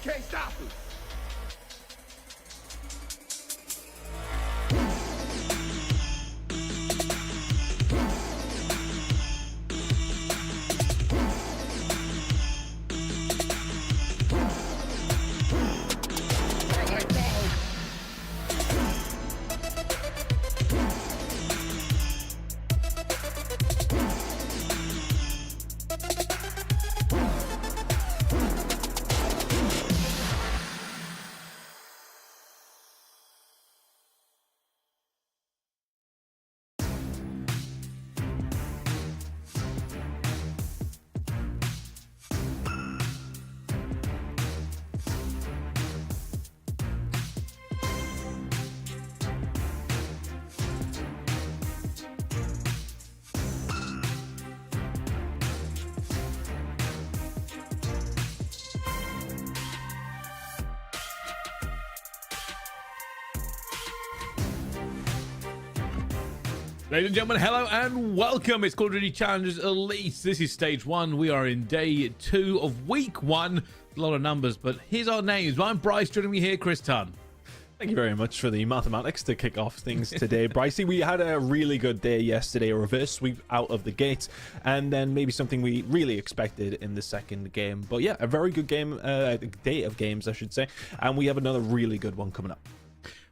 can't stop us. Ladies and gentlemen, hello and welcome. It's Call of Duty Challengers Elite. This is stage 1. We are in day 2 of week 1. A lot of numbers, but here's our names. I'm Bryce, joining me here, Chris Tunn. Thank you very much for the mathematics to kick off things today, Brycey. We had a really good day yesterday, a reverse sweep out of the gates, and then maybe something we really expected in the second game. But yeah, a very good game, day of games, I should say, and we have another really good one coming up.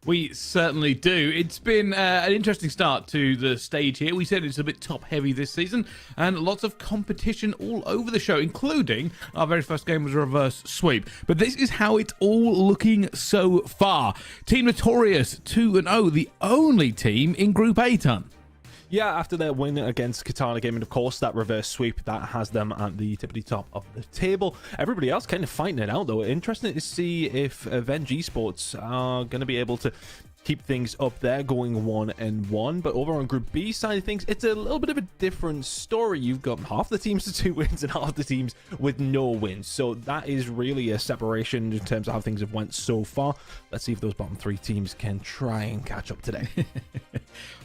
We certainly do. It's been an interesting start to the stage here. We said it's a bit top heavy this season and lots of competition all over the show, including our very first game was a reverse sweep. But this is how it's all looking so far. Team Notorious 2-0, the only team in Group A, Ton. Yeah, after their win against Katana Gaming, of course, that reverse sweep, that has them at the tippity top of the table. Everybody else kind of fighting it out, though. Interesting to see if Avenge Esports are going to be able to keep things up there, going 1-1. But over on Group B side of things, it's a little bit of a different story. You've got half the teams with 2 wins and half the teams with no wins. So that is really a separation in terms of how things have went so far. Let's see if those bottom 3 teams can try and catch up today.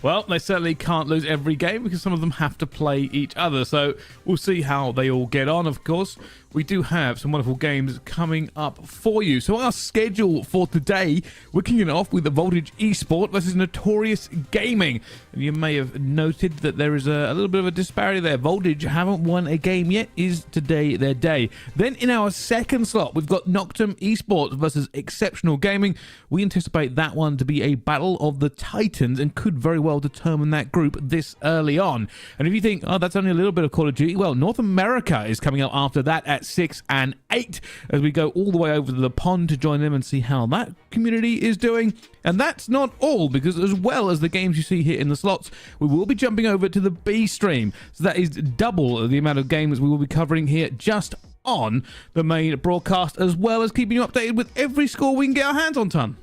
Well, they certainly can't lose every game because some of them have to play each other. So we'll see how they all get on, of course. We do have some wonderful games coming up for you. So our schedule for today, we're kicking it off with the Voltage Esport versus Notorious Gaming. And you may have noted that there is a little bit of a disparity there. Voltage haven't won a game yet. Is today their day? Then in our second slot, we've got Noctum Esports versus Exceptional Gaming. We anticipate that one to be a battle of the Titans and could very well determine that group this early on. And if you think, oh, that's only a little bit of Call of Duty, well, North America is coming up after that at 6 and 8 as we go all the way over the pond to join them and see how that community is doing. And that's not all, because as well as the games you see here in the slots, we will be jumping over to the B stream. So that is double the amount of games we will be covering here just on the main broadcast, as well as keeping you updated with every score we can get our hands on, Ton.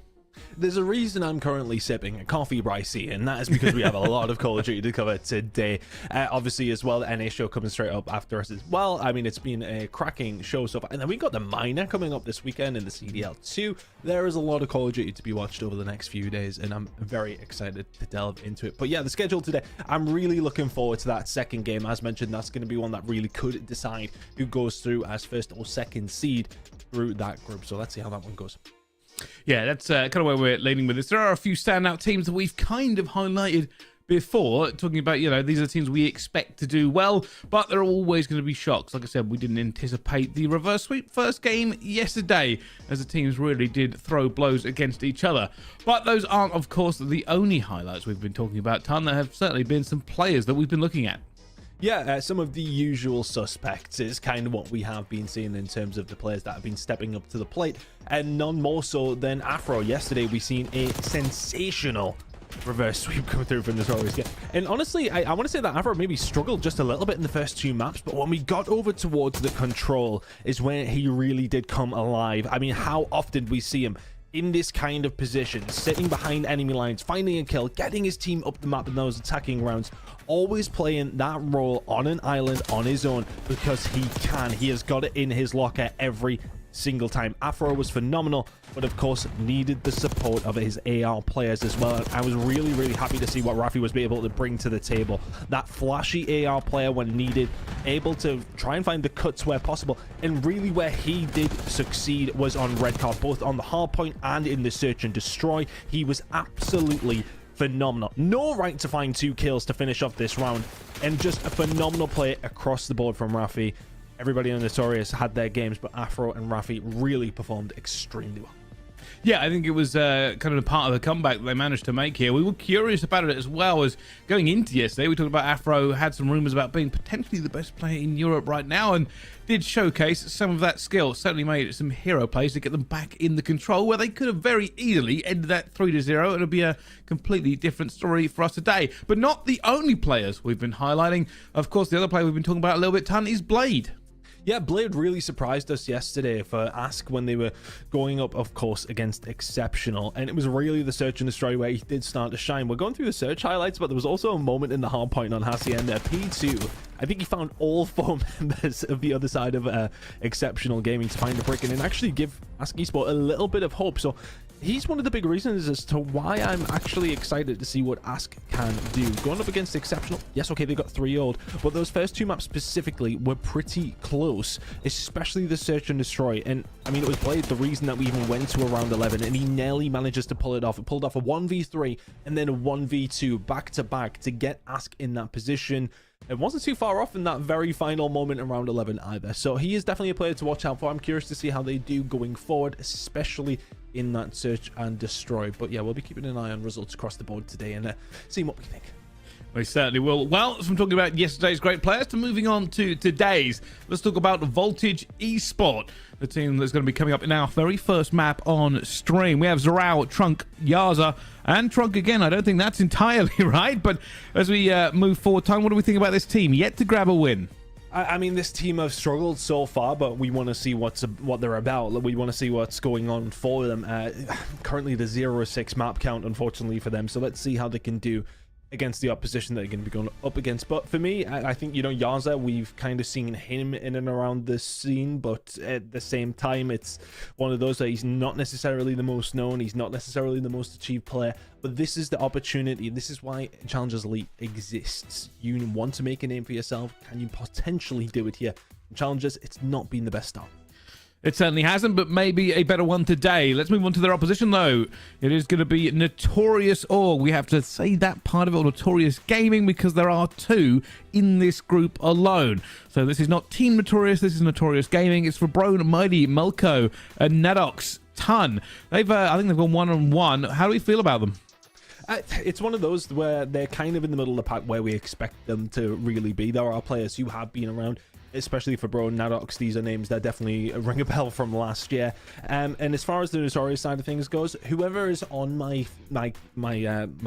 There's a reason I'm currently sipping a coffee, Brycey, and that is because we have a lot of Call of Duty to cover today. Obviously, as well, the NA show coming straight up after us as well. I mean, it's been a cracking show so far. And then we got the Minor coming up this weekend in the CDL2. There is a lot of Call of Duty to be watched over the next few days, and I'm very excited to delve into it. But yeah, the schedule today, I'm really looking forward to that second game. As mentioned, that's going to be one that really could decide who goes through as first or second seed through that group. So let's see how that one goes. Yeah, that's kind of where we're leaning with this. There are a few standout teams that we've kind of highlighted before, talking about, you know, these are the teams we expect to do well, but there are always going to be shocks. Like I said, we didn't anticipate the reverse sweep first game yesterday, as the teams really did throw blows against each other. But those aren't, of course, the only highlights we've been talking about, Ton. There have certainly been some players that we've been looking at. Yeah, some of the usual suspects is kind of what we have been seeing in terms of the players that have been stepping up to the plate, and none more so than Afro. Yesterday, we seen a sensational reverse sweep come through from Notorious Gaming. And honestly, I want to say that Afro maybe struggled just a little bit in the first 2 maps, but when we got over towards the control is when he really did come alive. I mean, how often we see him in this kind of position, sitting behind enemy lines, finding a kill, getting his team up the map in those attacking rounds, always playing that role on an island on his own because he can. He has got it in his locker every single time. Afro was phenomenal, but of course needed the support of his AR players as well. And I was really, really happy to see what Raffi was able to bring to the table. That flashy AR player when needed, able to try and find the cuts where possible, and really where he did succeed was on red card, both on the hard point and in the search and destroy. He was absolutely phenomenal. No right to find 2 kills to finish off this round, and just a phenomenal play across the board from Raffi. Everybody on Notorious had their games, but Afro and Raffi really performed extremely well. Yeah, I think it was kind of a part of the comeback that they managed to make here. We were curious about it as well, as going into yesterday, we talked about Afro had some rumors about being potentially the best player in Europe right now, and did showcase some of that skill. Certainly made some hero plays to get them back in the control, where they could have very easily ended that 3-0. It'll be a completely different story for us today. But not the only players we've been highlighting. Of course, the other player we've been talking about a little bit, Ton, is Blade. Yeah, Blade really surprised us yesterday for Ask when they were going up, of course, against Exceptional. And it was really the search and destroy where he did start to shine. We're going through the search highlights, but there was also a moment in the hard point on Hacienda. P2, I think he found all 4 members of the other side of Exceptional Gaming to find a brick and actually give Ask Esport a little bit of hope. So he's one of the big reasons as to why I'm actually excited to see what Ask can do. Going up against Exceptional, yes, okay, they got 3-0'd, but those first 2 maps specifically were pretty close, especially the search and destroy. And I mean, it was Blade the reason that we even went to around 11, and he nearly manages to pull it off. It pulled off a 1v3 and then a 1v2 back to back to get Ask in that position. It wasn't too far off in that very final moment around 11 either. So he is definitely a player to watch out for. I'm curious to see how they do going forward, especially in that search and destroy. But yeah, we'll be keeping an eye on results across the board today and seeing what we think. We certainly will. Well, from talking about yesterday's great players to moving on to today's, let's talk about Voltage Esport, the team that's going to be coming up in our very first map on stream. We have Zorao, Trunk, Yaza, and Trunk again. I don't think that's entirely right, but as we move forward time, what do we think about this team? Yet to grab a win. I mean, this team have struggled so far, but we want to see what they're about. We want to see what's going on for them. Currently, the 0-6 map count, unfortunately, for them. So let's see how they can do against the opposition that they're going to be going up against. But for me, I think, you know, Yaza, we've kind of seen him in and around this scene, but at the same time, it's one of those that he's not necessarily the most known, he's not necessarily the most achieved player, but this is the opportunity. This is why Challengers Elite exists. You want to make a name for yourself, can you potentially do it here? Challengers, it's not been the best start. It certainly hasn't, but maybe a better one today. Let's move on to their opposition, though. It is going to be Notorious Org. We have to say that part of it, Notorious Gaming, because there are 2 in this group alone. So this is not Team Notorious, this is Notorious Gaming. It's for Brone, Mighty, Melko, and Nadox, Ton. I think they've gone 1-on-1. How do we feel about them? It's one of those where they're kind of in the middle of the pack where we expect them to really be. There are players who have been around, especially for Bro and Nadox. These are names that definitely ring a bell from last year. And as far as the Notorious side of things goes, whoever is on my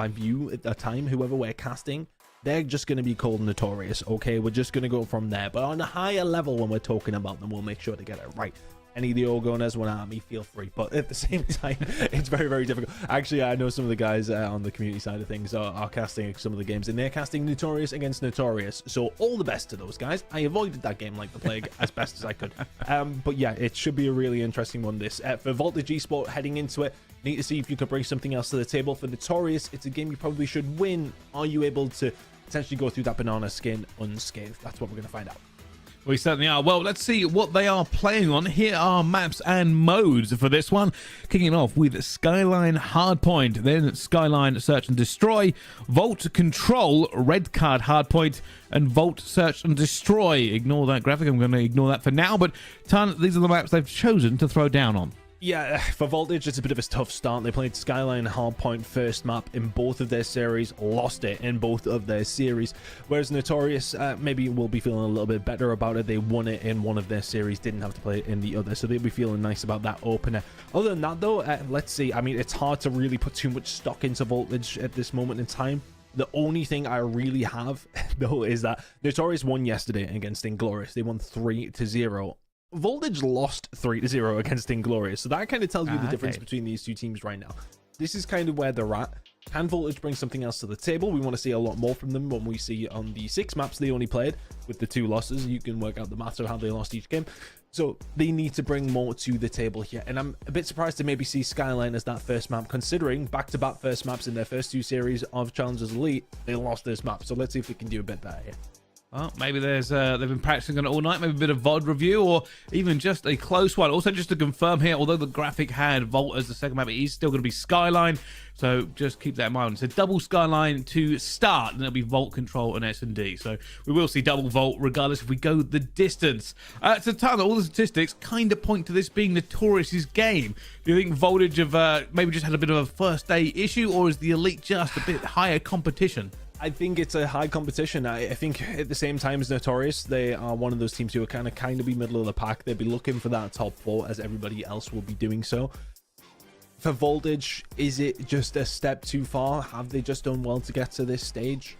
view at the time, whoever we're casting, they're just going to be called Notorious. Okay, we're just going to go from there. But on a higher level, when we're talking about them, we'll make sure to get it right. Any of the Orgonas want to at me, feel free. But at the same time, it's very, very difficult. Actually, I know some of the guys on the community side of things are casting some of the games, and they're casting Notorious against Notorious. So all the best to those guys. I avoided that game like the plague as best as I could. But yeah, it should be a really interesting one, this. For Voltage Esport, heading into it, need to see if you could bring something else to the table. For Notorious, it's a game you probably should win. Are you able to potentially go through that banana skin unscathed? That's what we're going to find out. We certainly are. Well, let's see what they are playing on. Here are maps and modes for this one. Kicking off with Skyline Hardpoint, then Skyline Search and Destroy, Vault Control, Red Card Hardpoint, and Vault Search and Destroy. Ignore that graphic. I'm going to ignore that for now. But Ton, these are the maps they've chosen to throw down on. Yeah, for Voltage, it's a bit of a tough start. They played Skyline Hardpoint first map in both of their series, lost it in both of their series. Whereas Notorious, maybe will be feeling a little bit better about it. They won it in one of their series, didn't have to play it in the other, so they'll be feeling nice about that opener. Other than that, though, let's see. I mean, it's hard to really put too much stock into Voltage at this moment in time. The only thing I really have, though, is that Notorious won yesterday against Inglorious. They won 3-0. Voltage lost 3-0 against Inglorious, so that kind of tells you the difference between these two teams right now. This is kind of where they're at. Can Voltage bring something else to the table? We want to see a lot more from them when we see on the 6 maps they only played with the 2 losses. You can work out the math of how they lost each game. So they need to bring more to the table here. And I'm a bit surprised to maybe see Skyline as that first map, considering back-to-back first maps in their first 2 series of Challengers Elite, they lost this map. So let's see if we can do a bit better here. Well, maybe there's they've been practicing on it all night, maybe a bit of VOD review, or even just a close one. Also, just to confirm here, although the graphic had Vault as the second map, it is still going to be Skyline, so just keep that in mind. It's a double Skyline to start, and it'll be Vault Control and S&D, so we will see double Vault regardless if we go the distance. It's a ton. All the statistics kind of point to this being Notorious's game. Do you think Voltage have maybe just had a bit of a first day issue, or is the Elite just a bit higher competition? I think it's a high competition. I think at the same time as Notorious, they are one of those teams who are kind of be middle of the pack. They'll be looking for that top 4 as everybody else will be doing so. For Voltage, is it just a step too far? Have they just done well to get to this stage?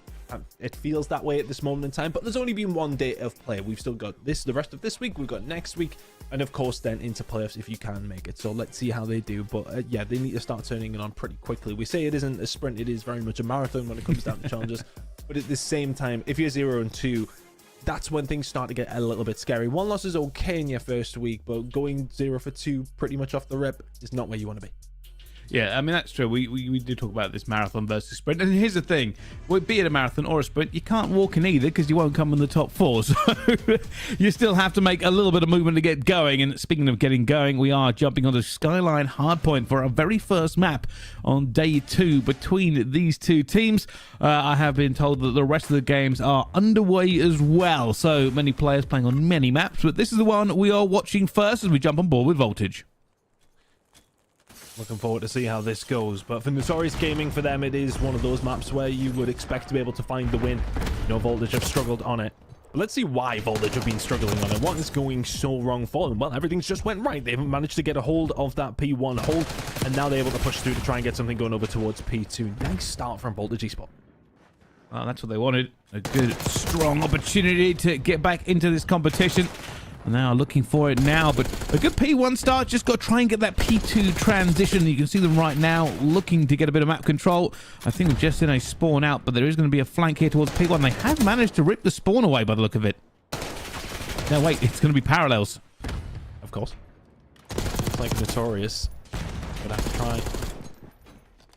It feels that way at this moment in time, but there's only been 1 day of play. We've still got the rest of this week, we've got next week, and of course then into playoffs if you can make it. So let's see how they do. But yeah, they need to start turning it on pretty quickly. We say it isn't a sprint, it is very much a marathon when it comes down to challenges. But at the same time, if you're 0-2, that's when things start to get a little bit scary. 1 loss is okay in your first week, but going 0-2 pretty much off the rip is not where you want to be. Yeah, I mean, that's true. We do talk about this marathon versus sprint. And here's the thing. Be it a marathon or a sprint, you can't walk in either because you won't come in the top 4. So you still have to make a little bit of movement to get going. And speaking of getting going, we are jumping onto Skyline Hardpoint for our very first map on day 2 between these 2 teams. I have been told that the rest of the games are underway as well. So many players playing on many maps. But this is the one we are watching first as we jump on board with Voltage. Looking forward to see how this goes. But for Notorious Gaming, for them, it is one of those maps where you would expect to be able to find the win. You know, Voltage have struggled on it. But let's see why Voltage have been struggling on it. What is going so wrong for them? Well, everything's just went right. They haven't managed to get a hold of that P1 hold, and now they're able to push through to try and get something going over towards P2. Nice start from Voltage Esports. Well, that's what they wanted. A good, strong opportunity to get back into this competition. Now looking for it now, but a good P1 start. Just got to try and get that P2 transition. You can see them right now looking to get a bit of map control. I think we've just seen a spawn out, but there is going to be a flank here towards P1. They have managed to rip the spawn away by the look of it. No, wait, it's going to be parallels. Of course. It's like Notorious. But have to try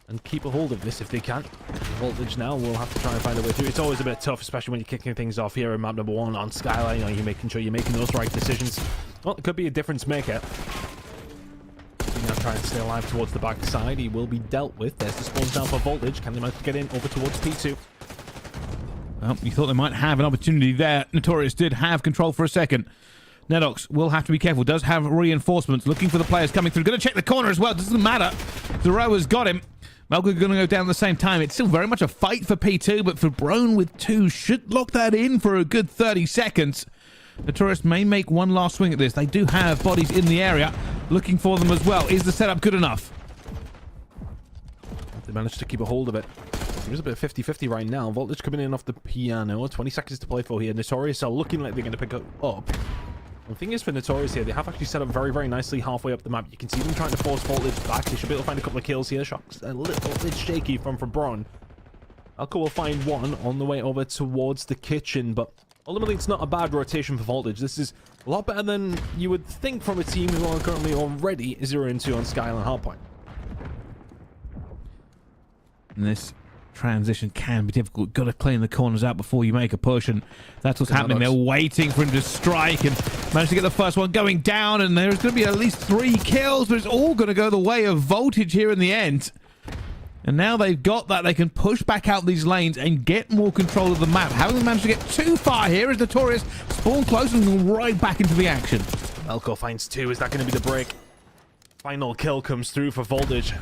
and keep a hold of this if they can. Voltage now will have to try and find a way through. It's always a bit tough, especially when you're kicking things off here in map number 1 on Skyline. You're making sure you're making those right decisions. Well, it could be a difference maker. He's now trying to stay alive towards the back side. He will be dealt with. There's the spawns down for Voltage. Can they manage to get in over towards P2? Well, you thought they might have an opportunity there. Notorious did have control for a second. Nedox will have to be careful. Does have reinforcements. Looking for the players coming through. Going to check the corner as well. Doesn't matter. Zeroa's got him. Melko going to go down at the same time. It's still very much a fight for P2, but for Brone with 2 should lock that in for a good 30 seconds. Notorious may make one last swing at this. They do have bodies in the area looking for them as well. Is the setup good enough? They managed to keep a hold of it. There's a bit of 50-50 right now. Voltage coming in off the piano. 20 seconds to play for here. Notorious are looking like they're going to pick up. The thing is, for Notorious here, they have actually set up very, very nicely halfway up the map. You can see them trying to force Voltage back. They should be able to find a couple of kills here. Shots a little bit shaky from Braun. Alco will find one on the way over towards the kitchen, but ultimately it's not a bad rotation for Voltage. This is a lot better than you would think from a team who are currently already 0-2 on Skyline Hardpoint. And this transition can be difficult. Got to clean the corners out before you make a push, and that's what's happening. They're waiting for him to strike and manage to get the first one going down, and there's going to be at least 3 kills, but it's all going to go the way of Voltage here in the end. And now they've got that, they can push back out these lanes and get more control of the map. Having managed to get too far here as Notorious spawn close and right back into the action. Melko finds 2. Is that going to be the break? Final kill comes through for Voltage.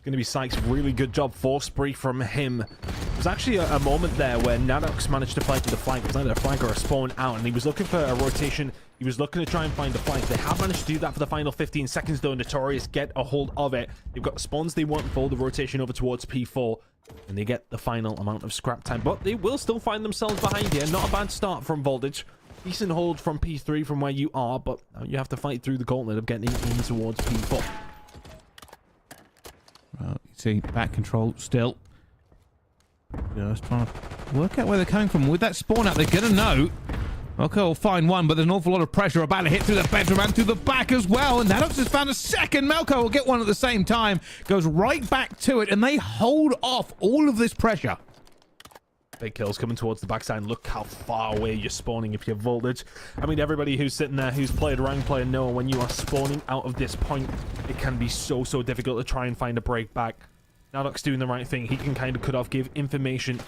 Going to be Sykes. Really good job for spree from him. There's actually a moment there where Nadox managed to fight to the flank. It was either a flank or a spawn out, and he was looking for a rotation. He was looking to try and find the flank. They have managed to do that for the final 15 seconds, though. Notorious get a hold of it. They've got the spawns they want for the rotation over towards P4, and they get the final amount of scrap time. But they will still find themselves behind here. Not a bad start from Voltage. Decent hold from P3 from where you are, but you have to fight through the gauntlet of getting in towards P4. Well, you see back control still. Just trying to work out where they're coming from. With that spawn out, they're going to know. Okay, we'll find one, but there's an awful lot of pressure about to hit through the bedroom and through the back as well. And Nadox has found a second. Melko will get one at the same time. Goes right back to it, and they hold off all of this pressure. Big kills coming towards the backside. Look how far away you're spawning if you're Voltage. I mean, everybody who's sitting there who's played rank player know when you are spawning out of this point, it can be so difficult to try and find a break back. Nadox doing the right thing. He can kind of cut off, give information.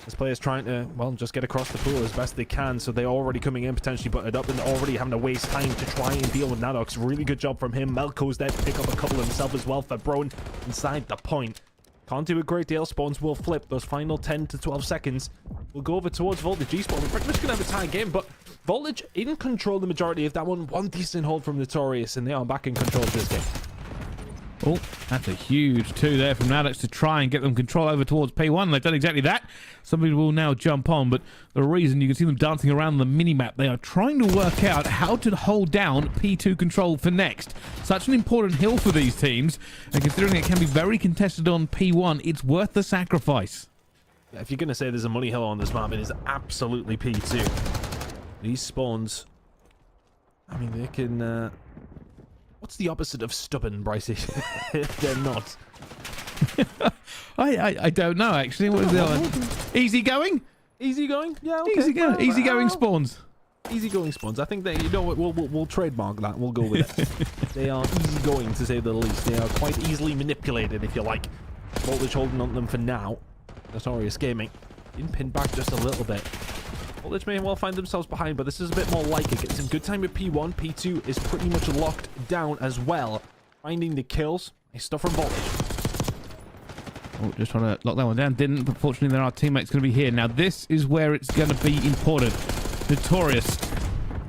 This player's trying to, well, just get across the pool as best they can. So they're already coming in, potentially butted up, and already having to waste time to try and deal with Nadox. Really good job from him. Melko's there to pick up a couple himself as well. Febron inside the point. Can't do a great deal. Spawns will flip. Those final 10 to 12 seconds will go over towards Voltage. G-Spawn, we're pretty much going to have a tie game, but Voltage in control the majority of that one. One decent hold from Notorious, and they are back in control of this game. Oh, that's a huge 2 there from Nadox to try and get them control over towards P1. They've done exactly that. Somebody will now jump on, but the reason you can see them dancing around the mini-map, they are trying to work out how to hold down P2 control for next. Such an important hill for these teams, and considering it can be very contested on P1, it's worth the sacrifice. Yeah, if you're going to say there's a money hill on this map, it is absolutely P2. These spawns, I mean, they can... What's the opposite of stubborn, Brycey? They're not. I don't know, actually. What is the other? Easygoing? Easygoing? Yeah, okay. Easygoing spawns. Easygoing spawns. I think they, you know what, we'll trademark that. We'll go with it. They are easygoing, to say the least. They are quite easily manipulated, if you like. Voltage holding on to them for now. Notorious Gaming. Been pinned back just a little bit. Voltage may well find themselves behind, but this is a bit more like it. Getting some good time with P1. P2 is pretty much locked down as well. Finding the kills. Nice stuff from Voltage. Oh, just trying to lock that one down. Didn't, but fortunately there are teammates going to be here. Now this is where it's going to be important. Notorious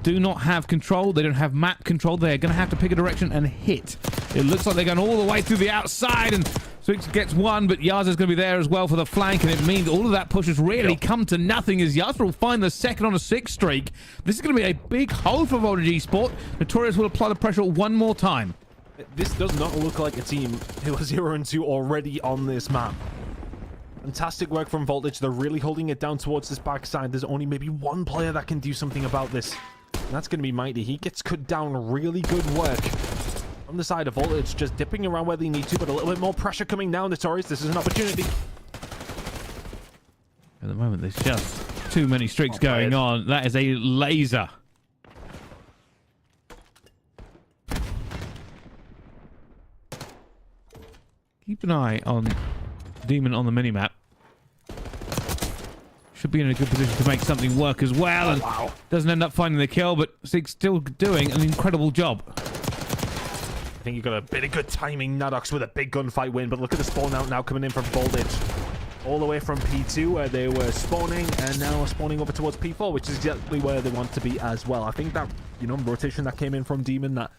do not have control. They don't have map control. They're going to have to pick a direction and hit. It looks like they're going all the way through the outside, and Swix gets one, but Yaza's going to be there as well for the flank, and it means all of that push has really come to nothing as Yaza will find the second on a 6 streak. This is going to be a big hole for Voltage Esport. Notorious will apply the pressure one more time. This does not look like a team who are 0-2 already on this map. Fantastic work from Voltage. They're really holding it down towards this backside. There's only maybe one player that can do something about this. And that's going to be Mighty. He gets cut down. Really good work from the side of Voltage. Just dipping around where they need to, but a little bit more pressure coming down. Notorious, this is an opportunity. At the moment, there's just too many streaks going on. That is a laser. Keep an eye on Demon on the minimap. Should be in a good position to make something work as well, and doesn't end up finding the kill, but Sig's still doing an incredible job. I think you got a bit of good timing. Nadox with a big gunfight win, but look at the spawn out now coming in from Voltage. All the way from P2 where they were spawning, and now spawning over towards P4, which is exactly where they want to be as well. I think that, you know, rotation that came in from Demon, that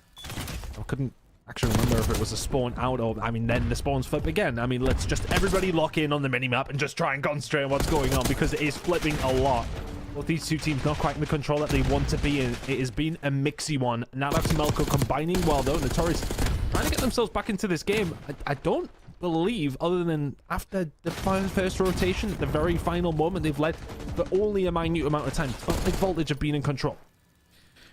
I couldn't actually remember if it was a spawn out or, I mean, then the spawns flip again. I mean, let's just everybody lock in on the minimap and just try and concentrate on what's going on, because it is flipping a lot. Both these two teams not quite in the control that they want to be in. It has been a mixy one. Nadox and Melko combining well, though. Notorious trying to get themselves back into this game. I don't believe, other than after the first rotation, at the very final moment, they've led for only a minute amount of time. It's not like Voltage have been in control.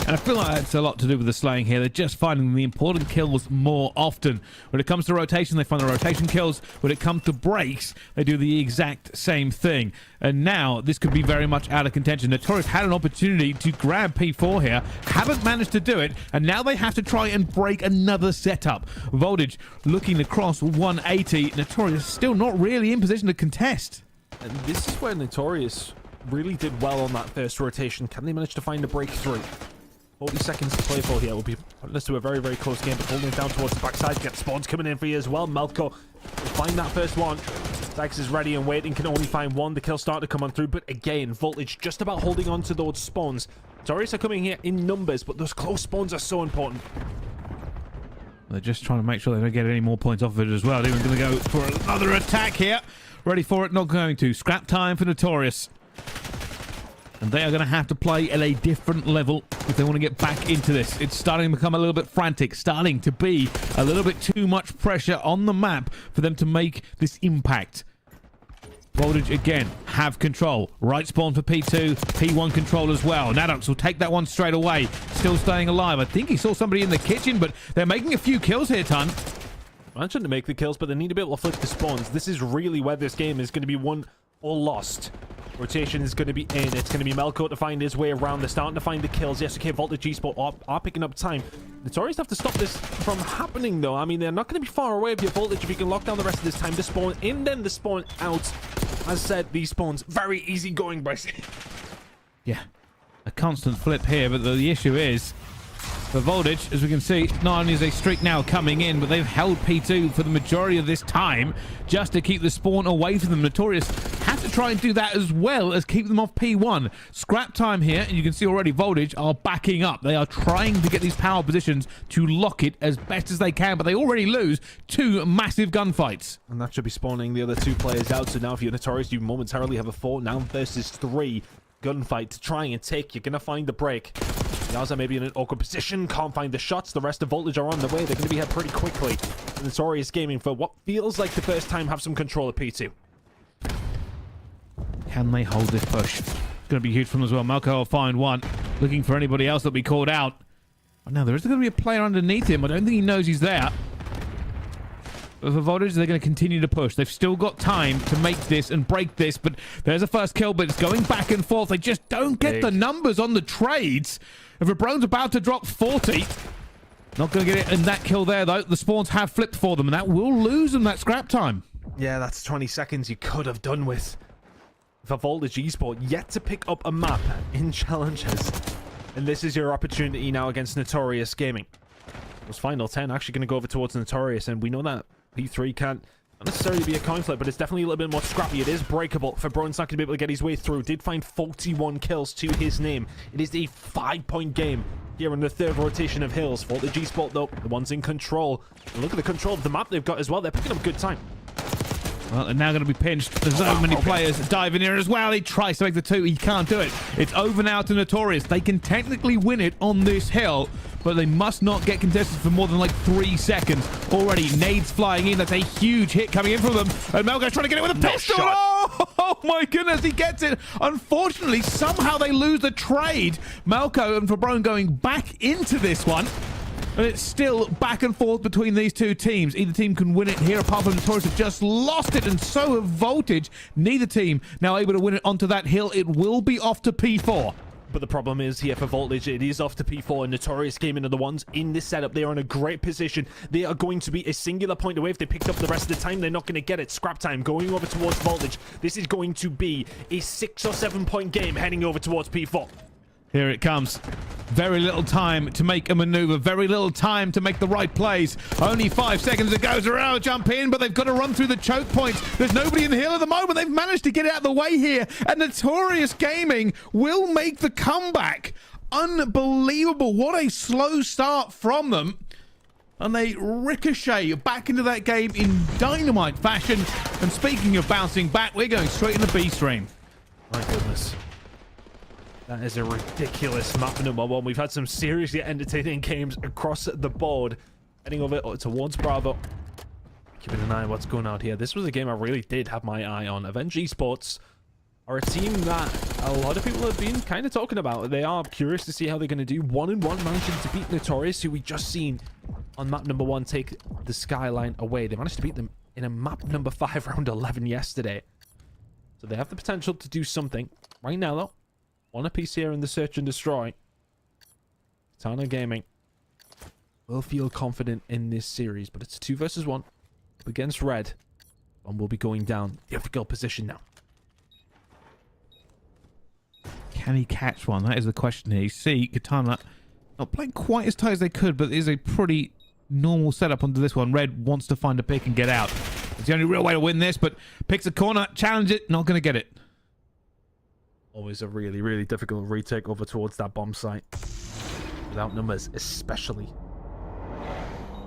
And I feel like that's a lot to do with the slaying here. They're just finding the important kills more often. When it comes to rotation, they find the rotation kills. When it comes to breaks, they do the exact same thing. And now, this could be very much out of contention. Notorious had an opportunity to grab P4 here, haven't managed to do it, and now they have to try and break another setup. Voltage looking across 180. Notorious still not really in position to contest. And this is where Notorious really did well on that first rotation. Can they manage to find a breakthrough? 40 seconds to play for here. Will be putting us to a very, very close game, but holding it down towards the backside. Get spawns coming in for you as well. Melko will find that first one. Dax is ready and waiting. Can only find one. The kill start to come on through, but again, Voltage just about holding on to those spawns. Notorious are coming here in numbers, but those close spawns are so important. They're just trying to make sure they don't get any more points off of it as well. They're going to go for another attack here. Ready for it, not going to. Scrap time for Notorious. And they are going to have to play at a different level if they want to get back into this. It's starting to become a little bit frantic, starting to be a little bit too much pressure on the map for them to make this impact. Voltage again have control. Right spawn for P2, P1 control as well. Nadux will take that one straight away. Still staying alive. I think he saw somebody in the kitchen, but they're making a few kills here, Ton. Mentioned to make the kills, but they need to be able to flick the spawns. This is really where this game is going to be won or lost. Rotation is going to be in. It's going to be Melko to find his way around. They're starting to find the kills. Yes, okay, Voltage Esport are picking up time. Notorious have to stop this from happening, though. I mean, they're not going to be far away with your Voltage if you can lock down the rest of this time. The spawn in, then the spawn out. As said, these spawns very easy going, Bryce. Yeah, a constant flip here, but the issue is, for Voltage, as we can see, not only is a streak now coming in, but they've held P2 for the majority of this time just to keep the spawn away from them. Notorious have to try and do that as well as keep them off P1. Scrap time here, and you can see already Voltage are backing up. They are trying to get these power positions to lock it as best as they can, but they already lose 2 massive gunfights. And that should be spawning the other 2 players out. So now if you're Notorious, you momentarily have a 4 now versus 3 gunfight to try and take. You're going to find the break. Yaza maybe in an awkward position, can't find the shots. The rest of Voltage are on the way. They're going to be here pretty quickly. Notorious Gaming, for what feels like the first time, have some control of P2. Can they hold this push? It's going to be huge from them as well. Melko will find one. Looking for anybody else that'll be called out. But now there is going to be a player underneath him. I don't think he knows he's there. But for Voltage, they're going to continue to push. They've still got time to make this and break this. But there's a first kill, but it's going back and forth. They just don't get the numbers on the trades. If Rebrone's about to drop 40, not going to get it in that kill there, though. The spawns have flipped for them, and that will lose them that scrap time. Yeah, that's 20 seconds you could have done with. For Voltage Esport, yet to pick up a map in challenges. And this is your opportunity now against Notorious Gaming. Those final 10 actually going to go over towards Notorious, and we know that P3 can't not necessarily be a coin flip, but it's definitely a little bit more scrappy. It is breakable. For Brone's not going to be able to get his way through. Did find 41 kills to his name. It is a 5-point game here in the 3rd rotation of Hills. Voltage Esport, though, the one's in control. And look at the control of the map they've got as well. They're picking up a good time. Well, they're now going to be pinched. There's so many players diving here as well. He tries to make the 2. He can't do it. It's over now to Notorious. They can technically win it on this hill, but they must not get contested for more than like 3 seconds. Already, nades flying in. That's a huge hit coming in from them. And Melko's trying to get it with a pistol. Oh my goodness, he gets it. Unfortunately, somehow they lose the trade. Melko and Fabrone going back into this one. And it's still back and forth between these 2 teams. Either team can win it here, apart from Notorious have just lost it, and so have Voltage. Neither team now able to win it onto that hill. It will be off to P4. But the problem is here for Voltage, it is off to P4, and Notorious Gaming are the ones in this setup. They are in a great position. They are going to be a singular point away. If they picked up the rest of the time, they're not going to get it. Scrap time going over towards Voltage. This is going to be a 6 or 7 point game heading over towards P4. Here it comes. Very little time to make a maneuver. Very little time to make the right plays. Only 5 seconds to go. Zorro jump in, but they've got to run through the choke points. There's nobody in the hill at the moment. They've managed to get it out of the way here. And Notorious Gaming will make the comeback. Unbelievable. What a slow start from them. And they ricochet back into that game in dynamite fashion. And speaking of bouncing back, we're going straight into B stream. My goodness. That is a ridiculous map number 1. We've had some seriously entertaining games across the board. Heading over towards Bravo. Keeping an eye on what's going on here. This was a game I really did have my eye on. Avenge Esports are a team that a lot of people have been kind of talking about. They are curious to see how they're going to do. 1-1 managing to beat Notorious, who we just seen on map number 1 take the skyline away. They managed to beat them in a map number 5 round 11 yesterday. So they have the potential to do something. Right now, though, one apiece here in the search and destroy. Katana Gaming will feel confident in this series, but it's 2 versus 1 up against Red. One will be going down. Difficult position now. Can he catch one? That is the question here. You see Katana not playing quite as tight as they could, but it is a pretty normal setup onto this one. Red wants to find a pick and get out. It's the only real way to win this, but picks a corner, challenge it, not going to get it. Always a really, really difficult retake over towards that bomb site. Without numbers, especially.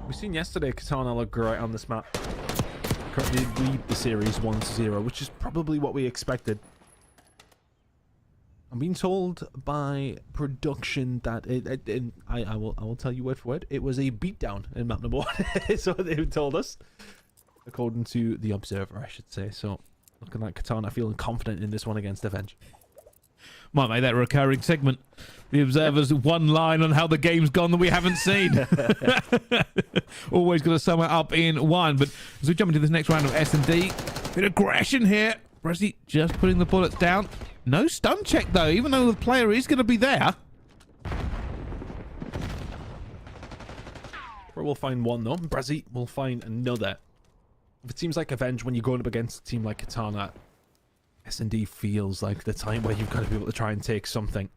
We've seen yesterday Katana look great on this map. Currently lead the series 1-0, which is probably what we expected. I'm being told by production that I will tell you word for word. It was a beatdown in map number 1. Is what they told us, according to the Observer, I should say. So, looking like Katana feeling confident in this one against Avenge. Might make that a recurring segment. The Observer's one line on how the game's gone that we haven't seen. Always got to sum it up in one. But as we jump into this next round of S&D, bit of aggression here. Brezzy just putting the bullets down. No stun check, though, even though the player is going to be there. We'll find one, though. Brezzy will find another. If it seems like Avenge, when you're going up against a team like Katana, S&D feels like the time where you've got to be able to try and take something.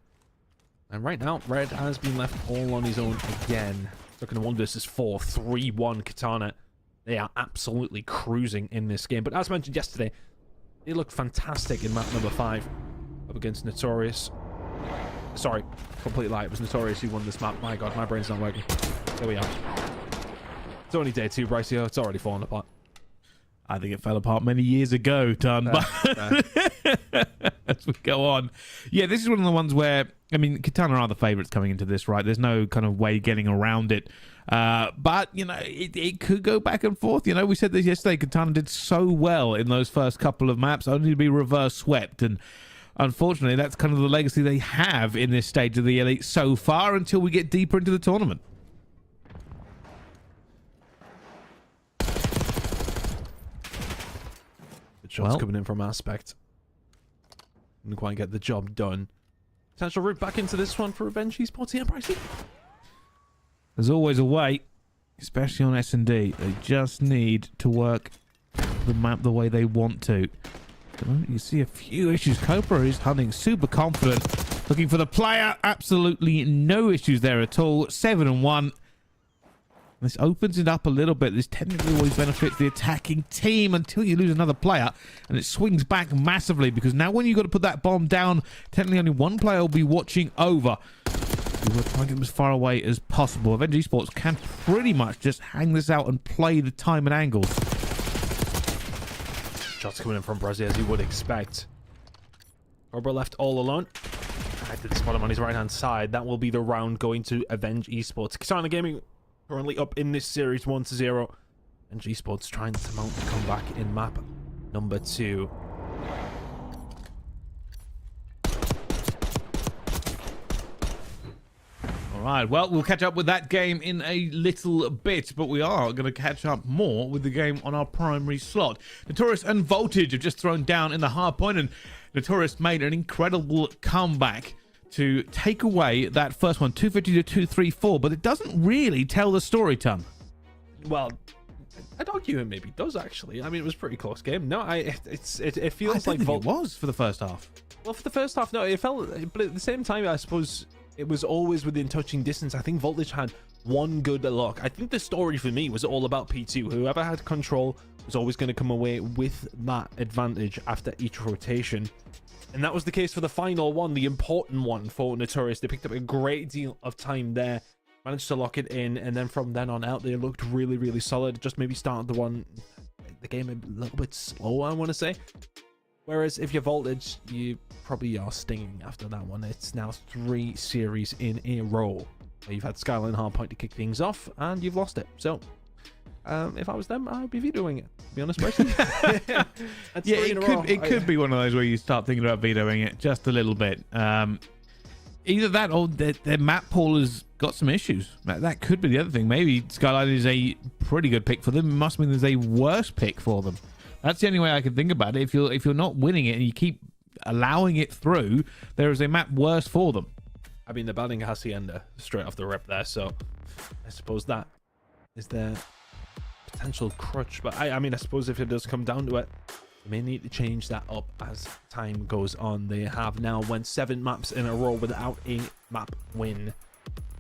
And right now, Red has been left all on his own again. Looking at 1 versus 4, 3-1 Katana. They are absolutely cruising in this game. But as mentioned yesterday, they looked fantastic in map number 5 up against Notorious. Sorry, complete lie. It was Notorious who won this map. My God, my brain's not working. There we are. It's only day 2, Brycio. It's already fallen apart. I think it fell apart many years ago, Ton. But as we go on. Yeah, this is one of the ones where, I mean, Katana are the favourites coming into this, right? There's no kind of way getting around it. But, you know, it could go back and forth. You know, we said this yesterday. Katana did so well in those first couple of maps, only to be reverse swept. And unfortunately, that's kind of the legacy they have in this stage of the Elite so far until we get deeper into the tournament. Shots coming in from Aspect. Didn't quite get the job done. Potential route back into this one for Revenge Esports here, Brycey. There's always a way, especially on S&D. They just need to work the map the way they want to. At the moment, you see a few issues. Cobra is hunting, super confident, looking for the player. Absolutely no issues there at all. 7-1. This opens it up a little bit. This technically always benefits the attacking team until you lose another player, and it swings back massively because now when you've got to put that bomb down, technically only one player will be watching over. You've got to try and get them as far away as possible. Avenge Esports can pretty much just hang this out and play the time and angles. Shots coming in from Brazil as you would expect. Cobra left all alone. I did spot him on his right-hand side. That will be the round going to Avenge Esports. Katana Gaming currently up in this series 1-0. And G-Sports trying to mount a comeback in map number 2. All right, well, we'll catch up with that game in a little bit, but we are going to catch up more with the game on our primary slot. Notorious and Voltage have just thrown down in the hard point, and Notorious made an incredible comeback to take away that first one, 250 to 234, but it doesn't really tell the story, Ton. Well, I'd argue it maybe does, actually. I mean, it was a pretty close game. No, it feels like it was for the first half. Well, for the first half, no, it felt, but at the same time, I suppose it was always within touching distance. I think Voltage had one good look. I think the story for me was all about P2. Whoever had control was always going to come away with that advantage after each rotation. And that was the case for the final one, the important one for Notorious. They picked up a great deal of time there, managed to lock it in, and then from then on out, they looked really, really solid. Just maybe started the game a little bit slow, I want to say. Whereas if you're Voltage, you probably are stinging after that one. It's now 3 series in a row where you've had Skyline Hardpoint to kick things off, and you've lost it. So, if I was them, I'd be vetoing it, to be honest, person. Yeah, it could be one of those where you start thinking about vetoing it just a little bit. Either that or their map pool has got some issues. That could be the other thing. Maybe Skyline is a pretty good pick for them. It must mean there's a worse pick for them. That's the only way I can think about it. If you're not winning it and you keep allowing it through, there is a map worse for them. I mean, they're banning Hacienda straight off the rip there, so I suppose that is their potential crutch. But I mean, I suppose if it does come down to it, they may need to change that up as time goes on. They have now went 7 maps in a row without a map win.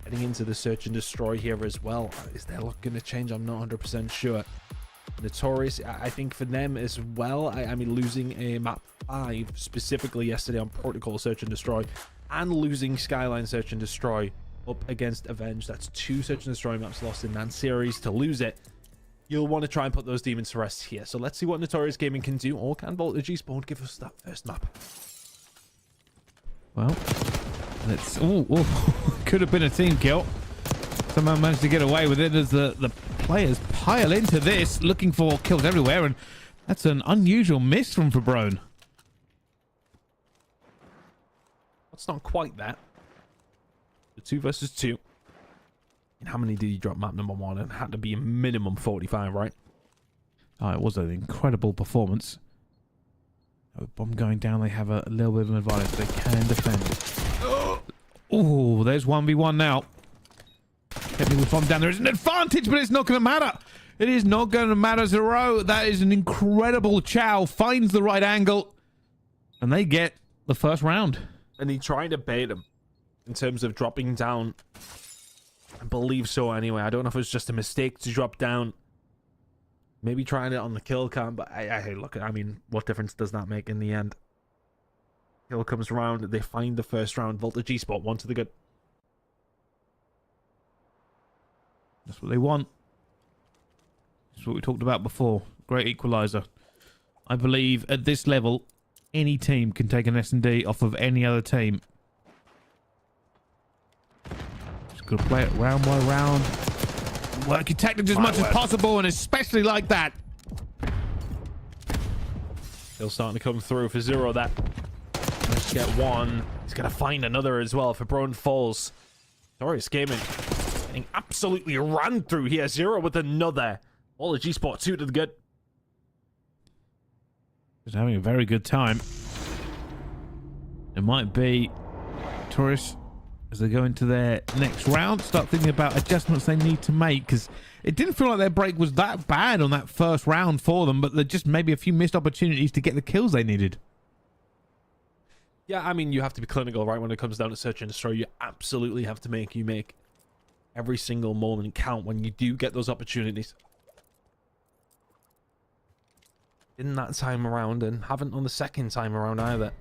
Heading into the Search and Destroy here as well. Is their luck going to change? I'm not 100% sure. Notorious, I think for them as well, I mean, losing a map 5 specifically yesterday on Protocol Search and Destroy, and losing Skyline Search and Destroy up against Avenge. That's 2 Search and Destroy maps lost in that series. To lose it, you'll want to try and put those demons to rest here. So let's see what Notorious Gaming can do, or can Voltage Esports give us that first map? Well, let's... Oh, could have been a team kill. Somehow managed to get away with it as the players pile into this, looking for kills everywhere, and that's an unusual miss from Fabrone. It's not quite that. The 2 versus 2. And how many did he drop map number 1? It had to be a minimum 45, right? Oh, it was an incredible performance. Bomb going down, they have a little bit of an advantage. They can defend. Oh, there's 1v1 now. Hit me with bomb down. There is an advantage, but it's not going to matter. It is not going to matter. Zero. That is an incredible chow. Finds the right angle. And they get the first round. And he tried to bait him in terms of dropping down. I believe so anyway. I don't know if it was just a mistake to drop down. Maybe trying it on the kill cam, but hey, look, I mean, what difference does that make in the end? Kill comes around, they find the first round. Voltage Esports, 1 to the good. That's what they want. That's what we talked about before. Great equalizer. I believe at this level, any team can take an S&D off of any other team. Just got to play it round by round. Work your tactics as much as possible, and especially like that. Still starting to come through for Zero. That managed to get one. He's going to find another as well. Fabrone falls. Notorious Gaming getting absolutely ran through here. Zero with another. All the G-Spot 2 to the good. Just having a very good time. It might be Notorious as they go into their next round, start thinking about adjustments they need to make, because it didn't feel like their break was that bad on that first round for them, but there just maybe a few missed opportunities to get the kills they needed. Yeah, I mean, you have to be clinical, right? When it comes down to search and destroy, you absolutely have to make every single moment count when you do get those opportunities. In that time around, and haven't on the second time around either.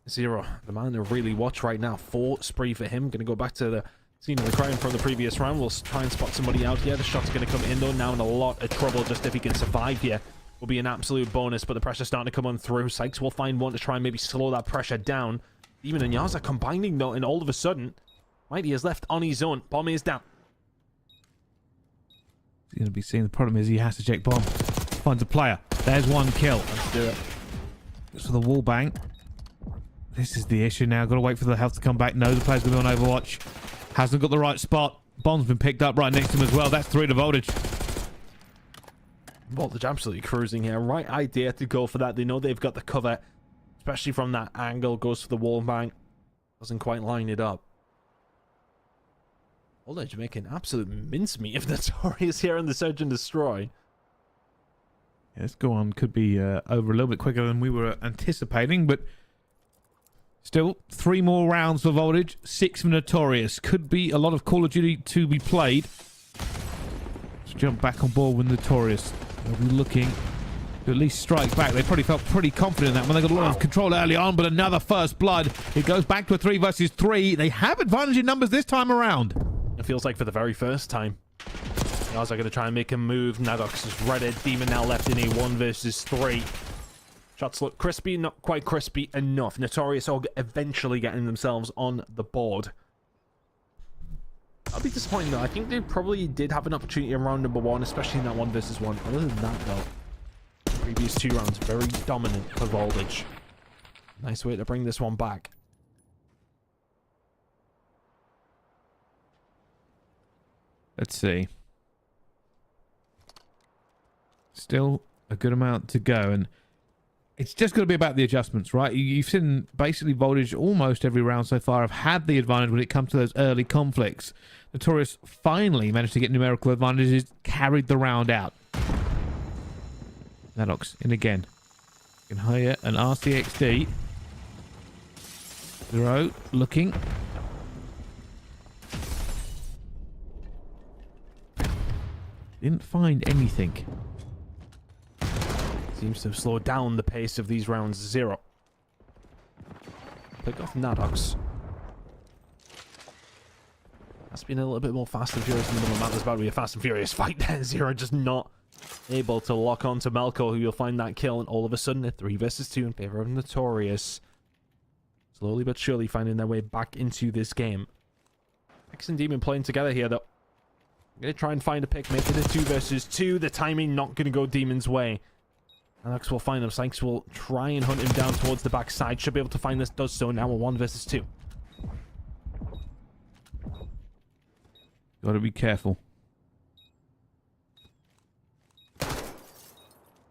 Zero, the man to really watch right now. 4 spree for him. Going to go back to the scene of the crime from the previous round. We'll try and spot somebody out here. The shot's going to come in though. Now in a lot of trouble. Just if he can survive here will be an absolute bonus. But the pressure's starting to come on through. Sykes will find one to try and maybe slow that pressure down. Demon and Yaza combining though, and all of a sudden, Mighty is left on his own. Bomb is down. He's going to be seeing the problem is he has to check bomb. Finds a player. There's one kill. Let's do it. Goes for the wall bang. This is the issue now. Got to wait for the health to come back. No, the player's going to be on Overwatch. Hasn't got the right spot. Bomb's been picked up right next to him as well. That's 3 to Voltage. Voltage absolutely cruising here. Right idea to go for that. They know they've got the cover, especially from that angle. Goes for the wall bang. Doesn't quite line it up. Voltage making absolute mincemeat of Notorious here in the Search and Destroy. Yeah, let's go on. Could be over a little bit quicker than we were anticipating, but still 3 more rounds for Voltage, 6 for Notorious. Could be a lot of Call of Duty to be played. Let's jump back on board with Notorious. They'll be looking to at least strike back. They probably felt pretty confident in that when they got a lot of control early on, but another first blood. It goes back to a 3 versus 3. They have advantage in numbers this time around. It feels like for the very first time. Yaza going to try and make a move. Nadox is ready. Demon now left in a 1 versus 3. Shots look crispy, not quite crispy enough. Notorious all eventually getting themselves on the board. I'll be disappointed though. I think they probably did have an opportunity in round number 1, especially in that 1 versus 1. Other than that though, the previous 2 rounds, very dominant for Voltage. Nice way to bring this one back. Let's see. Still a good amount to go, and it's just going to be about the adjustments, right? You've seen basically Voltage almost every round so far have had the advantage when it comes to those early conflicts. Notorious finally managed to get numerical advantages, carried the round out. Nadox in again. You can hire an RCXD. Zero looking. Didn't find anything. Seems to have slowed down the pace of these rounds. Zero. Pick off Nadox. That's been a little bit more fast and furious in the middle. There's about to be a fast and furious fight there. Zero just not able to lock on to Melko, who will find that kill, and all of a sudden a 3 versus 2 in favor of Notorious. Slowly but surely finding their way back into this game. X and Demon playing together here, though. Gonna try and find a pick, making it 2 versus 2. The timing not gonna go Demon's way. Alex will find him. Sykes will try and hunt him down towards the backside. Should be able to find this. Does so. Now a 1 versus 2. Gotta be careful.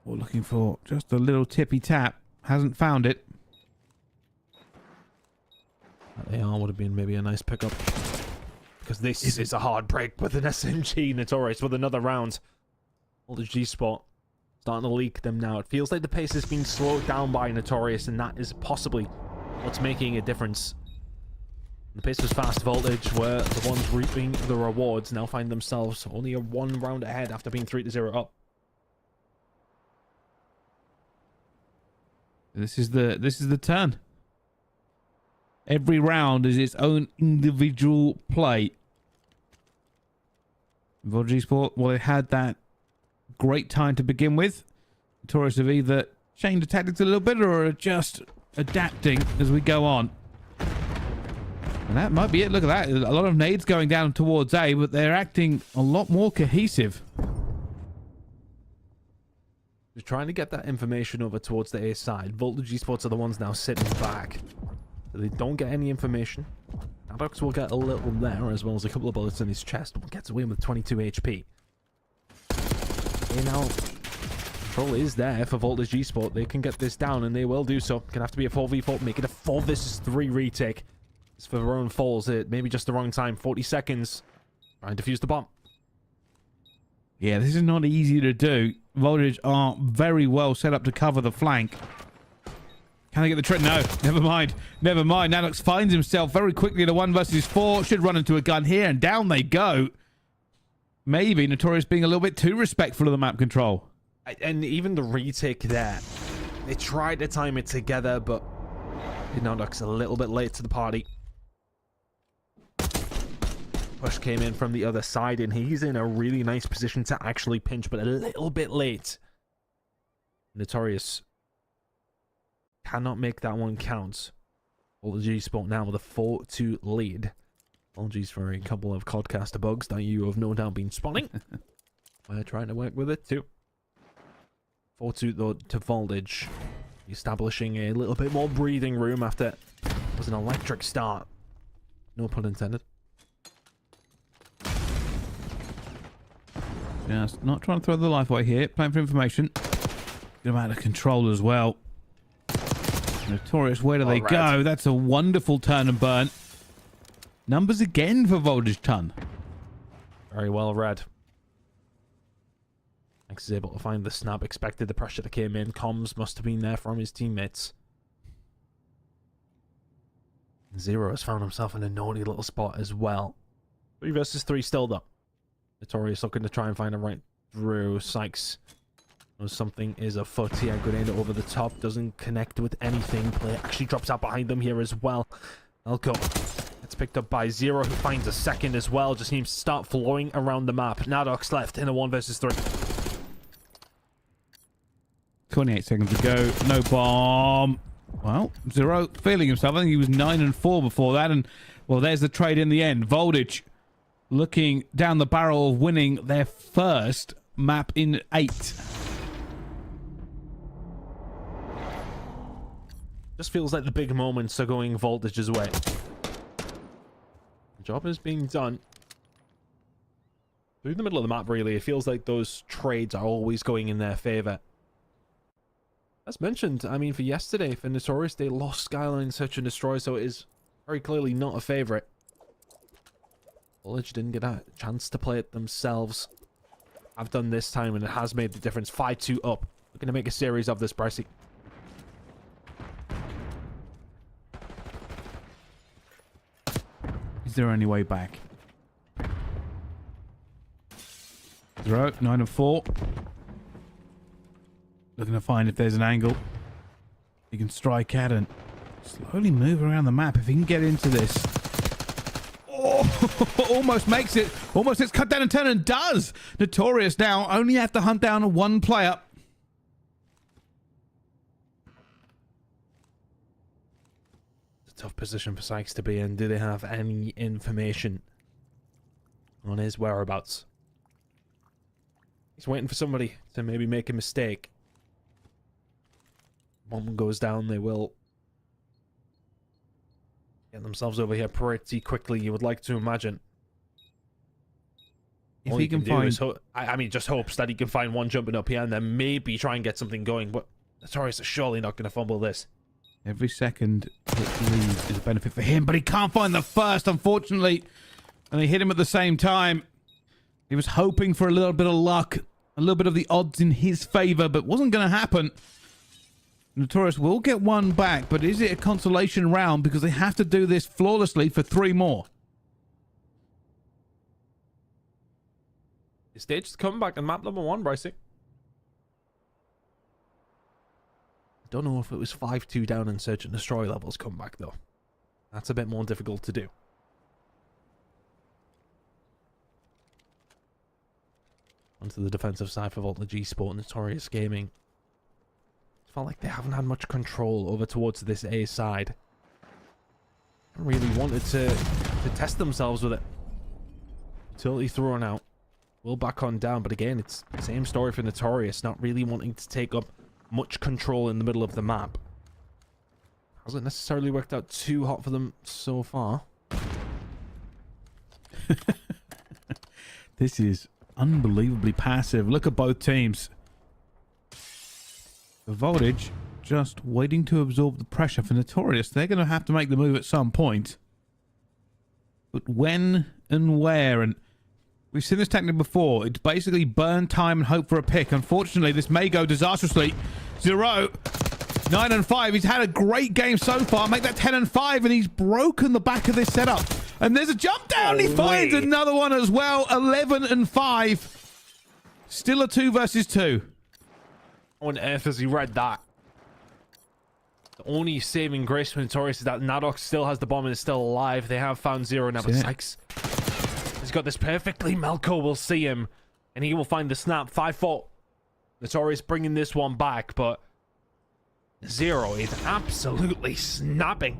We're looking for just a little tippy tap. Hasn't found it. They are would have been maybe a nice pickup. Because this is a hard break with an SMG. Notorious with another round. All the G-Spot starting to leak them now. It feels like the pace is being slowed down by Notorious, and that is possibly what's making a difference. The pace was fast. Voltage were the ones reaping the rewards. Now find themselves only a 1 round ahead after being 3-0 up. This is the turn. Every round is its own individual play. Voltage Sport, well, they had that great time to begin with. Notorious have either changed the tactics a little bit or are just adapting as we go on. And that might be it. Look at that. A lot of nades going down towards A, but they're acting a lot more cohesive. Just trying to get that information over towards the A side. Voltage Esports are the ones now sitting back. So they don't get any information. Adox will get a little there, as well as a couple of bullets in his chest. Gets away with 22 HP. Okay, now, control is there for Voltage Esport. They can get this down, and they will do so. Gonna have to be a 4v4, make it a 4 versus 3 retake. It's for their own falls. It maybe just the wrong time. 40 seconds. Try and defuse the bomb. Yeah, this is not easy to do. Voltage are very well set up to cover the flank. Can they get the trick? No, never mind. Never mind. Nadox finds himself very quickly in a 1 versus 4. Should run into a gun here, and down they go. Maybe Notorious being a little bit too respectful of the map control. And even the retake there. They tried to time it together, but Nadox a little bit late to the party. Push came in from the other side, and he's in a really nice position to actually pinch, but a little bit late. Notorious cannot make that one count. Voltage Sport now with a 4-2 lead. Apologies for a couple of Codcaster bugs that you have no doubt been spotting. We're trying to work with it too. 4-2 though to Voltage. Establishing a little bit more breathing room after it was an electric start. No pun intended. Just not trying to throw the life away here. Playing for information. Get them out of control as well. Notorious, where do they go? That's a wonderful turn and burn. Numbers again for Voltage Ton. Very well read. X is able to find the snap. Expected the pressure that came in. Comms must have been there from his teammates. Zero has found himself in a naughty little spot as well. 3 versus 3 still though. Notorious looking to try and find a right through. Sykes knows something is afoot here. Grenade over the top. Doesn't connect with anything. Player actually drops out behind them here as well. Elko. It's picked up by Zero, who finds a second as well. Just seems to start flowing around the map. Nadox left in a 1 versus 3. 28 seconds to go. No bomb. Well, Zero feeling himself. I think he was 9 and 4 before that. And, well, there's the trade in the end. Voltage looking down the barrel of winning their first map in 8. Just feels like the big moments are going Voltage's way. The job is being done. Through the middle of the map, really. It feels like those trades are always going in their favor. As mentioned, I mean, for yesterday, for Notorious, they lost Skyline Search and Destroy, so it is very clearly not a favorite. Voltage didn't get a chance to play it themselves. I've done this time, and it has made the difference. 5-2 up. We're going to make a series of this, Pricey. Is there any way back? Zero, 9 and 4. Looking to find if there's an angle he can strike at and slowly move around the map if he can get into this. Oh, almost makes it. Almost it's cut down and turn and does. Notorious now only have to hunt down 1 player. tough position for Sykes to be in. Do they have any information on his whereabouts? He's waiting for somebody to maybe make a mistake. One goes down, they will get themselves over here pretty quickly, you would like to imagine. If All he you can do find, is I mean, just hopes that he can find one jumping up here and then maybe try and get something going. But Notorious is surely not going to fumble this. every second it leaves is a benefit for him, but he can't find the first, unfortunately. And they hit him at the same time. He was hoping for a little bit of luck, a little bit of the odds in his favor, but wasn't going to happen. Notorious will get one back, but is it a consolation round? Because they have to do this flawlessly for 3 more. The stage is coming back on map number 1, Brycey. I don't know if it was 5-2 down and search and destroy levels come back, though. That's a bit more difficult to do. Onto the defensive side for Voltage Esports, Notorious Gaming. It felt like they haven't had much control over towards this A side. Really wanted to test themselves with it. Totally thrown out. Will back on down, but again, it's the same story for Notorious, not really wanting to take up much control in the middle of the map. Hasn't necessarily worked out too hot for them so far. This is unbelievably passive. Look at both teams. The Voltage just waiting to absorb the pressure for Notorious. They're going to have to make the move at some point. But when and where? And we've seen this technique before. It's basically burn time and hope for a pick. Unfortunately, this may go disastrously. 0, 9 and 5. He's had a great game so far. Make that 10 and 5, and he's broken the back of this setup. And there's a jump down. He finds another one as well. 11 and 5. Still a 2 versus 2. On earth has he read that? The only saving grace for Notorious is that Nadok still has the bomb and is still alive. They have found 0 now, but Sykes, he's got this perfectly. Melko will see him, and he will find the snap. 5-4. Notorious bringing this one back, but 0 is absolutely snapping.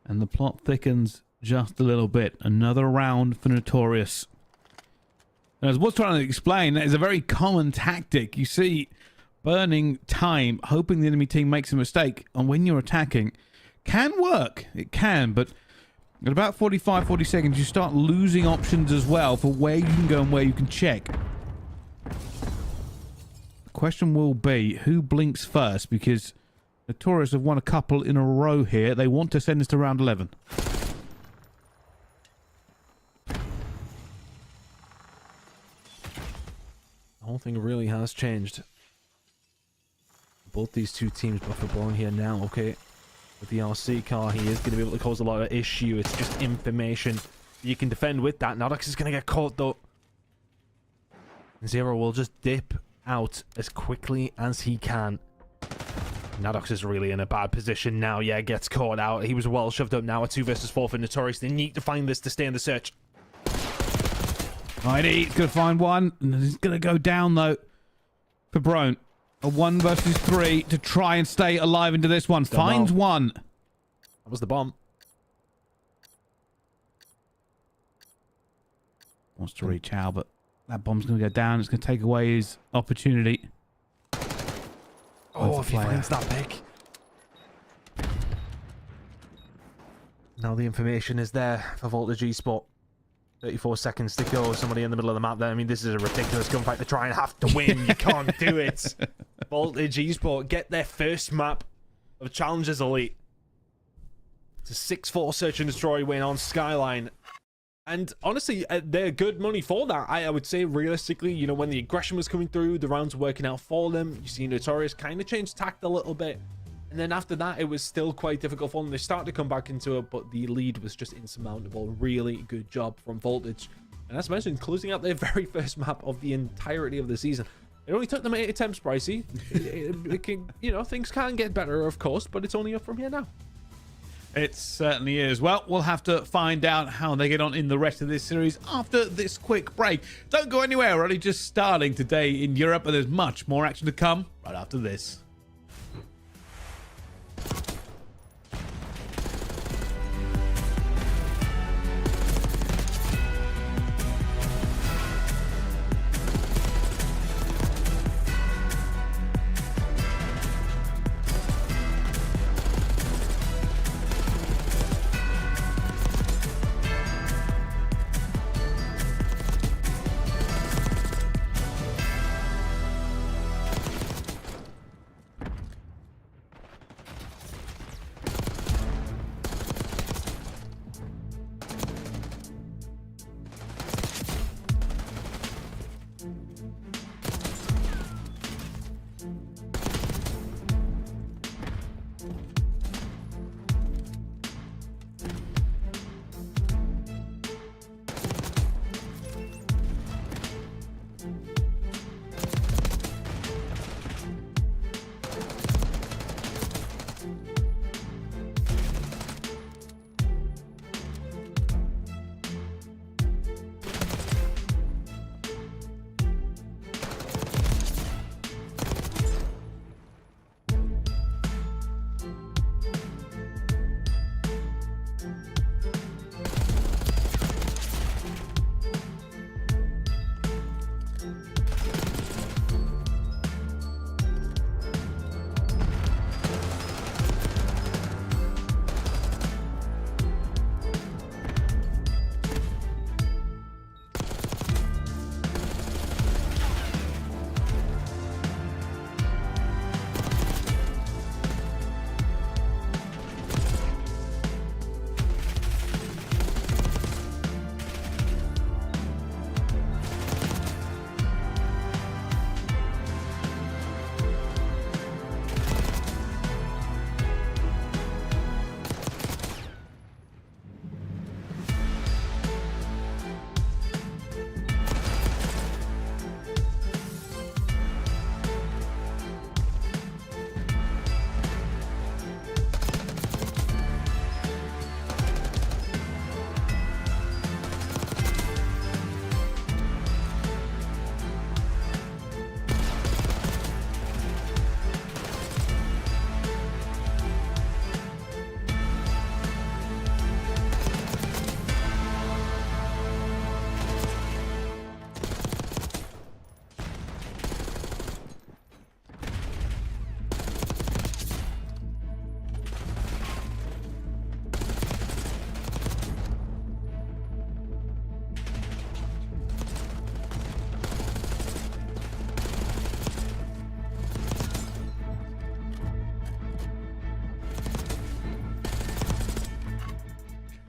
And the plot thickens just a little bit. Another round for Notorious. And as I was trying to explain, that is a very common tactic. You see, burning time, hoping the enemy team makes a mistake, and when you're attacking, can work. It can, but at about 45, 40 seconds, you start losing options as well for where you can go and where you can check. The question will be, who blinks first? Because Notorious have won a couple in a row here. They want to send this to round 11. The whole thing really has changed. Both these two teams, Buffer blown here now, okay. With the RC car, he is going to be able to cause a lot of issue. It's just information you can defend with that. Nodox is going to get caught, though. 0 will just dip out as quickly as he can. Nadox is really in a bad position now. Yeah, gets caught out. He was well shoved up now. A 2 versus 4 for Notorious. They need to find this to stay in the search. Right, he's going to find one. And he's going to go down, though, for Brone. A 1 versus 3 to try and stay alive into this one. Finds one. That was the bomb. Wants to reach out, but that bomb's going to go down. It's going to take away his opportunity. Oh, if he finds that pick. Now the information is there for Voltage Esports. 34 seconds to go. Somebody in the middle of the map there. I mean, this is a ridiculous gunfight to try and have to win. You can't do it. Voltage Esports get their first map of Challengers Elite. It's a 6-4 search and destroy win on Skyline. And honestly, they're good money for that. I would say realistically, you know, when the aggression was coming through, the rounds were working out for them. You see Notorious kind of changed tact a little bit. And then after that, it was still quite difficult for them. They started to come back into it, but the lead was just insurmountable. Really good job from Voltage. And as mentioned, closing out their very first map of the entirety of the season. It only took them 8 attempts, Brycey. It can, you know, things can get better, of course, but it's only up from here now. It certainly is. Well, we'll have to find out how they get on in the rest of this series after this quick break. Don't go anywhere. We're only just starting today in Europe, and there's much more action to come right after this.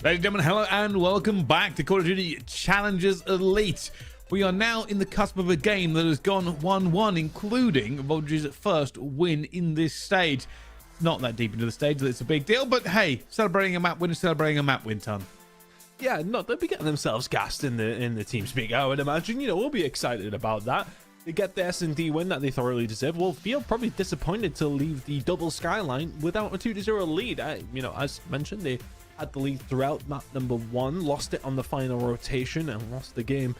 Ladies and gentlemen, hello and welcome back to Call of Duty Challengers Elite. We are now in the cusp of a game that has gone 1-1, including Voltage's first win in this stage. Not that deep into the stage that it's a big deal, but hey, celebrating a map win is celebrating a map win, Ton. Yeah, no, they'll be getting themselves gassed in the team speak, I would imagine. You know, we'll be excited about that. They get the S&D win that they thoroughly deserve. We'll feel probably disappointed to leave the double skyline without a 2-0 lead. As mentioned, they had the lead throughout map number 1, lost it on the final rotation, and lost the game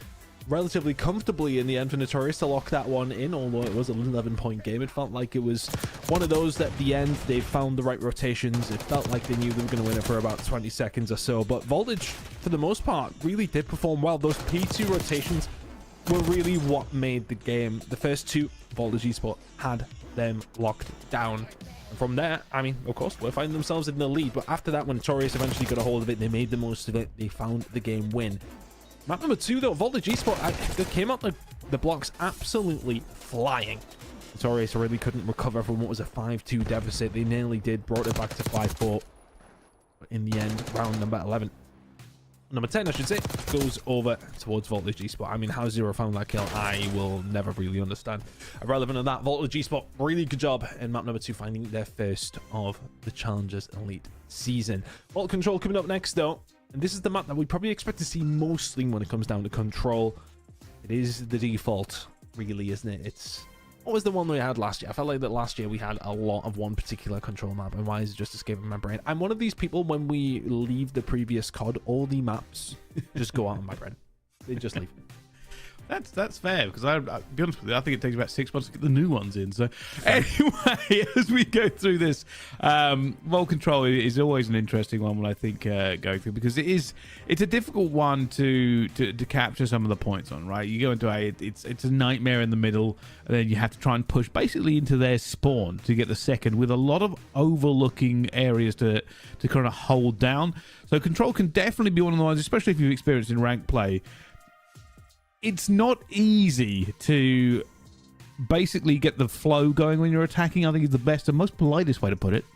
relatively comfortably in the end for Notorious to lock that one in, although it was an 11-point game. It felt like it was one of those that at the end they found the right rotations. It felt like they knew they were going to win it for about 20 seconds or so, but Voltage, for the most part, really did perform well. Those P2 rotations were really what made the game. The first two, Voltage Esports had them locked down. And from there, I mean, of course, they'll find themselves in the lead, but after that, when Notorious eventually got a hold of it, they made the most of it. They found the game win. Map number 2, though, Voltage Esports, they came out the blocks absolutely flying. Notorious really couldn't recover from what was a 5-2 deficit. They nearly did, brought it back to 5-4. But in the end, round number 11. Number 10, I should say, goes over towards Voltage Esports. I mean, how Zero found that kill, I will never really understand. Irrelevant of that, Voltage Esports, really good job in map number 2, finding their first of the Challengers Elite season. Vault Control coming up next, though. And this is the map that we probably expect to see mostly when it comes down to control. It is the default, really, isn't it? It's What was the one we had last year? I felt like that last year we had a lot of one particular control map, and why is it just escaping my brain? I'm one of these people, when we leave the previous COD, all the maps just go out of my brain. They just leave. That's fair, because I'll be honest with you, I think it takes about 6 months to get the new ones in. So anyway, as we go through this, Vault Control is always an interesting one when I think going through, because it's a difficult one to capture some of the points on, right? You go into it's a nightmare in the middle, and then you have to try and push basically into their spawn to get the second, with a lot of overlooking areas to kind of hold down. So Control can definitely be one of the ones, especially if you've experienced in ranked play. It's not easy to basically get the flow going when you're attacking. I think it's the best and most politest way to put it.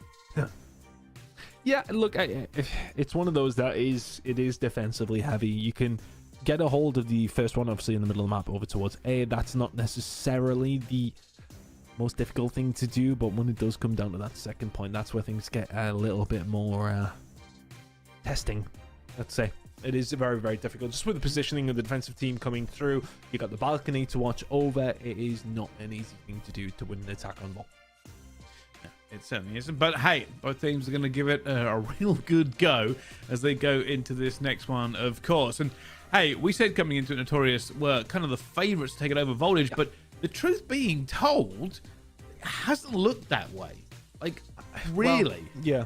Yeah, look, it's one of those that is defensively heavy. You can get a hold of the first one, obviously, in the middle of the map over towards A. That's not necessarily the most difficult thing to do, but when it does come down to that second point, that's where things get a little bit more testing, let's say. It is very, very difficult. Just with the positioning of the defensive team coming through, you got the balcony to watch over. It is not an easy thing to do to win an attack on ball. It certainly isn't. But hey, both teams are going to give it a real good go as they go into this next one, of course. And hey, we said coming into it, Notorious were kind of the favourites to take it over Voltage, but the truth being told, it hasn't looked that way. Like, really? Well, yeah.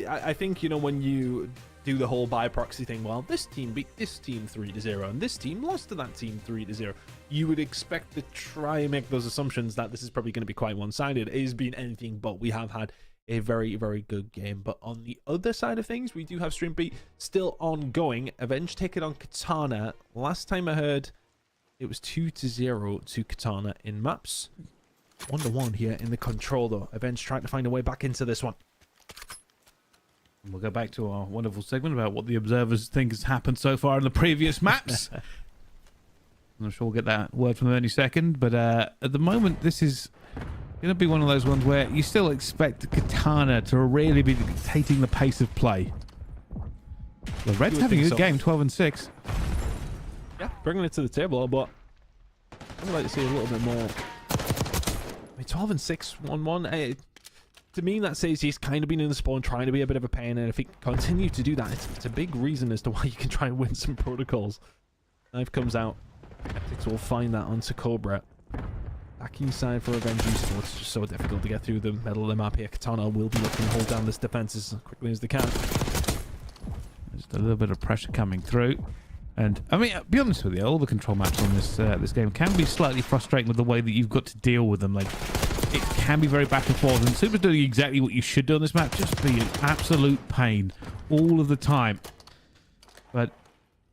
I think, you know, when you do the whole by proxy thing, well, this team beat this team 3-0 and this team lost to that team 3-0, you would expect to try and make those assumptions that this is probably going to be quite one-sided. It has been anything but. We have had a very, very good game. But on the other side of things, we do have Stream Beat still ongoing. Avenge take it on Katana. Last time I heard, it was 2-0 to Katana in maps. 1-1 here in the control, though. Avenge trying to find a way back into this one. We'll go back to our wonderful segment about what the observers think has happened so far in the previous maps. I'm sure we'll get that word from them any second. But at the moment, this is going to be one of those ones where you still expect Katana to really be dictating the pace of play. The Reds having a good game, 12-6. Yeah, bringing it to the table, but I'd like to see a little bit more. I mean, 12-6, 1-1. To me, that says he's kind of been in the spawn, trying to be a bit of a pain, and if he continue to do that, it's a big reason as to why you can try and win some protocols. Knife comes out. Ethics will find that onto Cobra. Back inside for Avenge Esports. It's just so difficult to get through the middle of the map here. Katana will be looking to hold down this defense as quickly as they can. Just a little bit of pressure coming through. And, I mean, be honest with you, all the control maps on this game can be slightly frustrating with the way that you've got to deal with them. Like, it can be very back and forth, and Super's doing exactly what you should do on this map, just be an absolute pain all of the time. But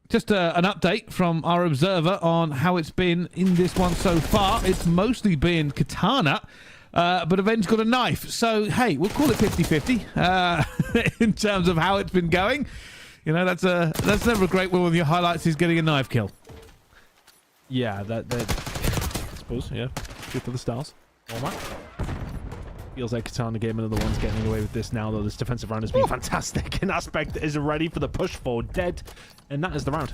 just an update from our observer on how it's been in this one so far. It's mostly been Katana, but Avenge got a knife. So, hey, we'll call it 50-50 in terms of how it's been going. You know, that's never a great one when your highlights is getting a knife kill. Yeah, that I suppose, yeah. Good for the stars. Feels like Katana game another one's getting away with this now, though. This defensive round has been fantastic. And Aspect is ready for the push for dead. And that is the round.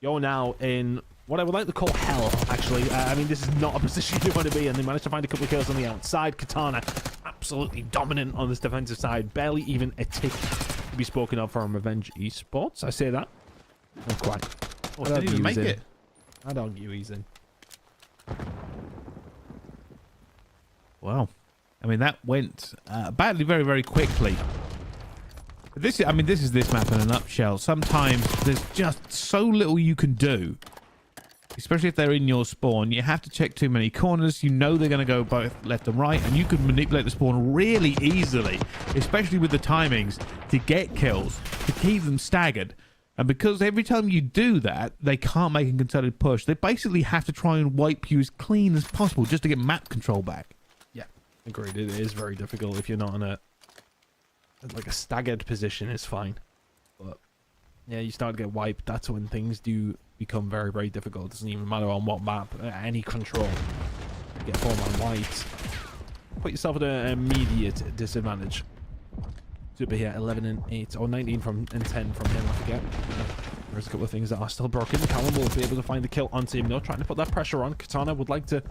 You're now in what I would like to call hell, actually. I mean, this is not a position you want to be in. They managed to find a couple of kills on the outside. Katana absolutely dominant on this defensive side. Barely even a tick to be spoken of from Revenge Esports. I say that. Not quite. Oh, didn't even make it. I'd argue he's in. Wow. I mean, that went badly very, very quickly. But this is this map in a nutshell. Sometimes there's just so little you can do, especially if they're in your spawn. You have to check too many corners. You know they're going to go both left and right, and you can manipulate the spawn really easily, especially with the timings, to get kills, to keep them staggered. And because every time you do that, they can't make a concerted push. They basically have to try and wipe you as clean as possible just to get map control back. Agreed. It is very difficult if you're not in a staggered position. Is fine, but yeah, you start to get wiped. That's when things do become very, very difficult. It doesn't even matter on what map. Any control, get 4-man wiped, put yourself at an immediate disadvantage. Super here, 11-8 or 19 and 10 from him. I forget. There's a couple of things that are still broken. Callum will be able to find the kill on team though, trying to put that pressure on. Katana would like to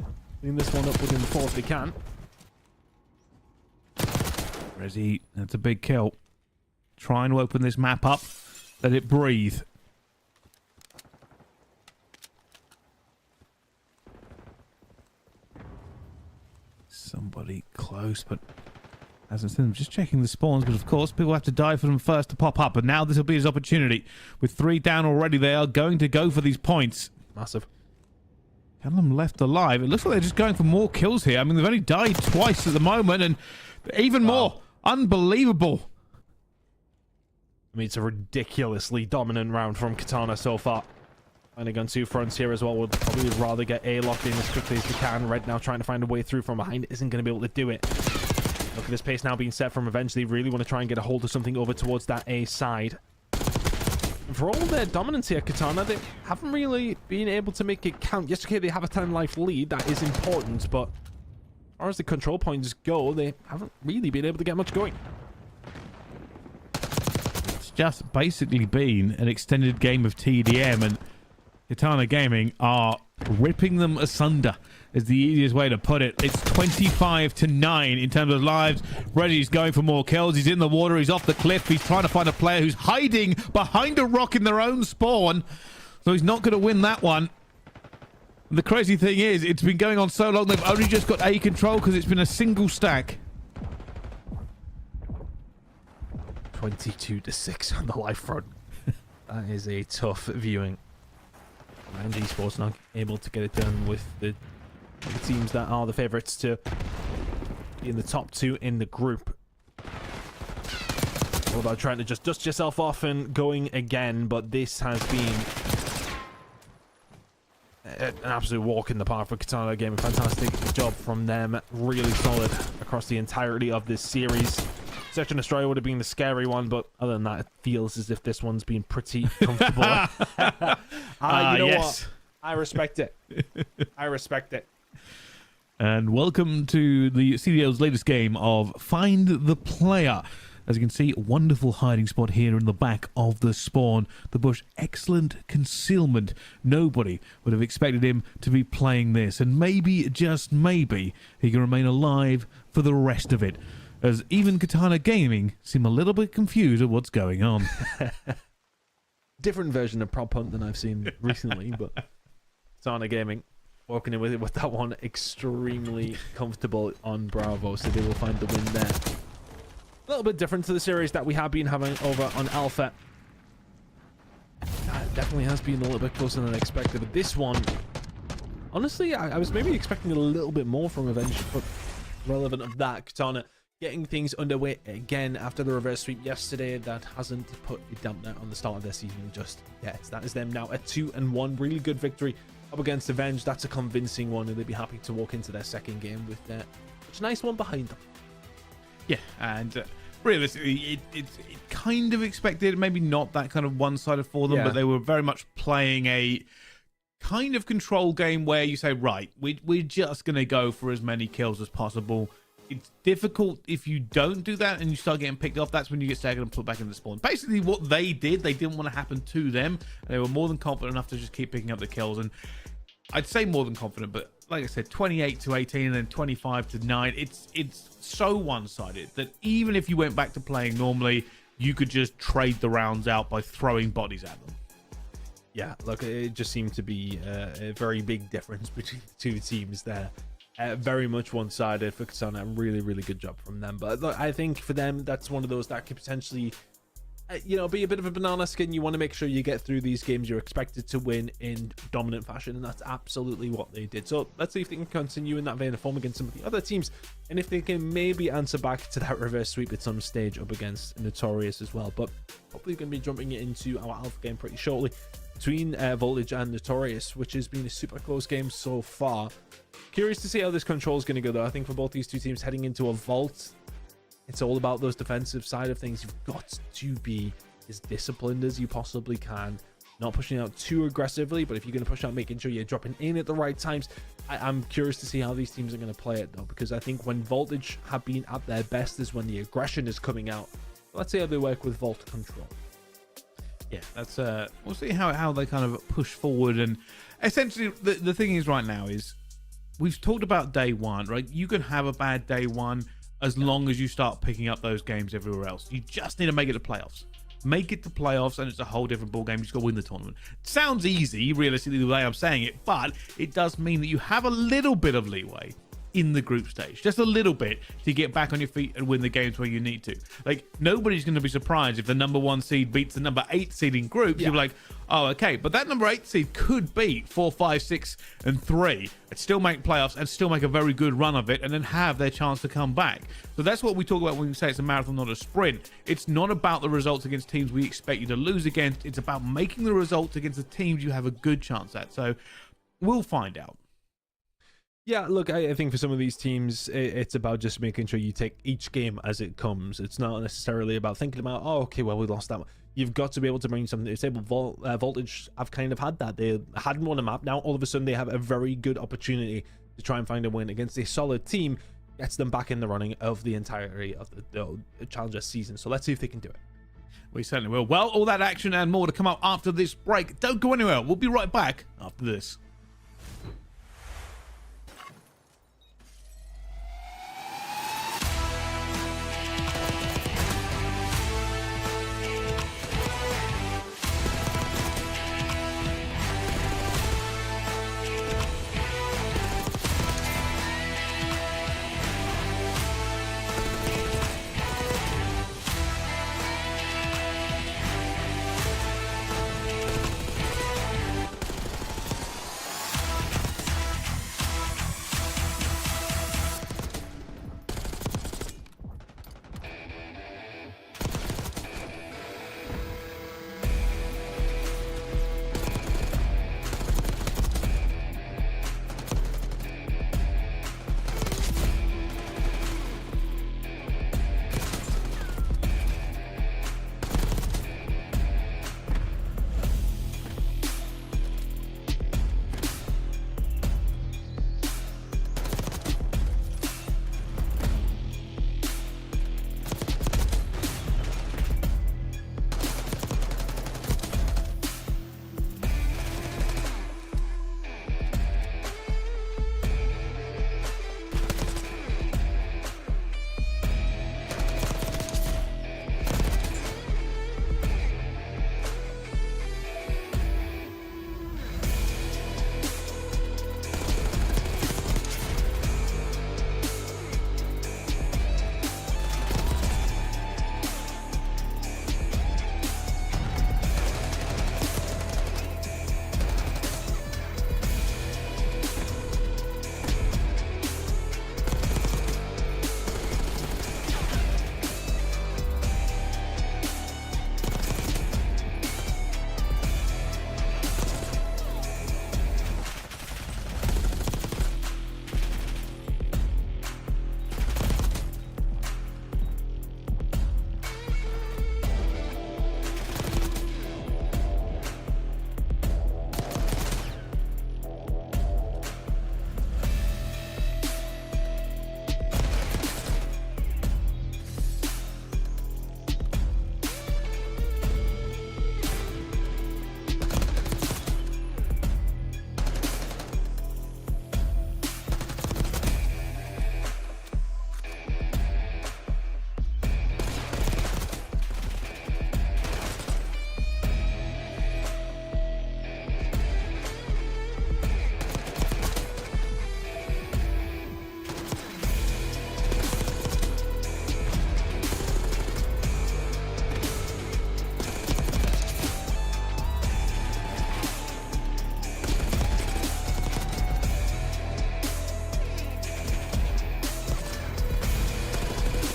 clean this one up within the 4 if they can. Resi, that's a big kill. Trying to open this map up. Let it breathe. Somebody close, but hasn't seen them. Just checking the spawns, but of course people have to die for them first to pop up. But now this will be his opportunity. With 3 down already, they are going to go for these points. Massive. Callum left alive. It looks like they're just going for more kills here. I mean, they've only died twice at the moment, and even more. Unbelievable. I mean, it's a ridiculously dominant round from Katana so far. Finding on 2 fronts here as well. Would probably rather get A locked in as quickly as we can. Red now trying to find a way through from behind. Isn't going to be able to do it. Look at this pace now being set from Revenge. They really want to try and get a hold of something over towards that A side. And for all their dominance here, Katana, they haven't really been able to make it count. Yes, okay, they have a 10 life lead. That is important, but as far as the control points go, they haven't really been able to get much going. It's just basically been an extended game of TDM, and Katana Gaming are ripping them asunder, is the easiest way to put it. It's 25-9 in terms of lives. Reggie's going for more kills. He's in the water. He's off the cliff. He's trying to find a player who's hiding behind a rock in their own spawn. So he's not going to win that one. The crazy thing is, it's been going on so long, they've only just got A control because it's been a single stack. 22-6 on the life front. That is a tough viewing. And Esports not able to get it done with the teams that are the favourites to be in the top 2 in the group. All about trying to just dust yourself off and going again, but this has been an absolute walk in the park for Katana Gaming. Fantastic job from them. Really solid across the entirety of this series. Search and Destroy would have been the scary one, but other than that, it feels as if this one's been pretty comfortable. You know yes. what? I respect it. I respect it. And welcome to the CDL's latest game of Find the Player. As you can see, wonderful hiding spot here in the back of the spawn. The bush, excellent concealment. Nobody would have expected him to be playing this. And maybe, just maybe, he can remain alive for the rest of it. As even Katana Gaming seem a little bit confused at what's going on. Different version of prop hunt than I've seen recently, but Katana Gaming walking in with that one extremely comfortable on Bravo, so they will find the win there. A little bit different to the series that we have been having over on Alpha. That definitely has been a little bit closer than expected, but this one, honestly, I was maybe expecting a little bit more from Avenge, but relevant of that, Katana getting things underway again after the reverse sweep yesterday. That hasn't put a dampener on the start of their season just yet. That is them now a 2-1 really good victory up against Avenge. That's a convincing one, and they'd be happy to walk into their second game with such a nice one behind them. Yeah, and realistically, it kind of expected, maybe not that kind of one-sided for them, but they were very much playing a kind of control game where you say, right, we're just going to go for as many kills as possible. It's difficult if you don't do that and you start getting picked off. That's when you get staggered and put back in the spawn. Basically, what they did, they didn't want to happen to them. They were more than confident enough to just keep picking up the kills. And I'd say more than confident, but like I said, 28-18 and then 25-9. It's so one-sided that even if you went back to playing normally, you could just trade the rounds out by throwing bodies at them. Yeah, look, it just seemed to be a very big difference between the two teams there. Very much one-sided for Katana. Really, really good job from them. But look, I think for them, that's one of those that could potentially, be a bit of a banana skin. You want to make sure you get through these games. You're expected to win in dominant fashion, and that's absolutely what they did. So let's see if they can continue in that vein of form against some of the other teams, and if they can maybe answer back to that reverse sweep at some stage up against Notorious as well. But hopefully we're going to be jumping into our alpha game pretty shortly between Voltage and Notorious, which has been a super close game so far. Curious to see how this control is going to go, though. I think for both these two teams heading into a vault, it's all about those defensive side of things. You've got to be as disciplined as you possibly can, not pushing out too aggressively, but if you're going to push out, making sure you're dropping in at the right times. I'm curious to see how these teams are going to play it, though, because I think when Voltage have been at their best is when the aggression is coming out. Let's see how they work with Vault control. Yeah, that's we'll see how they kind of push forward. And essentially the thing is right now is we've talked about day one, right? You can have a bad day one as long as you start picking up those games everywhere else. You just need to make it to playoffs. Make it to playoffs, and it's a whole different ball game. You just got to win the tournament. Sounds easy, realistically, the way I'm saying it, but it does mean that you have a little bit of leeway in the group stage, just a little bit, to get back on your feet and win the games where you need to. Like, nobody's going to be surprised if the number 1 seed beats the number 8 seed in groups. You're like, oh, okay, but that number 8 seed could beat 4, 5, 6, and 3 and still make playoffs and still make a very good run of it and then have their chance to come back. So that's what we talk about when we say it's a marathon, not a sprint. It's not about the results against teams we expect you to lose against. It's about making the results against the teams you have a good chance at. So we'll find out. Yeah, look, I think for some of these teams, it's about just making sure you take each game as it comes. It's not necessarily about thinking about, oh, okay, well, we lost that one. You've got to be able to bring something to the table. Voltage have kind of had that. They hadn't won a map. Now, all of a sudden, they have a very good opportunity to try and find a win against a solid team. Gets them back in the running of the entirety of the Challenger season. So let's see if they can do it. We certainly will. Well, all that action and more to come up after this break. Don't go anywhere. We'll be right back after this.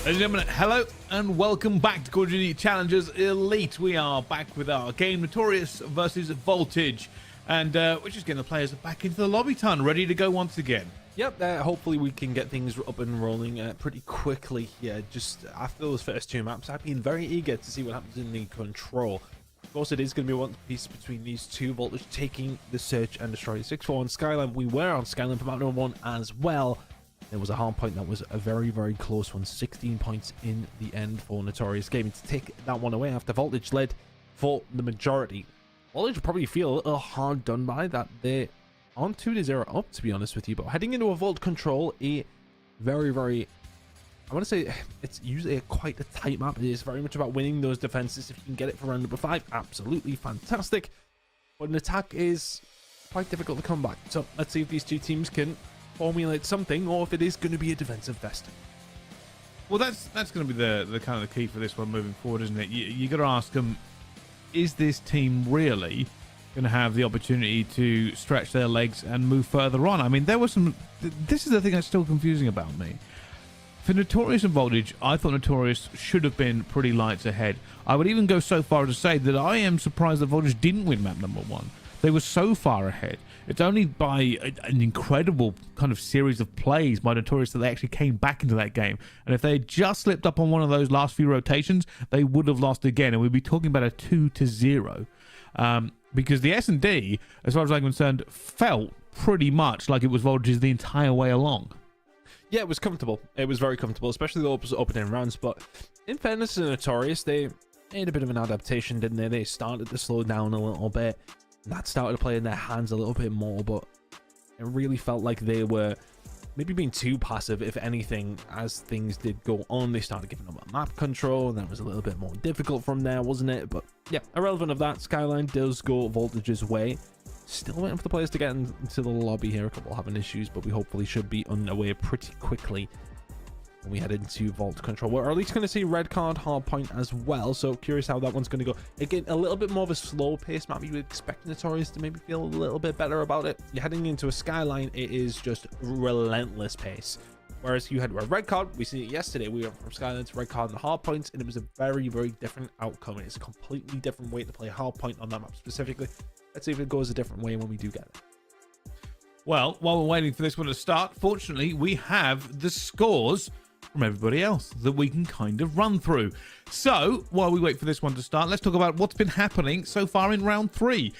Ladies and gentlemen, hello and welcome back to Call of Duty Challengers Elite. We are back with our game Notorious versus Voltage, and we're just getting the players back into the lobby ton, ready to go once again. Yep, hopefully we can get things up and rolling pretty quickly here. Just after those first 2 maps, I've been very eager to see what happens in the control. Of course, it is going to be one piece between these two. Voltage taking the Search and Destroy. 6-4 on Skyline. We were on Skyline for map number 1 as well. There was a hard point that was a very, very close one. 16 points in the end for Notorious Gaming to take that one away after Voltage led for the majority. Voltage probably feel a little hard done by that. They on 2-0 up, to be honest with you. But heading into a Vault Control, a very, I want to say it's usually quite a tight map. It is very much about winning those defenses. If you can get it for round number 5, absolutely fantastic. But an attack is quite difficult to come back. So let's see if these two teams can formulate something, or if it is going to be a defensive fest. Well, that's going to be the kind of the key for this one moving forward, isn't it? You got to ask them, is this team really going to have the opportunity to stretch their legs and move further on? I mean, there was some... This is the thing that's still confusing about me. For Notorious and Voltage, I thought Notorious should have been pretty lights ahead. I would even go so far as to say that I am surprised that Voltage didn't win map number 1. They were so far ahead. It's only by an incredible kind of series of plays by Notorious that they actually came back into that game. And if they had just slipped up on one of those last few rotations, they would have lost again. And we'd be talking about a 2-0. Because the S&D, as far as I'm concerned, felt pretty much like it was Voltage's the entire way along. Yeah, it was comfortable. It was very comfortable, especially the opening rounds. But in fairness to Notorious, they made a bit of an adaptation, didn't they? They started to slow down a little bit. That started to play in their hands a little bit more, but it really felt like they were maybe being too passive. If anything, as things did go on, they started giving them a map control, and that was a little bit more difficult from there, wasn't it? But yeah, irrelevant of that, Skyline does go Voltage's way. Still waiting for the players to get into the lobby here. A couple having issues, but we hopefully should be on our way pretty quickly when we head into Vault Control. We're at least going to see red card hardpoint as well, so curious how that one's going to go. Again, a little bit more of a slow pace map. You would expect Notorious to maybe feel a little bit better about it. You're heading into a Skyline, it is just relentless pace. Whereas you had a red card, we see it yesterday, we went from Skyline to red card and the hardpoints, and it was a very different outcome. It's a completely different way to play hardpoint on that map specifically. Let's see if it goes a different way when we do get it. Well, while we're waiting for this one to start, fortunately, we have the scores from everybody else that we can kind of run through. So, while we wait for this one to start, let's talk about what's been happening so far in round 3.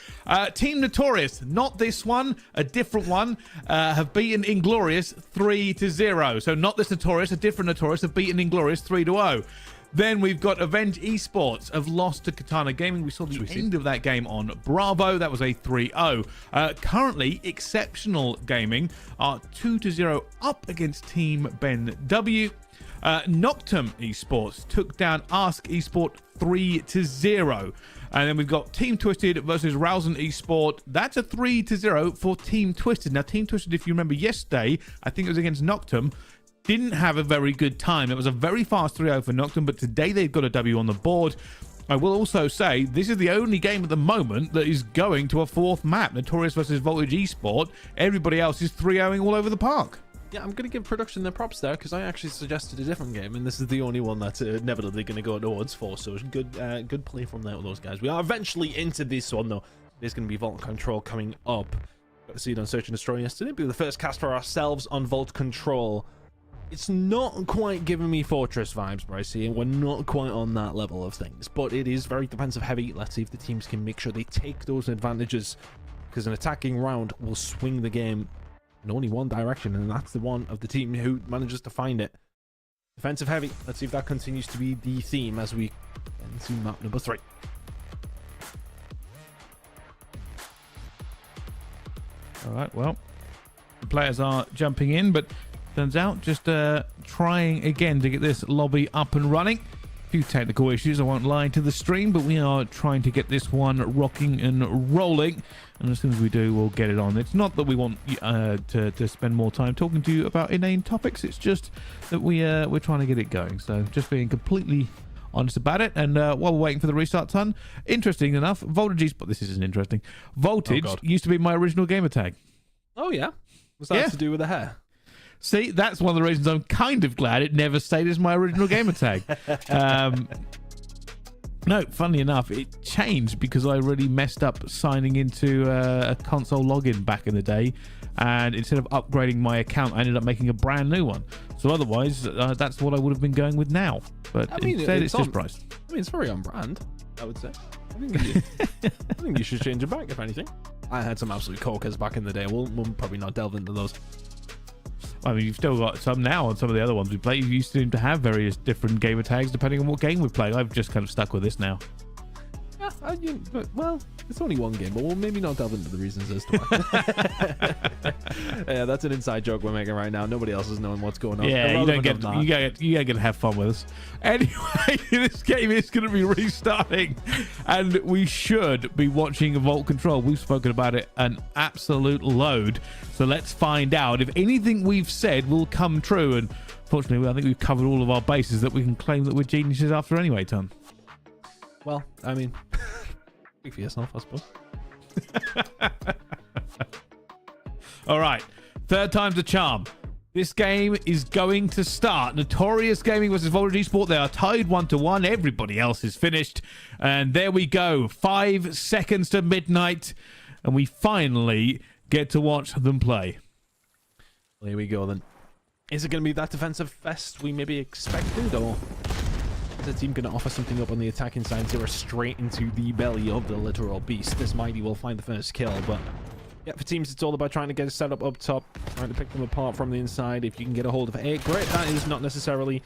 Team Notorious, not this one, a different one, have beaten Inglorious 3-0. So, not this Notorious, a different Notorious have beaten Inglorious 3-0. Then we've got Avenge Esports have lost to Katana Gaming. We saw the end of that game on Bravo. That was a 3-0. Currently, Exceptional Gaming are 2-0 up against Team Ben W. Noctum Esports took down Ask Esport 3-0. And then we've got Team Twisted versus Rousing Esport. That's a 3-0 for Team Twisted. Now, Team Twisted, if you remember yesterday, I think it was against Noctum, didn't have a very good time. It was a very fast 3-0 for Noctum, but today they've got a W on the board. I will also say this is the only game at the moment that is going to a 4th map. Notorious versus Voltage Esport. Everybody else is 3-0ing all over the park. Yeah, I'm going to give production their props there, because I actually suggested a different game, and this is the only one that's inevitably going to go towards 4, so good play from there with those guys. We are eventually into this one, though. There's going to be Vault Control coming up. Got to see it on Search and Destroy yesterday. Be the first cast for ourselves on Vault Control. It's not quite giving me Fortress vibes, Brycey, and we're not quite on that level of things, but it is very defensive heavy. Let's see if the teams can make sure they take those advantages, because an attacking round will swing the game in only one direction, and that's the one of the team who manages to find it. Defensive heavy. Let's see if that continues to be the theme as we get into map number 3. All right, well, the players are jumping in, but turns out just trying again to get this lobby up and running. A few technical issues, I won't lie to the stream, but we are trying to get this one rocking and rolling, and as soon as we do, we'll get it on. It's not that we want to spend more time talking to you about inane topics, it's just that we're trying to get it going, so just being completely honest about it. And while we're waiting for the restart ton, interesting enough, Voltage, but this isn't interesting, Voltage used to be my original gamer tag. Oh yeah? Was that to do with the hair? See, that's one of the reasons I'm kind of glad it never stayed as my original gamer tag. No, funnily enough, it changed because I really messed up signing into a console login back in the day. And instead of upgrading my account, I ended up making a brand new one. So otherwise, that's what I would have been going with now. But I mean, instead, it's just Bryce. I mean, it's very on brand, I would say. I think you should change it back, if anything. I had some absolute corkers back in the day. We'll probably not delve into those. I mean, you've still got some now on some of the other ones we play. You used to seem to have various different gamer tags depending on what game we play. I've just kind of stuck with this now. Yeah, well, It's only one game, but we'll maybe not delve into the reasons as to why. Yeah, that's an inside joke we're making right now. Nobody else is knowing what's going on. Yeah, you gotta have fun with us. Anyway, this game is going to be restarting, and we should be watching Vault Control. We've spoken about it an absolute load, so let's find out if anything we've said will come true. And fortunately, I think we've covered all of our bases that we can claim that we're geniuses after anyway, Ton. Well, I mean, speak for yourself, I suppose. All right, third time's a charm. This game is going to start. Notorious Gaming versus Voltage Esport. They are tied 1-1. Everybody else is finished. And there we go. 5 seconds to midnight. And we finally get to watch them play. Well, here we go then. Is it going to be that defensive fest we maybe expected, or is the team going to offer something up on the attacking side, zero straight into the belly of the literal beast? This Mighty will find the first kill, but yeah, for teams, it's all about trying to get a setup up top, trying to pick them apart from the inside. If you can get a hold of A, great. That is not necessarily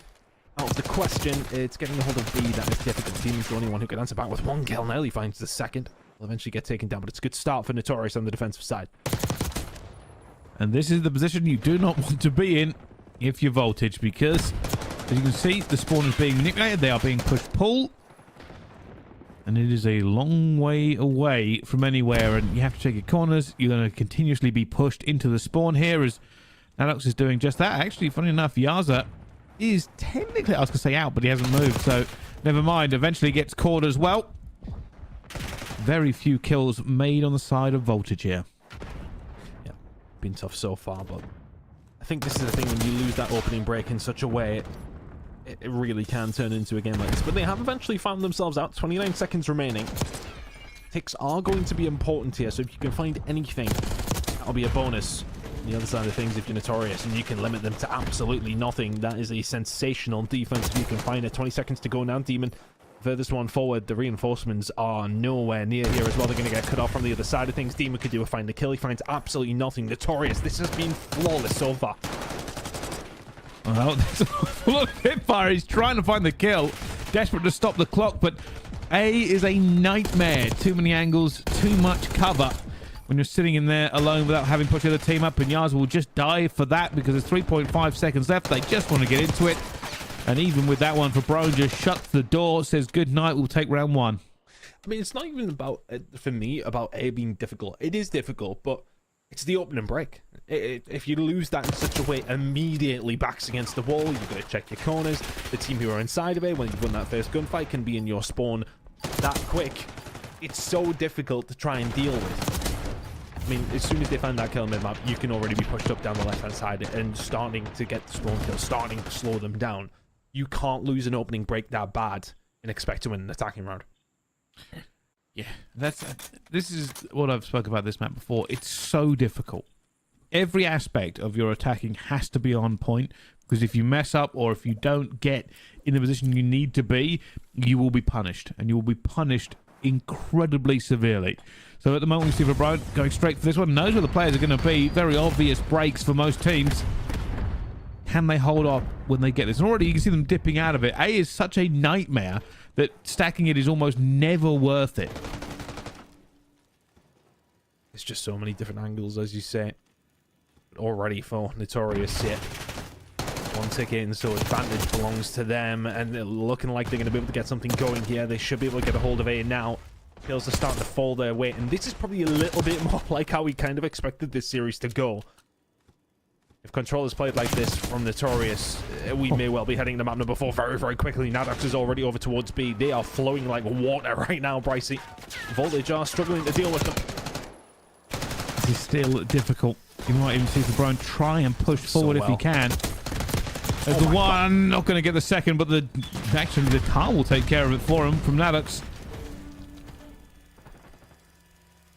out of the question. It's getting a hold of B that is difficult. The team is the only one who can answer back with one kill. Nearly finds the second. Will eventually get taken down, but it's a good start for Notorious on the defensive side. And this is the position you do not want to be in if you're Voltage, because as you can see, the spawn is being manipulated. They are being push-pull. And it is a long way away from anywhere, and you have to check your corners. You're going to continuously be pushed into the spawn here, as Nadox is doing just that. Actually, funny enough, Yaza is technically, I was going to say out, but he hasn't moved, so never mind. Eventually gets caught as well. Very few kills made on the side of Voltage here. Yeah, been tough so far, but I think this is the thing, when you lose that opening break in such a way, it really can turn into a game like this. But they have eventually found themselves out. 29 seconds remaining. Ticks are going to be important here, so if you can find anything, that'll be a bonus. On the other side of things, if you're Notorious and you can limit them to absolutely nothing, that is a sensational defense if you can find it. 20 seconds to go now. Demon, furthest one forward. The reinforcements are nowhere near here as well. They're going to get cut off from the other side of things. Demon could do a find the kill. He finds absolutely nothing. Notorious, this has been flawless so far. Well, there's a lot of hipfire. He's trying to find the kill. Desperate to stop the clock, but A is a nightmare. Too many angles, too much cover. When you're sitting in there alone without having pushed the other team up, and Yaz will just die for that because there's 3.5 seconds left. They just want to get into it. And even with that one, Fabron just shuts the door, says good night, we'll take round one. I mean, it's not even about, for me, about A being difficult. It is difficult, but it's the opening break. If you lose that in such a way, immediately backs against the wall. You've got to check your corners. The team who are inside of it, when you've won that first gunfight, can be in your spawn that quick. It's so difficult to try and deal with. I mean, as soon as they find that kill mid-map, you can already be pushed up down the left-hand side and starting to get the spawn kill, starting to slow them down. You can't lose an opening break that bad and expect to win an attacking round. Yeah, this is what I've spoken about this map before. It's so difficult. Every aspect of your attacking has to be on point, because if you mess up or if you don't get in the position you need to be, you will be punished, and you will be punished incredibly severely. So at the moment, we see Fabron going straight for this one. Knows where the players are going to be. Very obvious breaks for most teams. Can they hold off when they get this? And already you can see them dipping out of it. A is such a nightmare that stacking it is almost never worth it. It's just so many different angles, as you say. Already for Notorious yet. One ticket in, so advantage belongs to them, and they're looking like they're going to be able to get something going here. They should be able to get a hold of A now. Kills are starting to fall their way, and this is probably a little bit more like how we kind of expected this series to go. If Control is played like this from Notorious, we may well be heading to map number 4 very, very quickly. Nadox is already over towards B. They are flowing like water right now, Brycey. Voltage are struggling to deal with them. This is still difficult. You might even see Fabron try and push forward if he can. There's the one, not going to get the second, but actually the car will take care of it for him from Nadox.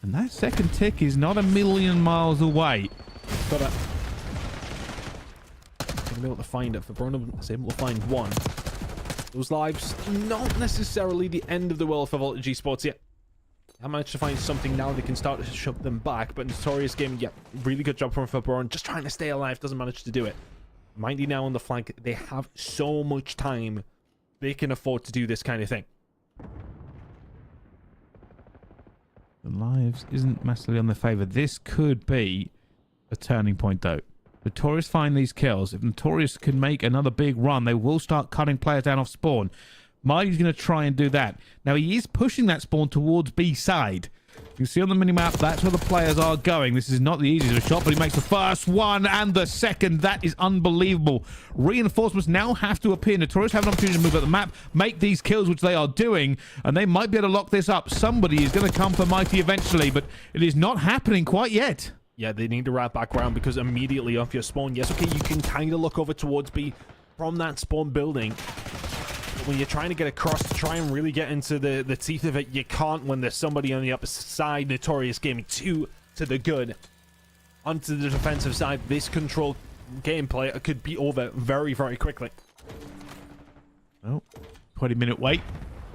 And that second tick is not a million miles away. Got it. Be able to find it. Fabron is able to find one. Those lives, not necessarily the end of the world for Voltage Esports yet. I managed to find something now. They can start to shove them back, but Notorious Gaming, yeah, really good job from Fabron. Just trying to stay alive, doesn't manage to do it. Mighty now on the flank. They have so much time. They can afford to do this kind of thing. The lives isn't massively on their favor. This could be a turning point, though. Notorious find these kills. If Notorious can make another big run, they will start cutting players down off spawn. Mighty's going to try and do that. Now, he is pushing that spawn towards B side. You can see on the minimap, that's where the players are going. This is not the easiest of a shot, but he makes the first one and the second. That is unbelievable. Reinforcements now have to appear. Notorious have an opportunity to move up the map, make these kills, which they are doing, and they might be able to lock this up. Somebody is going to come for Mighty eventually, but it is not happening quite yet. Yeah, they need to wrap back around because immediately off your spawn, yes, okay, you can kind of look over towards B from that spawn building. When you're trying to get across to try and really get into the teeth of it, you can't when there's somebody on the upper side. Notorious Gaming 2 to the good. Onto the defensive side, this control gameplay could be over very, very quickly. Oh, 20-minute wait.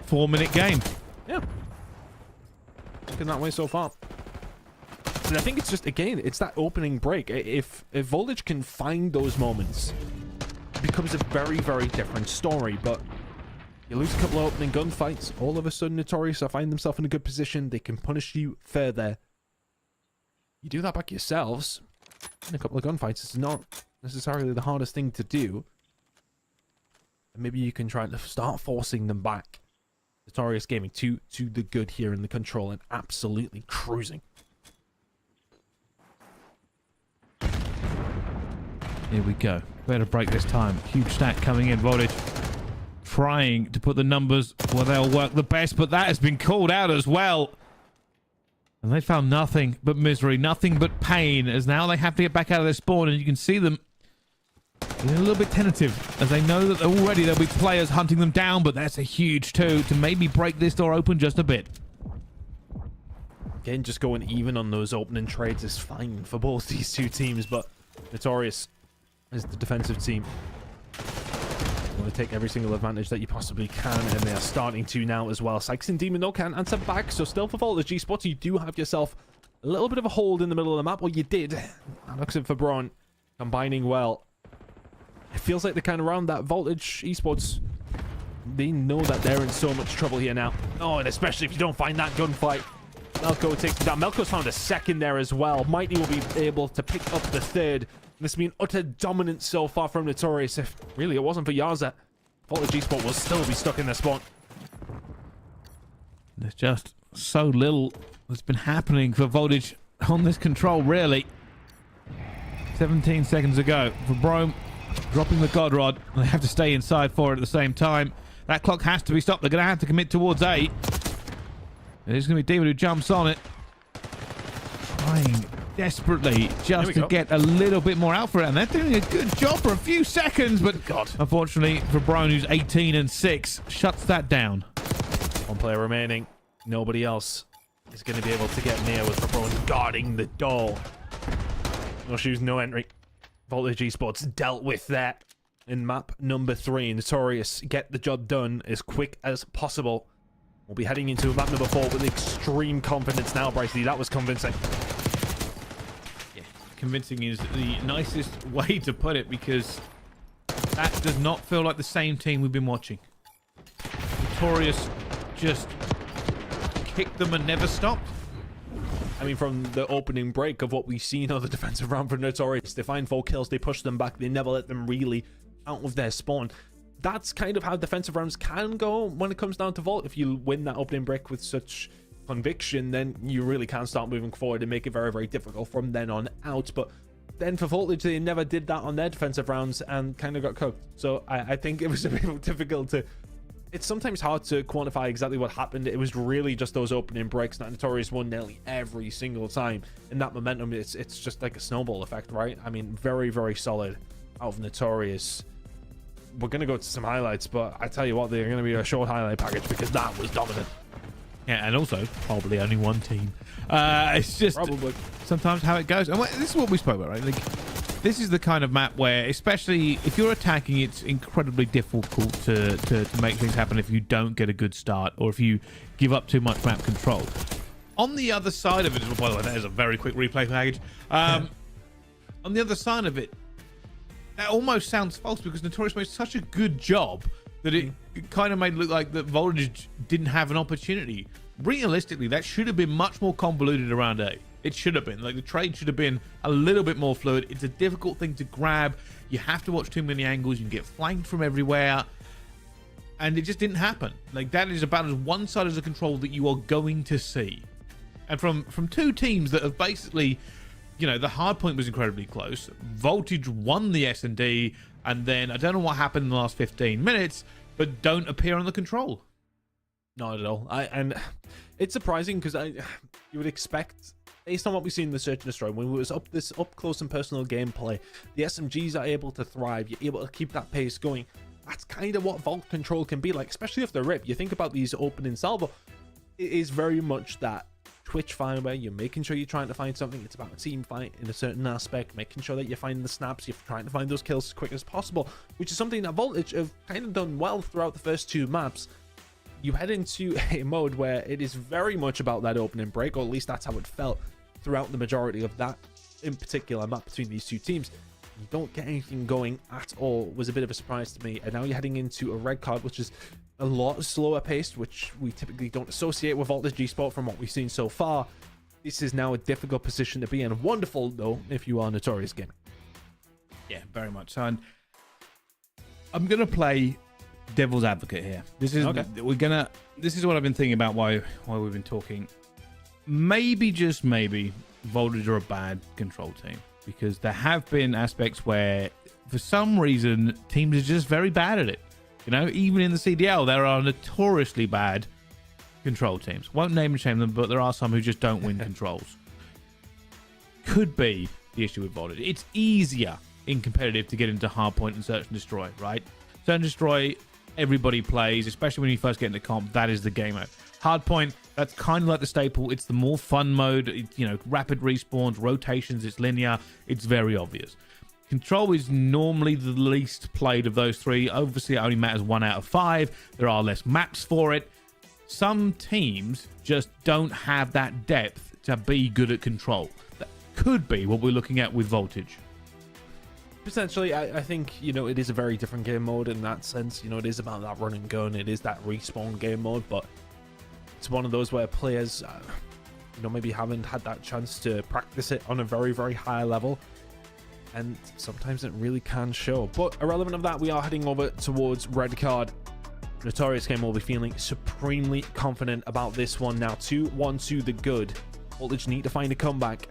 4-minute game. Yeah. Looking that way so far. And I think it's just, again, it's that opening break. If Voltage can find those moments, it becomes a very, very different story. But you lose a couple of opening gunfights, all of a sudden Notorious find themselves in a good position. They can punish you further. You do that back yourselves in a couple of gunfights. It's not necessarily the hardest thing to do. And maybe you can try to start forcing them back. Notorious Gaming to the good here in the control and absolutely cruising. Here we go. Better break this time. Huge stack coming in. Voltage trying to put the numbers where they'll work the best, but that has been called out as well. And they found nothing but misery, nothing but pain, as now they have to get back out of their spawn, and you can see them getting a little bit tentative, as they know that already there'll be players hunting them down, but that's a huge two to maybe break this door open just a bit. Again, just going even on those opening trades is fine for both these two teams, but Notorious is the defensive team. You want to take every single advantage that you possibly can, and they are starting to now as well. Sykes and Demon, though, can answer back, so still for Voltage Esports, you do have yourself a little bit of a hold in the middle of the map. Well, you did. Alex and Fabron combining well. It feels like the kind of round that Voltage Esports, they know that they're in so much trouble here now. Oh, and especially if you don't find that gunfight. Melko takes it down. Melko's found a second there as well. Mighty will be able to pick up the third. This has been utter dominance so far from Notorious. If really it wasn't for Yaza, Voltage Esports will still be stuck in their spawn. There's just so little that's been happening for Voltage on this control, really. 17 seconds ago for Brome dropping the God Rod. They have to stay inside for it at the same time. That clock has to be stopped. They're going to have to commit towards A. It's going to be Demon who jumps on it. Trying desperately just to get a little bit more out for it. And they're doing a good job for a few seconds. But unfortunately for Brown, who's 18 and 6, shuts that down. One player remaining. Nobody else is going to be able to get near with Fabron guarding the door. No shoes, no entry. Voltage Esports dealt with that in map number 3. Notorious get the job done as quick as possible. We'll be heading into map number 4 with extreme confidence now, Bryce Lee. That was convincing. Yeah, convincing is the nicest way to put it, because that does not feel like the same team we've been watching. Notorious just kicked them and never stopped. I mean, from the opening break of what we've seen on the defensive round for Notorious, they find 4 kills, they push them back, they never let them really out of their spawn. That's kind of how defensive rounds can go when it comes down to Vault. If you win that opening break with such conviction, then you really can start moving forward and make it very, very difficult from then on out. But then for Voltage, they never did that on their defensive rounds and kind of got cooked. So I think it was a bit difficult to... It's sometimes hard to quantify exactly what happened. It was really just those opening breaks that Notorious won nearly every single time. And that momentum, it's just like a snowball effect, right? I mean, very, very solid out of Notorious. We're going to go to some highlights, but I tell you what, they're going to be a short highlight package because that was dominant. Yeah, and also probably only one team. It's just probably sometimes how it goes. And this is what we spoke about, right? Like, this is the kind of map where, especially if you're attacking, it's incredibly difficult to make things happen if you don't get a good start or if you give up too much map control. On the other side of it, by the way, that is a very quick replay package. On the other side of it, that almost sounds false because Notorious made such a good job that it kind of made it look like that Voltage didn't have an opportunity. realistically, that should have been much more convoluted around A. It should have been. Like, the trade should have been a little bit more fluid. It's a difficult thing to grab. You have to watch too many angles. You can get flanked from everywhere. And it just didn't happen. Like, that is about as one-sided as a control that you are going to see. And from two teams that have basically, you know, the hard point was incredibly close. Voltage won the S&D, and then I don't know what happened in the last 15 minutes, but don't appear on the control. Not at all. And it's surprising because you would expect, based on what we've seen in the Search and Destroy, when it was up close and personal gameplay, the SMGs are able to thrive. You're able to keep that pace going. That's kind of what Vault control can be like, especially if they're rip. You think about these opening salvo, it is very much that Twitch fire where you're making sure you're trying to find something. It's about a team fight in a certain aspect, making sure that you're finding the snaps, you're trying to find those kills as quick as possible, which is something that Voltage have kind of done well throughout the first 2 maps. You head into a mode where it is very much about that opening break, or at least that's how it felt throughout the majority of that in particular map between these 2 teams. You don't get anything going at all. It was a bit of a surprise to me. And now you're heading into a red card, which is a lot slower paced, which we typically don't associate with Voltage G-Sport from what we've seen so far. This is now a difficult position to be in. Wonderful, though, if you are Notorious Gaming. Yeah, very much so. And I'm going to play devil's advocate here. This is okay. This is what I've been thinking about while we've been talking. Maybe, just maybe, Voltage are a bad control team. Because there have been aspects where, for some reason, teams are just very bad at it. You know, even in the CDL, there are notoriously bad control teams. Won't name and shame them, but there are some who just don't win controls. Could be the issue with Voltage. It's easier in competitive to get into hardpoint and Search and Destroy, right? Search and Destroy, everybody plays, especially when you first get into comp. That is the game mode. Hardpoint, that's kind of like the staple. It's the more fun mode. It's, you know, rapid respawns, rotations. It's linear. It's very obvious. Control is normally the least played of those 3. Obviously, it only matters 1 out of 5. There are less maps for it. Some teams just don't have that depth to be good at Control. That could be what we're looking at with Voltage. Potentially, I think, you know, it is a very different game mode in that sense. You know, it is about that run and gun. It is that respawn game mode, but it's one of those where players, you know, maybe haven't had that chance to practice it on a very, very high level. And sometimes it really can show. But irrelevant of that, we are heading over towards red card. Notorious Game will be feeling supremely confident about this one now. 2-1 to the good. Voltage need to find a comeback.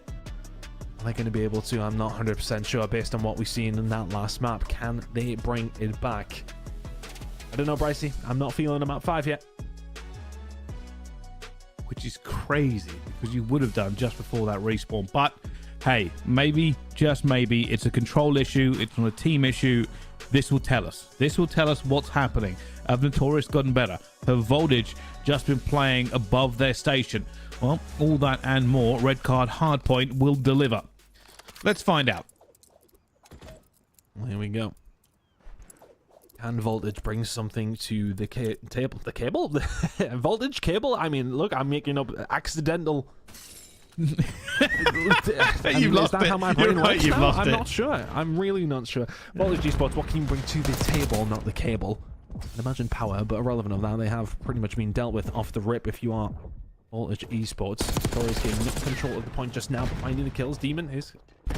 Are they going to be able to? I'm not 100% sure based on what we've seen in that last map. Can they bring it back? I don't know, Brycey. I'm not feeling them at 5 yet. Which is crazy because you would have done just before that respawn. But hey, maybe, just maybe, it's a control issue. It's not a team issue. This will tell us. This will tell us what's happening. Have Notorious gotten better? Have Voltage just been playing above their station? Well, all that and more, red card hardpoint will deliver. Let's find out. Here we go. Can Voltage bring something to the table? The cable? Voltage cable? I mean, look, I'm making up accidental. You've lost it. How my brain works You've now? lost I'm it. not sure. I'm really not sure. Voltage G-Sports, what can you bring to the table, not the cable? I'd imagine power, but irrelevant of that, they have pretty much been dealt with off the rip if you are Voltage Esports. Notorious getting no control of the point just now, but finding the kills. Demon is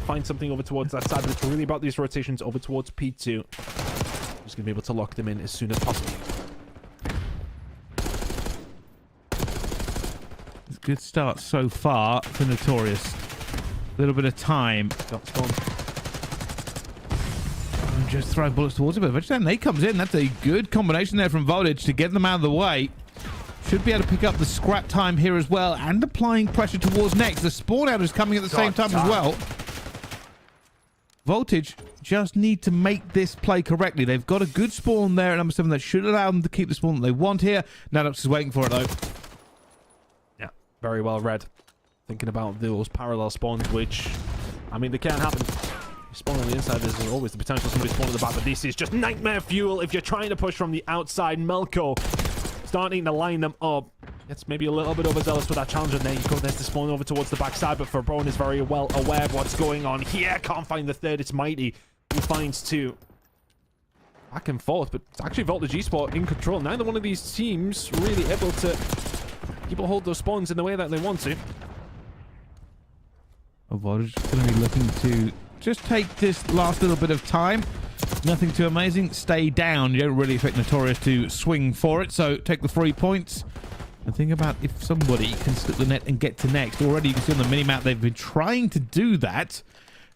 find something over towards that side, but it's really about these rotations over towards P2. Just going to be able to lock them in as soon as possible. It's a good start so far for Notorious. A little bit of time. Got spawn. And just throw bullets towards it, but eventually Nate comes in. That's a good combination there from Voltage to get them out of the way. Should be able to pick up the scrap time here as well, and applying pressure towards next. The spawn out is coming at the same time as well. Voltage just need to make this play correctly. They've got a good spawn there at number 7 that should allow them to keep the spawn that they want here. Nadox is waiting for it though. Yeah, very well read. Thinking about those parallel spawns, which, I mean, they can happen. You spawn on the inside, there's always the potential somebody spawn at the back, but this is just nightmare fuel if you're trying to push from the outside. Melko starting to line them up. It's maybe a little bit overzealous with that challenge, and there you go. There's the spawn over towards the backside, but Fabron is very well aware of what's going on here. Can't find the third. It's Mighty who finds 2. Back and forth, but it's actually Voltage Esport in control. Neither one of these teams really able to people hold those spawns in the way that they want to. Voltage going to be looking to just take this last little bit of time. Nothing too amazing. Stay down. You don't really expect Notorious to swing for it, so take the 3 points. And think about if somebody can slip the net and get to next. Already you can see on the minimap they've been trying to do that.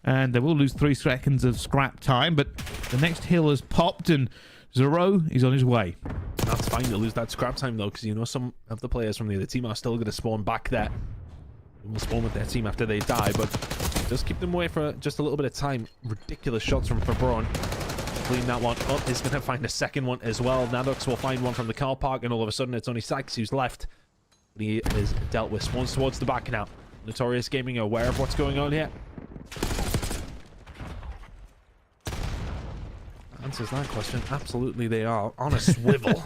And they will lose 3 seconds of scrap time, but the next hill has popped and Zero is on his way. That's fine to lose that scrap time though, because you know some of the players from the other team are still going to spawn back there. They will spawn with their team after they die, but just keep them away for just a little bit of time. Ridiculous shots from Fabron. Clean that one up. He's going to find a second one as well. Nadux will find one from the car park, and all of a sudden it's only Sykes who's left. He is dealt with. Spawns towards the back now. Notorious Gaming aware of what's going on here. Answers that question. Absolutely they are. On a swivel.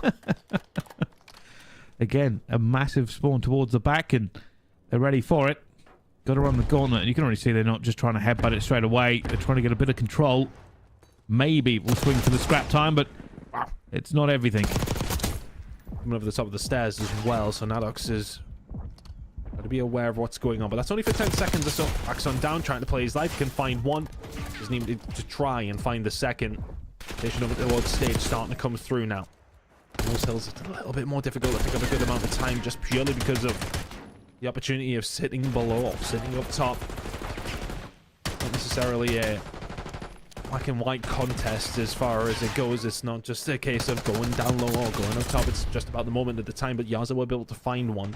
Again, a massive spawn towards the back, and they're ready for it. Got to run the gauntlet, and you can already see they're not just trying to headbutt it straight away. They're trying to get a bit of control. Maybe we'll swing for the scrap time, but it's not everything. Coming over the top of the stairs as well, so Nadux is got to be aware of what's going on. But that's only for 10 seconds or so. Axon down, trying to play his life. Can find one. Doesn't even to try and find the second. Station over towards stage starting to come through now. Those hills, it's a little bit more difficult to pick up a good amount of time just purely because of the opportunity of sitting below, sitting up top. Not necessarily a black and white contest as far as it goes. It's not just a case of going down low or going up top. It's just about the moment at the time. But Yaza will be able to find one.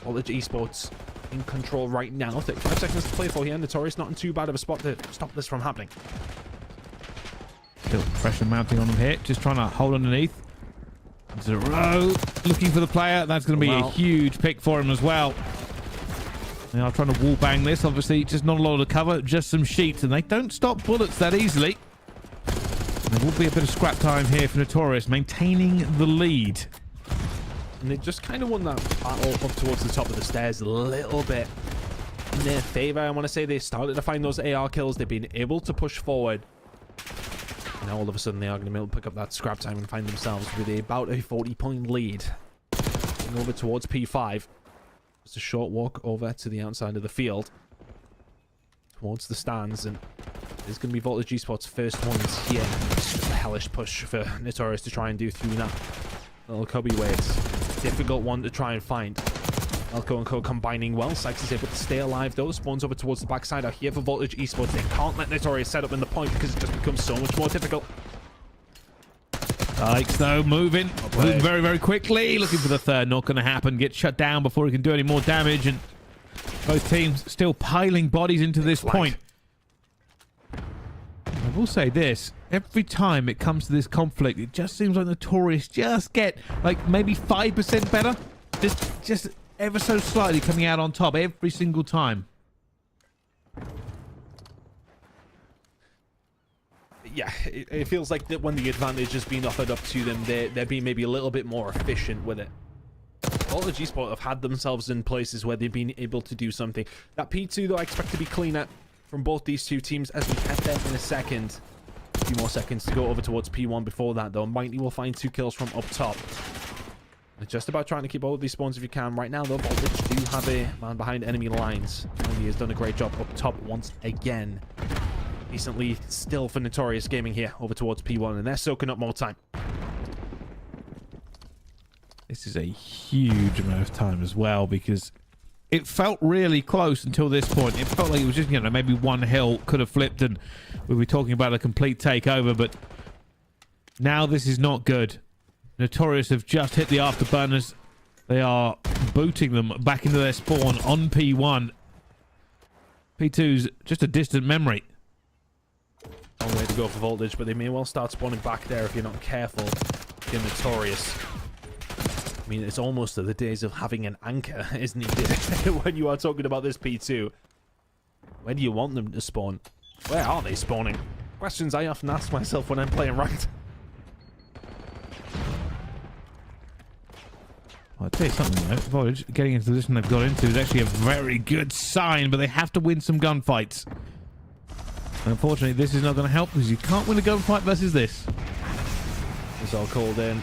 Voltage Esports in control right now. 35 seconds to play for here. Notorious not in too bad of a spot to stop this from happening. Still pressure mounting on them here. Just trying to hold underneath. Zero looking for the player. That's going to be a huge pick for him as well. They are trying to wall bang this. Obviously, just not a lot of cover, just some sheets, and they don't stop bullets that easily. There will be a bit of scrap time here for Notorious, maintaining the lead. And they just kind of won that battle up towards the top of the stairs a little bit in their favor. I want to say they started to find those AR kills. They've been able to push forward. Now all of a sudden they are going to be able to pick up that scrap time and find themselves with about a 40-point lead. Going over towards P5. Just a short walk over to the outside of the field. Towards the stands, and it's going to be Voltage Esports' first ones here. It's just a hellish push for Notorious to try and do through that little cubby way. It's a difficult one to try and find. Elko and Co combining well. Sykes is able to stay alive though. Spawns over towards the backside out here for Voltage Esports. They can't let Notorious set up in the point because it just becomes so much more difficult. Sykes though moving very, very quickly. Looking for the third. Not going to happen. Get shut down before he can do any more damage. And both teams still piling bodies into this point. I will say this. Every time it comes to this conflict, it just seems like Notorious just get like maybe 5% better. Just ever so slightly coming out on top every single time. Yeah, it feels like that when the advantage is being offered up to them, they're being maybe a little bit more efficient with it. Voltage Esports have had themselves in places where they've been able to do something. That P2 though, I expect to be cleaner from both these two teams as we head there in a second. A few more seconds to go over towards P1 before that though. Mighty will find 2 kills from up top. It's just about trying to keep all of these spawns if you can. Right now, though, Voltage do have a man behind enemy lines. And he has done a great job up top once again. Decently still for Notorious Gaming here over towards P1, and they're soaking up more time. This is a huge amount of time as well, because it felt really close until this point. It felt like it was just, you know, maybe one hill could have flipped and we'd be talking about a complete takeover, but now this is not good. Notorious have just hit the afterburners. They are booting them back into their spawn on P1. P2's just a distant memory. Long way to go for Voltage, but they may well start spawning back there if you're not careful. You're Notorious. I mean, it's almost the days of having an anchor, isn't it? When you are talking about this P2. Where do you want them to spawn? Where are they spawning? Questions I often ask myself when I'm playing ranked. I'll tell you something though, Voltage getting into the position they've got into is actually a very good sign, but they have to win some gunfights. And unfortunately, this is not going to help because you can't win a gunfight versus this. It's all called in.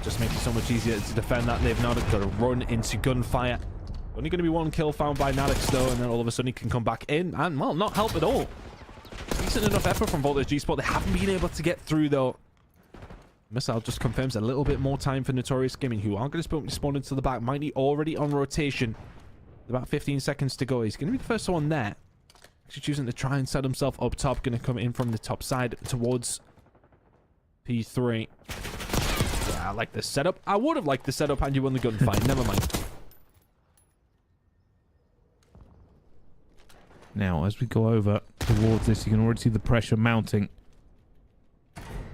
Just makes it so much easier to defend that. They've now got to run into gunfire. Only going to be one kill found by Nadix though, and then all of a sudden he can come back in and, well, not help at all. Decent enough effort from Voltage Esports. They haven't been able to get through though. Missile just confirms a little bit more time for Notorious Gaming, who are going to spawn into the back. Mighty already on rotation. About 15 seconds to go. He's going to be the first one there. Actually choosing to try and set himself up top. Going to come in from the top side towards P3. Yeah, I like the setup. I would have liked the setup had you won the gunfight. Never mind. Now, as we go over towards this, you can already see the pressure mounting.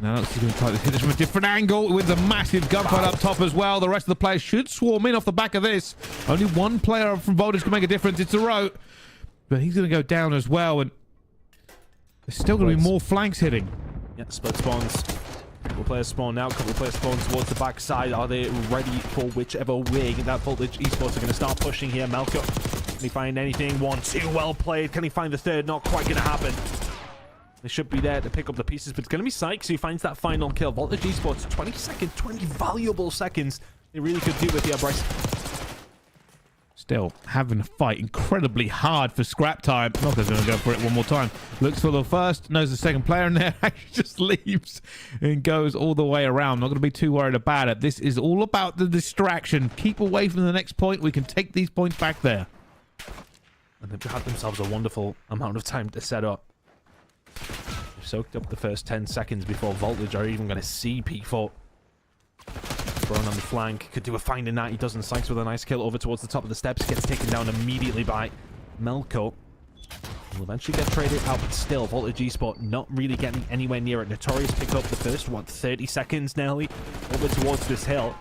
Now, he's going to try to hit this from a different angle with a massive gunfight up top as well. The rest of the players should swarm in off the back of this. Only one player from Voltage can make a difference. It's Zero. But he's going to go down as well. And there's still going to be more flanks hitting. Yeah, split spawns. A couple of players spawn now. A couple of players spawn towards the back side. Are they ready for whichever way that Voltage Esports are going to start pushing here? Melko, can he find anything? 1-2, well played. Can he find the third? Not quite going to happen. They should be there to pick up the pieces, but it's going to be Sykes who finds that final kill. Voltage Esports, 20 seconds, 20 valuable seconds. They really could do with here, Bryce. Still having to fight incredibly hard for scrap time. Knocker's going to go for it one more time. Looks for the first, knows the second player in there, actually just leaves and goes all the way around. Not going to be too worried about it. This is all about the distraction. Keep away from the next point. We can take these points back there. And they've had themselves a wonderful amount of time to set up. They've soaked up the first 10 seconds before Voltage are even going to see P4. Thrown on the flank. Could do a find in that. He doesn't. Sykes with a nice kill over towards the top of the steps. Gets taken down immediately by Melko. Will eventually get traded out, but still, Voltage Esports not really getting anywhere near it. Notorious pick up the first, 30 seconds nearly over towards this hill,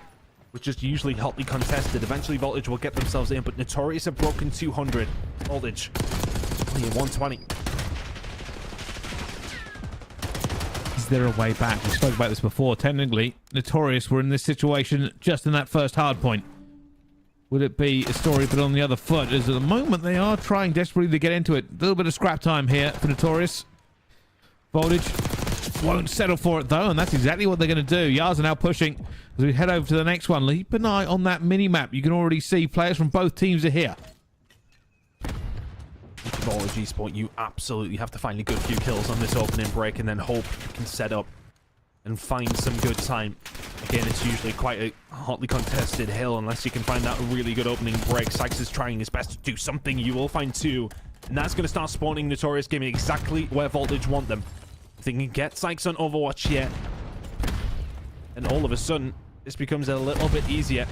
which is usually hotly contested. Eventually, Voltage will get themselves in, but Notorious have broken 200. Voltage only at 120. Is there a way back? We spoke about this before. Technically, Notorious were in this situation just in that first hard point. Would it be a story but on the other foot? As at the moment, they are trying desperately to get into it. A little bit of scrap time here for Notorious. Voltage won't settle for it, though, and that's exactly what they're going to do. Yars are now pushing as we head over to the next one. Keep an eye on that mini-map. You can already see players from both teams are here. Voltage Esports, you absolutely have to find a good few kills on this opening break and then hope you can set up and find some good time. Again, it's usually quite a hotly contested hill unless you can find that really good opening break. Sykes is trying his best to do something. You will find two, and that's going to start spawning Notorious Gaming exactly where Voltage want them. If they can get Sykes on Overwatch here, and all of a sudden, this becomes a little bit easier.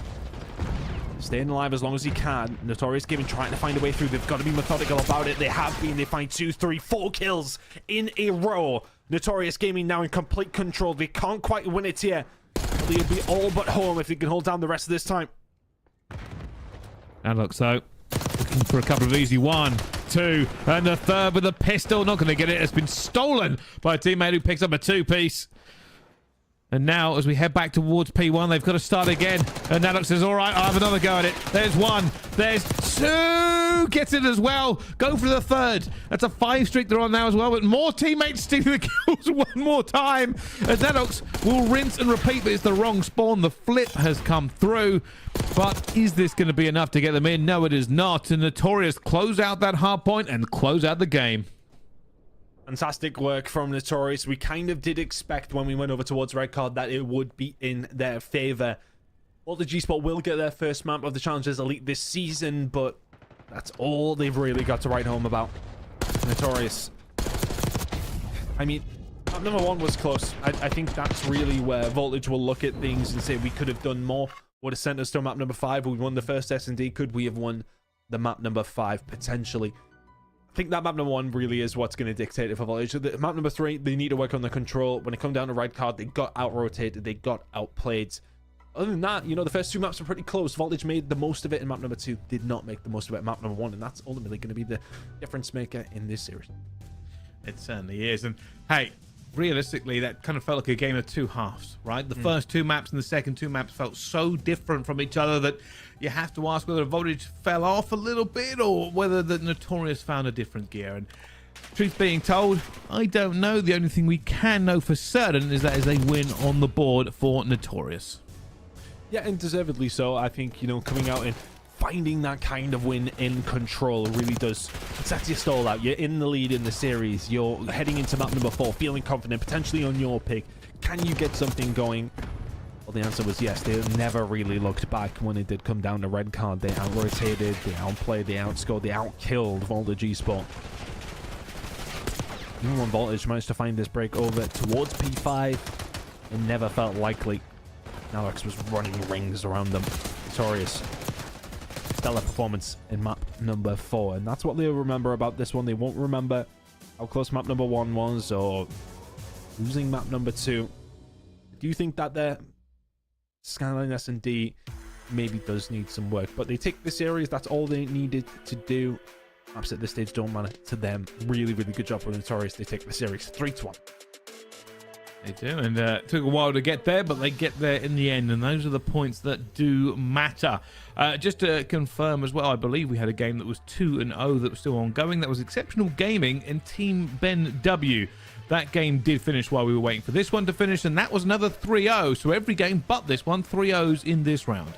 Staying alive as long as he can. Notorious Gaming trying to find a way through. They've got to be methodical about it. They have been. They find 2, 3, 4 kills in a row. Notorious Gaming now in complete control. They can't quite win it here. But they'll be all but home if they can hold down the rest of this time. And look, so looking for a couple of easy. 1, 2, and the third with a pistol. Not going to get it. It's been stolen by a teammate who picks up a 2-piece. And now, as we head back towards P1, they've got to start again. And Nadok says, all right, I'll have another go at it. There's 1. There's 2. Gets it as well. Go for the third. That's a 5 streak they're on now as well. But more teammates stealing the kills one more time. As Nadox will rinse and repeat, but it's the wrong spawn. The flip has come through. But is this going to be enough to get them in? No, it is not. And Notorious close out that hard point and close out the game. Fantastic work from Notorious. We kind of did expect when we went over towards Red Card that it would be in their favor. Voltage Esports will get their first map of the Challengers Elite this season, but that's all they've really got to write home about. Notorious. I mean, map number 1 was close. I think that's really where Voltage will look at things and say we could have done more. Would have sent us to map number 5. We won the first S&D. Could we have won the map number 5 potentially? I think that map number 1 really is what's going to dictate it for Voltage. The map number 3, they need to work on the control. When it come down to Red Card, they got out-rotated. They got outplayed. Other than that, you know, the first 2 maps were pretty close. Voltage made the most of it in map number 2. Did not make the most of it in map number 1. And that's ultimately going to be the difference maker in this series. It certainly is. And hey, realistically, that kind of felt like a game of 2 halves, right? The first 2 maps and the second 2 maps felt so different from each other that you have to ask whether Voltage fell off a little bit or whether the Notorious found a different gear. And truth being told, I don't know. The only thing we can know for certain is that is a win on the board for Notorious. Yeah, and deservedly so. I think, you know, coming out and finding that kind of win in Control really does set your stall out. You're in the lead in the series. You're heading into map number 4, feeling confident, potentially on your pick. Can you get something going? Well, the answer was yes. They never really looked back when it did come down to red card. They out-rotated, they outplayed, they outscored, they outkilled Voltage Esport. Even when Voltage managed to find this break over towards P5, it never felt likely. Alex was running rings around them. Victorious. Stellar performance in map number 4. And that's what they'll remember about this one. They won't remember how close map number 1 was or losing map number 2. Do you think that their Skyline S&D maybe does need some work? But they take the series. That's all they needed to do. Maps at this stage don't matter to them. Really, really good job for Notorious. They take the series 3-1. They do, and it took a while to get there, but they get there in the end, and those are the points that do matter. Just to confirm as well, I believe we had a game that was 2-0 that was still ongoing. That was Exceptional Gaming and Team Ben W. That game did finish while we were waiting for this one to finish, and that was another 3-0. So every game but this one, 3-0s in this round.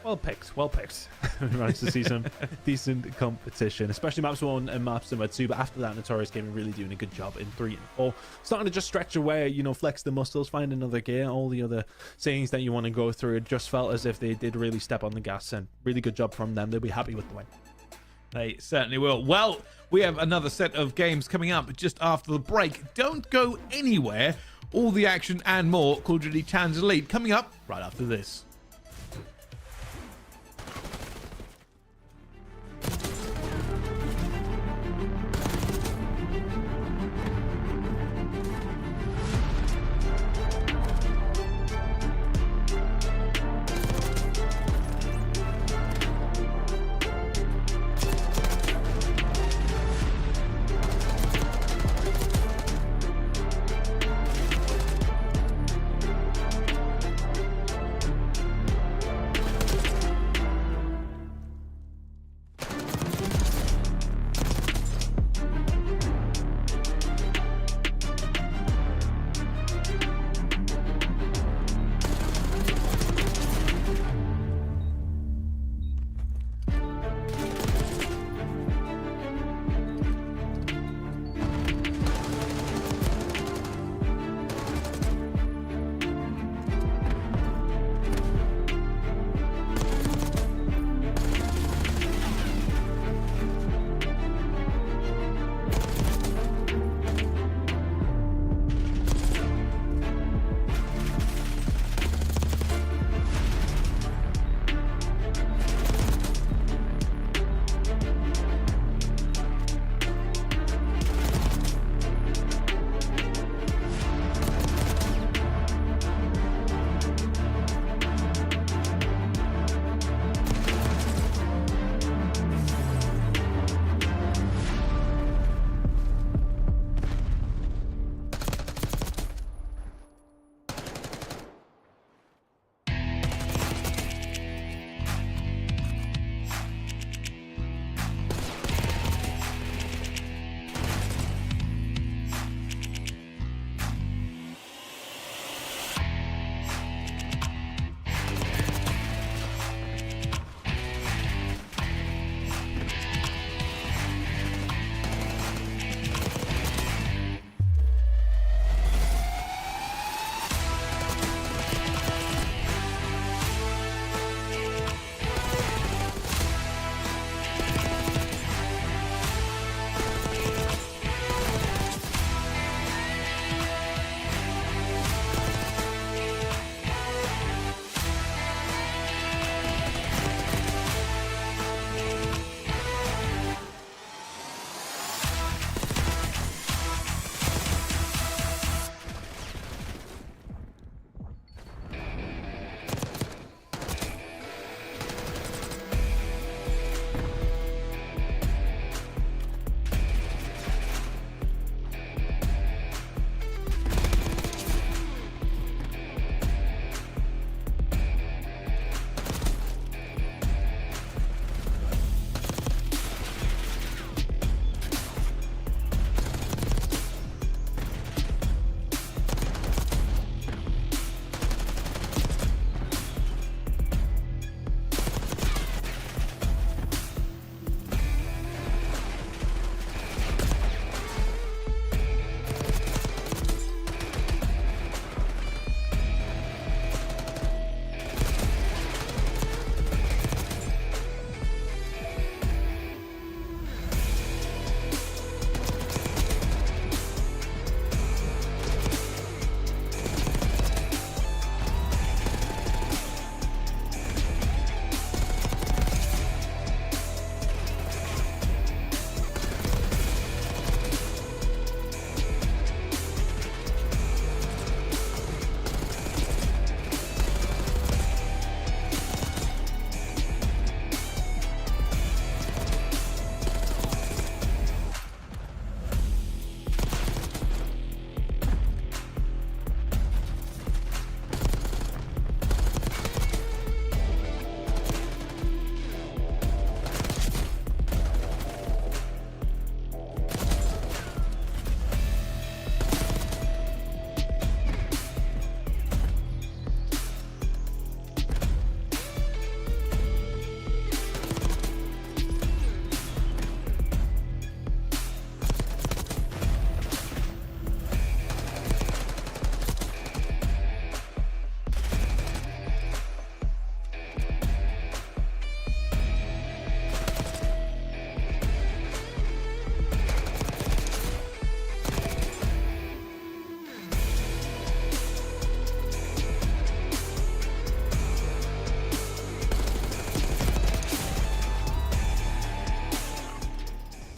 Well picked, well picked. We managed to see some decent competition, especially maps 1 and maps number 2. But after that, Notorious Gaming really doing a good job in 3 and 4. Starting to just stretch away, you know, flex the muscles, find another gear, all the other sayings that you want to go through. It just felt as if they did really step on the gas, and really good job from them. They'll be happy with the win. They certainly will. Well, we have another set of games coming up just after the break. Don't go anywhere. All the action and more Call of Duty Challenge Elite coming up right after this.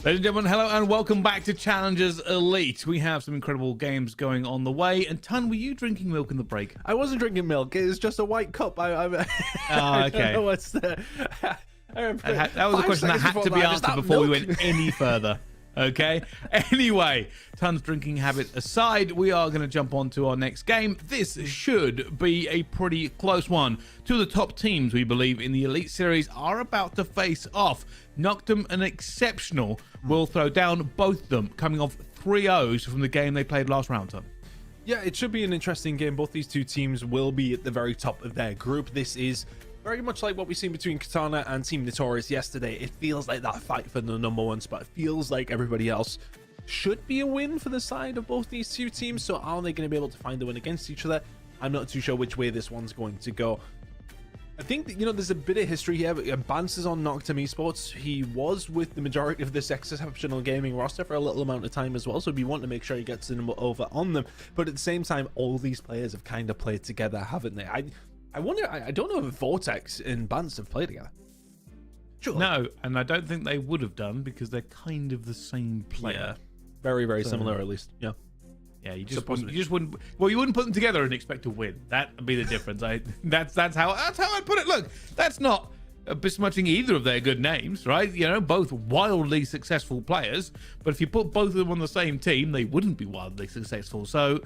Ladies and gentlemen, hello and welcome back to Challengers Elite. We have some incredible games going on the way. And Ton, were you drinking milk in the break? I wasn't drinking milk. It was just a white cup. I okay. I don't know what's the... That was a question that had to be answered before we went any further. Okay. Anyway, Ton's drinking habit aside, we are going to jump on to our next game. This should be a pretty close one. Two of the top teams, we believe, in the Elite Series are about to face off. Noctum and Exceptional will throw down both of them, coming off 3-0s from the game they played last round, Ton. Yeah, it should be an interesting game. Both these two teams will be at the very top of their group. This is very much like what we've seen between Katana and Team Notorious yesterday. It feels like that fight for the #1 spot. It feels like everybody else should be a win for the side of both these two teams. So are they going to be able to find a win against each other? I'm not too sure which way this one's going to go. I think that, there's a bit of history here. Bance is on Noctum Esports. He was with the majority of this Exceptional Gaming roster for a little amount of time as well, so we want to make sure he gets them over on them. But at the same time, all these players have kind of played together, haven't they? I wonder, I don't know if Vortex and Bance have played together. Sure. No, and I don't think they would have done because they're kind of the same player. Yeah. Very, very similar, at least. Yeah. Yeah, you just wouldn't. Well, you wouldn't put them together and expect to win. That'd be the difference. That's how I put it. Look, that's not besmirching either of their good names, right? Both wildly successful players. But if you put both of them on the same team, they wouldn't be wildly successful. So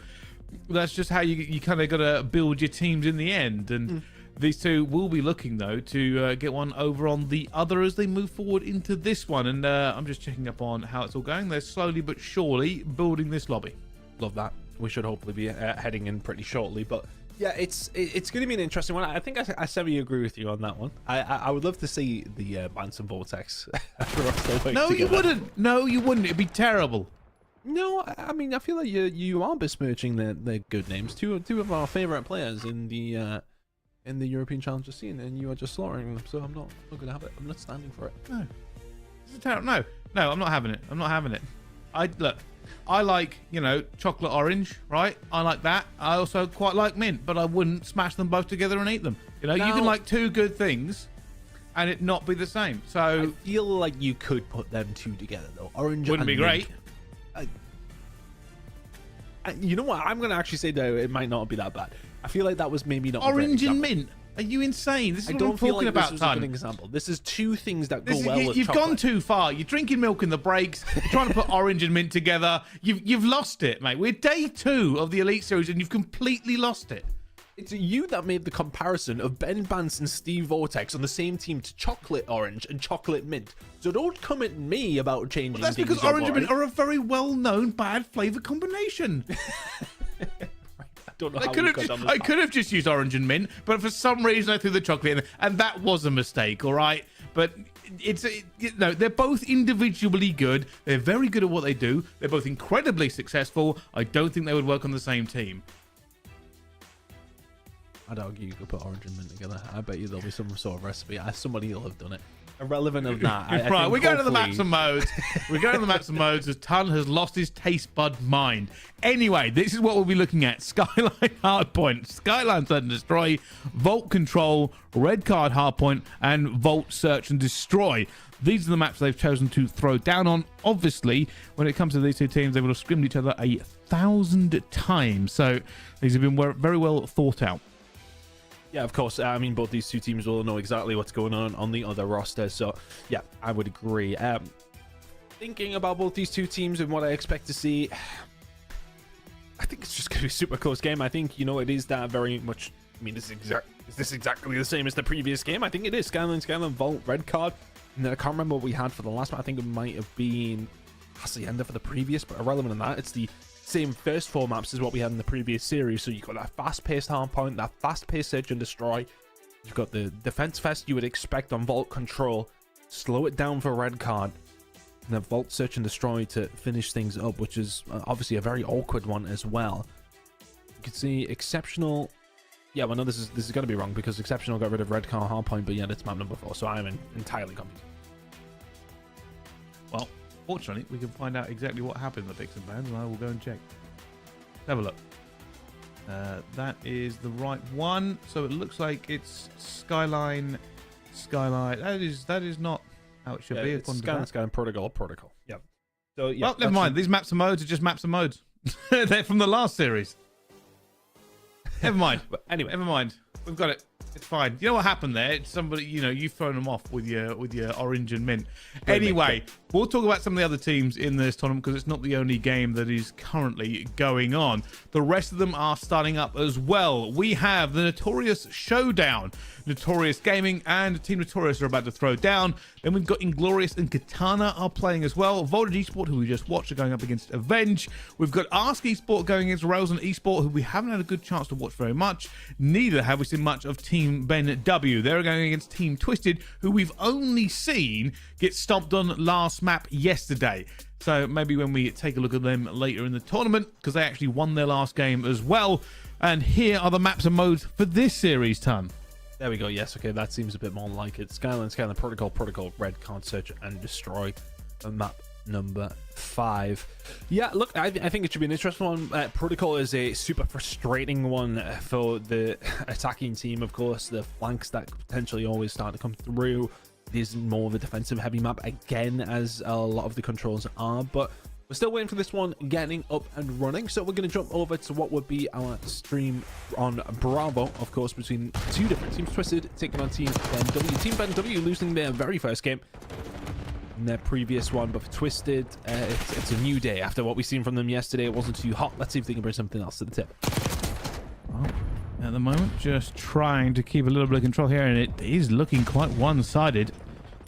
that's just how you kind of got to build your teams in the end. And these two will be looking, though, to get one over on the other as they move forward into this one. And I'm just checking up on how it's all going. They're slowly but surely building this lobby. Love that. We should hopefully be heading in pretty shortly. But yeah, it's going to be an interesting one. I think I semi-agree with you on that one. I would love to see the Bance and Vortex. No, you wouldn't. No, you wouldn't. It'd be terrible. No, I mean, I feel like you are besmirching their good names. Two of our favorite players in the European Challenger scene, and you are just slaughtering them. So I'm not going to have it. I'm not standing for it. No, this is terrible. No, I'm not having it. I'm not having it. I like, chocolate orange, right? I like that. I also quite like mint, but I wouldn't smash them both together and eat them. You can like two good things and it not be the same. So I feel like you could put them two together, though. Orange wouldn't be great. You know what? I'm going to actually say, though, it might not be that bad. I feel like that was maybe not orange and mint. Are you insane? This is what I'm talking about, this was a good example. This is two things that go well with You've chocolate. gone too far. You're drinking milk in the breaks. You're trying to put orange and mint together. You've lost it, mate. We're day 2 of the Elite Series, and you've completely lost it. It's you that made the comparison of Ben Bance and Steve Vortex on the same team to chocolate orange and chocolate mint. So don't come at me about changing. Well, that's because orange and mint are a very well-known bad flavor combination. I could have just used orange and mint, but for some reason I threw the chocolate in, and that was a mistake. All right, but they're both individually good. They're very good at what they do. They're both incredibly successful. I don't think they would work on the same team. I'd argue you could put orange and mint together. I bet you there'll be some sort of recipe. Somebody will have done it. Irrelevant of that. Right, we're going to the maps and modes. We're going to the maps and modes as Ton has lost his taste bud mind. Anyway, this is what we'll be looking at. Skyline Hardpoint, Skyline Search and Destroy, Vault Control, Red Card Hardpoint, and Vault Search and Destroy. These are the maps they've chosen to throw down on. Obviously, when it comes to these two teams, they will have scrimmed each other 1,000 times. So these have been very well thought out. Yeah, of course. I mean, both these two teams will know exactly what's going on the other roster. So, yeah, I would agree. Thinking about both these two teams and what I expect to see, I think it's just going to be a super close game. I think, it is that very much... I mean, is this exactly the same as the previous game? I think it is. Skyline, Vault, Red Card. And I can't remember what we had for the last one. I think it might have been Hacienda for the previous, but irrelevant in that. It's the same first 4 maps as what we had in the previous series. So you've got that fast-paced hardpoint, that fast-paced search and destroy. You've got the defense fest you would expect on Vault Control. Slow it down for Red Card. And then Vault Search and Destroy to finish things up, which is obviously a very awkward one as well. You can see Exceptional... Yeah, well, no, this is going to be wrong because Exceptional got rid of Red Card Hardpoint, but yeah, that's map number 4, so I'm entirely confused. Well, fortunately, we can find out exactly what happened in the picks and bans, and I will go and check. Let's have a look. That is the right one. So it looks like it's Skyline. That is not how it should be. It's Skyline Protocol. So yeah, Well, never mind. These maps and modes are just maps and modes. They're from the last series. Never mind. But anyway, Never mind. We've got it. It's fine. You know what happened there? It's somebody, you've thrown them off with your orange and mint. Anyway, we'll talk about some of the other teams in this tournament because it's not the only game that is currently going on. The rest of them are starting up as well. We have the Notorious Showdown. Notorious Gaming and Team Notorious are about to throw down. Then we've got Inglorious and Katana are playing as well. Voltage Esport, who we just watched, are going up against Avenge. We've got Ask Esport going against Rails Esport, who we haven't had a good chance to watch very much. Neither have we seen much of Team Ben W. They're going against Team Twisted, who we've only seen get stomped on last map yesterday. So maybe when we take a look at them later in the tournament, because they actually won their last game as well. And here are the maps and modes for this series, Ton. There we go. Yes. Okay. That seems a bit more like it. Skyline, Protocol, Red Card Search and Destroy. Map number 5. Yeah, look, I think it should be an interesting one. Protocol is a super frustrating one for the attacking team, of course. The flanks that potentially always start to come through. It is more of a defensive heavy map again, as a lot of the controls are, but we're still waiting for this one getting up and running. So we're going to jump over to what would be our stream on Bravo, of course, between two different teams. Twisted taking on Team Ben W. Team Ben W losing their very first game in their previous one, but for Twisted, it's a new day. After what we've seen from them yesterday, it wasn't too hot. Let's see if they can bring something else to the tip. Well, at the moment, just trying to keep a little bit of control here, and it is looking quite one-sided.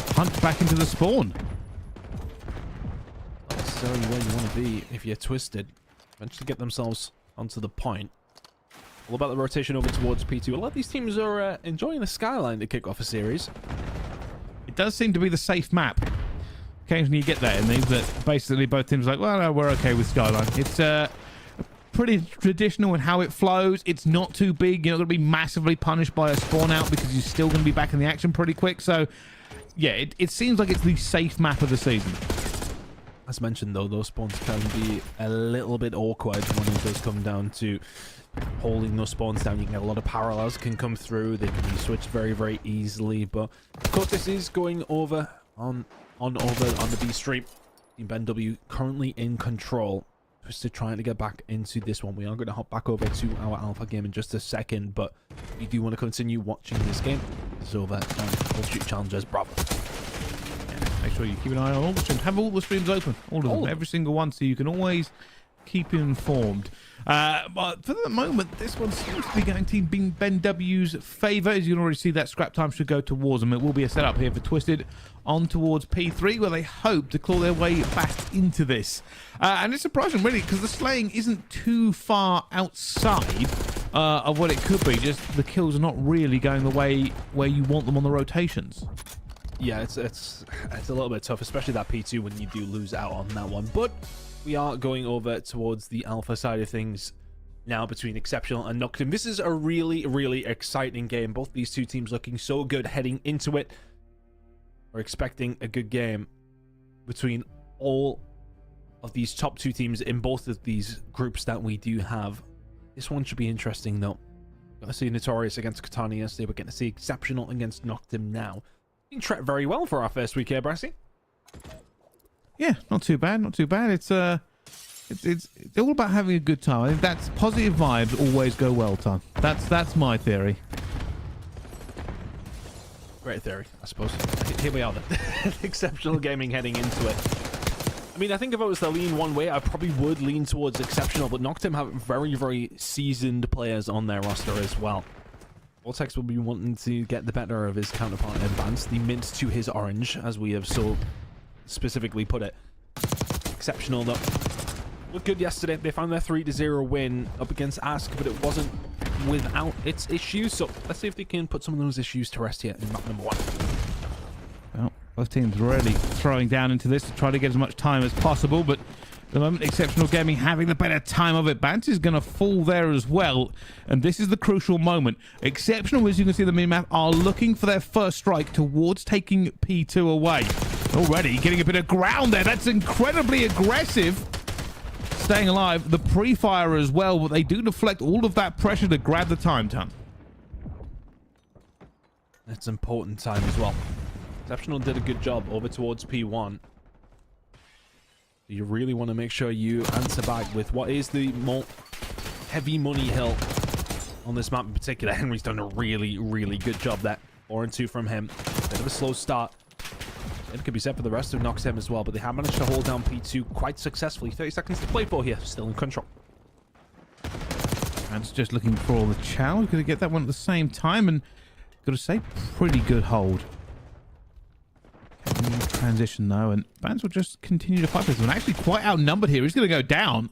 Hunt back into the spawn. Not necessarily where you want to be if you're Twisted. Eventually get themselves onto the point. All about the rotation over towards P2. A lot of these teams are enjoying the Skyline to kick off a series. It does seem to be the safe map. Occasionally you get that in these, but basically both teams are like, well, no, we're okay with Skyline. It's pretty traditional in how it flows. It's not too big. You're not going to be massively punished by a spawn out because you're still going to be back in the action pretty quick. So, yeah, it seems like it's the safe map of the season. As mentioned, though, those spawns can be a little bit awkward when it does come down to holding those spawns down. You can get a lot of parallels can come through. They can be switched very, very easily. But, of course, this is going over on the B stream. Team Ben W currently in control. Twisted trying to get back into this one. We are going to hop back over to our alpha game in just a second, but if you do want to continue watching this game, it's over on Wall Street Challengers Bravo. Yeah, make sure you keep an eye on all the streams. Have all the streams open, all of them, every single one, so you can always keep informed. But for the moment, this one seems to be going Team Ben W's favour. As you can already see, that scrap time should go towards them. It will be a setup here for Twisted on towards P3, where they hope to claw their way back into this. And it's surprising, really, because the slaying isn't too far outside of what it could be. Just the kills are not really going the way where you want them on the rotations. Yeah, it's a little bit tough, especially that P2 when you do lose out on that one. But we are going over towards the alpha side of things now between Exceptional and Noctem. This is a really, really exciting game. Both these two teams looking so good heading into it. We're expecting a good game between all of these top two teams in both of these groups that we do have. This one should be interesting, though. Got to see Notorious against Katana yesterday. We're getting to see Exceptional against Noctem now. Being tracked very well for our first week here, Brassy. Yeah, not too bad, not too bad. It's all about having a good time. I think that's positive vibes always go well, Tom. That's my theory. Great theory, I suppose. Here we are then. Exceptional Gaming heading into it. I mean, I think if I was to lean one way, I probably would lean towards Exceptional, but Noctem have very, very seasoned players on their roster as well. Vortex will be wanting to get the better of his counterpart Advance, the mint to his orange, as we have so specifically put it. Exceptional, though. Looked good yesterday. They found their 3-0 win up against Ask, but it wasn't without its issues. So let's see if they can put some of those issues to rest here in map number 1. Well, both teams really throwing down into this to try to get as much time as possible, but at the moment, Exceptional Gaming having the better time of it. Bance is going to fall there as well, and this is the crucial moment. Exceptional, as you can see the minimap, are looking for their first strike towards taking P2 away. Already getting a bit of ground there. That's incredibly aggressive. Staying alive. The pre-fire as well, but they do deflect all of that pressure to grab the time ton. That's important time as well. Exceptional did a good job over towards P1. You really want to make sure you answer back with what is the more heavy money hill on this map in particular. Henry's done a really, really good job there. 4-2 from him. Bit of a slow start. It could be said for the rest of Noctem as well, but they have managed to hold down P2 quite successfully. 30 seconds to play for here. Still in control. And it's just looking for all the chow. Going to get that one at the same time, and got to say, pretty good hold. Transition though, and Vance will just continue to fight this one. Actually quite outnumbered here. He's going to go down.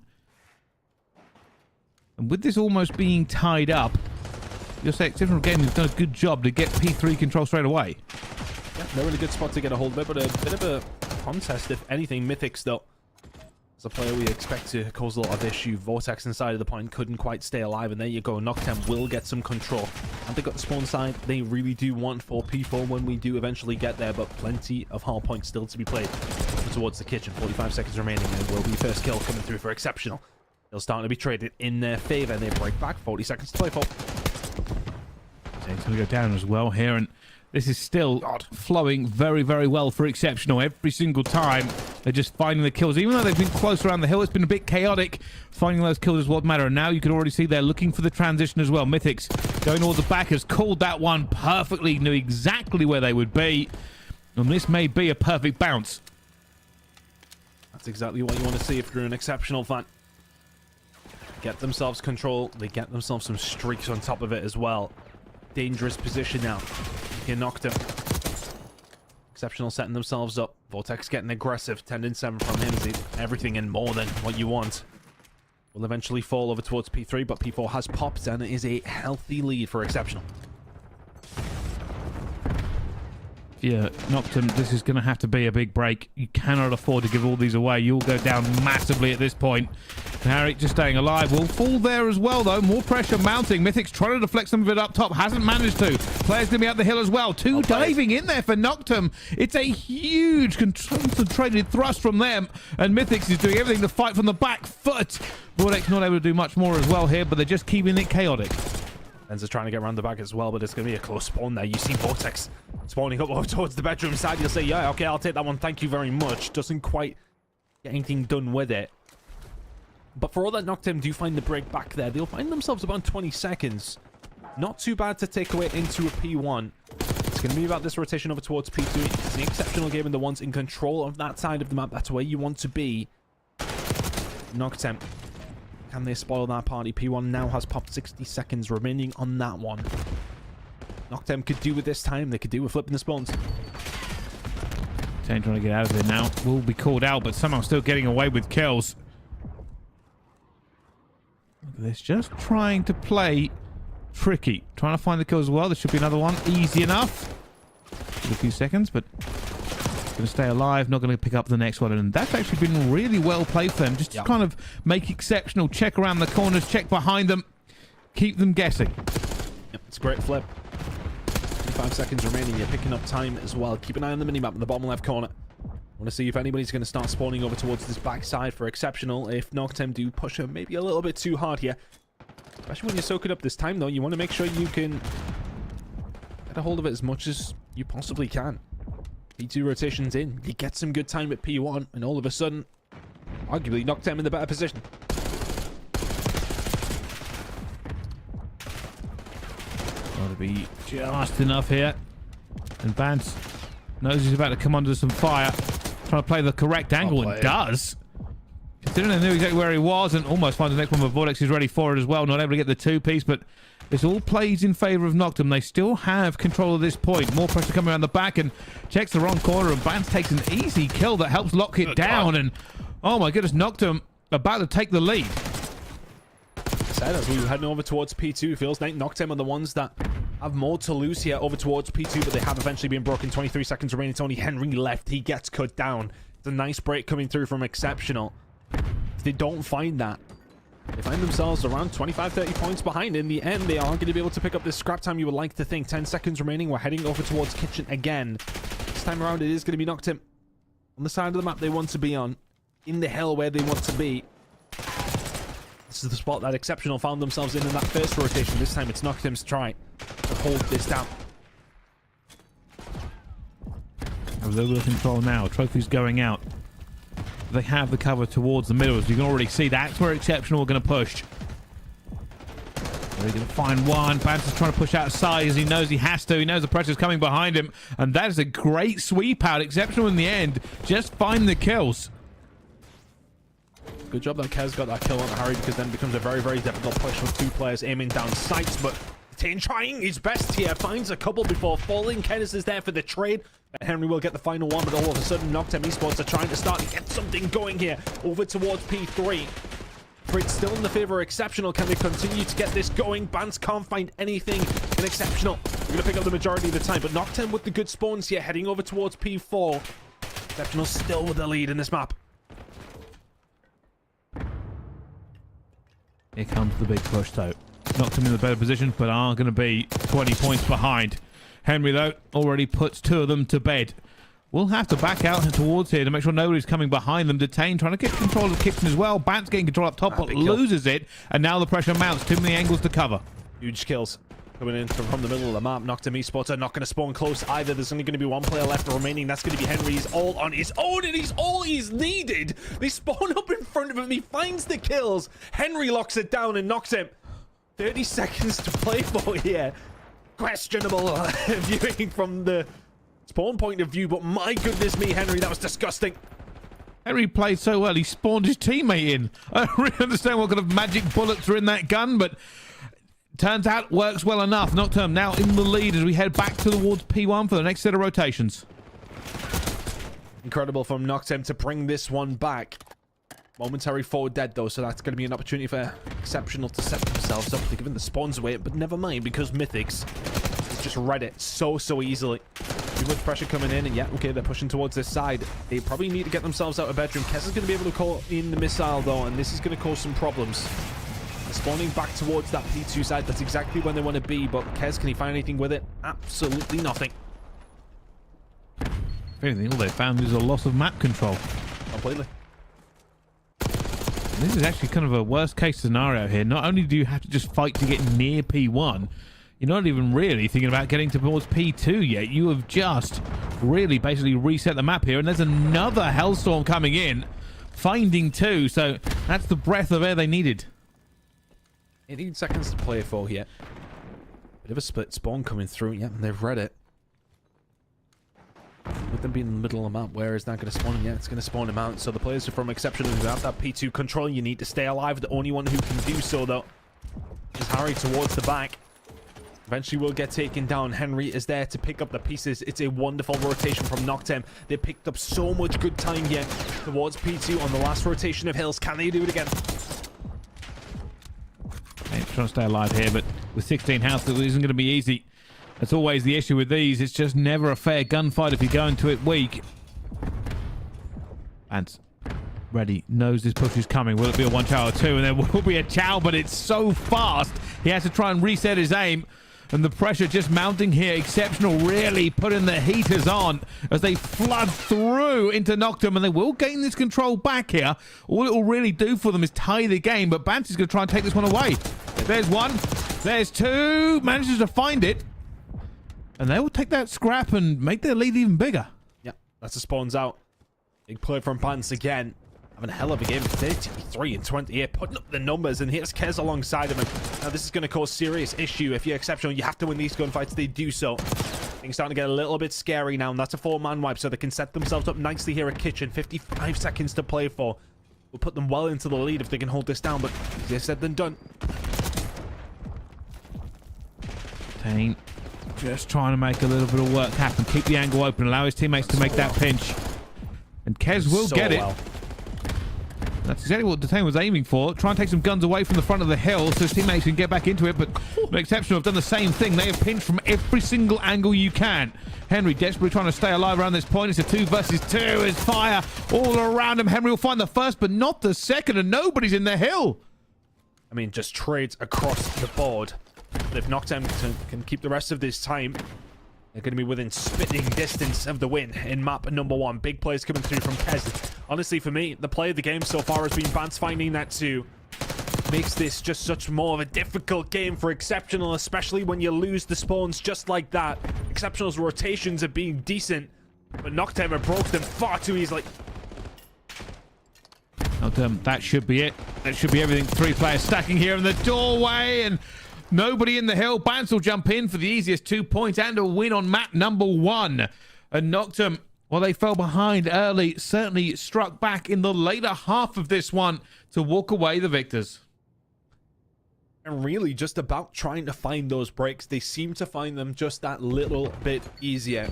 And with this almost being tied up, you'll say Exceptional Gaming has done a good job to get P3 control straight away. Yeah, they're in a good spot to get a hold of it, but a bit of a contest, if anything. Mythics, though, as a player we expect to cause a lot of issue. Vortex inside of the point couldn't quite stay alive, and there you go. Noctem will get some control. And they got the spawn side. They really do want for P4 when we do eventually get there, but plenty of hard points still to be played towards the kitchen. 45 seconds remaining, and will be first kill coming through for Exceptional. They'll start to be traded in their favor. They break back. 40 seconds to play for. It's going to go down as well here, and this is still flowing very, very well for Exceptional. Every single time they're just finding the kills. Even though they've been close around the hill, it's been a bit chaotic. Finding those kills is what matter. And now you can already see they're looking for the transition as well. Mythics going towards the back has called that one perfectly, knew exactly where they would be. And this may be a perfect bounce. That's exactly what you want to see if you're an Exceptional fan. Get themselves control. They get themselves some streaks on top of it as well. Dangerous position now. He knocked him. Exceptional setting themselves up. Vortex getting aggressive. 10-7 from him is everything and more than what you want. Will eventually fall over towards P3, but P4 has popped, and it is a healthy lead for Exceptional. Yeah, Noctem, this is going to have to be a big break. You cannot afford to give all these away. You'll go down massively at this point. Harry just staying alive. Will fall there as well, though. More pressure mounting. Mythic's trying to deflect some of it up top. Hasn't managed to. Players going to be up the hill as well. Two diving in there for Noctem. It's a huge concentrated thrust from them. And Mythics is doing everything to fight from the back foot. Vortex not able to do much more as well here, but they're just keeping it chaotic. Enzo's trying to get around the back as well, but it's going to be a close spawn there. You see Vortex spawning up over towards the bedroom side. You'll say, yeah, okay, I'll take that one. Thank you very much. Doesn't quite get anything done with it. But for all that Noctem do find the break back there, they'll find themselves about 20 seconds. Not too bad to take away into a P1. It's going to be about this rotation over towards P2. It's an Exceptional game and the ones in control of that side of the map. That's where you want to be. Noctem. Can they spoil that party? P1 now has popped. 60 seconds remaining on that one. Noctem could do with this time. They could do with flipping the spawns. Trying to get out of there now. Will be called out, but somehow still getting away with kills. Look at this. Just trying to play tricky. Trying to find the kills as well. There should be another one. Easy enough. Give a few seconds, but going to stay alive. Not going to pick up the next one. And that's actually been really well played for them. Just to kind of make Exceptional. Check around the corners. Check behind them. Keep them guessing. Yep, it's a great flip. 5 seconds remaining. You're picking up time as well. Keep an eye on the minimap in the bottom left corner. I want to see if anybody's going to start spawning over towards this backside for Exceptional. If Noctem do push her maybe a little bit too hard here. Especially when you're soaking up this time, though. You want to make sure you can get a hold of it as much as you possibly can. P2 rotations in. You get some good time at P1, and all of a sudden, arguably Noctem in the better position. Got to be just enough here. And Vance knows he's about to come under some fire. Trying to play the correct angle, and does. Considering they knew exactly where he was, and almost finds the next one, but Vortex is ready for it as well. Not able to get the two-piece, but this all plays in favor of Noctem. They still have control of this point. More pressure coming around the back, and checks the wrong corner, and Vance takes an easy kill that helps lock it down. And oh my goodness, Noctem about to take the lead. As we were heading over towards P2, feels like Noctem are the ones that have more to lose here over towards P2, but they have eventually been broken. 23 seconds remaining. It's only Henry left. He gets cut down. It's a nice break coming through from Exceptional. If they don't find that, they find themselves around 25-30 points behind. In the end, they are going to be able to pick up this scrap time, you would like to think. 10 seconds remaining. We're heading over towards Kitchen again. This time around, it is going to be Noctem on the side of the map they want to be on, in the hill where they want to be. This is the spot that Exceptional found themselves in that first rotation. This time it's Noctem's try to hold this down. A little bit of control now. Trophy's going out. They have the cover towards the middle, as you can already see. That's where Exceptional are going to push. They're going to find one. Bance is trying to push outside as he knows he has to. He knows the pressure's coming behind him. And that is a great sweep out. Exceptional in the end. Just find the kills. Good job that Kez got that kill on Harry, because then it becomes a very, very difficult push with two players aiming down sights. But Tane trying his best here. Finds a couple before falling. Kenneth is there for the trade. Henry will get the final one, but all of a sudden Noctem Esports are trying to start to get something going here. Over towards P3. Fritz still in the favor of Exceptional. Can they continue to get this going? Bance can't find anything in Exceptional. They're going to pick up the majority of the time, but Noctem with the good spawns here, heading over towards P4. Exceptional still with the lead in this map. Here comes the big push, though. Noctem in the better position, but are going to be 20 points behind. Henry, though, already puts two of them to bed. We'll have to back out towards here to make sure nobody's coming behind them. Detain trying to get control of Kitchen as well. Bance getting control up top, but loses it. And now the pressure mounts. Too many angles to cover. Huge kills coming in from the middle of the map. Noctem Esports are not going to spawn close either. There's only going to be one player left remaining. That's going to be Henry. He's all on his own, and he's all he's needed. They spawn up in front of him. He finds the kills. Henry locks it down and knocks him. 30 seconds to play for here. Questionable viewing from the spawn point of view, but my goodness me, Henry, that was disgusting. Henry played so well, he spawned his teammate in. I don't really understand what kind of magic bullets are in that gun, but turns out works well enough. Noctem now in the lead as we head back towards P1 for the next set of rotations. Incredible from Noctem to bring this one back. Momentary forward dead though, so that's going to be an opportunity for Exceptional to set themselves up. They're giving the spawns away, but never mind, because Mythics has just read it so easily. Too much pressure coming in, and yeah, okay, they're pushing towards this side. They probably need to get themselves out of bedroom. Kez is going to be able to call in the missile though, and this is going to cause some problems. They're spawning back towards that P2 side. That's exactly when they want to be, but Kez, can he find anything with it? Absolutely nothing. If anything, all they found is a loss of map control. Completely. This is actually kind of a worst case scenario here. Not only do you have to just fight to get near P1, you're not even really thinking about getting towards P2 yet. You have just really basically reset the map here, and there's another Hellstorm coming in, finding two, so that's the breath of air they needed. 18 seconds to play for here. Bit of a split spawn coming through. Yeah, they've read it. With them being in the middle of the map, where is that going to spawn him? Yeah, it's going to spawn him out. So the players are from Exceptional who have that P2 control. You need to stay alive. The only one who can do so, though, is Harry towards the back. Eventually will get taken down. Henry is there to pick up the pieces. It's a wonderful rotation from Noctem. They picked up so much good time here towards P2 on the last rotation of Hills. Can they do it again? Trying to stay alive here, but with 16 health, it isn't going to be easy. That's always the issue with these. It's just never a fair gunfight if you go into it weak. Bance ready, knows this push is coming. Will it be a one chow or two? And there will be a chow, but it's so fast. He has to try and reset his aim. And the pressure just mounting here. Exceptional really putting the heaters on as they flood through into Noctem, and they will gain this control back here. All it will really do for them is tie the game, but Bance is going to try and take this one away. There's one. There's two. Manages to find it. And they will take that scrap and make their lead even bigger. Yeah, that's the spawns out. Big play from Bance again. Having a hell of a game. 33 and 20 here, putting up the numbers, and here's Kez alongside him. Now this is going to cause serious issue. If you're Exceptional, you have to win these gunfights. They do so. Things starting to get a little bit scary now, and that's a 4-man wipe, so they can set themselves up nicely here at Kitchen. 55 seconds to play for. Will put them well into the lead if they can hold this down, but easier said than done. Tane just trying to make a little bit of work happen. Keep the angle open, allow his teammates to make that pinch. And Kez will get it. That's exactly what Detain was aiming for. Try and take some guns away from the front of the hill so his teammates can get back into it, but Exceptional have done the same thing. They have pinched from every single angle you can. Henry desperately trying to stay alive around this point. It's a 2 versus 2. There's fire all around him. Henry will find the first, but not the second, and nobody's in the hill. I mean, just trades across the board. But if Noctem can keep the rest of this time, they're going to be within spitting distance of the win in map number 1. Big plays coming through from Kez. Honestly, for me, the play of the game so far has been Bance finding that too. Makes this just such more of a difficult game for Exceptional, especially when you lose the spawns just like that. Exceptional's rotations have been decent, but Noctem have broke them far too easily. Noctem, that should be it. That should be everything. 3 players stacking here in the doorway, and nobody in the hill. Bance will jump in for the easiest 2 points and a win on map number 1. And Noctem, well, they fell behind early, certainly struck back in the later half of this one to walk away the victors. And really just about trying to find those breaks. They seem to find them just that little bit easier.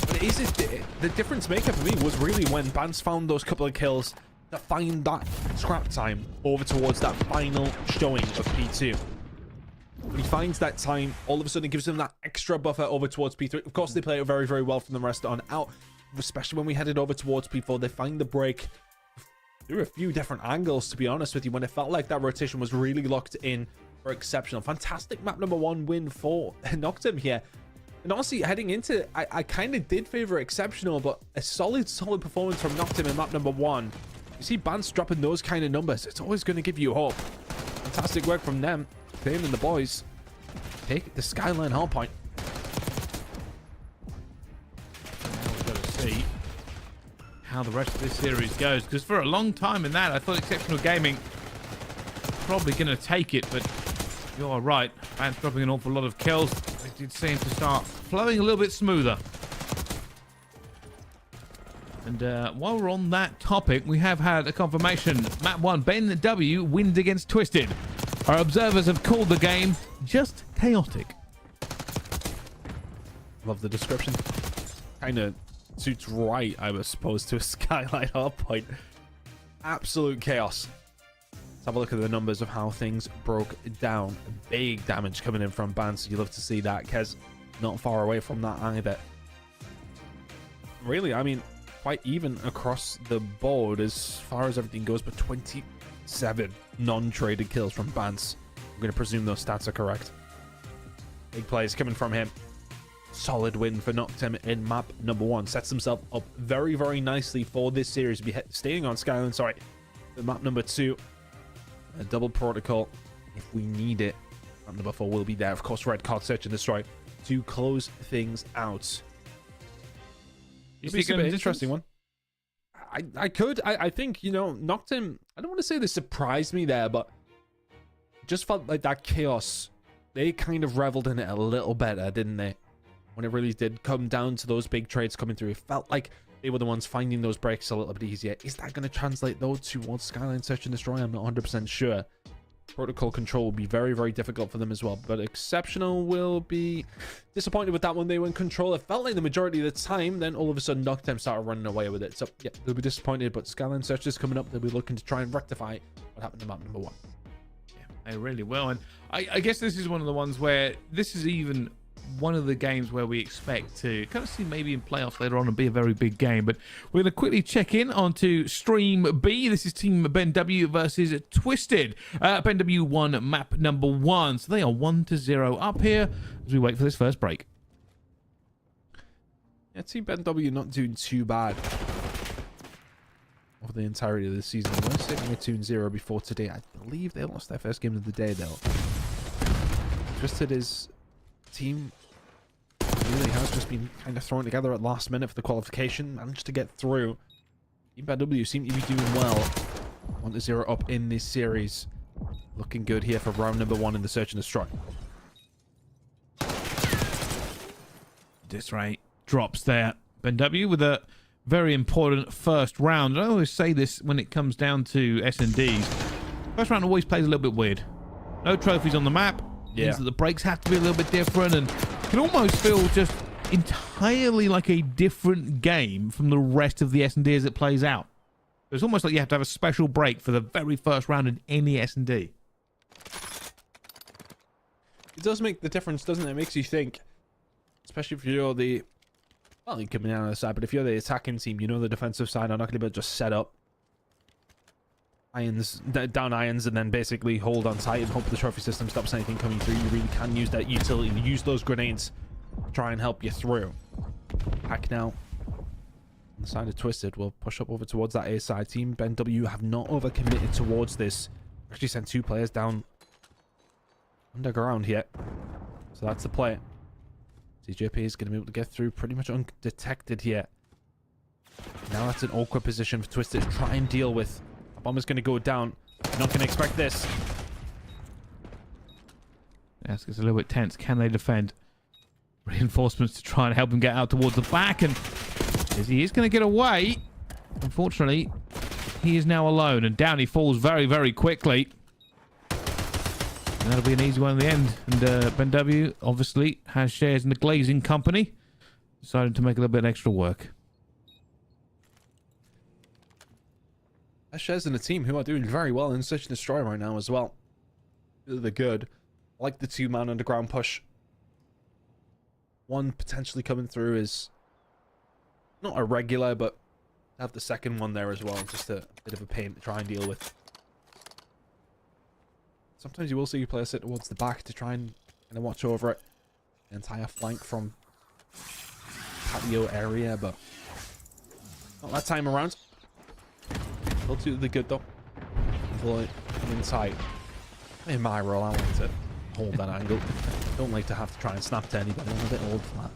But the difference maker for me was really when Bance found those couple of kills to find that scrap time over towards that final showing of P2. When he finds that time, all of a sudden it gives him that extra buffer over towards P3. Of course, they play it very, very well from the rest on out, especially when we headed over towards P4. They find the break through a few different angles, to be honest with you, when it felt like that rotation was really locked in for Exceptional. Fantastic map number 1 win for Noctem here. And honestly, heading into it, I kind of did favor Exceptional, but a solid performance from Noctem in map number 1. You see Bance dropping those kind of numbers, it's always going to give you hope. Fantastic work from them and the boys take the Skyline hardpoint. We've got to see how the rest of this series goes, because for a long time in that I thought Exceptional Gaming probably going to take it, but you are right. Bance dropping an awful lot of kills. It did seem to start flowing a little bit smoother. And while we're on that topic, we have had a confirmation. Map 1, Ben W wins against Twisted. Our observers have called the game just chaotic. Love the description. Kind of suits right, I was supposed to a Skyline hardpoint. Absolute chaos. Let's have a look at the numbers of how things broke down. Big damage coming in from Bance. You love to see that. Kez not far away from that either. Really, I mean, quite even across the board as far as everything goes, but 27 non-traded kills from Bance. I'm going to presume those stats are correct. Big plays coming from him. Solid win for Noctem in map number 1. Sets himself up very, very nicely for this series. Be staying on Skyline, sorry. The map number 2. A double protocol if we need it. Map number 4 will be there. Of course, red card search and destroy to close things out. You It'll be an interesting one. I think, you know, Noctem, I don't want to say they surprised me there, but just felt like that chaos, they kind of reveled in it a little better, didn't they? When it really did come down to those big trades coming through, it felt like they were the ones finding those breaks a little bit easier. Is that going to translate though towards Skyline Search and Destroy? I'm not 100% sure. Protocol control will be very, very difficult for them as well, but Exceptional will be disappointed with that one. They were in control, it felt like the majority of the time, then all of a sudden Noctem started running away with it. So yeah, they'll be disappointed, but Skyline Search is coming up. They'll be looking to try and rectify what happened in map number 1. Yeah, they really will. And I guess this is one of the ones where this is even one of the games where we expect to kind of see maybe in playoffs later on and be a very big game. But we're going to quickly check in onto Stream B. This is Team Ben W versus Twisted. Ben W won map number 1, so they are 1-0 up here as we wait for this first break. Yeah, Team Ben W not doing too bad over the entirety of the season. They were sitting with 2-0 before today. I believe they lost their first game of the day though. Twisted is team really has just been kind of thrown together at last minute for the qualification, managed to get through. Team BW seem to be doing well. 1-0 up in this series. Looking good here for round number 1 in the Search and Destroy. This rate drops there. Ben W with a very important first round. I always say this when it comes down to S&Ds. First round always plays a little bit weird. No trophies on the map. Yeah. Means that the breaks have to be a little bit different, and it can almost feel just entirely like a different game from the rest of the S&D as it plays out. It's almost like you have to have a special break for the very first round in any S&D. It does make the difference, doesn't it? It makes you think, especially if you're the, well, you're coming down on the side, but if you're the attacking team, you know the defensive side are not going to be able to just set up irons, down irons, and then basically hold on tight and hope the trophy system stops anything coming through. You really can use that utility, use those grenades to try and help you through. Hack now on the side of Twisted will push up over towards that A side. Team Ben W have not overcommitted towards this. Actually sent 2 players down underground here, so that's the play. CJP is going to be able to get through pretty much undetected here. Now that's an awkward position for Twisted to try and deal with. A bomb is going to go down. Not going to expect this. Yes, it's a little bit tense. Can they defend? Reinforcements to try and help him get out towards the back, and he is going to get away. Unfortunately, he is now alone, and down he falls very, very quickly. And that'll be an easy one in the end. And BenW obviously has shares in the glazing company. Decided to make a little bit of extra work. Has shares in the team who are doing very well in Search and Destroy right now as well. They're good. I like the two-man underground push. One potentially coming through is not a regular, but have the second one there as well. Just a bit of a pain to try and deal with. Sometimes you will see players sit towards the back to try and kind of watch over it. The entire flank from patio area, but not that time around. Still do the good though. Avoid inside. In my role, I like to hold that angle. Don't like to have to try and snap to anybody. I'm a bit old for that.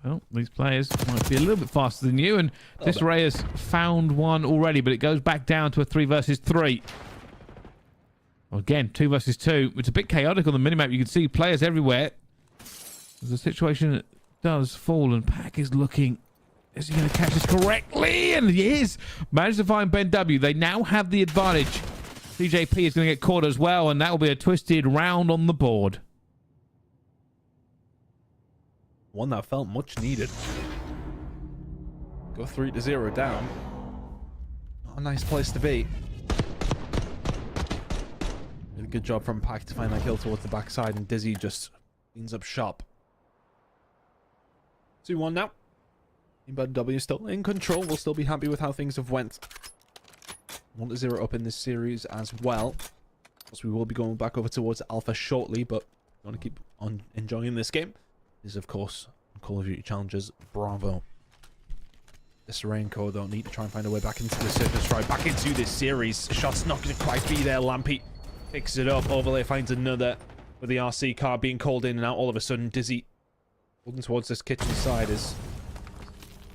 Well, these players might be a little bit faster than you, and this Ray has found one already, but it goes back down to a 3 versus 3. Well, again, 2 versus 2. It's a bit chaotic on the minimap. You can see players everywhere. The situation does fall, and Pack is looking. Is he going to catch this correctly? And he is. Managed to find BenW. They now have the advantage. CJP is going to get caught as well, and that will be a Twisted round on the board. One that felt much needed. Go 3-0 down. Not a nice place to be. Really good job from Pack to find that kill towards the backside, and Dizzy just cleans up shop. 2-1 now. But W still in control. We'll still be happy with how things have went. 1-0 up in this series as well. Of course, we will be going back over towards Alpha shortly, but we want to keep on enjoying this game. This is, of course, Call of Duty Challengers Bravo. This Rainco don't need to try and find a way back into the surface, right back into this series. Shot's not going to quite be there. Lampy picks it up. Overlay finds another with the RC car being called in and out. All of a sudden, Dizzy holding towards this kitchen side is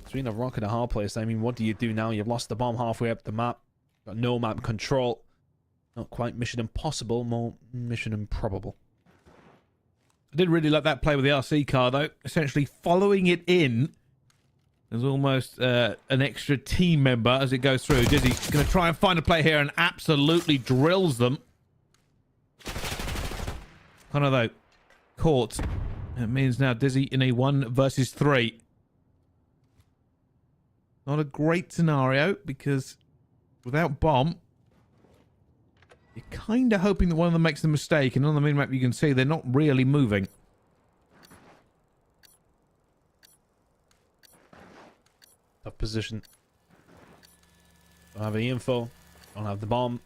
between a rock and a hard place. I mean, what do you do now? You've lost the bomb halfway up the map. Got no map control. Not quite Mission Impossible, more Mission Improbable. I did really like that play with the RC car, though. Essentially following it in. There's almost an extra team member as it goes through. Dizzy's going to try and find a play here and absolutely drills them. Connor, though, caught. It means now Dizzy in a 1 versus 3. Not a great scenario because without bomb, you're kind of hoping that one of them makes the mistake, and on the minimap you can see they're not really moving. Tough position. Don't have any info. Don't have the bomb.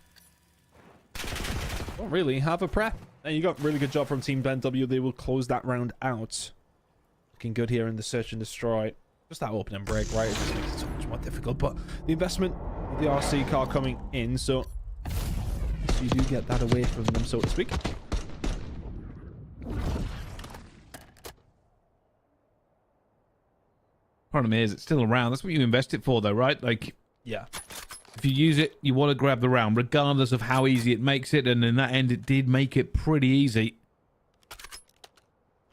Don't really have a prep. And you got really good job from Team BenW. They will close that round out. Looking good here in the Search and Destroy. Just that open and break, right? It just makes it so much more difficult. But the investment with the RC car coming in, so you do get that away from them, so to speak. Problem is, it's still around. That's what you invest it for, though, right? Like, yeah. If you use it, you want to grab the round, regardless of how easy it makes it. And in that end, it did make it pretty easy.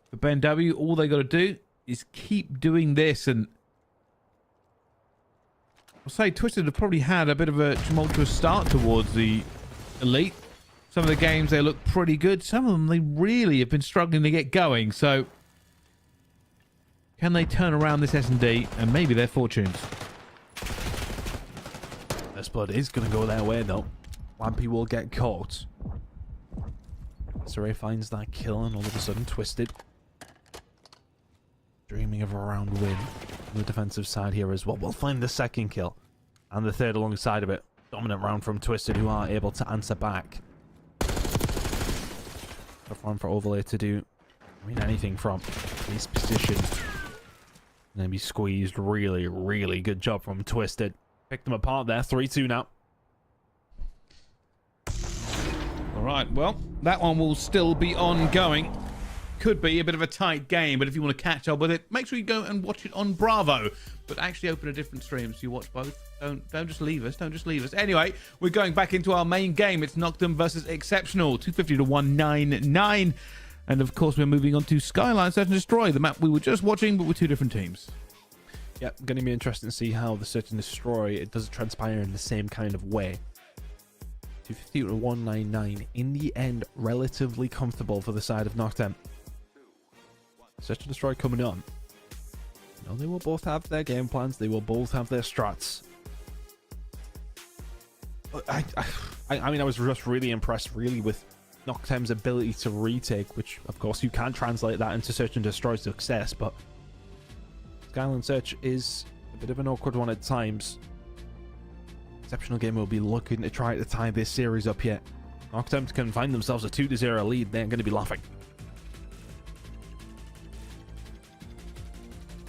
For BenW, all they got to do is keep doing this. And I'll say Twisted have probably had a bit of a tumultuous start towards the Elite. Some of the games, they look pretty good. Some of them, they really have been struggling to get going. So can they turn around this S&D and maybe their fortunes? This blood is going to go their way, though. Lampy will get caught. Saray finds that kill, and all of a sudden, Twisted dreaming of a round win on the defensive side here as well. We'll find the second kill and the third alongside of it. Dominant round from Twisted, who are able to answer back. Tough one for Overlay to do. I mean, anything from this position. And then be squeezed. Really, really good job from Twisted. Pick them apart there. 3-2 now. All right, well, that one will still be ongoing. could be a bit of a tight game, but if you want to catch up with it, make sure you go and watch it on Bravo. But actually open a different stream so you watch both. Don't just leave us. Don't just leave us. Anyway, we're going back into our main game. It's Noctem versus Exceptional, 250 to 199. And of course, we're moving on to Skyline Search and Destroy, the map we were just watching, but with two different teams. Yep, going to be interesting to see how the Search and Destroy, it does transpire in the same kind of way. 250 to 199. In the end, relatively comfortable for the side of Noctem. Search and Destroy coming on. You know, they will both have their game plans. They will both have their strats. I mean, I was just really impressed, really, with Noctem's ability to retake, which, of course, you can translate that into Search and Destroy success, but Skyline Search is a bit of an awkward one at times. Exceptional Gamer will be looking to try to tie this series up here. Noctem can find themselves a 2-0 lead. They're going to be laughing.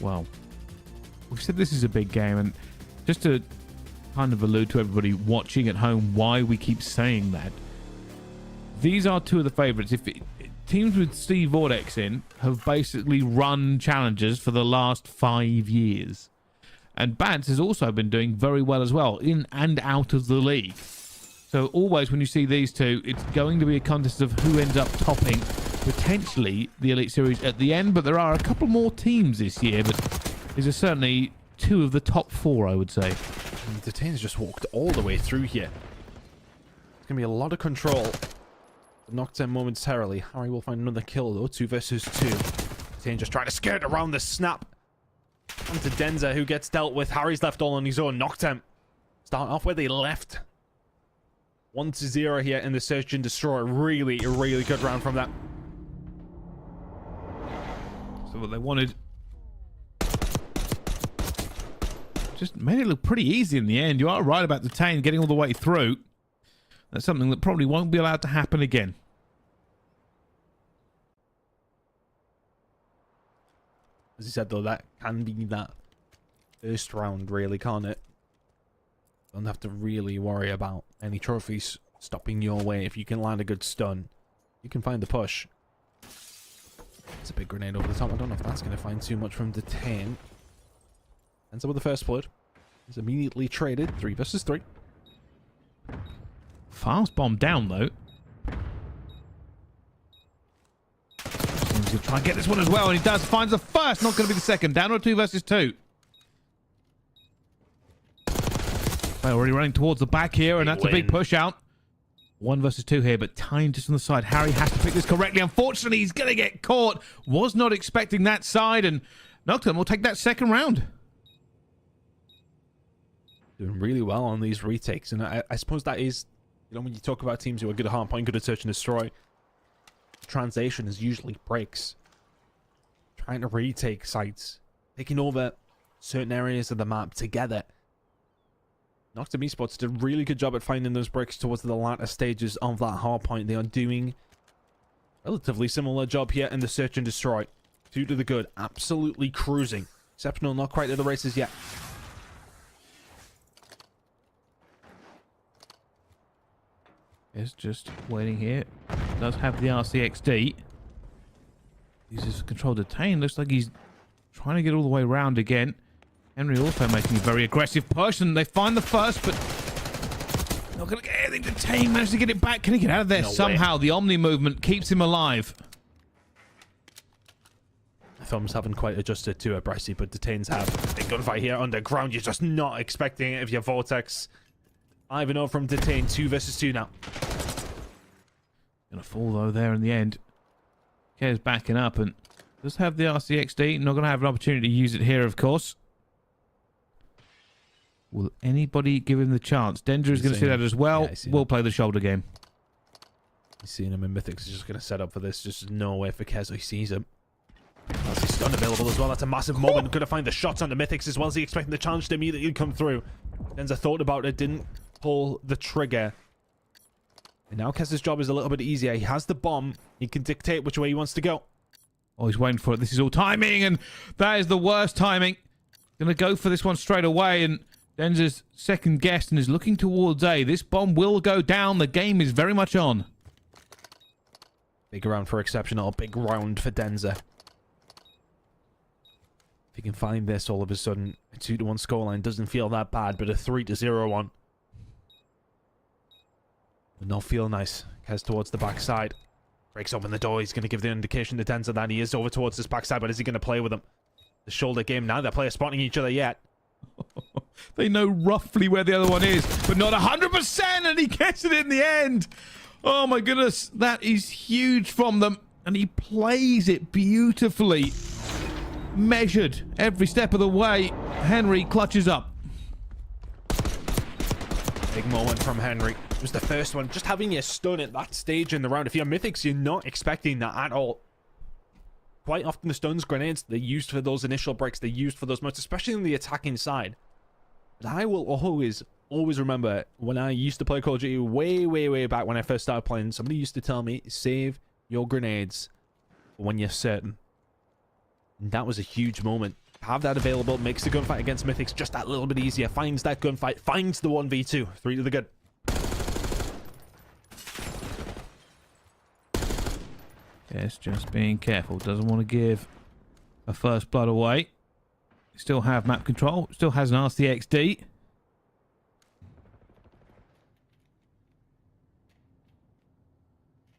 Well, we've said this is a big game, and just to kind of allude to everybody watching at home why we keep saying that, these are two of the favorites. Teams with Steve Vortex in have basically run challenges for the last 5 years. And Bats has also been doing very well as well, in and out of the league. So always when you see these two, it's going to be a contest of who ends up topping potentially the Elite Series at the end. But there are a couple more teams this year, but these are certainly two of the top 4, I would say. And Detain's just walked all the way through here. It's going to be a lot of control. Noctem momentarily. Harry will find another kill though. 2 versus 2. Detain just trying to skirt around the snap. Onto Denza, who gets dealt with. Harry's left all on his own. Noctem start off where they left. 1-0 here in the Search and Destroy. Really good round from that. So what they wanted just made it look pretty easy in the end. You are right about Detain getting all the way through. That's something that probably won't be allowed to happen again. As you said, though, that can be that first round, really, can't it? Don't have to really worry about any trophies stopping your way. If you can land a good stun, you can find the push. It's a big grenade over the top. I don't know if that's going to find too much from Detain. Ends up with the first blood. He's immediately traded. 3 versus 3. Fast bomb down, though. He'll try and get this one as well, and he does. Finds the first, not going to be the second. Down to 2 versus 2. They're already running towards the back here, and that's a big push out. 1 versus 2 here, but Tyne just on the side. Harry has to pick this correctly. Unfortunately, he's going to get caught. Was not expecting that side, and Noctem will take that second round. Doing really well on these retakes, and I suppose that is, you know, when you talk about teams who are good at hardpoint, good at Search and Destroy, translation is usually breaks. Trying to retake sites, taking over certain areas of the map together. Noctem Esports did a really good job at finding those breaks towards the latter stages of that hardpoint. They are doing a relatively similar job here in the Search and Destroy. 2 to the good, absolutely cruising. Exceptional, not quite to the races yet. Is just waiting here. Does have the RCXD. Uses control Detain. Looks like he's trying to get all the way around again. Henry also making a very aggressive push, and they find the first, but not going to get anything. Detain managed to get it back. Can he get out of there somehow? The Omni movement keeps him alive. Thumbs haven't quite adjusted to it, Brycey, but Detain's have. Big gunfight here underground. You're just not expecting it if you're Vortex. 5-0 from Detain. 2 versus 2 now. Gonna fall though there in the end. Care's backing up and does have the RCXD. Not gonna have an opportunity to use it here, of course. Will anybody give him the chance? Danger is going to see that as well. Yeah, we'll play the shoulder game. He's seeing him in Mythics. He's just going to set up for this. Just no way for Kezo. He sees him. That's his stun available as well. That's a massive moment. Going to find the shots on the Mythics as well. As he expecting the challenge to immediately come through. Denza thought about it. Didn't pull the trigger. And now Kezo's job is a little bit easier. He has the bomb. He can dictate which way he wants to go. Oh, he's waiting for it. This is all timing. And that is the worst timing. Going to go for this one straight away. And Denza's second guessed and is looking towards A. This bomb will go down. The game is very much on. Big round for Exceptional. Big round for Denza. If he can find this all of a sudden, a 2-1 scoreline doesn't feel that bad, but a 3-0 one would not feel nice. Heads towards the backside. Breaks open the door. He's going to give the indication to Denza that he is over towards this backside, but is he going to play with him? The shoulder game now. They're players spotting each other yet. They know roughly where the other one is, but not 100%, and he gets it in the end. Oh my goodness, that is huge from them, and he plays it beautifully. Measured every step of the way. Henry clutches up. Big moment from Henry. It was the first one. Just having a stun at that stage in the round. If you're Mythics, you're not expecting that at all. Quite often the stuns, grenades, they're used for those initial breaks. They're used for those modes, especially on the attacking side. But I will always remember when I used to play Call of Duty way back when I first started playing, somebody used to tell me, save your grenades when you're certain. And that was a huge moment. Have that available, makes the gunfight against Mythics just that little bit easier. Finds that gunfight, finds the 1v2. 3 to the good. Yes, just being careful. Doesn't want to give a first blood away. Still have map control. Still has an RCXD.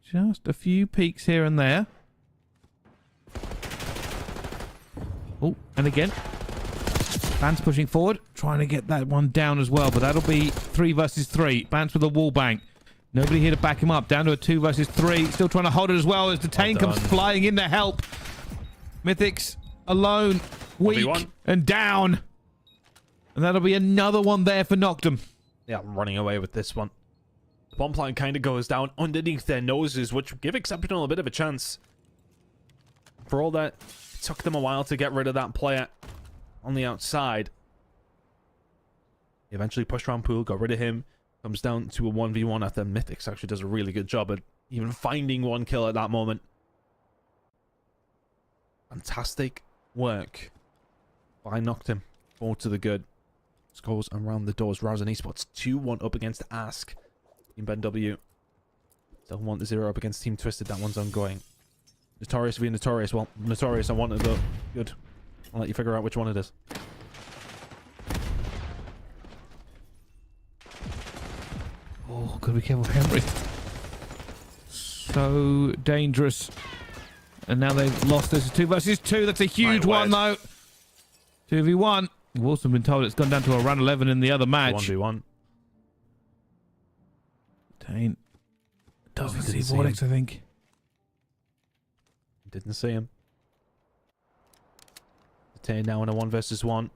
Just a few peaks here and there. Oh, and again. Bance pushing forward. Trying to get that one down as well. But that'll be 3 versus 3. Bance with a wall bang. Nobody here to back him up. Down to a 2 versus 3. Still trying to hold it as well as Detain comes flying in to help. Mythics alone. Weak and down. And that'll be another one there for Noctum. Yeah, running away with this one. The bomb plant kind of goes down underneath their noses, which give Exceptional a bit of a chance. For all that, it took them a while to get rid of that player on the outside. They eventually pushed around Pool, got rid of him. Comes down to a 1v1 after Mythics actually does a really good job at even finding one kill at that moment. Fantastic work by Noctum. 4 to the good. Scores around the doors. Rousing Esports 2-1 up against Ask. Team Ben W. Still 1-0 up against Team Twisted. That one's ongoing. Notorious v Notorious. Well, Notorious I wanted though. Good. I'll let you figure out which one it is. Oh, gotta be careful, Henry. So dangerous. And now they've lost this 2 versus 2. That's a huge one, though. 2v1. We've also been told it's gone down to around 11 in the other match. 1v1. Dane doesn't see Vortex, I think. Didn't see him. Dane now in a 1 versus 1.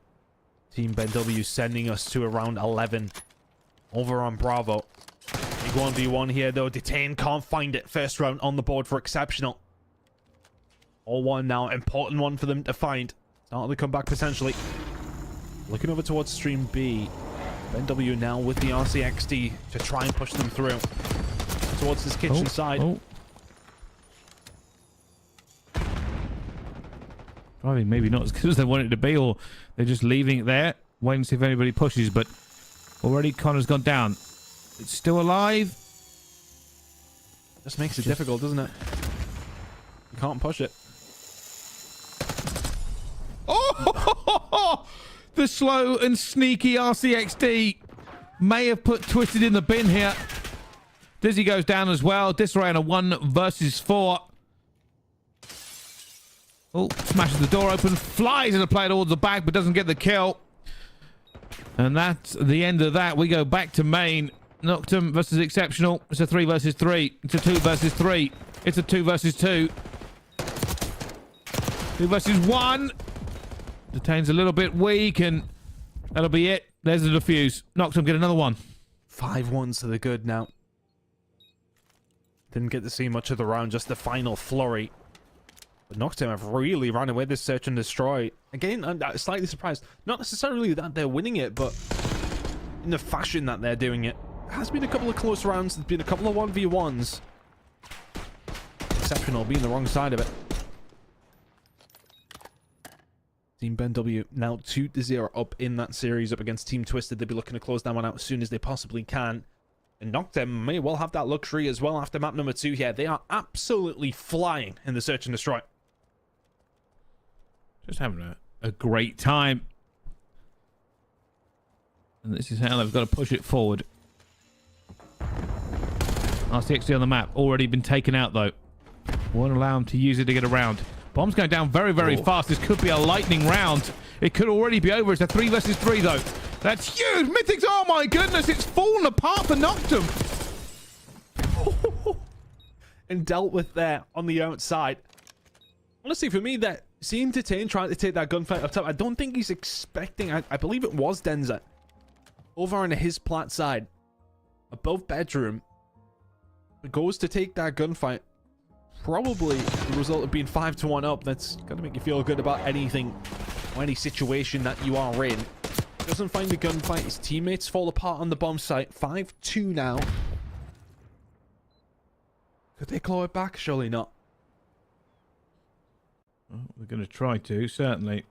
Team Ben W sending us to around 11. Over on Bravo. Big 1v1 here, though. Detain can't find it. First round on the board for Exceptional. All 1 now. Important one for them to find. Start of the comeback, potentially. Looking over towards Stream B. Ben W now with the RCXD to try and push them through. Towards this kitchen side. Driving maybe not as good as they want it to be, or they're just leaving it there. Waiting to see if anybody pushes, but already Connor's gone down. It's still alive. Just makes it difficult, doesn't it? You can't push it. Oh! The slow and sneaky RCXD may have put Twisted in the bin here. Dizzy goes down as well. Disarray on a 1 versus 4. Oh, smashes the door open. Flies in a play towards the back, but doesn't get the kill. And that's the end of that. We go back to main. Noctum versus Exceptional. It's a 3 versus 3. It's a 2 versus 3. It's a 2 versus 2. 2 versus 1. Detain's a little bit weak, and that'll be it. There's the defuse. Noctum get another one. 5-1 to the good now. Didn't get to see much of the round, just the final flurry. But Noctum have really run away this search and destroy. Again, I'm slightly surprised. Not necessarily that they're winning it, but in the fashion that they're doing it. There has been a couple of close rounds. There's been a couple of 1v1s. Exceptional being the wrong side of it. Team Ben W now 2-0 up in that series up against Team Twisted. They'll be looking to close that one out as soon as they possibly can. And Noctem may well have that luxury as well after map number 2 here. They are absolutely flying in the search and destroy. Just having a great time. And this is how they've got to push it forward. RCXD on the map. Already been taken out, though. Won't allow them to use it to get around. Bomb's going down very, very fast. This could be a lightning round. It could already be over. It's a 3 versus 3, though. That's huge. Mythics, oh my goodness. It's fallen apart for Noctem. And dealt with there on the outside. Honestly, for me, that seemed to trying to take that gunfight up top. I don't think he's expecting... I believe it was Denza. Over on his plat side. Above bedroom. Goes to take that gunfight. Probably the result of being 5-1 up. That's going to make you feel good about anything or any situation that you are in. Doesn't find the gunfight. His teammates fall apart on the bomb site. 5-2 now. Could they claw it back? Surely not. Well, we're going to try to, certainly.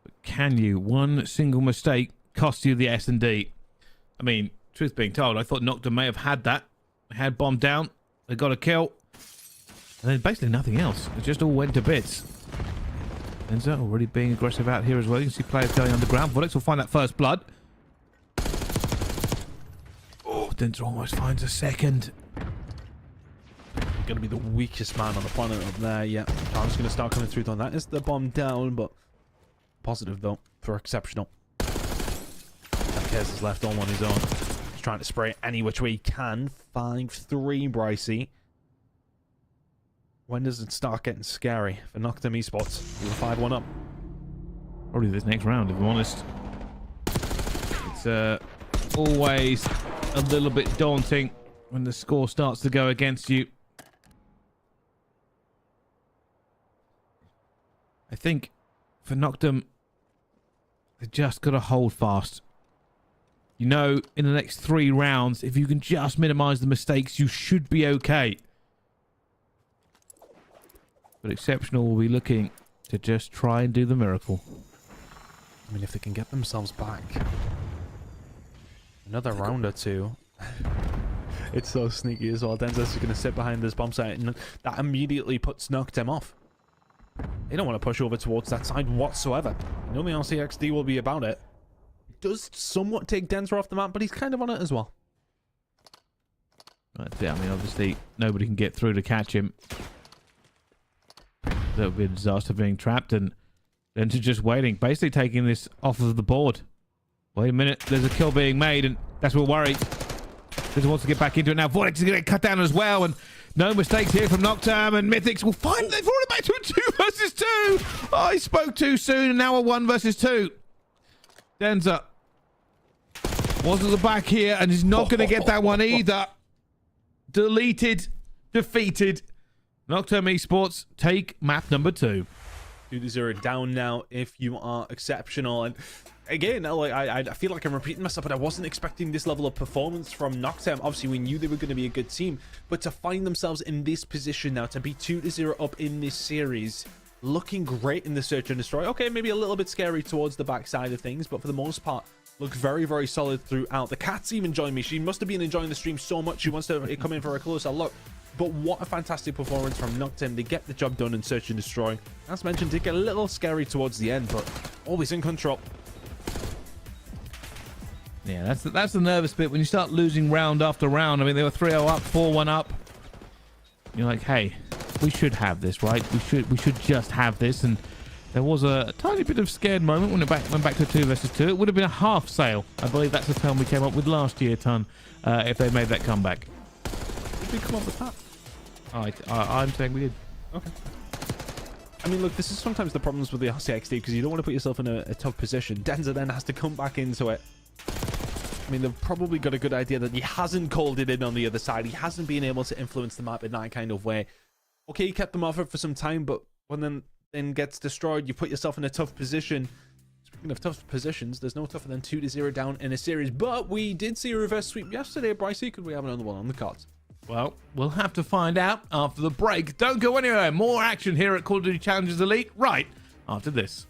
But can you? One single mistake cost you the S&D. I mean, truth being told, I thought Noctem may have had that. They had bomb down. They got a kill. And then basically nothing else. It just all went to bits. Denza already being aggressive out here as well. You can see players going underground. Volix will find that first blood. Oh, Denza almost finds a second. Going to be the weakest man on the planet up there. Yeah, I'm just going to start coming through on that. Is the bomb down, but positive though for exceptional. Marquez is left all on his own. He's trying to spray it any which way he can. 5-3, Brycey. When does it start getting scary for Noctem Esports? We were 5-1 up. Probably this next round, if I'm honest. It's always a little bit daunting when the score starts to go against you. I think for Noctem, they just got to hold fast. You know, in the next 3 rounds, if you can just minimize the mistakes, you should be okay. But Exceptional will be looking to just try and do the miracle. I mean, if they can get themselves back another round or 2. It's so sneaky as well. Denza's is going to sit behind this bomb site, and that immediately puts Noctem off. They don't want to push over towards that side whatsoever. And only RCXD will be about it. Does somewhat take Denza off the map, but he's kind of on it as well. That's it. I mean, obviously, nobody can get through to catch him. That would be a disaster being trapped, and then to just waiting, basically taking this off of the board. Wait a minute, there's a kill being made, and that's what we're worried. This wants to get back into it now. Vortex is going to get cut down as well, and no mistakes here from Noctem, and Mythics will find... They've brought it back to a 2 versus 2! Oh, he spoke too soon, and now a 1 versus 2. Denza was at the back here, and he's not going to get that one either. Deleted, defeated. Noctem Esports take map number 2. 2-0 down now if you are Exceptional. And again, like I feel like I'm repeating myself, but I wasn't expecting this level of performance from Noctem. Obviously, we knew they were going to be a good team, but to find themselves in this position now, to be 2-0 up in this series, looking great in the search and destroy. Okay, maybe a little bit scary towards the backside of things, but for the most part, looks very, very solid throughout. The cat's even joined me. She must have been enjoying the stream so much she wants to come in for a closer look. But what a fantastic performance from Noctem. They get the job done in search and destroy. As mentioned, did get a little scary towards the end, but always in control. Yeah, that's the nervous bit when you start losing round after round. I mean, they were 3-0 up, 4-1 up. You're like, hey, we should have this, right? We should just have this. And there was a tiny bit of scared moment when it went back to 2 versus 2. It would have been a half sale. I believe that's the term we came up with last year, Ton, if they made that comeback. Did we come up with that? I'm saying we did. Okay. I mean, look, this is sometimes the problems with the RCXD, because you don't want to put yourself in a tough position. Denza then has to come back into it. I mean, they've probably got a good idea that he hasn't called it in on the other side. He hasn't been able to influence the map in that kind of way. Okay, he kept them off it for some time, but when then gets destroyed, you put yourself in a tough position. Speaking of tough positions, there's no tougher than 2-0 down in a series. But we did see a reverse sweep yesterday, Brycey. Could we have another one on the cards? Well, we'll have to find out after the break. Don't go anywhere. More action here at Call of Duty Challengers Elite right after this.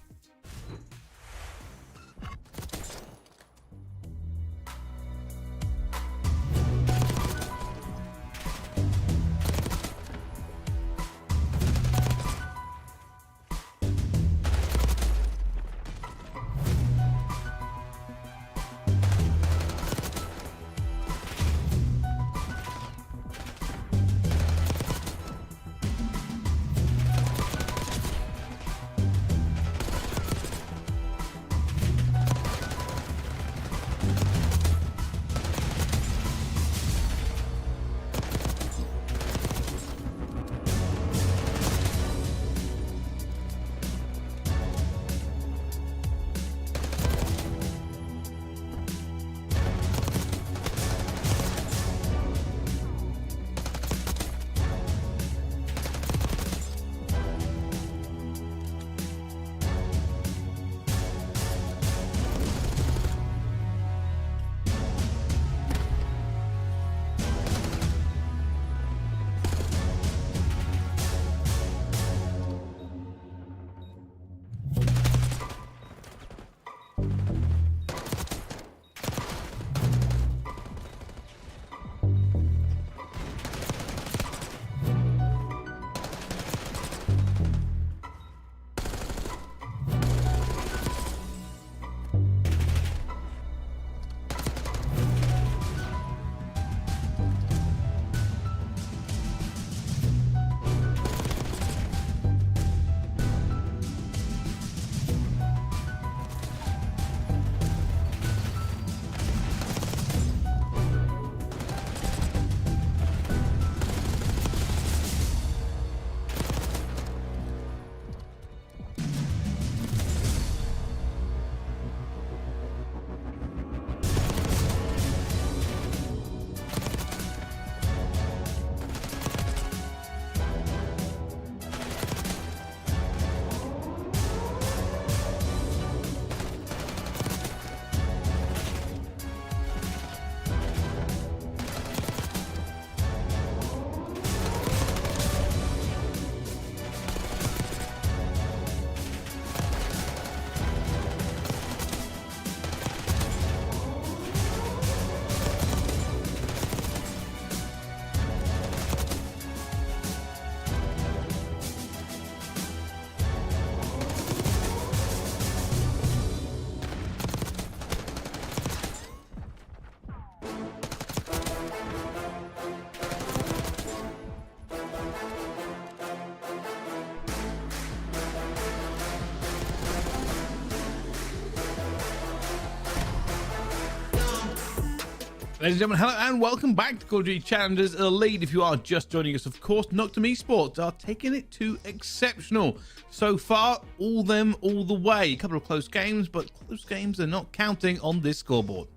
Ladies and gentlemen, hello and welcome back to Call of Duty Challengers Elite. If you are just joining us, of course, Noctem Esports are taking it to exceptional. So far, all the way. A couple of close games, but close games are not counting on this scoreboard.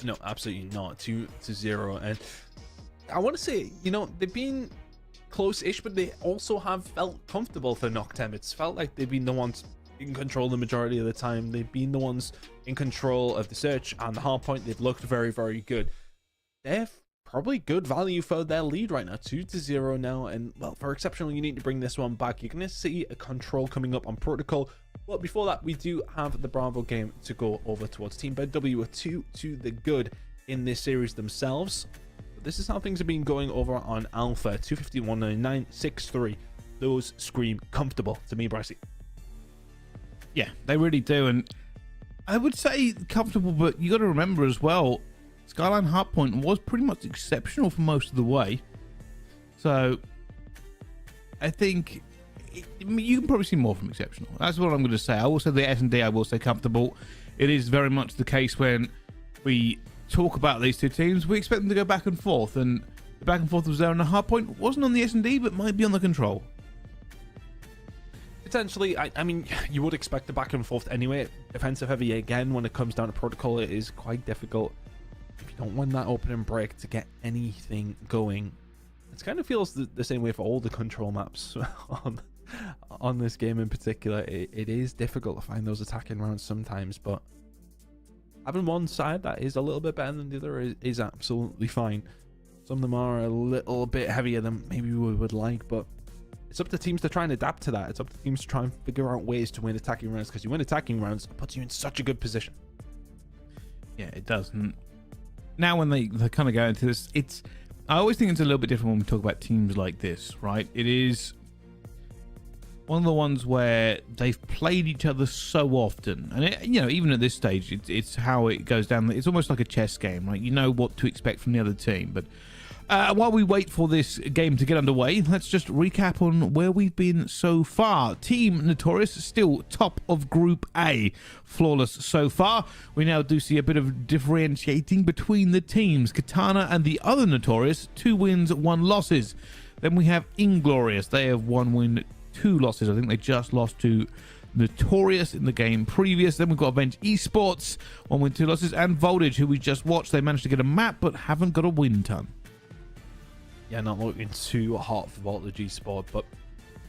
No, absolutely not. 2-0. And I want to say, you know, they've been close-ish, but they also have felt comfortable for Noctem. It's felt like they've been the ones in control the majority of the time. They've been the ones in control of the search and the hard point. They've looked very, very good. They're probably good value for their lead right now. 2-0 now. And, well, for exceptional, you need to bring this one back. You're going to see a control coming up on Protocol. But before that, we do have the Bravo game to go over towards Team BW. A 2 to the good in this series themselves. But this is how things have been going over on Alpha. 251.99, 6-3. Those scream comfortable to me, Brycey. Yeah, they really do. And I would say comfortable, but you got to remember as well, Skyline Hardpoint was pretty much exceptional for most of the way. So I think you can probably see more from exceptional. That's what I'm going to say. I will say the S&D, I will say comfortable. It is very much the case when we talk about these two teams, we expect them to go back and forth. And the back and forth was there on the Hardpoint. Wasn't on the S&D, but might be on the control. Potentially, I mean, you would expect the back and forth anyway. Defensive heavy again, when it comes down to Protocol, it is quite difficult. If you don't win that opening break to get anything going, it kind of feels the same way for all the control maps on this game in particular. It is difficult to find those attacking rounds sometimes, but having one side that is a little bit better than the other is absolutely fine. Some of them are a little bit heavier than maybe we would like, but it's up to teams to try and adapt to that. It's up to teams to try and figure out ways to win attacking rounds, because you win attacking rounds, it puts you in such a good position. Yeah, it does. And now when they kind of go into this, I always think it's a little bit different when we talk about teams like this, right? It is one of the ones where they've played each other so often, and you know, even at this stage, it's how it goes down. It's almost like a chess game, right? You know what to expect from the other team. But while we wait for this game to get underway, let's just recap on where we've been so far. Team Notorious still top of Group A, flawless so far. We now do see a bit of differentiating between the teams. Katana and the other Notorious, 2 wins, 1 losses. Then we have Inglorious. They have 1 win, 2 losses. I think they just lost to Notorious in the game previous. Then we've got Avenge Esports, 1 win, 2 losses, and Voltage, who we just watched. They managed to get a map but haven't got a win ton. Yeah, not looking too hot for Voltage Esports, but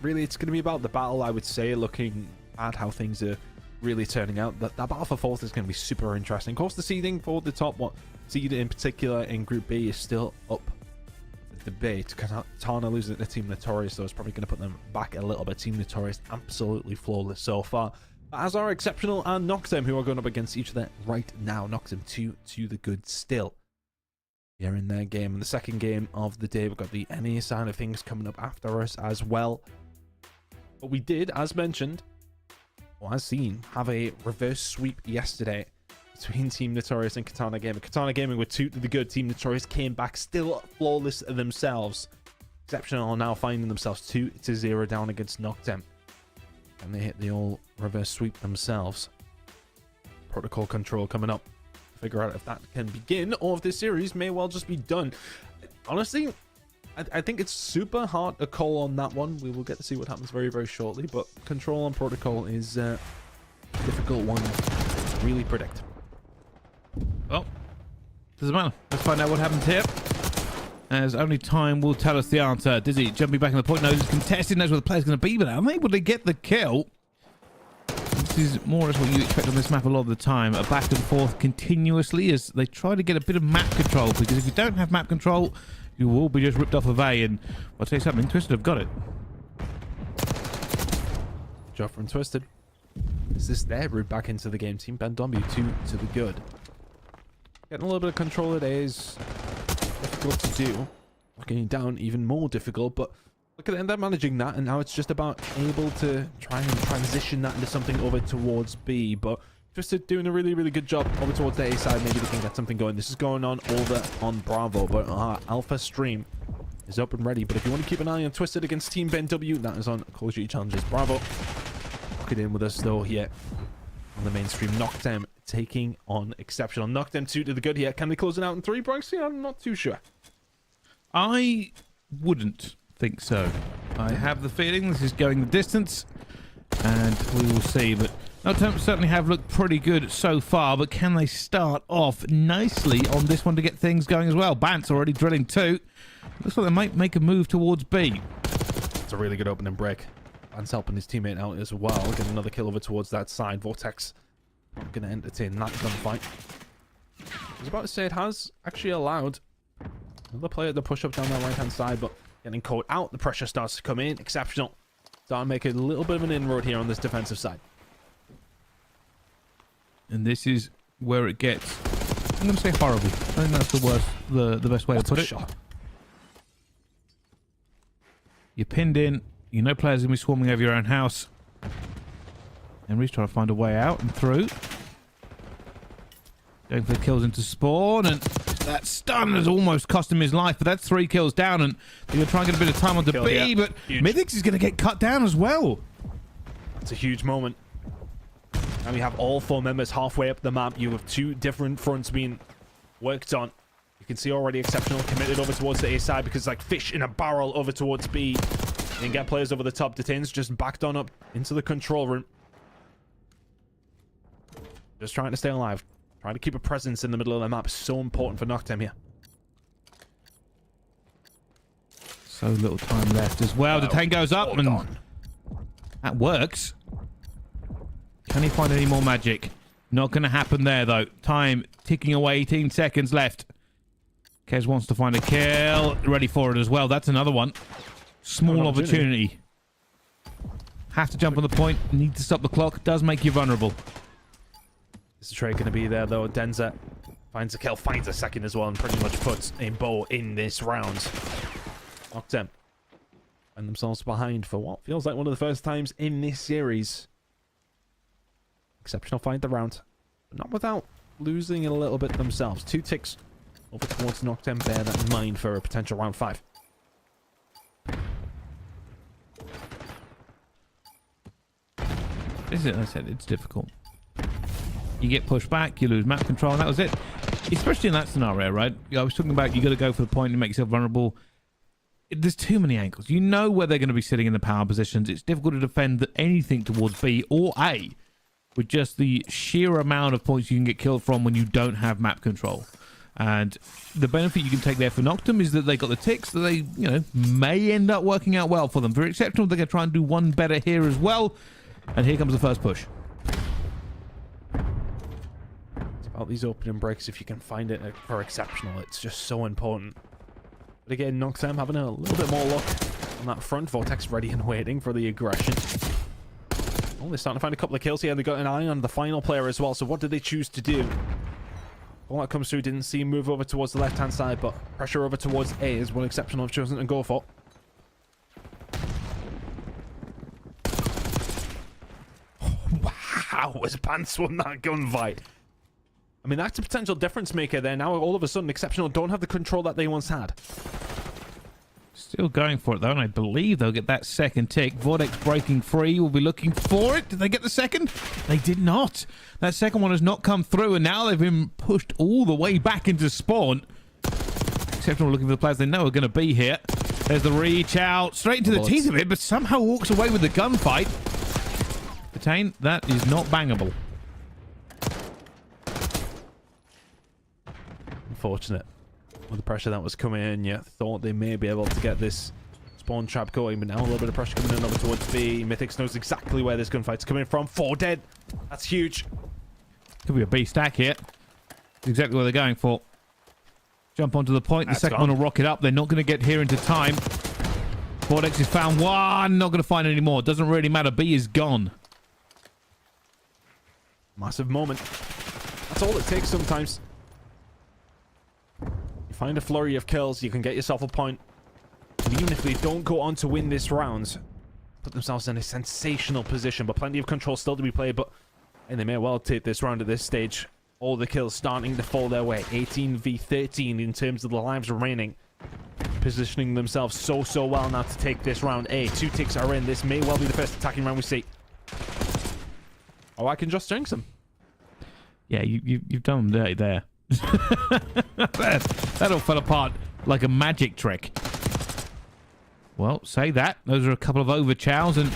really it's going to be about the battle, I would say, looking at how things are really turning out. That battle for 4th is going to be super interesting. Of course, the seeding for the top seed in particular in Group B is still up for debate. Katana losing to Team Notorious, though, is probably going to put them back a little bit. Team Notorious absolutely flawless so far, as are Exceptional and Noctem, who are going up against each other right now. Noctem 2 to the good still here in their game. And the second game of the day, we've got the NA side of things coming up after us as well. But we did, as mentioned, or as seen, have a reverse sweep yesterday between Team Notorious and Katana Gaming. Katana Gaming were 2 to the good. Team Notorious came back still flawless themselves. Exceptional are now finding themselves 2-0 down against Noctem, and they hit the all reverse sweep themselves. Protocol control coming up. Figure out if that can begin, or if this series may well just be done. Honestly, I think it's super hard to call on that one. We will get to see what happens very, very shortly, but control on Protocol is a difficult one to really predict. Well, doesn't matter. Let's find out what happens here, as only time will tell us the answer. Dizzy jumping back on the point. Knows he's contested, knows where the player's going to be, but unable to get the kill. This is more or less what you expect on this map a lot of the time. A back and forth continuously as they try to get a bit of map control, because if you don't have map control, you will be just ripped off of A. And I'll tell you something, Twisted have got it. Job from Twisted. Is this their route back into the game? Team BW 2 to the good. Getting a little bit of control it is difficult to do. Getting down even more difficult, but look at them, they're managing that, and now it's just about able to try and transition that into something over towards B. But Twisted doing a really, really good job over towards the A side. Maybe they can get something going. This is going on over on Bravo, but our Alpha stream is up and ready. But if you want to keep an eye on Twisted against Team BW, that is on Call of Duty Challenges Bravo. Lock it in with us though here on the main stream. Noctem taking on Exceptional. Knock them 2 to the good here. Can they close it out in 3, Bronxy? I'm not too sure. I wouldn't think so. I have the feeling this is going the distance, and we will see. But Noctem certainly have looked pretty good so far, but can they start off nicely on this one to get things going as well? Bant's already drilling 2. Looks like they might make a move towards B. It's a really good opening break. Bant's helping his teammate out as well. Get another kill over towards that side. Vortex not going to entertain that gunfight. I was about to say it has actually allowed another player to push up down that right-hand side, but getting caught out. The pressure starts to come in. Exceptional. Starting to make a little bit of an inroad here on this defensive side. And this is where it gets, I'm going to say horrible. I think that's the worst, the best way to put it. Shot. You're pinned in. You know players are going to be swarming over your own house. Emery's trying to find a way out and through. Going for the kills into spawn, and that stun has almost cost him his life, but that's 3 kills down, and they're going to try and get a bit of time onto Kill B, here. but Huge. Mythics is going to get cut down as well. It's a huge moment. And we have all 4 members halfway up the map. You have 2 different fronts being worked on. You can see already Exceptional committed over towards the A side because it's like fish in a barrel over towards B. And get players over the top. Detains just backed on up into the control room. Just trying to stay alive. Trying to keep a presence in the middle of the map is so important for Noctem here. So little time left as well. Detain goes up, and that works. Can he find any more magic? Not going to happen there, though. Time ticking away, 18 seconds left. Kez wants to find a kill. Ready for it as well. That's another one. Small opportunity. Have to jump on the point. Need to stop the clock. Does make you vulnerable. Is the trade going to be there, though? Denza finds a kill, finds a second as well, and pretty much puts a bow in this round. Noctem find themselves behind for what feels like one of the first times in this series. Exceptional find the round, but not without losing a little bit themselves. 2 ticks over towards Noctem. Bear that in mind for a potential round 5. This is, I said, it's difficult. You get pushed back, you lose map control, and that was it. Especially in that scenario, right? I was talking about you got to go for the point and make yourself vulnerable. There's too many angles. You know where they're going to be sitting in the power positions. It's difficult to defend anything towards B or A with just the sheer amount of points you can get killed from when you don't have map control. And the benefit you can take there for Noctem is that they got the ticks that they, you know, may end up working out well for them. For Exceptional, they're going to try and do one better here as well. And here comes the first push. It's about these opening breaks. If you can find it for Exceptional, it's just so important. But again, Noctem having a little bit more luck on that front. Vortex ready and waiting for the aggression. Oh, they're starting to find a couple of kills here. They got an eye on the final player as well. So what did they choose to do? All that comes through, didn't see him move over towards the left-hand side, but pressure over towards A is what Exceptional have chosen to go for. Wow, has Pants won that gunfight? I mean, that's a potential difference maker there. Now, all of a sudden, Exceptional don't have the control that they once had. Still going for it, though, and I believe they'll get that second tick. Vortex breaking free. Will be looking for it. Did they get the second? They did not. That second one has not come through, and now they've been pushed all the way back into spawn. Exceptional looking for the players they know are going to be here. There's the reach out. Straight into the teeth of it, but somehow walks away with the gunfight. Detain, that is not bangable. Unfortunate. With the pressure that was coming in, you thought they may be able to get this spawn trap going, but now a little bit of pressure coming in over towards B. Mythics knows exactly where this gunfight's coming from. 4 dead. That's huge. Could be a B stack here. Exactly what they're going for. Jump onto the point. The second one will rocket up. They're not going to get here into time. Vortex has found one. Not going to find any more. Doesn't really matter. B is gone. Massive moment. That's all it takes sometimes. You find a flurry of kills, you can get yourself a point. And even if they don't go on to win this round, put themselves in a sensational position, but plenty of control still to be played. But and they may well take this round at this stage. All the kills starting to fall their way. 18 v 13 in terms of the lives remaining. Positioning themselves so well now to take this round. 2 ticks are in. This may well be the first attacking round we see. Oh, I can just jinx them. Yeah, you've done them dirty there. That all fell apart like a magic trick. Well, say that. Those are a couple of overchows and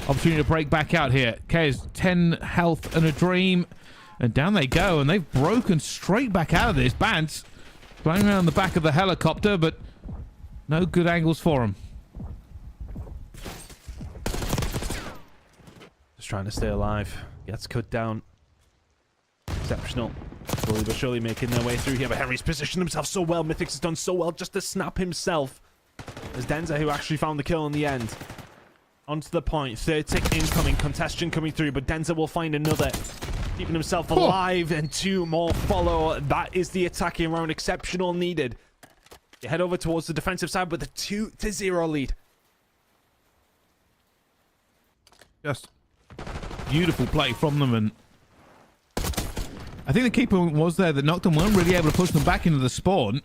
opportunity to break back out here. Kez, 10 health and a dream. And down they go, and they've broken straight back out of this. Bance flying around the back of the helicopter, but no good angles for him. Just trying to stay alive. Gets cut down. Exceptional. Slowly but surely making their way through here, but Henry's positioned himself so well. Mythix has done so well just to snap himself. There's Denza who actually found the kill in the end. Onto the point. Third tick incoming. Contestion coming through, but Denza will find another. Keeping himself alive, and 2 more follow. That is the attacking round. Exceptional needed. You head over towards the defensive side with a 2-0 lead. Just beautiful play from them, and I think the key point was there that Nocturne weren't really able to push them back into the spawn.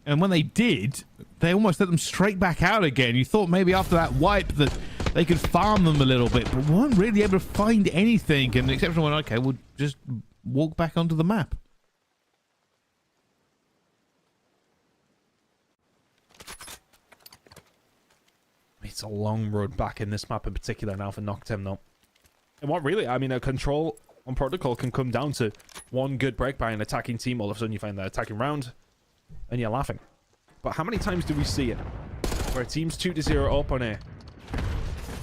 And when they did, they almost let them straight back out again. You thought maybe after that wipe that they could farm them a little bit, but weren't really able to find anything. And the Exceptional went, okay, we'll just walk back onto the map. It's a long road back in this map in particular now for Noctem, though. And what really, I mean, a control on protocol can come down to one good break by an attacking team. All of a sudden you find that attacking round and you're laughing. But how many times do we see it where a team's 2-0 up on a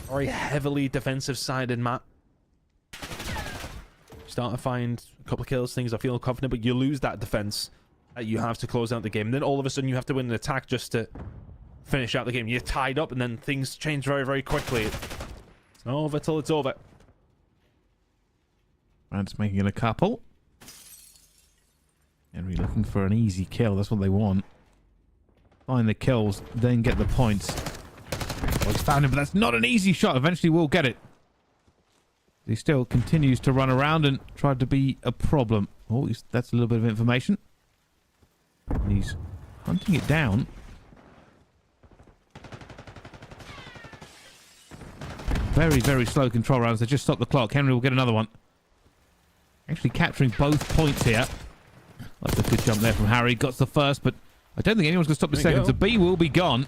very heavily defensive sided map, start to find a couple of kills, things I feel confident, but you lose that defense that you have to close out the game. And then all of a sudden you have to win an attack just to finish out the game. You're tied up and then things change very, very quickly. It's not over till it's over. Brand's making it a couple. Henry looking for an easy kill. That's what they want. Find the kills, then get the points. Well, he's found him, but that's not an easy shot. Eventually we'll get it. He still continues to run around and try to be a problem. Oh, that's a little bit of information. And he's hunting it down. Very, very slow control rounds. They just stopped the clock. Henry will get another one. Actually capturing both points here. That's a good jump there from Harry. Got the first, but I don't think anyone's going to stop the second. So B will be gone.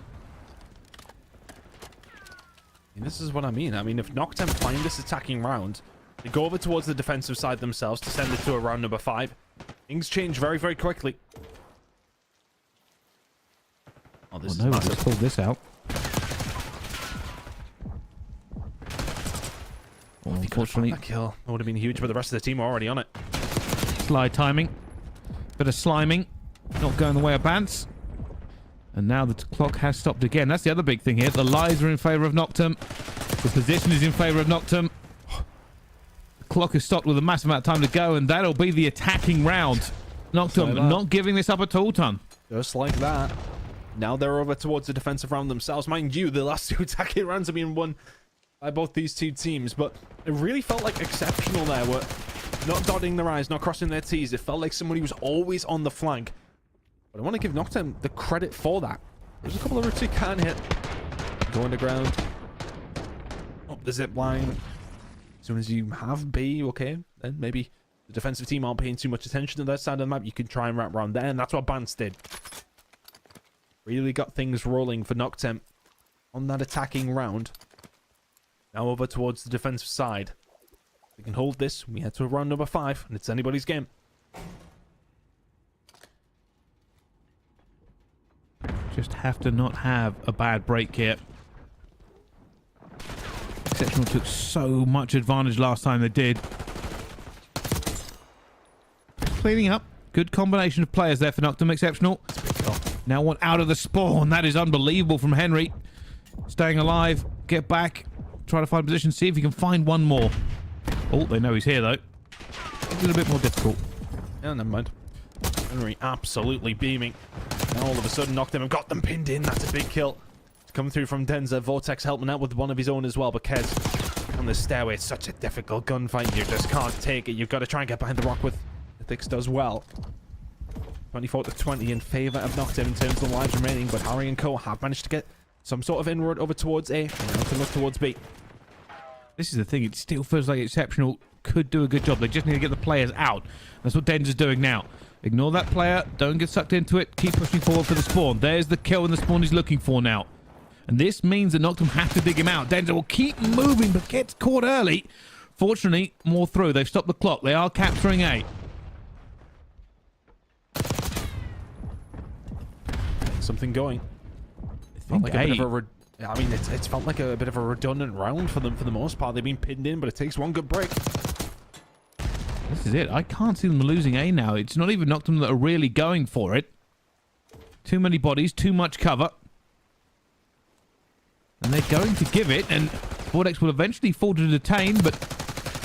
And this is what I mean. I mean, if Noctem find this attacking round, they go over towards the defensive side themselves to send it to a round number 5. Things change very, very quickly. Oh, this is massive. Let's pull this out. Well, unfortunately, that kill would have been huge, but the rest of the team are already on it. Slide timing. Bit of sliming. Not going the way of Bance. And now the clock has stopped again. That's the other big thing here. The lives are in favor of Noctem. The position is in favor of Noctem. The clock has stopped with a massive amount of time to go, and that'll be the attacking round. Noctem not giving this up at all, Ton. Just like that. Now they're over towards the defensive round themselves. Mind you, the last 2 attacking rounds have been won by both these 2 teams, but it really felt like Exceptional there were not dotting their I's, not crossing their T's. It felt like somebody was always on the flank. But I want to give Noctem the credit for that. There's a couple of routes he can hit. Go underground. Up the zip line. As soon as you have B, okay, then maybe the defensive team aren't paying too much attention to that side of the map. You can try and wrap around there, and that's what Bance did. Really got things rolling for Noctem on that attacking round. Now over towards the defensive side. We can hold this. We head to round number 5, and it's anybody's game. Just have to not have a bad break here. Exceptional took so much advantage last time they did. Cleaning up. Good combination of players there for Noctem. Exceptional. Now one out of the spawn. That is unbelievable from Henry. Staying alive. Get back. Try to find position. See if he can find one more. Oh, they know he's here though. It's a little bit more difficult. Yeah, never mind. Henry absolutely beaming. Now all of a sudden Noctem have got them pinned in. That's a big kill. It's coming through from Denza. Vortex helping out with one of his own as well. But Kez on the stairway. It's such a difficult gunfight. You just can't take it. You've got to try and get behind the rock with Mythix does well. 24-20 in favor of Noctem in terms of the lives remaining. But Harry and Co have managed to get some sort of inroad over towards A. And now to look towards B. This is the thing. It still feels like Exceptional could do a good job. They just need to get the players out. That's what Den's doing now. Ignore that player. Don't get sucked into it. Keep pushing forward for the spawn. There's the kill and the spawn he's looking for now. And this means that Noctum have to dig him out. Denzel will keep moving, but gets caught early. Fortunately, more through. They've stopped the clock. They are capturing A. Something going. Felt like I mean, it's felt like a bit of a redundant round for them for the most part. They've been pinned in, but it takes one good break. This is it. I can't see them losing A now. It's not even Noctum that are really going for it. Too many bodies, too much cover. And they're going to give it, and Vortex will eventually fall to detain, but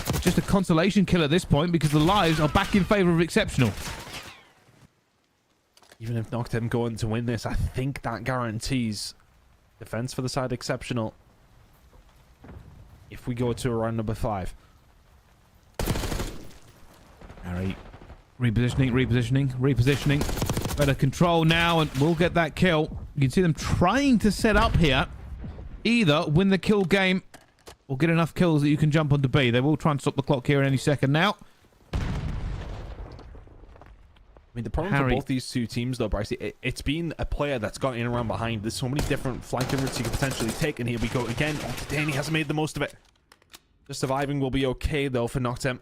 it's just a consolation kill at this point because the lives are back in favor of Exceptional. Even if Noctem go on to win this, I think that guarantees defense for the side Exceptional. If we go to round number 5. Harry, repositioning. Better control now, and we'll get that kill. You can see them trying to set up here. Either win the kill game or get enough kills that you can jump onto B. They will try and stop the clock here any second now. I mean, the problem for both these two teams, though, Bryce, it's been a player that's got in and around behind. There's so many different flanking routes you can potentially take, and here we go again. Oh, Danny hasn't made the most of it. Just surviving will be okay, though, for Noctem.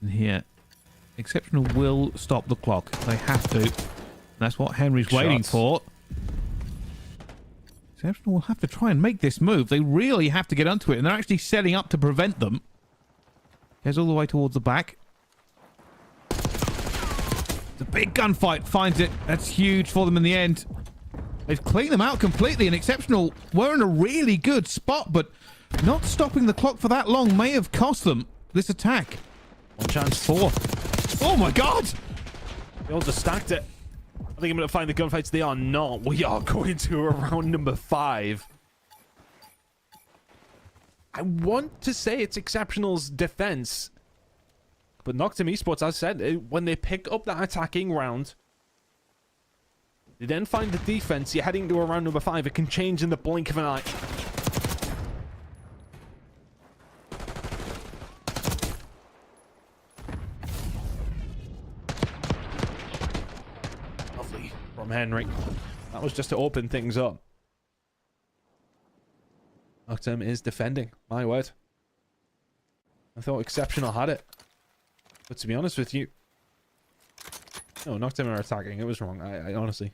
And here, Exceptional will stop the clock. They have to. And that's what Henry's waiting for. Exceptional will have to try and make this move. They really have to get onto it, and they're actually setting up to prevent them. Here's all the way towards the back. It's a big gunfight. Finds it. That's huge for them in the end. They've cleaned them out completely, and Exceptional were in a really good spot, but not stopping the clock for that long may have cost them this attack. One chance. 4. Oh my god! They all just stacked it. I think I'm going to find the gunfights. They are not. We are going to round number 5. I want to say it's Exceptional's defense. But Noctum Esports, as I said, when they pick up that attacking round, they then find the defense. You're heading to a round number 5. It can change in the blink of an eye. From Henry. That was just to open things up. Noctum is defending. My word. I thought Exceptional had it. But to be honest with you... No, Noctum are attacking. It was wrong. I honestly...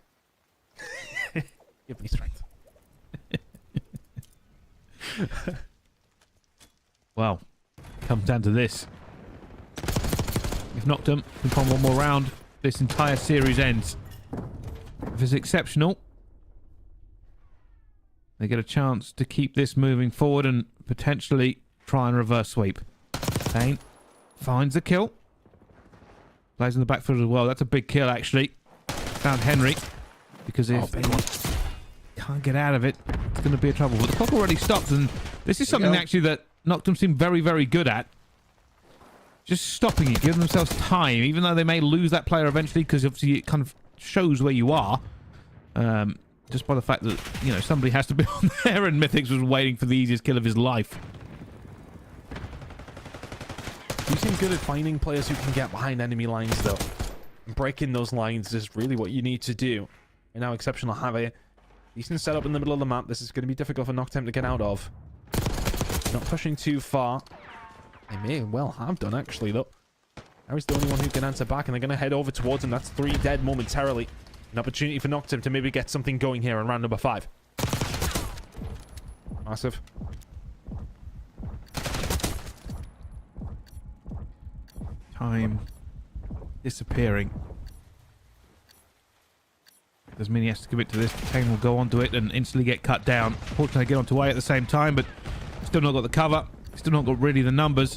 Give me strength. Well, comes down to this. If Noctum can find one more round, this entire series ends. If it's Exceptional, they get a chance to keep this moving forward and potentially try and reverse sweep. Kane finds the kill. Plays in the back foot as well. That's a big kill, actually. Found Henry. Because if big one. Can't get out of it, it's going to be a trouble. But the clock already stopped, and this is something actually that Noctum seem very, very good at. Just stopping it, giving themselves time, even though they may lose that player eventually, because obviously it kind of shows where you are. Just by the fact that, you know, somebody has to be on there, and Mythics was waiting for the easiest kill of his life. You seem good at finding players who can get behind enemy lines, though. And breaking those lines is really what you need to do. And now Exceptional have a decent setup in the middle of the map. This is going to be difficult for Noctem to get out of. Not pushing too far. They may well have done, actually, though. Harry's the only one who can answer back, and they're going to head over towards him. That's 3 dead momentarily. An opportunity for Noctum to maybe get something going here in round number 5. Massive. Time disappearing. Doesn't mean he has to commit to this. Kane will go onto it and instantly get cut down. Fortunately, get onto A at the same time, but still not got the cover. Still not got really the numbers.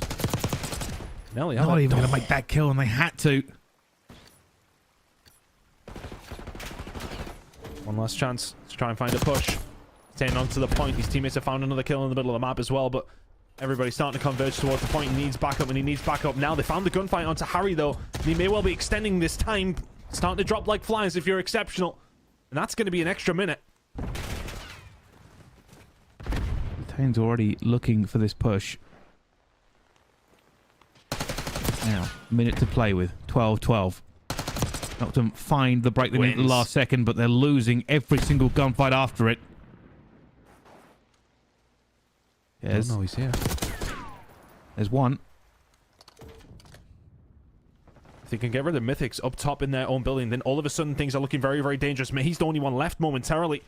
Nelly, not even going to make that kill, and they had to. One last chance to try and find a push. Staying on to the point. These teammates have found another kill in the middle of the map as well, but Everybody's starting to converge towards the point. He needs backup, and he needs backup now. They found the gunfight onto Harry, though. And he may well be extending this time. Starting to drop like flies if you're exceptional. And that's going to be an extra minute. Tane's already looking for this push. Now, minute to play with. 12-12. Noctum find the break them in the last second, but they're losing every single gunfight after it. Yes. Oh, no, he's here. There's one. If they can get rid of Mythics up top in their own building, then all of a sudden things are looking very, very dangerous. He's the only one left momentarily.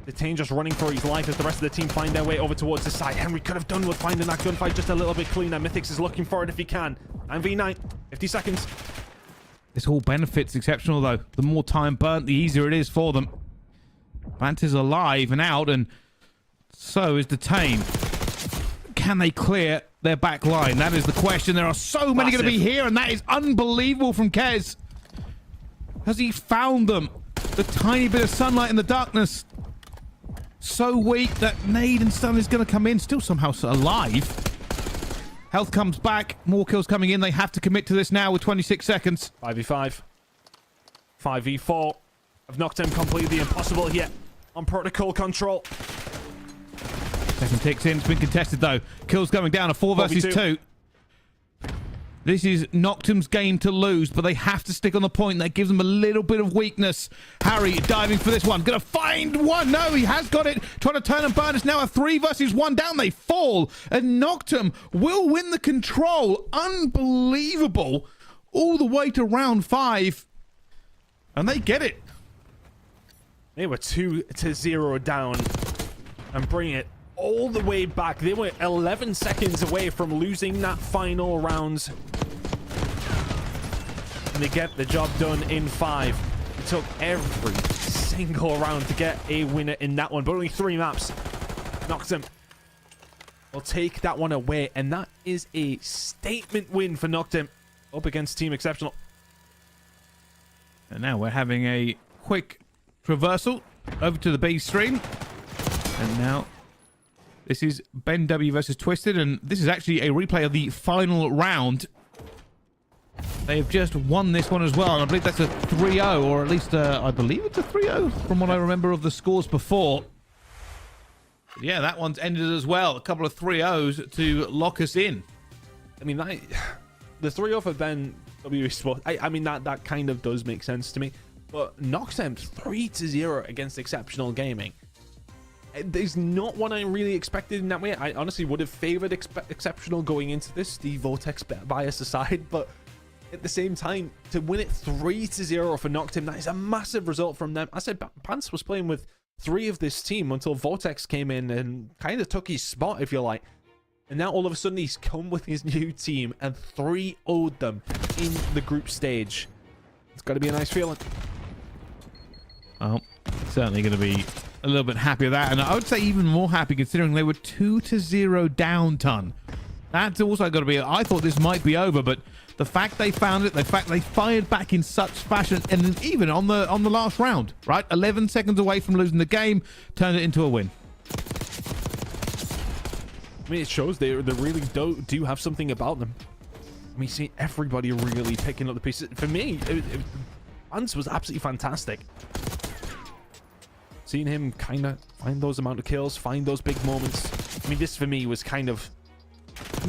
The Tane just running for his life as the rest of the team find their way over towards the side. Henry could have done with finding that gunfight just a little bit cleaner. Mythics is looking for it if he can. 9v9, 50 seconds. This all benefits Exceptional, though. The more time burnt, the easier it is for them. Vant is alive and out, and so is the Tane. Can they clear their back line? That is the question. There are so many going to be here, and that is unbelievable from Kez. Has he found them? The tiny bit of sunlight in the darkness. So weak that Nade and Stun is going to come in. Still somehow alive. Health comes back. More kills coming in. They have to commit to this now with 26 seconds. 5v5. 5v4. I've knocked him completely impossible here on protocol control. Second ticks in. It's been contested, though. Kills going down. A 4 versus 2. This is Noctum's game to lose, but they have to stick on the point. That gives them a little bit of weakness. Harry diving for this one. Gonna find one. No, he has got it. Trying to turn and burn. It's now a 3 versus 1 down. They fall. And Noctum will win the control. Unbelievable. All the way to round 5. And they get it. They were 2-0 down and bring it all the way back. They were 11 seconds away from losing that final round. And they get the job done in 5. It took every single round to get a winner in that one, but only 3 maps. Noctum will take that one away, and that is a statement win for Noctum up against Team Exceptional. And now we're having a quick traversal over to the B stream. And now this is Ben W versus Twisted, and this is actually a replay of the final round. They have just won this one as well, and I believe that's a 3-0, or at least I believe it's a 3-0 from what I remember of the scores before. But yeah, that one's ended as well. A couple of 3-0s to lock us in. I mean, the 3-0 for Ben W Sports, I mean, that kind of does make sense to me. But Noctum 3-0 against Exceptional Gaming. There's not what I really expected in that way. I honestly would have favored Exceptional going into this, the Vortex bias aside, but at the same time, to win it 3-0 for Noctum, that is a massive result from them. I said Pants was playing with 3 of this team until Vortex came in and kind of took his spot, if you like. And now all of a sudden he's come with his new team and 3-0'd them in the group stage. It's got to be a nice feeling. Oh, certainly going to be a little bit happy with that, and I would say even more happy considering they were 2-0 down. Ton. That's also got to be. I thought this might be over, but the fact they found it, the fact they fired back in such fashion, and then even on the last round, right, 11 seconds away from losing the game, turned it into a win. I mean, it shows they really do have something about them. I mean, see everybody really picking up the pieces. For me, Vance was absolutely fantastic. Seeing him kind of find those amount of kills, find those big moments. I mean, this for me was kind of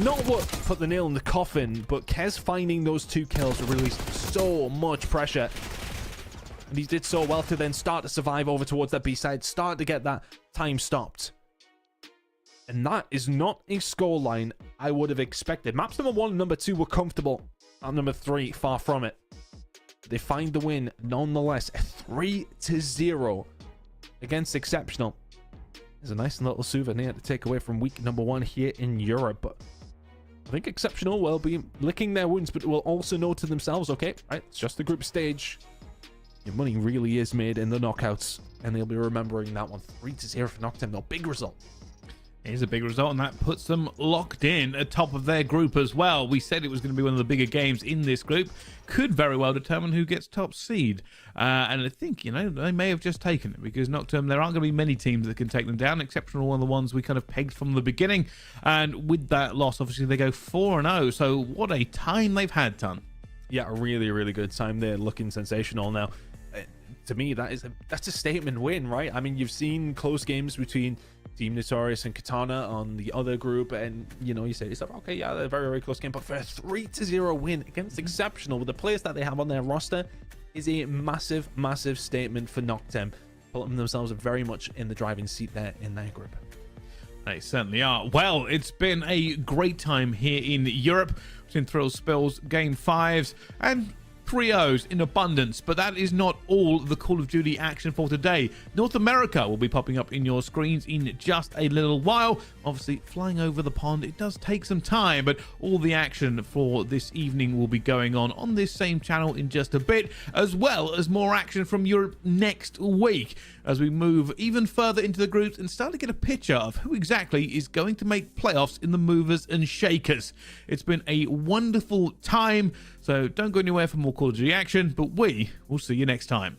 not what put the nail in the coffin, but Kez finding those 2 kills released so much pressure. And he did so well to then start to survive over towards that B side, start to get that time stopped. And that is not a scoreline I would have expected. Maps number 1 and number 2 were comfortable. Map number 3, far from it. They find the win nonetheless. 3-0 against Exceptional. There's a nice little souvenir to take away from week number 1 here in Europe. But I think Exceptional will be licking their wounds, but will also know to themselves, okay, right, it's just the group stage. Your money really is made in the knockouts, and they'll be remembering that one. 3-0 for Noctum, though. Big result. Here's a big result, and that puts them locked in at top of their group as well. We said it was going to be one of the bigger games in this group. Could very well determine who gets top seed. And I think, you know, they may have just taken it, because Nocturne, there aren't going to be many teams that can take them down, except for one of the ones we kind of pegged from the beginning. And with that loss, obviously, they go 4-0. So what a time they've had, Ton. Yeah, a really, really good time. They're looking sensational now. To me, that's a statement win, right? I mean, you've seen close games between Team Notorious and Katana on the other group, and you know, you say to yourself, okay, yeah, they're a very, very close game, but for a 3-0 win against Exceptional with the players that they have on their roster is a massive, massive statement for Noctem, putting themselves very much in the driving seat there in their group. They certainly are. Well, it's been a great time here in Europe. We've seen Thrill Spills, Game 5s, and 3-0s in abundance, but that is not all the Call of Duty action for today. North America will be popping up in your screens in just a little while. Obviously, flying over the pond, it does take some time, but all the action for this evening will be going on this same channel in just a bit, as well as more action from Europe next week as we move even further into the groups and start to get a picture of who exactly is going to make playoffs in the movers and shakers. It's been a wonderful time, so don't go anywhere for more Call of Duty action, but we will see you next time.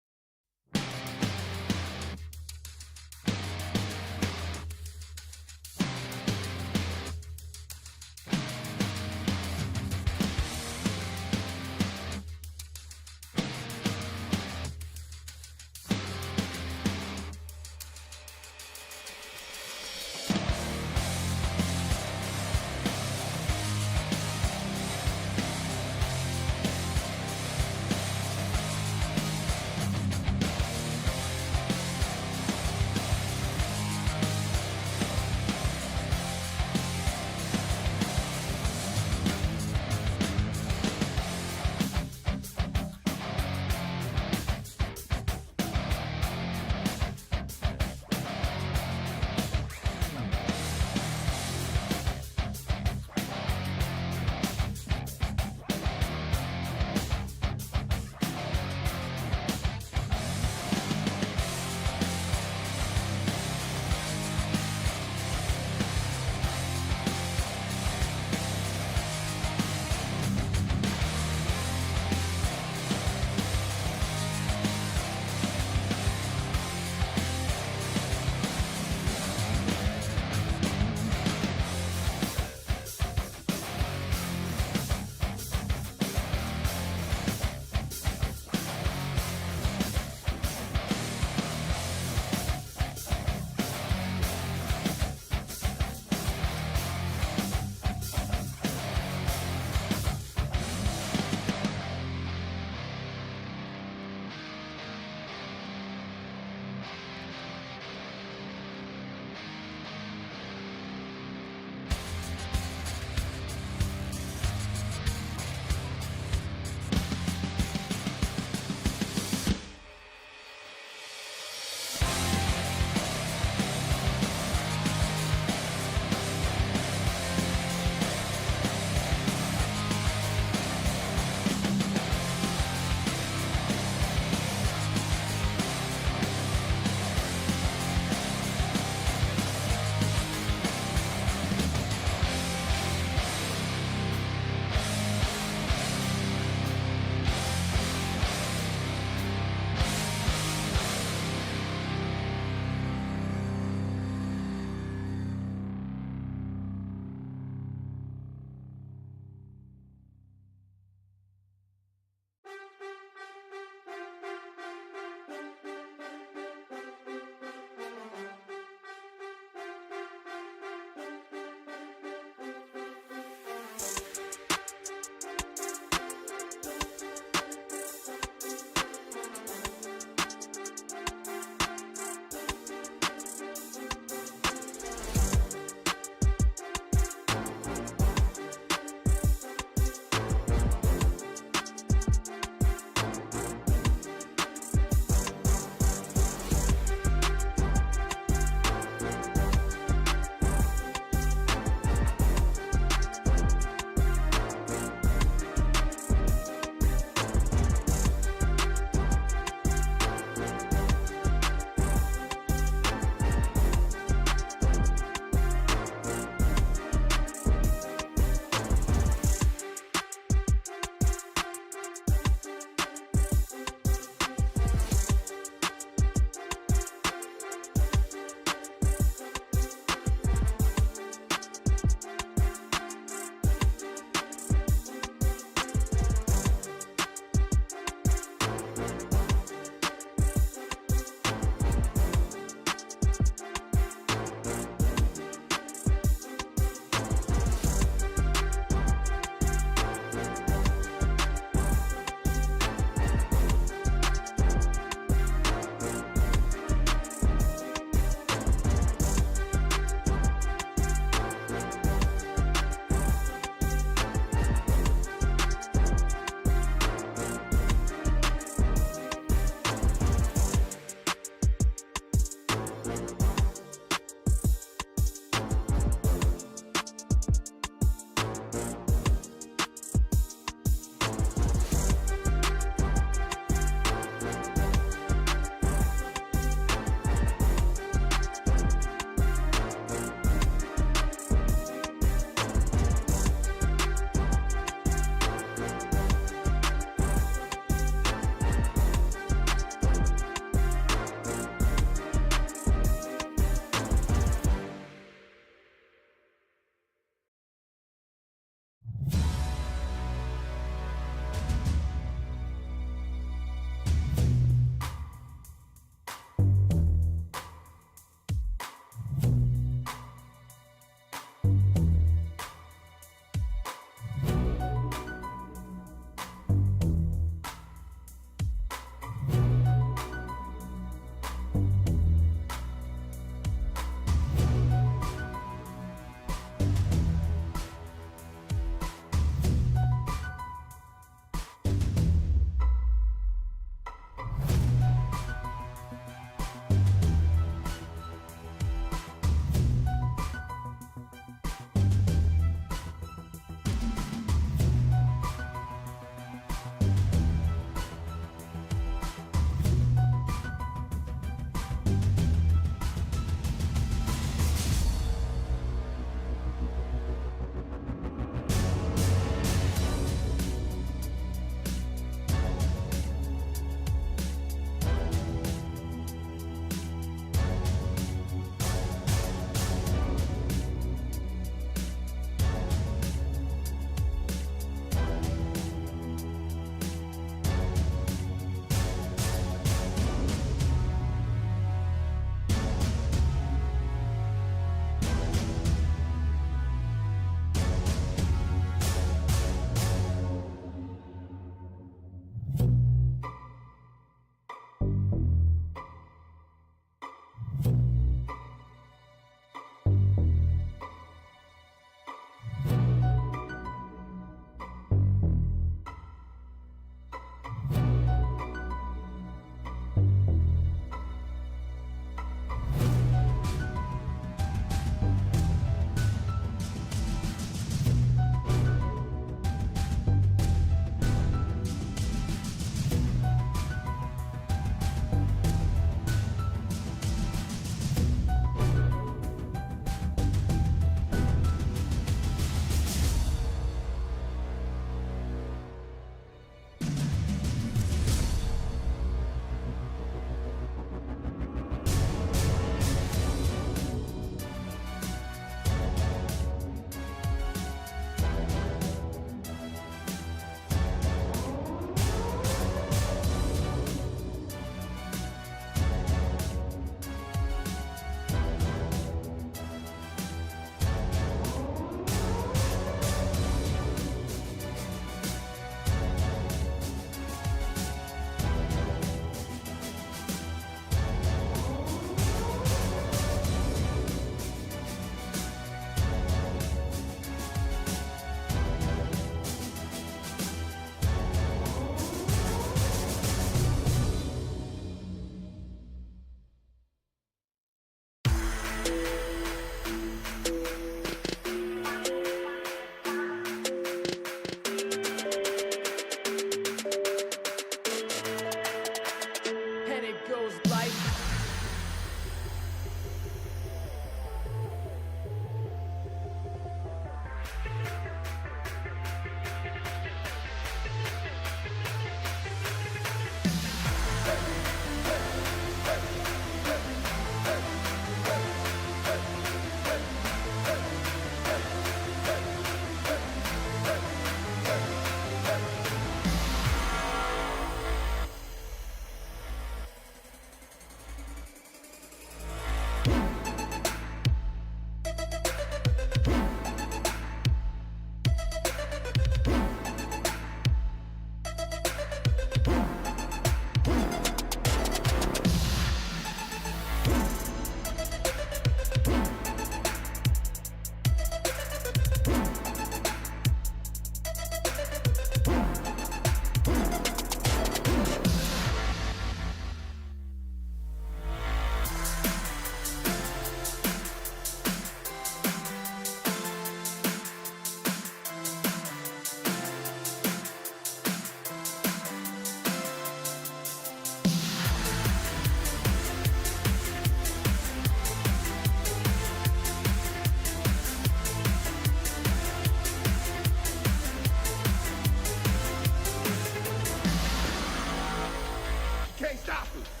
can't stop us.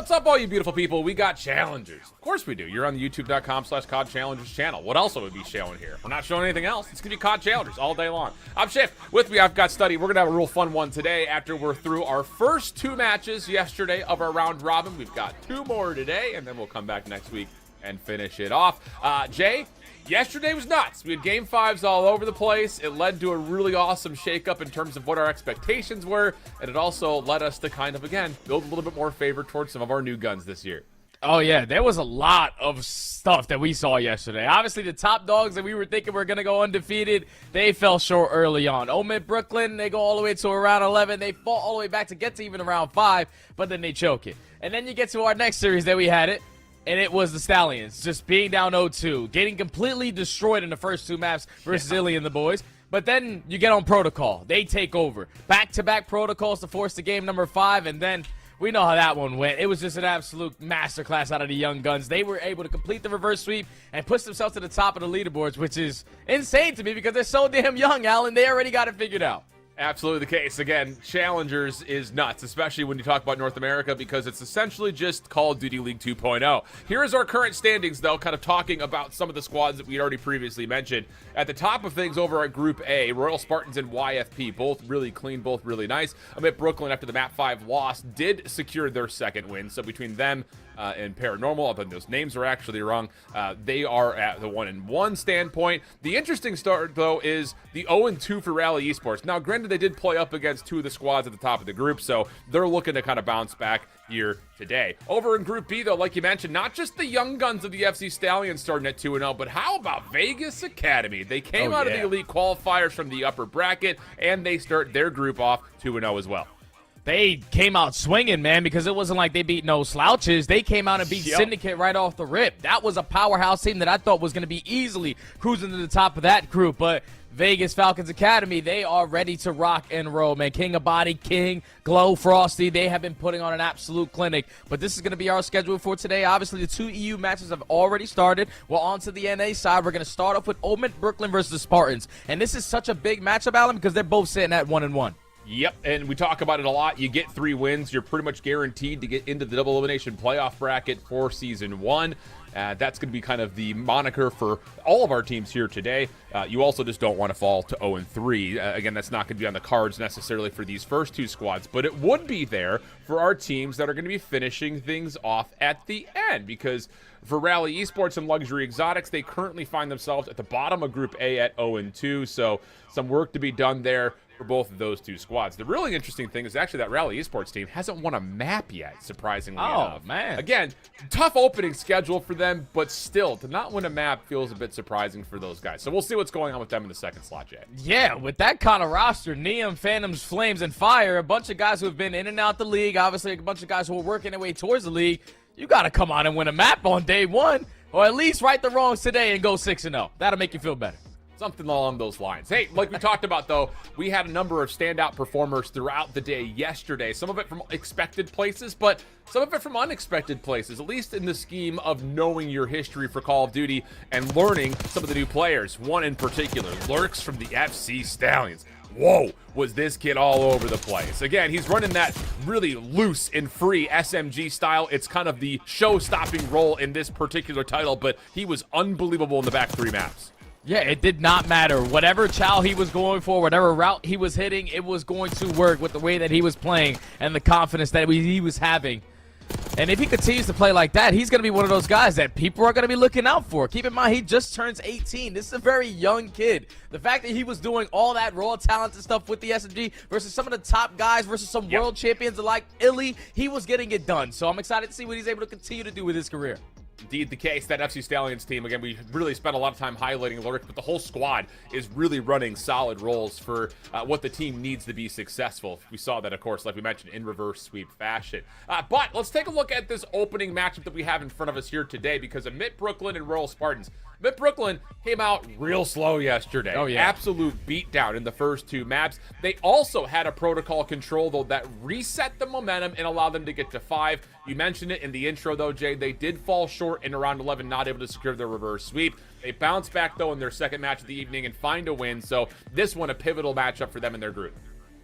What's up, all you beautiful people? We got challengers. Of course we do. You're on the youtube.com/COD Challengers channel. What else would we be showing here? We're not showing anything else. It's going to be COD Challengers all day long. I'm Shift. With me, I've got Study. We're going to have a real fun one today after we're through our first 2 matches yesterday of our round robin. We've got 2 more today, and then we'll come back next week and finish it off. Jay, yesterday was nuts. We had game 5s all over the place. It led to a really awesome shakeup in terms of what our expectations were, and it also led us to kind of, again, build a little bit more favor towards some of our new guns this year. Oh, yeah, there was a lot of stuff that we saw yesterday. Obviously, the top dogs that we were thinking were going to go undefeated, they fell short early on. Omid Brooklyn, they go all the way to around 11. They fall all the way back to get to even around 5, but then they choke it. And then you get to our next series that we had it, and it was the Stallions just being down 0-2, getting completely destroyed in the first 2 maps versus Illy and the boys. But then you get on Protocol. They take over. Back-to-back protocols to force the game number 5, and then we know how that one went. It was just an absolute masterclass out of the young guns. They were able to complete the reverse sweep and push themselves to the top of the leaderboards, which is insane to me because they're so damn young, Alan. They already got it figured out. Absolutely the case. Again, Challengers is nuts, especially when you talk about North America, because it's essentially just Call of Duty League 2.0. Here is our current standings, though, kind of talking about some of the squads that we already previously mentioned. At the top of things over at Group A, Royal Spartans and YFP, both really clean, both really nice. Amit Brooklyn, after the Map 5 loss, did secure their second win. So between them and Paranormal, although those names are actually wrong, they are at the 1-1 standpoint. The interesting start, though, is the 0-2 for Rally Esports. Now, granted, they did play up against 2 of the squads at the top of the group, so they're looking to kind of bounce back here today. Over in Group B, though, like you mentioned, not just the young guns of the FC Stallions starting at 2-0, but how about Vegas Academy? They came out of the elite qualifiers from the upper bracket, and they start their group off 2-0 as well. They came out swinging, man, because it wasn't like they beat no slouches. They came out and beat Syndicate right off the rip. That was a powerhouse team that I thought was going to be easily cruising to the top of that group, but Vegas Falcons Academy, they are ready to rock and roll, man. King of Body, King, Glow, Frosty, they have been putting on an absolute clinic. But this is going to be our schedule for today. Obviously, the 2 EU matches have already started. Well, on to the NA side, we're going to start off with Omid Brooklyn versus the Spartans. And this is such a big matchup, Alan, because they're both sitting at 1-1. Yep, and we talk about it a lot. You get 3 wins, you're pretty much guaranteed to get into the double elimination playoff bracket for Season 1. That's going to be kind of the moniker for all of our teams here today. You also just don't want to fall to 0-3. Again, that's not going to be on the cards necessarily for these first 2 squads, but it would be there for our teams that are going to be finishing things off at the end, because for Rally Esports and Luxury Exotics, they currently find themselves at the bottom of Group A at 0-2, so some work to be done there for both of those 2 squads. The really interesting thing is actually that Rally Esports team hasn't won a map yet, surprisingly enough. Oh, man. Again, tough opening schedule for them, but still, to not win a map feels a bit surprising for those guys. So we'll see what's going on with them in the second slot, Jay. Yeah, with that kind of roster, Neum, Phantoms, Flames, and Fire, a bunch of guys who have been in and out the league, obviously a bunch of guys who are working their way towards the league, you got to come out and win a map on day 1, or at least right the wrongs today and go 6-0. That'll make you feel better. Something along those lines. Hey, like we talked about, though, we had a number of standout performers throughout the day yesterday. Some of it from expected places, but some of it from unexpected places, at least in the scheme of knowing your history for Call of Duty and learning some of the new players. One in particular, Lurks from the FC Stallions. Whoa, was this kid all over the place. Again, he's running that really loose and free SMG style. It's kind of the show-stopping role in this particular title, but he was unbelievable in the back 3 maps. Yeah, it did not matter. Whatever chow he was going for, whatever route he was hitting, it was going to work with the way that he was playing and the confidence that he was having. And if he continues to play like that, he's going to be one of those guys that people are going to be looking out for. Keep in mind, he just turns 18. This is a very young kid. The fact that he was doing all that raw talent and stuff with the SMG versus some of the top guys versus some world champions like Illy, he was getting it done. So I'm excited to see what he's able to continue to do with his career. Indeed the case. That FC Stallions team, again, we really spent a lot of time highlighting Lurk, but the whole squad is really running solid roles for what the team needs to be successful. We saw that, of course, like we mentioned, in reverse sweep fashion. But let's take a look at this opening matchup that we have in front of us here today, because Amit Brooklyn and Royal Spartans. Amit Brooklyn came out real slow yesterday. Oh, yeah. Absolute beatdown in the first 2 maps. They also had a protocol control, though, that reset the momentum and allowed them to get to 5. You mentioned it in the intro, though, Jay. They did fall short in around 11, not able to secure their reverse sweep. They bounce back, though, in their second match of the evening and find a win. So this one, a pivotal matchup for them in their group.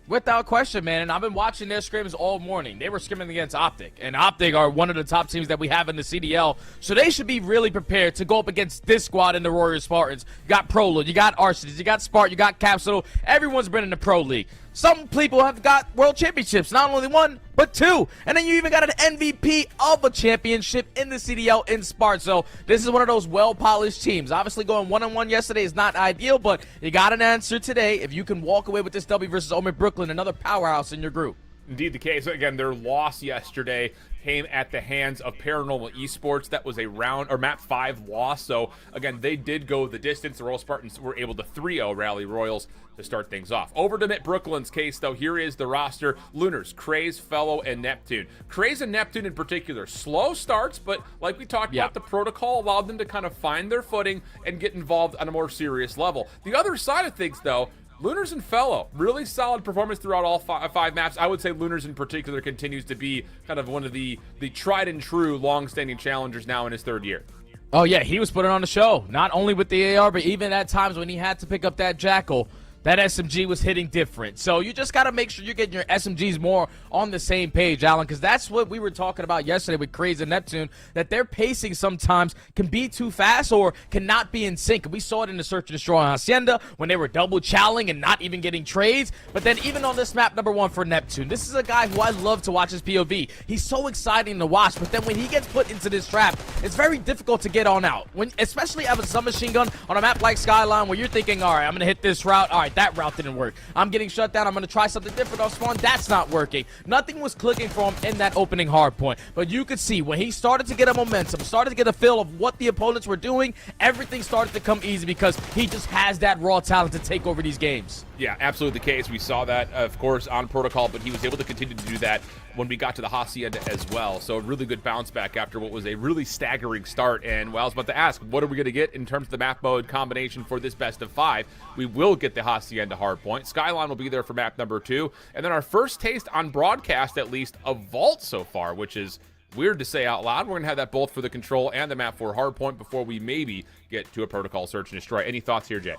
Without question, man. And I've been watching their scrims all morning. They were scrimming against Optic. And Optic are one of the top teams that we have in the CDL. So they should be really prepared to go up against this squad in the Warrior Spartans. You got Prolud, you got Arcitys, you got Spart, you got Capsule. Everyone's been in the Pro League. Some people have got world championships, not only one, but two. And then you even got an MVP of a championship in the CDL in Spart. So this is one of those well-polished teams. Obviously going one-on-one yesterday is not ideal, but you got an answer today if you can walk away with this W versus Omid Brooklyn, another powerhouse in your group. Indeed the case. Again, their loss yesterday came at the hands of Paranormal Esports. That was a round or map 5 loss. So again, they did go the distance. The Royal Spartans were able to 3-0 Rally Royals to start things off. Over to Mitt Brooklyn's case, though, here is the roster. Lunars, Craze, Fellow, and Neptune. Craze and Neptune in particular, slow starts, but like we talked about, the protocol allowed them to kind of find their footing and get involved on a more serious level. The other side of things, though, Lunars and Fellow, really solid performance throughout all five maps. I would say Lunars in particular continues to be kind of one of the tried and true long-standing challengers now in his 3rd year. Oh, yeah, he was putting on the show, not only with the AR, but even at times when he had to pick up that Jackal. That SMG was hitting different. So you just got to make sure you're getting your SMGs more on the same page, Alan, because that's what we were talking about yesterday with Craze and Neptune, that their pacing sometimes can be too fast or cannot be in sync. We saw it in the Search and Destroy on Hacienda when they were double challenging and not even getting trades. But then even on this map, number 1 for Neptune, this is a guy who I love to watch his POV. He's so exciting to watch, but then when he gets put into this trap, it's very difficult to get on out. Especially as a submachine gun on a map like Skyline where you're thinking, all right, I'm going to hit this route. All right, that route didn't work. I'm getting shut down. I'm going to try something different on spawn. That's not working. Nothing was clicking for him in that opening hard point. But you could see when he started to get a momentum, started to get a feel of what the opponents were doing, everything started to come easy because he just has that raw talent to take over these games. Yeah, absolutely the case. We saw that, of course, on Protocol, but he was able to continue to do that when we got to the Hacienda as well. So a really good bounce back after what was a really staggering start. And well, I was about to ask, what are we going to get in terms of the map mode combination for this best of 5? We will get the Hacienda hardpoint. Skyline will be there for map number 2. And then our first taste on broadcast, at least, of Vault so far, which is weird to say out loud. We're going to have that both for the Control and the map 4 hardpoint before we maybe get to a Protocol Search and Destroy. Any thoughts here, Jay?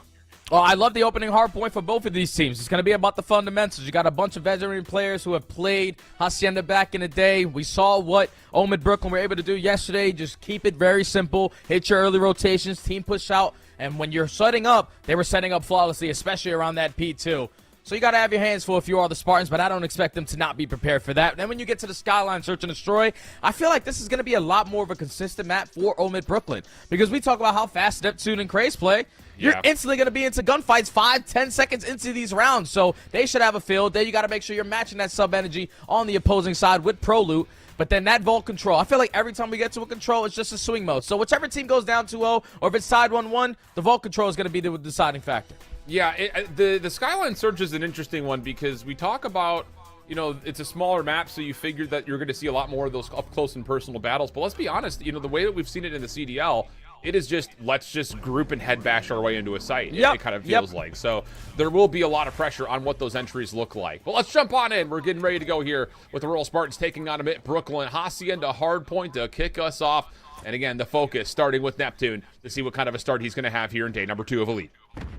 Well, I love the opening hard point for both of these teams. It's going to be about the fundamentals. You got a bunch of veteran players who have played Hacienda back in the day. We saw what Omid Brooklyn were able to do yesterday. Just keep it very simple. Hit your early rotations, team push out. And when you're setting up, they were setting up flawlessly, especially around that P2. So you got to have your hands full if you are the Spartans, but I don't expect them to not be prepared for that. Then when you get to the Skyline Search and Destroy, I feel like this is going to be a lot more of a consistent map for Omid Brooklyn. Because we talk about how fast Neptune and Craze play. You're instantly going to be into gunfights 5-10 seconds into these rounds. So they should have a feel. Then you got to make sure you're matching that sub-energy on the opposing side with Pro Loot. But then that Vault control, I feel like every time we get to a control, it's just a swing mode. So whichever team goes down 2-0, or if it's side 1-1, the Vault control is going to be the deciding factor. Yeah, the Skyline Search is an interesting one because we talk about, you know, it's a smaller map, so you figured that you're going to see a lot more of those up-close and personal battles. But let's be honest, you know, the way that we've seen it in the CDL, it is just, let's just group and head bash our way into a site. It kind of feels like. So there will be a lot of pressure on what those entries look like. But let's jump on in. We're getting ready to go here with the Royal Spartans taking on Mitt Brooklyn. Hacienda hardpoint to kick us off. And again, the focus starting with Neptune to see what kind of a start he's going to have here in day number 2 of Elite.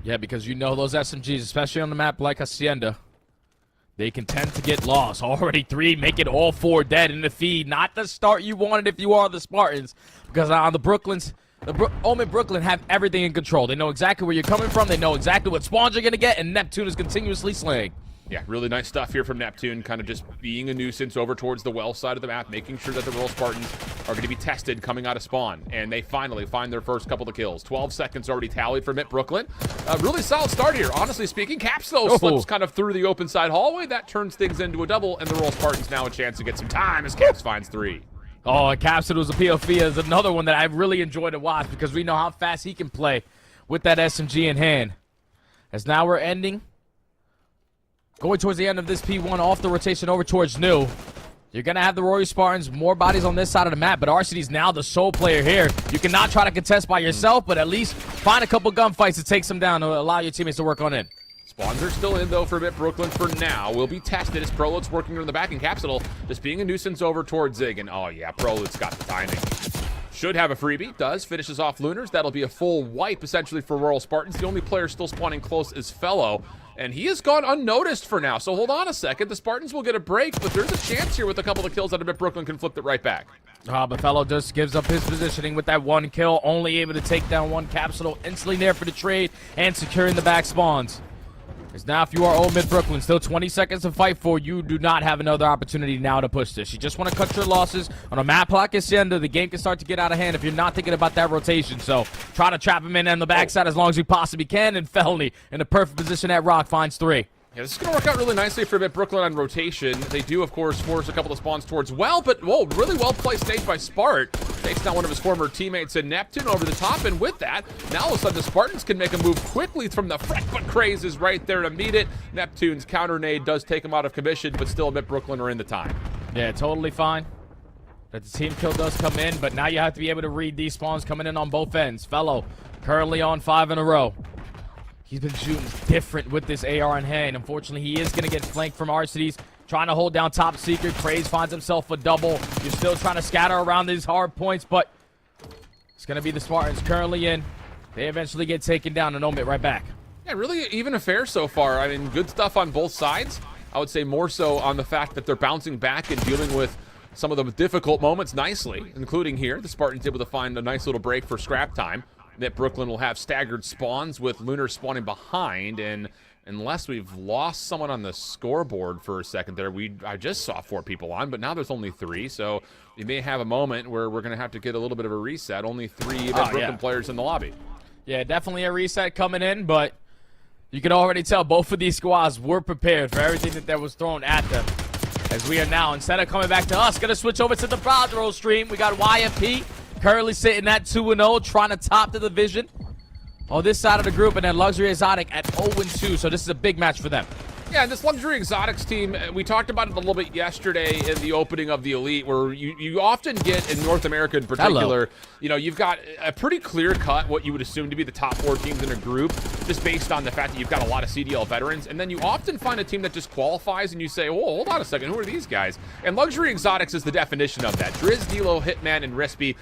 Yeah, because you know those SMGs, especially on the map like Hacienda, they can tend to get lost. Already 3, make it all 4 dead in the feed. Not the start you wanted if you are the Spartans. Because on the Brooklyns, Omid Brooklyn have everything in control. They know exactly where you're coming from. They know exactly what spawns you're going to get, and Neptune is continuously slaying. Yeah, really nice stuff here from Neptune, kind of just being a nuisance over towards the well side of the map, making sure that the Royal Spartans are going to be tested coming out of spawn. And they finally find their first couple of kills. 12 seconds already tallied for Mitt Brooklyn. A really solid start here, honestly speaking. Caps, though, slips kind of through the open side hallway. That turns things into a double, and the Royal Spartans now a chance to get some time as Caps finds 3. Oh, and Capsule was a POV is another one that I really enjoy to watch because we know how fast he can play with that SMG in hand. As now we're ending. Going towards the end of this P1 off the rotation over towards New. You're going to have the Royal Spartans, more bodies on this side of the map, but Arcity's now the sole player here. You cannot try to contest by yourself, but at least find a couple gunfights to take some down to allow your teammates to work on in. Spawns are still in, though, for Mitt Brooklyn for now. Will be tested as Prolut's working on the back in Capsule, just being a nuisance over towards Zig. And, oh, yeah, Prolut's got the timing. should have a freebie. Does. Finishes off Lunars. That'll be a full wipe, essentially, for Royal Spartans. The only player still spawning close is Fellow. And he has gone unnoticed for now. So hold on a second. The Spartans will get a break, but there's a chance here with a couple of kills that Brooklyn can flip it right back. But Fellow just gives up his positioning with that one kill, only able to take down one capsule, instantly there for the trade and securing the back spawns. Because now if you are Old Mid Brooklyn, still 20 seconds to fight for, you do not have another opportunity now to push this. You just want to cut your losses on a map like Hacienda. The game can start to get out of hand if you're not thinking about that rotation. So try to trap him in on the backside as long as you possibly can. And Felony in the perfect position at Rock finds 3. Yeah, this is going to work out really nicely for Brooklyn on rotation. They do, of course, force a couple of spawns towards well, but, whoa, really well-placed nade by Spart. Takes down one of his former teammates in Neptune over the top, and with that, now all of a sudden the Spartans can make a move quickly from the Freck, but Craze is right there to meet it. Neptune's counter nade does take him out of commission, but still Brooklyn are in the time. Yeah, totally fine. That the team kill does come in, but now you have to be able to read these spawns coming in on both ends. Fellow currently on 5 in a row. He's been shooting different with this AR in hand. Unfortunately, he is going to get flanked from Arcades. Trying to hold down Top Secret. Craze finds himself a double. You're still trying to scatter around these hard points, but it's going to be the Spartans currently in. They eventually get taken down and Omit right back. Yeah, really even affair so far. I mean, good stuff on both sides. I would say more so on the fact that they're bouncing back and dealing with some of the difficult moments nicely, including here. The Spartans able to find a nice little break for scrap time. That Brooklyn will have staggered spawns with Lunar spawning behind, and unless we've lost someone on the scoreboard for a second there, I just saw 4 people on, but now there's only 3, so you may have a moment where we're going to have to get a little bit of a reset. Only 3 Brooklyn players in the lobby. Yeah, definitely a reset coming in, but you can already tell both of these squads were prepared for everything that was thrown at them. As we are now, instead of coming back to us, going to switch over to the Broadrow stream. We got YFP. Currently sitting at 2-0, trying to top the division on this side of the group, and then Luxury Exotic at 0-2, so this is a big match for them. Yeah, and this Luxury Exotics team, we talked about it a little bit yesterday in the opening of the Elite, where you often get, in North America in particular, you know, you've got a pretty clear cut what you would assume to be the top 4 teams in a group, just based on the fact that you've got a lot of CDL veterans, and then you often find a team that just qualifies, and you say, oh, hold on a second, who are these guys? And Luxury Exotics is the definition of that. Driz, Dilo, Hitman, and Rispy,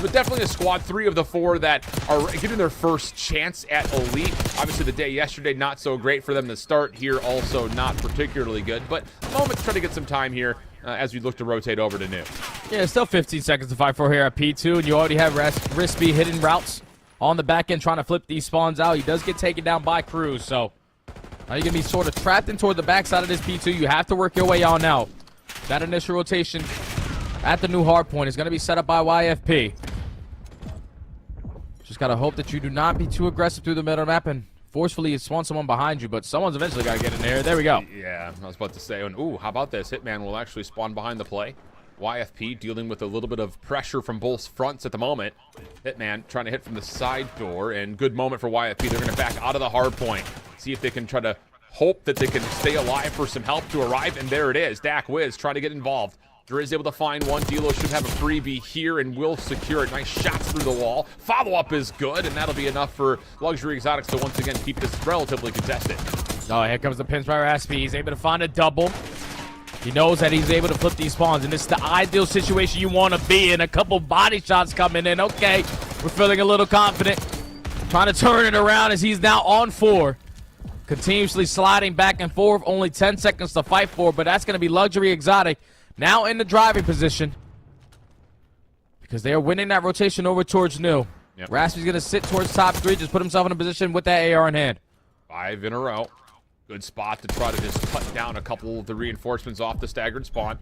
but definitely a squad, 3 of the 4 that are getting their first chance at Elite. Obviously, the day yesterday, not so great for them to start here. Also not particularly good, but a moment to try to get some time here as we look to rotate over to New. Yeah, still 15 seconds to fight for here at P2, and you already have Rispy hitting routes on the back end trying to flip these spawns out. He does get taken down by Cruz, so now you're going to be sort of trapped in toward the backside of this P2. You have to work your way on out. That initial rotation at the new hard point is going to be set up by YFP. Just got to hope that you do not be too aggressive through the middle map and forcefully spawn someone behind you, but someone's eventually got to get in there. There we go. Yeah, I was about to say, ooh, how about this? Hitman will actually spawn behind the play. YFP dealing with a little bit of pressure from both fronts at the moment. Hitman trying to hit from the side door, and good moment for YFP. They're going to back out of the hard point. See if they can try to hope that they can stay alive for some help to arrive, and there it is. Dak Wiz trying to get involved. Driz able to find one. Dilo should have a freebie here and will secure it. Nice shots through the wall. Follow-up is good, and that'll be enough for Luxury Exotics to once again keep this relatively contested. Oh, here comes the pins by Raspy. He's able to find a double. He knows that he's able to flip these spawns, and this is the ideal situation you want to be in. A couple body shots coming in. Okay, we're feeling a little confident. Trying to turn it around as he's now on 4. Continuously sliding back and forth. Only 10 seconds to fight for, but that's going to be Luxury Exotic now in the driving position because they are winning that rotation over towards New. Yep. Raspy's going to sit towards top 3, just put himself in a position with that AR in hand. 5 in a row. Good spot to try to just cut down a couple of the reinforcements off the staggered spawn.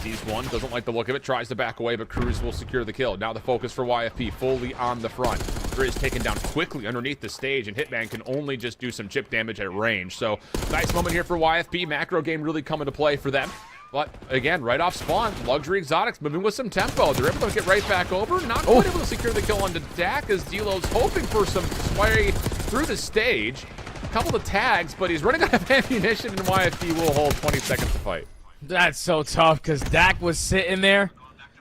Sees one, doesn't like the look of it, tries to back away, but Cruz will secure the kill. Now the focus for YFP, fully on the front. Driz taken down quickly underneath the stage, and Hitman can only just do some chip damage at range. So, nice moment here for YFP. Macro game really coming to play for them. But, again, right off spawn, Luxury Exotics moving with some tempo. They're able to get right back over. Not quite able to secure the kill onto Dak as Dilo's hoping for some sway through the stage. A couple of tags, but he's running out of ammunition, and YFP will hold 20 seconds to fight. That's so tough because Dak was sitting there,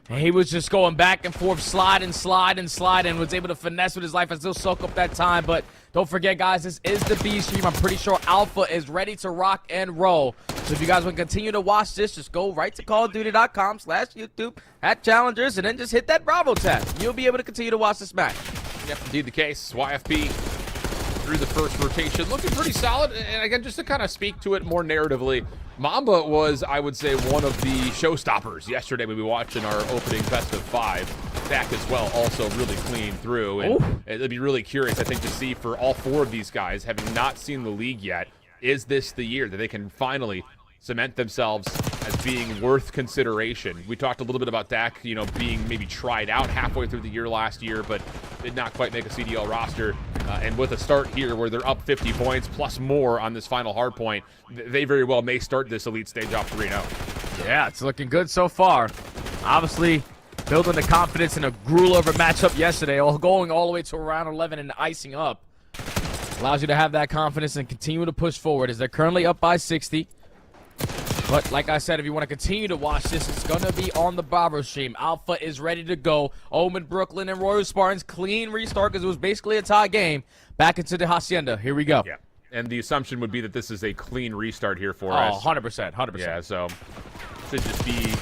and he was just going back and forth, slide and was able to finesse with his life and still soak up that time. But don't forget, guys, this is the B stream. I'm pretty sure Alpha is ready to rock and roll. So if you guys want to continue to watch this, just go right to callofduty.com/YouTube at Challengers, and then just hit that Bravo tab. You'll be able to continue to watch this match. Yep, indeed the case. YFP through the first rotation, looking pretty solid. And again, just to kind of speak to it more narratively, Mamba was, I would say, one of the showstoppers yesterday when we watched in our opening best of 5. Dak as well, also really clean through. And it'd be really curious, I think, to see for all 4 of these guys, having not seen the league yet, is this the year that they can finally cement themselves as being worth consideration? We talked a little bit about Dak, you know, being maybe tried out halfway through the year last year, but did not quite make a CDL roster. And with a start here where they're up 50 points plus more on this final hard point, they very well may start this elite stage off 3-0. Yeah, it's looking good so far. Obviously, building the confidence in a gruel-over matchup yesterday, going all the way to round 11 and icing up. Allows you to have that confidence and continue to push forward as they're currently up by 60. But like I said, if you want to continue to watch this, it's going to be on the Bravo stream. Alpha is ready to go. Omen, Brooklyn, and Royal Spartans clean restart because it was basically a tie game. Back into the Hacienda. Here we go. Yeah. And the assumption would be that this is a clean restart here for Oh, us. 100%. 100%. Yeah, so should just be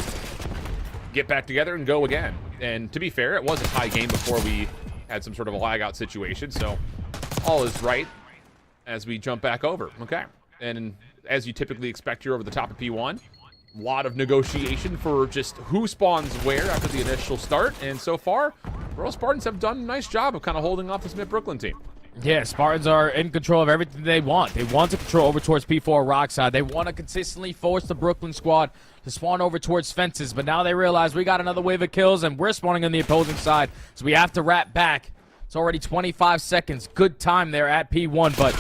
get back together and go again. And to be fair, it was a tie game before we had some sort of a lag out situation, so all is right as we jump back over. Okay. And as you typically expect here over the top of P1, a lot of negotiation for just who spawns where after the initial start. And so far, Royal Spartans have done a nice job of kind of holding off this mid-Brooklyn team. Yeah, Spartans are in control of everything they want. They want to control over towards P4 Rockside. They want to consistently force the Brooklyn squad to spawn over towards fences. But now they realize we got another wave of kills, and we're spawning on the opposing side. So we have to wrap back. It's already 25 seconds. Good time there at P1, but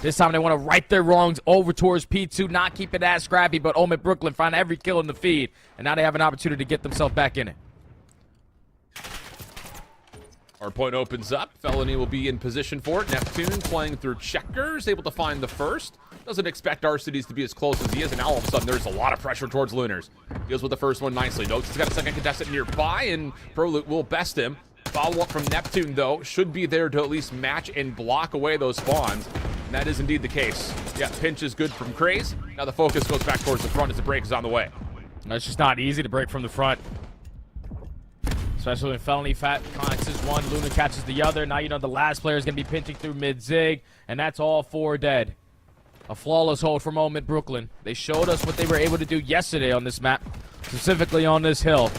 this time they want to right their wrongs over towards P2, not keep it as scrappy, but Omen Brooklyn find every kill in the feed, and now they have an opportunity to get themselves back in it. Our point opens up. Felony will be in position for it. Neptune playing through checkers, able to find the first. Doesn't expect Arcides to be as close as he is, and now all of a sudden there's a lot of pressure towards Lunars. Deals with the first one nicely. Notes he's got a second contestant nearby, and Prolute will best him. Follow-up from Neptune, though, should be there to at least match and block away those spawns. And that is indeed the case. Yeah, pinch is good from Craze. Now the focus goes back towards the front as the break is on the way. It's just not easy to break from the front. Especially when Felony catches one, Luna catches the other. Now you know the last player is going to be pinching through mid-zig, and that's all 4 dead. A flawless hold from Omen Brooklyn. They showed us what they were able to do yesterday on this map, specifically on this hill.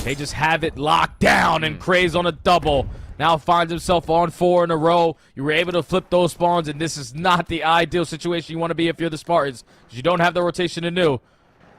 They just have it locked down, and Craze on a double. Now finds himself on 4 in a row. You were able to flip those spawns, and this is not the ideal situation you want to be if you're the Spartans, because you don't have the rotation to do,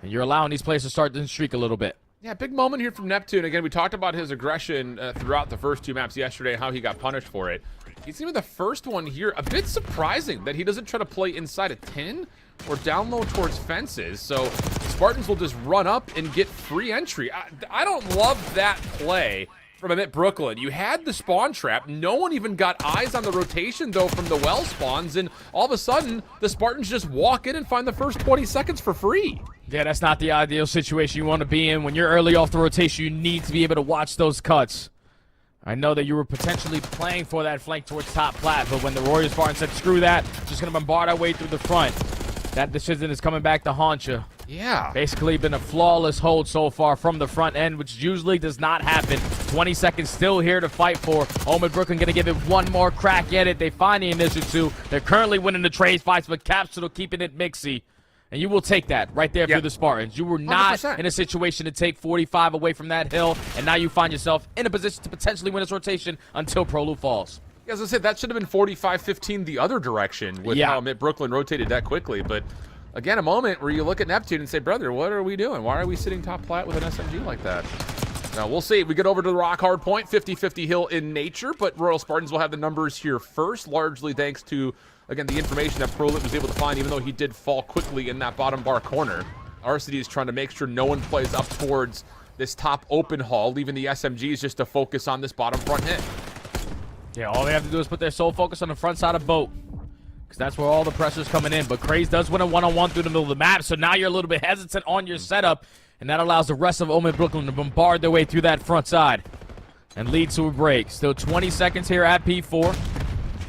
and you're allowing these players to start to streak a little bit. Yeah, big moment here from Neptune. Again, we talked about his aggression throughout the first 2 maps yesterday, how he got punished for it. He's even the first one here. A bit surprising that he doesn't try to play inside a tin or down low towards fences. So Spartans will just run up and get free entry. I don't love that play from Amit Brooklyn. You had the spawn trap. No one even got eyes on the rotation, though, from the well spawns. And all of a sudden, the Spartans just walk in and find the first 20 seconds for free. Yeah, that's not the ideal situation you want to be in. When you're early off the rotation, you need to be able to watch those cuts. I know that you were potentially playing for that flank towards top plat, but when the Royal Spartans said, screw that, just going to bombard our way through the front, that decision is coming back to haunt you. Yeah. Basically been a flawless hold so far from the front end, which usually does not happen. 20 seconds still here to fight for. Omen Brooklyn going to give it one more crack at it. They find the initial 2. They're currently winning the trade fights, but Capsule keeping it mixy. And you will take that right there for the Spartans. You were not 100%. in a situation to take 45 away from that hill, and now you find yourself in a position to potentially win this rotation until Prolute falls. Yeah, as I said, that should have been 45-15 the other direction with how Mitt Brooklyn rotated that quickly. But again, a moment where you look at Neptune and say, brother, what are we doing? Why are we sitting top plat with an SMG like that? Now, we'll see. We get over to the rock hard point, 50-50 hill in nature, but Royal Spartans will have the numbers here first, largely thanks to, again, the information that Prolute was able to find, even though he did fall quickly in that bottom bar corner. RCD is trying to make sure no one plays up towards this top open hall, leaving the SMGs just to focus on this bottom front hit. Yeah, all they have to do is put their sole focus on the front side of boat, because that's where all the pressure's coming in. But Craze does win a one-on-one through the middle of the map, so now you're a little bit hesitant on your setup, and that allows the rest of Omen Brooklyn to bombard their way through that front side and lead to a break. Still 20 seconds here at P4.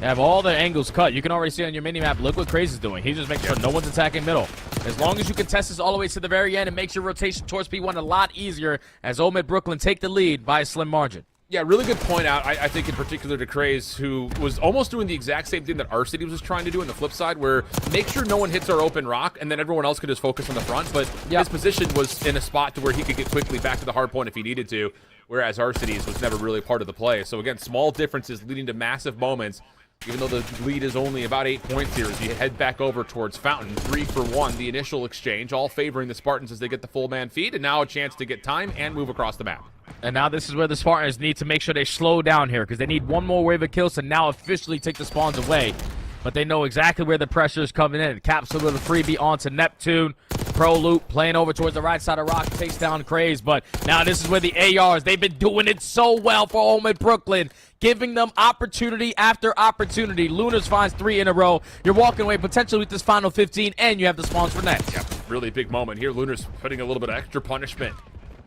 They have all their angles cut. You can already see on your mini-map, look what Craze is doing. He's just making sure no one's attacking middle. As long as you can test this all the way to the very end, it makes your rotation towards P1 a lot easier as Omid Brooklyn take the lead by a slim margin. Yeah, really good point out, I think in particular to Craze, who was almost doing the exact same thing that Arcity was trying to do on the flip side, where make sure no one hits our open rock, and then everyone else could just focus on the front, but his position was in a spot to where he could get quickly back to the hard point if he needed to, whereas Arcity's was never really part of the play. So again, small differences leading to massive moments, even though the lead is only about 8 points here as you head back over towards Fountain. 3 for 1, the initial exchange, all favoring the Spartans as they get the full man feed, and now a chance to get time and move across the map. And now this is where the Spartans need to make sure they slow down here because they need one more wave of kills to now officially take the spawns away. But they know exactly where the pressure is coming in. Capsule with a freebie onto Neptune. Pro Loop playing over towards the right side of Rock, takes down Craze. But now this is where the ARs, they've been doing it so well for Omid Brooklyn, giving them opportunity after opportunity. Lunas finds 3 in a row. You're walking away potentially with this final 15, and you have the spawns for next. Yep, really big moment here. Luna's putting a little bit of extra punishment.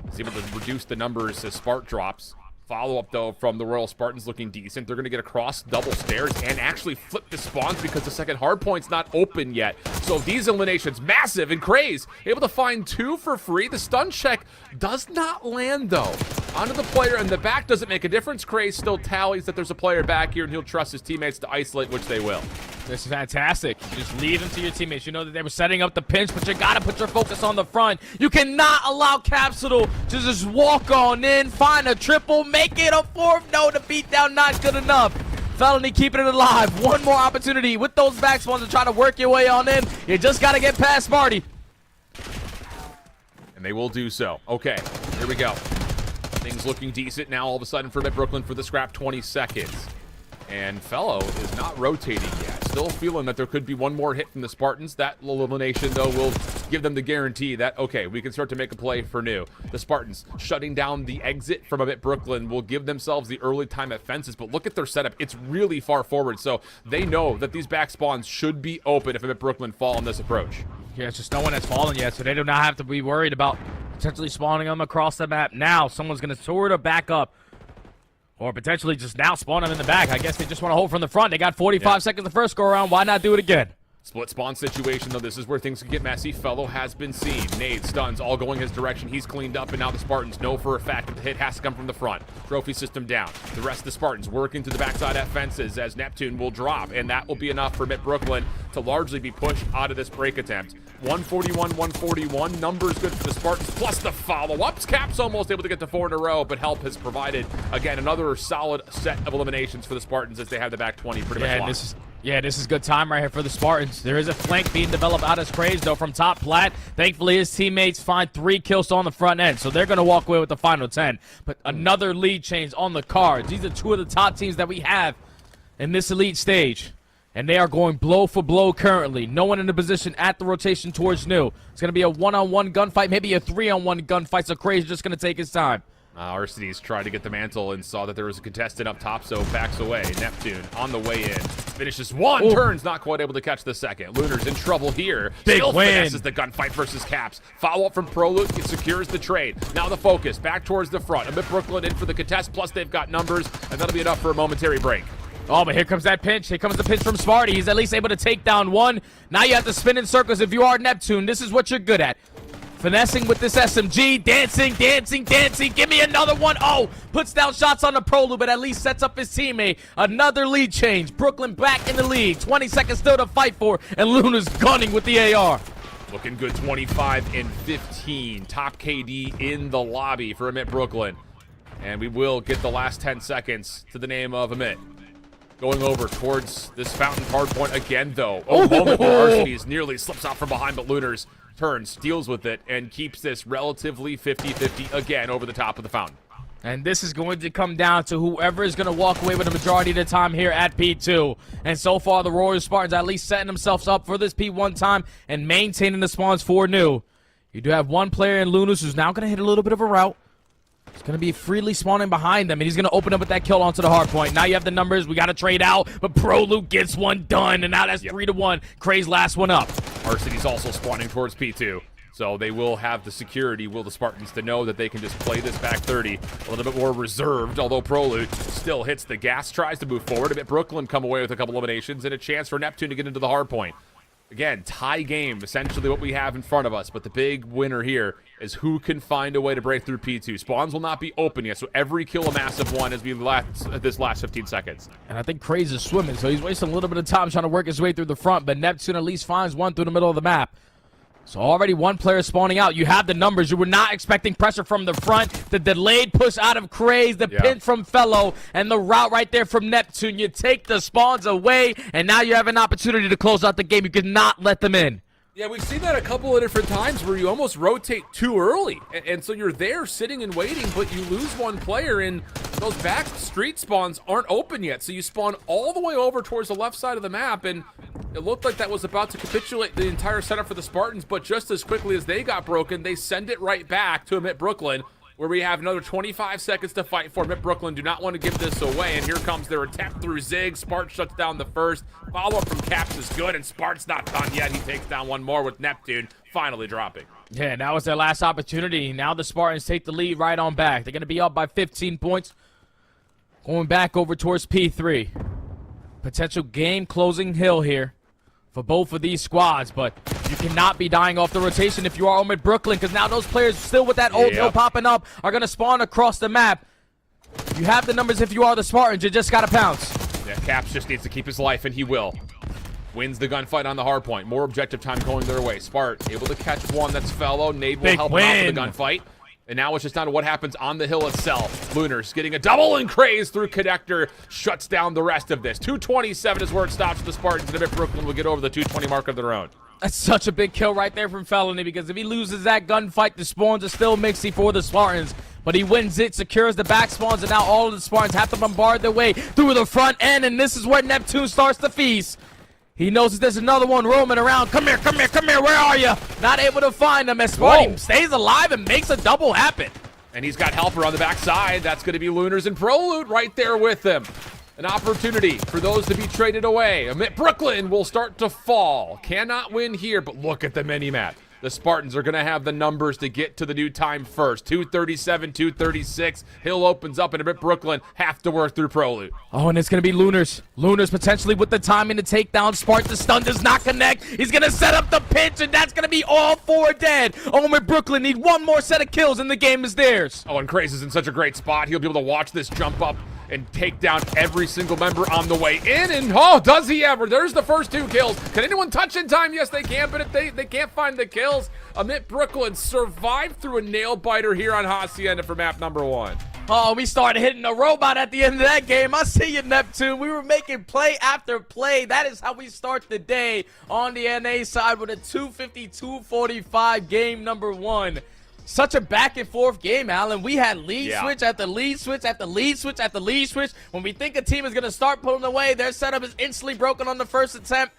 He's able to reduce the numbers as Spark drops. Follow-up, though, from the Royal Spartans looking decent. They're going to get across double stairs and actually flip the spawns because the second hard point's not open yet. So these eliminations, massive, and Craze able to find 2 for free. The stun check does not land, though, onto the player, and the back doesn't make a difference. Craze still tallies that there's a player back here, and he'll trust his teammates to isolate, which they will. This is fantastic. You just leave them to your teammates. You know that they were setting up the pinch, but you gotta put your focus on the front. You cannot allow Capsule to just walk on in, find a triple, make it a 4th. No, the beatdown not good enough. Felony keeping it alive. One more opportunity with those back spawns to try to work your way on in. You just gotta get past Marty. And they will do so. Okay, here we go. Things looking decent now all of a sudden for Omid Brooklyn for the scrap, 20 seconds. And Fellow is not rotating yet. Still feeling that there could be one more hit from the Spartans. That elimination, though, will give them the guarantee that, okay, we can start to make a play for new. The Spartans shutting down the exit from Omid Brooklyn will give themselves the early time at fences, but look at their setup. It's really far forward, so they know that these back spawns should be open if Omid Brooklyn fall on this approach. Yeah, it's just no one has fallen yet, so they do not have to be worried about potentially spawning them across the map. Now, someone's going to sort of back up. Or potentially just now spawn them in the back. I guess they just want to hold from the front. They got 45 seconds the first go-around. Why not do it again? Split spawn situation, though. This is where things can get messy. Fellow has been seen. Nades, stuns, all going his direction. He's cleaned up, and now the Spartans know for a fact that the hit has to come from the front. Trophy system down. The rest of the Spartans working to the backside at fences as Neptune will drop, and that will be enough for Omid Brooklyn to largely be pushed out of this break attempt. 141, 141. Numbers good for the Spartans, plus the follow-ups. Cap's almost able to get to 4 in a row, but help has provided, again, another solid set of eliminations for the Spartans as they have the back 20 pretty much locked. This is good time right here for the Spartans. There is a flank being developed out of Craze, though, from top plat. Thankfully, his teammates find 3 kills on the front end, so they're going to walk away with the final 10. But another lead change on the cards. These are 2 of the top teams that we have in this elite stage, and they are going blow for blow currently. No one in the position at the rotation towards new. It's going to be a 1-on-1 gunfight, maybe a 3-on-1 gunfight, so Craze is just going to take his time. Arcity's tried to get the mantle and saw that there was a contestant up top, so backs away. Neptune on the way in. Finishes 1, turns, not quite able to catch the second. Lunar's in trouble here. Big Still win. finesses the gunfight versus Caps. Follow-up from Proloop, it secures the trade. Now the focus, back towards the front. Omid Brooklyn in for the contest, plus they've got numbers, and that'll be enough for a momentary break. Oh, but here comes that pinch. Here comes the pinch from Sparty. He's at least able to take down 1. Now you have to spin in circles. If you are Neptune, this is what you're good at. Finessing with this SMG, dancing, dancing, dancing. Give me another one. Oh, puts down shots on the Proloop, but at least sets up his teammate. Another lead change. Brooklyn back in the lead. 20 seconds still to fight for, and Luna's gunning with the AR. Looking good, 25 and 15. Top KD in the lobby for Omid Brooklyn. And we will get the last 10 seconds to the name of Omid. Going over towards this fountain hard point again, though. Oh, moment where Arcides nearly slips out from behind, but Lunars turns, deals with it, and keeps this relatively 50-50 again over the top of the fountain. And this is going to come down to whoever is going to walk away with the majority of the time here at P2. And so far, the Royal Spartans at least setting themselves up for this P1 time and maintaining the spawns for new. You do have one player in Lunas who's now going to hit a little bit of a route. He's going to be freely spawning behind them, and he's going to open up with that kill onto the hard point. Now you have the numbers. We got to trade out, but Proloop gets one done, and now that's 3-1. Craze last one up. Arcity's also spawning towards P2. So they will have the security, will the Spartans, to know that they can just play this back 30 a little bit more reserved, although Prolute still hits the gas, tries to move forward. A bit Brooklyn come away with a couple eliminations and a chance for Neptune to get into the hard point. Again, tie game, essentially what we have in front of us, but the big winner here is who can find a way to break through P2. Spawns will not be open yet, so every kill a massive one as we this last 15 seconds. And I think Craze is swimming, so he's wasting a little bit of time trying to work his way through the front, but Neptune at least finds one through the middle of the map. So already one player spawning out. You have the numbers. You were not expecting pressure from the front. The delayed push out of Craze, the pinch from Fellow, and the route right there from Neptune. You take the spawns away, and now you have an opportunity to close out the game. You cannot let them in. Yeah, we've seen that a couple of different times where you almost rotate too early. And so you're there sitting and waiting, but you lose one player, and those back street spawns aren't open yet. So you spawn all the way over towards the left side of the map, and it looked like that was about to capitulate the entire setup for the Spartans, but just as quickly as they got broken, they send it right back to Emit Brooklyn, where we have another 25 seconds to fight for. Emit Brooklyn do not want to give this away, and here comes their attempt through Zig. Spart shuts down the first. Follow-up from Caps is good, and Spart's not done yet. He takes down one more with Neptune finally dropping. Yeah, now it's their last opportunity. Now the Spartans take the lead right on back. They're going to be up by 15 points. Going back over towards P3. Potential game-closing hill here for both of these squads, but you cannot be dying off the rotation if you are Omid Brooklyn, because now those players still with that old hill popping up are going to spawn across the map. You have the numbers if you are the Spartans. You just got to pounce. Yeah, Caps just needs to keep his life, and he will. Wins the gunfight on the hard point. More objective time going their way. Spart able to catch one. That's Fellow. Nade will help him out with the gunfight. And now it's just down to what happens on the hill itself. Lunars getting a double and Craze through Connector shuts down the rest of this. 227 is where it stops for the Spartans, and Emit Brooklyn will get over the 220 mark of their own. That's such a big kill right there from Felony, because if he loses that gunfight, the spawns are still mixy for the Spartans. But he wins it, secures the back spawns, and now all of the Spartans have to bombard their way through the front end, and this is where Neptune starts to feast. He knows that there's another one roaming around. Come here, come here, come here. Where are you? Not able to find him as Sparty stays alive and makes a double happen. And he's got Helper on the backside. That's going to be Lunars and Prolute right there with him. An opportunity for those to be traded away. Emit Brooklyn will start to fall. Cannot win here, but look at the mini-map. The Spartans are going to have the numbers to get to the new time first. 237, 236. Hill opens up, and Emit Brooklyn have to work through Prolute. Oh, and it's going to be Lunars. Lunars potentially with the timing to take down Spart. The stun does not connect. He's going to set up the pitch, and that's going to be all four dead. Oh, Emit Brooklyn need one more set of kills, and the game is theirs. Oh, and Craze is in such a great spot. He'll be able to watch this jump up and take down every single member on the way in. And oh, does he ever? There's the first two kills. Can anyone touch in time? Yes, they can, but if they can't find the kills. Emit Brooklyn survived through a nail biter here on Hacienda for map number 1. Oh, we started hitting a robot at the end of that game. I see you, Neptune. We were making play after play. That is how we start the day on the NA side with a 250-245 game number 1. Such a back and forth game, Alan. We had lead switch after lead switch after lead switch after lead switch. When we think a team is going to start pulling away, their setup is instantly broken on the first attempt.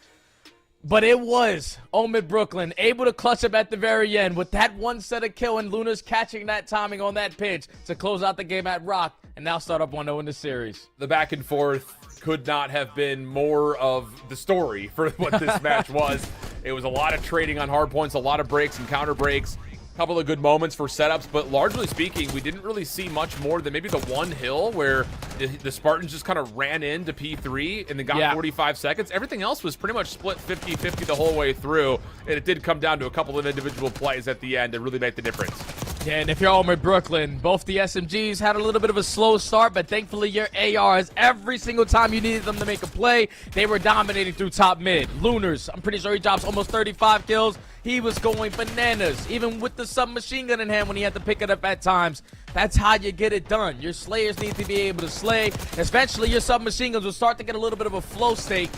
But it was Omid Brooklyn able to clutch up at the very end with that one set of kill, and Lunars catching that timing on that pitch to close out the game at Rock and now start up 1-0 in the series. The back and forth could not have been more of the story for what this match was. It was a lot of trading on hard points, a lot of breaks and counter breaks. Couple of good moments for setups, but largely speaking, we didn't really see much more than maybe the one hill where the Spartans just kind of ran into P3 and then got 45 seconds. Everything else was pretty much split 50-50 the whole way through, and it did come down to a couple of individual plays at the end that really made the difference. Yeah, and if you're Omid Brooklyn, both the SMGs had a little bit of a slow start, but thankfully your ARs, every single time you needed them to make a play, they were dominating through top mid. Lunars, I'm pretty sure he drops almost 35 kills. He was going bananas, even with the submachine gun in hand when he had to pick it up at times. That's how you get it done. Your Slayers need to be able to slay. Eventually, your submachine guns will start to get a little bit of a flow state.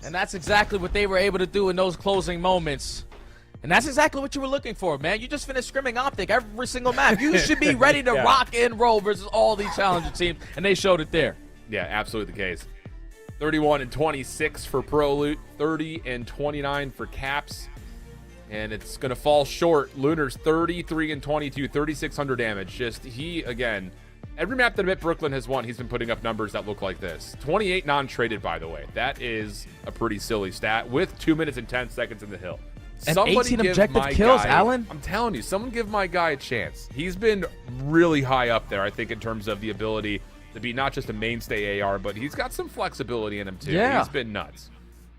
And that's exactly what they were able to do in those closing moments. And that's exactly what you were looking for, man. You just finished scrimming Optic every single map. You should be ready to rock and roll versus all these challenger teams, and they showed it there. Yeah, absolutely the case. 31-26 for Prolute, 30-29 for Caps. And it's going to fall short. Lunars 33-22, 3,600 damage. Just again, every map that Emit Brooklyn has won, he's been putting up numbers that look like this. 28 non-traded, by the way. That is a pretty silly stat with 2 minutes and 10 seconds in the hill. And Somebody 18 give objective my kills, guy- Alan. I'm telling you, someone give my guy a chance. He's been really high up there, I think, in terms of the ability to be not just a mainstay AR, but he's got some flexibility in him, too. Yeah. He's been nuts.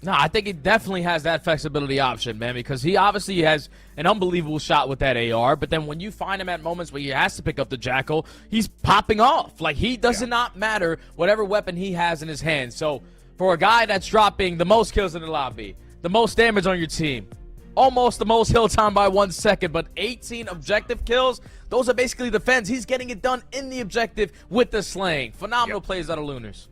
No, I think he definitely has that flexibility option, man, because he obviously has an unbelievable shot with that AR, but then when you find him at moments where he has to pick up the Jackal, he's popping off. Like, he does not matter whatever weapon he has in his hand. So, for a guy that's dropping the most kills in the lobby, the most damage on your team, almost the most hill time by 1 second, but 18 objective kills, those are basically the fends. He's getting it done in the objective with the slaying. Phenomenal plays out of Lunars.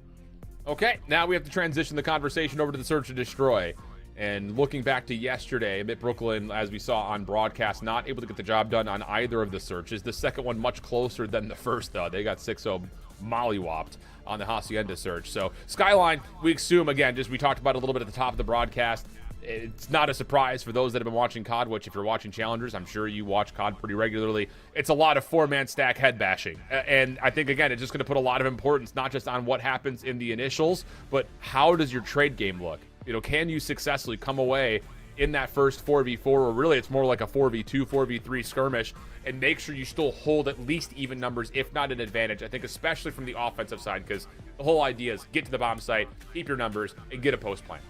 Okay, now we have to transition the conversation over to the search and destroy. And looking back to yesterday, Emmett Brooklyn, as we saw on broadcast, not able to get the job done on either of the searches. The second one much closer than the first, though. They got 6-0 mollywopped on the Hacienda search. So Skyline, we assume, again, just we talked about it a little bit at the top of the broadcast. It's not a surprise for those that have been watching COD, which if you're watching Challengers, I'm sure you watch COD pretty regularly. It's a lot of four-man stack head bashing. And I think, again, it's just going to put a lot of importance, not just on what happens in the initials, but how does your trade game look? You know, can you successfully come away in that first 4v4, or really it's more like a 4v2, 4v3 skirmish, and make sure you still hold at least even numbers, if not an advantage. I think especially from the offensive side, because the whole idea is get to the bomb site, keep your numbers, and get a post plan.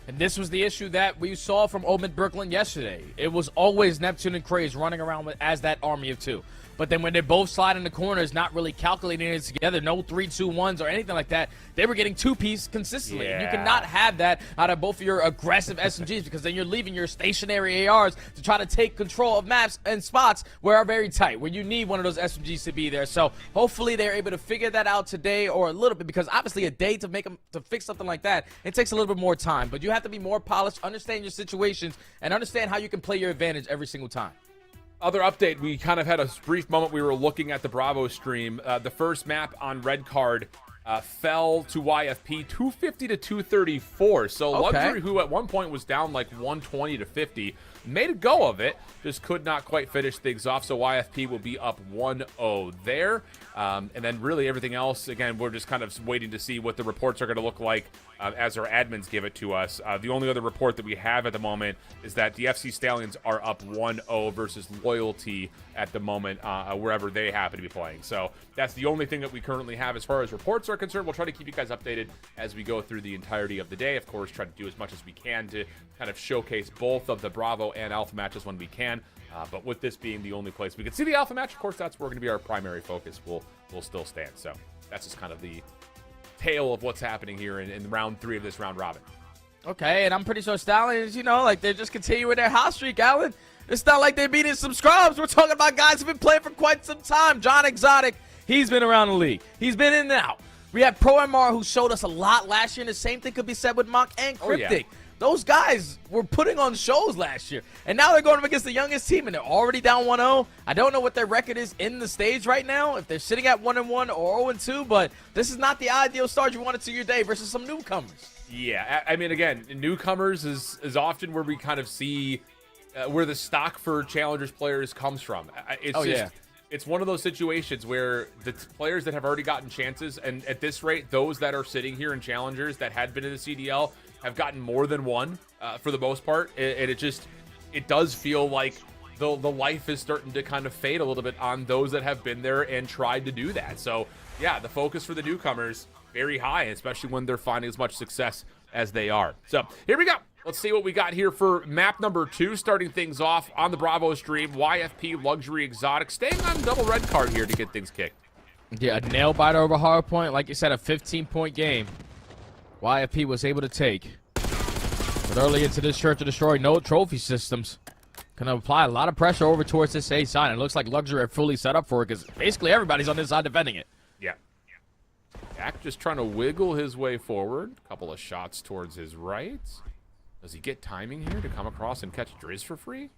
And this was the issue that we saw from Omid Brooklyn yesterday. It was always Neptune and Craze running around as that army of two. But then when they both slide in the corners, not really calculating it together, no 3-2-1s or anything like that, they were getting two-piece consistently. Yeah. And you cannot have that out of both of your aggressive SMGs, because then you're leaving your stationary ARs to try to take control of maps and spots where are very tight, where you need one of those SMGs to be there. So hopefully they're able to figure that out today, or a little bit, because obviously a day to make them to fix something like that, it takes a little bit more time. But you have to be more polished, understand your situations, and understand how you can play your advantage every single time. Other update, we kind of had a brief moment. We were looking at the Bravo stream. The first map on Red Card fell to YFP 250 to 234. So Okay. Luxury, who at one point was down like 120 to 50, made a go of it, just could not quite finish things off. So YFP will be up 1-0 there. And then really everything else, again, we're just kind of waiting to see what the reports are going to look like as our admins give it to us. The only other report that we have at the moment is that the FC Stallions are up 1-0 versus Loyalty at the moment, wherever they happen to be playing. So that's the only thing that we currently have as far as reports are concerned. We'll try to keep you guys updated as we go through the entirety of the day. Of course, try to do as much as we can to kind of showcase both of the Bravo and Alpha matches when we can. But with this being the only place we can see the Alpha match, of course, that's where we're going to be our primary focus. We'll still stand. So that's just kind of the tale of what's happening here in round 3 of this round robin. Okay, and I'm pretty sure Stallions, like they're just continuing their hot streak, Alan. It's not like they're beating some scrubs. We're talking about guys who've been playing for quite some time. John Exotic, he's been around the league. He's been in and out. We have Pro MR, who showed us a lot last year, and the same thing could be said with Mock and Cryptic. Yeah. Those guys were putting on shows last year, and now they're going up against the youngest team, and they're already down 1-0. I don't know what their record is in the stage right now, if they're sitting at 1-1 or 0-2, but this is not the ideal start you wanted to your day versus some newcomers. Yeah, I mean, again, newcomers is often where we kind of see where the stock for Challengers players comes from. It's one of those situations where the players that have already gotten chances, and at this rate, those that are sitting here in Challengers that had been in the CDL have gotten more than one for the most part. And it does feel like the life is starting to kind of fade a little bit on those that have been there and tried to do that. So yeah, the focus for the newcomers very high, especially when they're finding as much success as they are. So here we go. Let's see what we got here for map number 2, starting things off on the Bravo stream. YFP Luxury Exotic staying on double red card here to get things kicked. Yeah, a nail biter over hardpoint. Like you said, a 15-point game. YFP was able to take. But early into this Search and Destroy, no trophy systems. Gonna apply a lot of pressure over towards this A side. It looks like Luxury are fully set up for it, because basically everybody's on this side defending it. Yeah. Dak just trying to wiggle his way forward. A couple of shots towards his right. Does he get timing here to come across and catch Driz for free?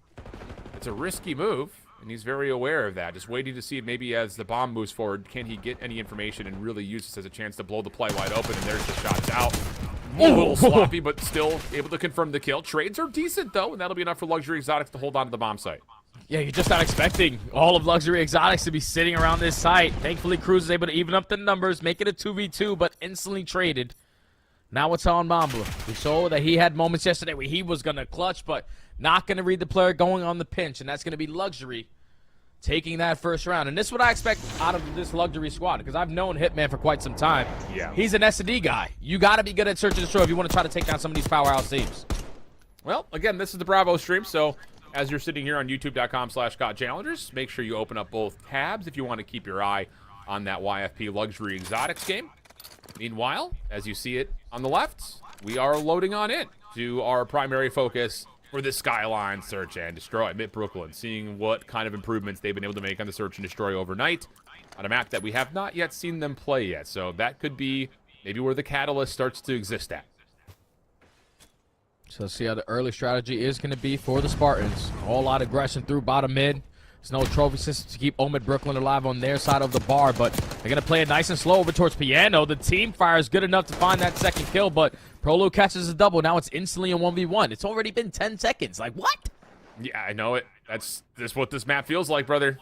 It's a risky move, and he's very aware of that. Just waiting to see maybe as the bomb moves forward, can he get any information and really use this as a chance to blow the play wide open, and there's the shots out. A little sloppy, but still able to confirm the kill. Trades are decent, though, and that'll be enough for Luxury Exotics to hold on to the bomb site. Yeah, you're just not expecting all of Luxury Exotics to be sitting around this site. Thankfully, Cruz is able to even up the numbers, make it a 2v2, but instantly traded. Now it's on Mamba. We saw that he had moments yesterday where he was going to clutch, but not going to read the player going on the pinch, and that's going to be Luxury taking that first round. And this is what I expect out of this Luxury squad, because I've known Hitman for quite some time. Yeah. He's an S&D guy. You got to be good at search and destroy if you want to try to take down some of these powerhouse teams. Well, again, this is the Bravo stream, so as you're sitting here on youtube.com/GotChallengers, make sure you open up both tabs if you want to keep your eye on that YFP Luxury Exotics game. Meanwhile, as you see it on the left, we are loading on in to our primary focus for the Skyline Search and Destroy. Mid Brooklyn, seeing what kind of improvements they've been able to make on the Search and Destroy overnight on a map that we have not yet seen them play yet. So that could be maybe where the catalyst starts to exist at. So let's see how the early strategy is going to be for the Spartans. A whole lot of aggression through bottom mid. There's no trophy system to keep Omid Brooklyn alive on their side of the bar, but they're going to play it nice and slow over towards Piano. The team fire is good enough to find that second kill, but Prolo catches a double. Now it's instantly a 1v1. It's already been 10 seconds. Like, what? Yeah, I know it. That's what this map feels like, brother.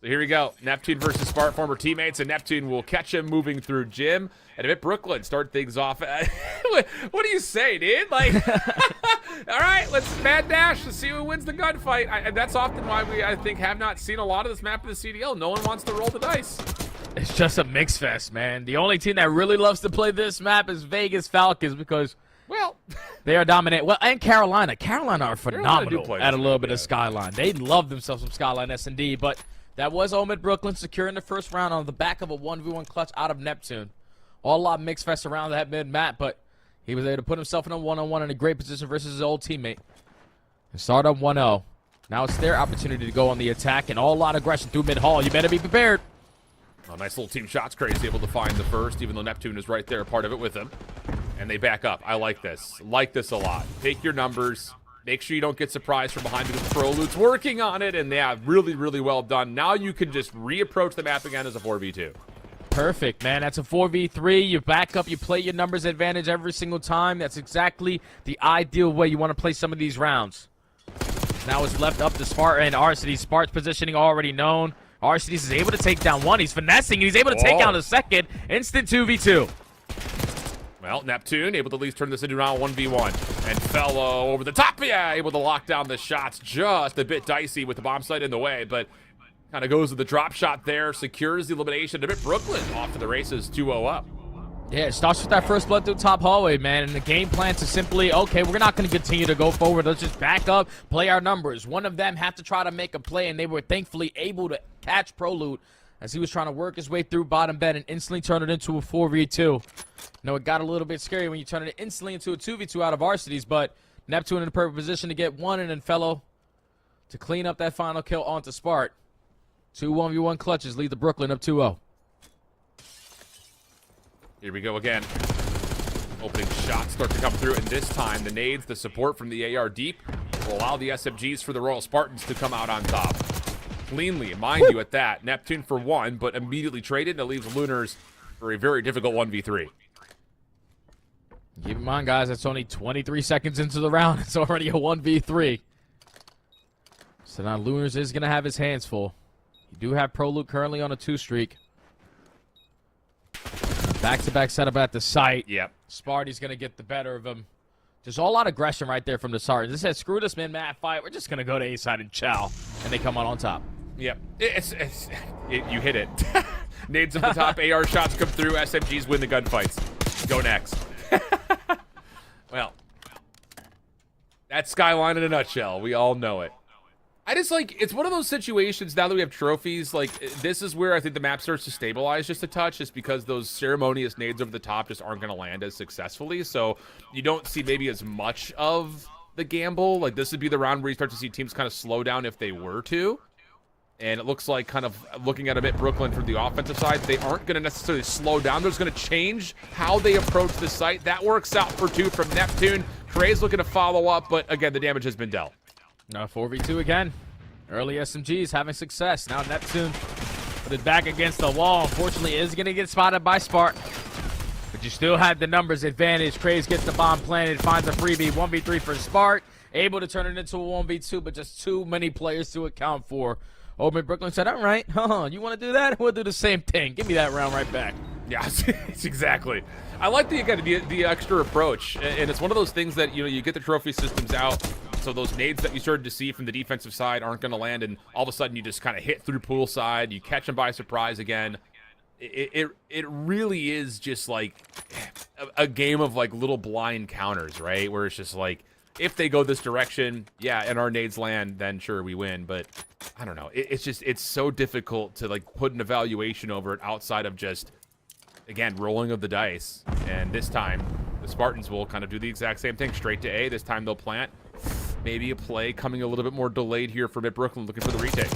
So here we go. Neptune versus Spart, former teammates, and Neptune will catch him moving through Jim. And a bit Brooklyn start things off. What do you say, dude? Like, all right, let's mad dash to see who wins the gunfight. And that's often why we, I think, have not seen a lot of this map in the CDL. No one wants to roll the dice. It's just a mix fest, man. The only team that really loves to play this map is Vegas Falcons because, well, they are dominant. Well, and Carolina. Carolina are phenomenal play at a this little map, bit yeah. of Skyline. They love themselves some Skyline S&D, but that was Omid Brooklyn securing the first round on the back of a 1v1 clutch out of Neptune. All a lot of mix fest around that mid map, but he was able to put himself in a one-on-one in a great position versus his old teammate. And start up 1-0. Now it's their opportunity to go on the attack, and all a lot of aggression through mid-hall. You better be prepared. a nice little team shots. Crazy able to find the first, even though Neptune is right there, part of it with him. And they back up. I like this. Like this a lot. Take your numbers. Make sure you don't get surprised from behind because Prolute's working on it, and yeah, really, really well done. Now you can just reapproach the map again as a 4v2. Perfect, man. That's a 4v3. You back up, you play your numbers advantage every single time. That's exactly the ideal way you want to play some of these rounds. Now it's left up to Sparta and Arcity. Spart's positioning already known. Arcity is able to take down one. He's finessing, and he's able to take down a second. Instant 2v2. Well, Neptune able to at least turn this into round 1v1. And Fellow over the top, yeah, able to lock down the shots. Just a bit dicey with the bomb site in the way, but kind of goes with the drop shot there, secures the elimination. A bit Brooklyn off to the races, 2-0 up. Yeah, it starts with that first blood through top hallway, man, and the game plan to simply, okay, we're not going to continue to go forward. Let's just back up, play our numbers. One of them had to try to make a play, and they were thankfully able to catch Prolute as he was trying to work his way through bottom bed and instantly turn it into a 4v2. Now, it got a little bit scary when you turn it instantly into a 2v2 out of Varsities, but Neptune in the perfect position to get one, and then Fellow to clean up that final kill onto Spart. 2 1v1 clutches lead the Brooklyn up 2-0. Here we go again. Opening shots start to come through, and this time the nades, the support from the AR deep, will allow the SMGs for the Royal Spartans to come out on top. Cleanly, mind you, at that. Neptune for one, but immediately traded, and it leaves Lunars for a very difficult 1v3. Keep in mind, guys, it's only 23 seconds into the round. It's already a 1v3. So now Lunars is going to have his hands full. You do have Prolute currently on a 2 streak. Back-to-back setup at the site. Yep. Sparty's going to get the better of him. There's a lot of aggression right there from the start. This says, screw this mid-map fight. We're just going to go to A-side and chow. And they come out on top. Yep. You hit it. Nades at the top, AR shots come through, SMGs win the gunfights. Go next. Well, that's Skyline in a nutshell. We all know it. I just like, it's one of those situations now that we have trophies, like, this is where I think the map starts to stabilize just a touch, just because those ceremonious nades over the top just aren't going to land as successfully. So you don't see maybe as much of the gamble. Like, this would be the round where you start to see teams kind of slow down if they were to. And it looks like, kind of looking at a bit Brooklyn from the offensive side, they aren't going to necessarily slow down. They're just going to change how they approach the site. That works out for 2 from Neptune. Kray's looking to follow up, but again, the damage has been dealt. Now 4v2 again. Early SMGs having success. Now Neptune put it back against the wall. Unfortunately, is going to get spotted by Spart. But you still have the numbers advantage. Kraze gets the bomb planted, finds a freebie. 1v3 for Spart. Able to turn it into a 1v2, but just too many players to account for. Omid Brooklyn said, all right, you want to do that? We'll do the same thing. Give me that round right back. Yeah, it's exactly. I like the extra approach, and it's one of those things that you get the trophy systems out, so those nades that you started to see from the defensive side aren't going to land, and all of a sudden you just kind of hit through pool side, you catch them by surprise again. It really is just like a game of like little blind counters, right? Where it's just like, if they go this direction, yeah, and our nades land, then sure we win. But I don't know. It's so difficult to like put an evaluation over it outside of just, again, rolling of the dice. And this time, the Spartans will kind of do the exact same thing. Straight to A. This time they'll plant. Maybe a play coming a little bit more delayed here for Mid-Brooklyn, looking for the retake.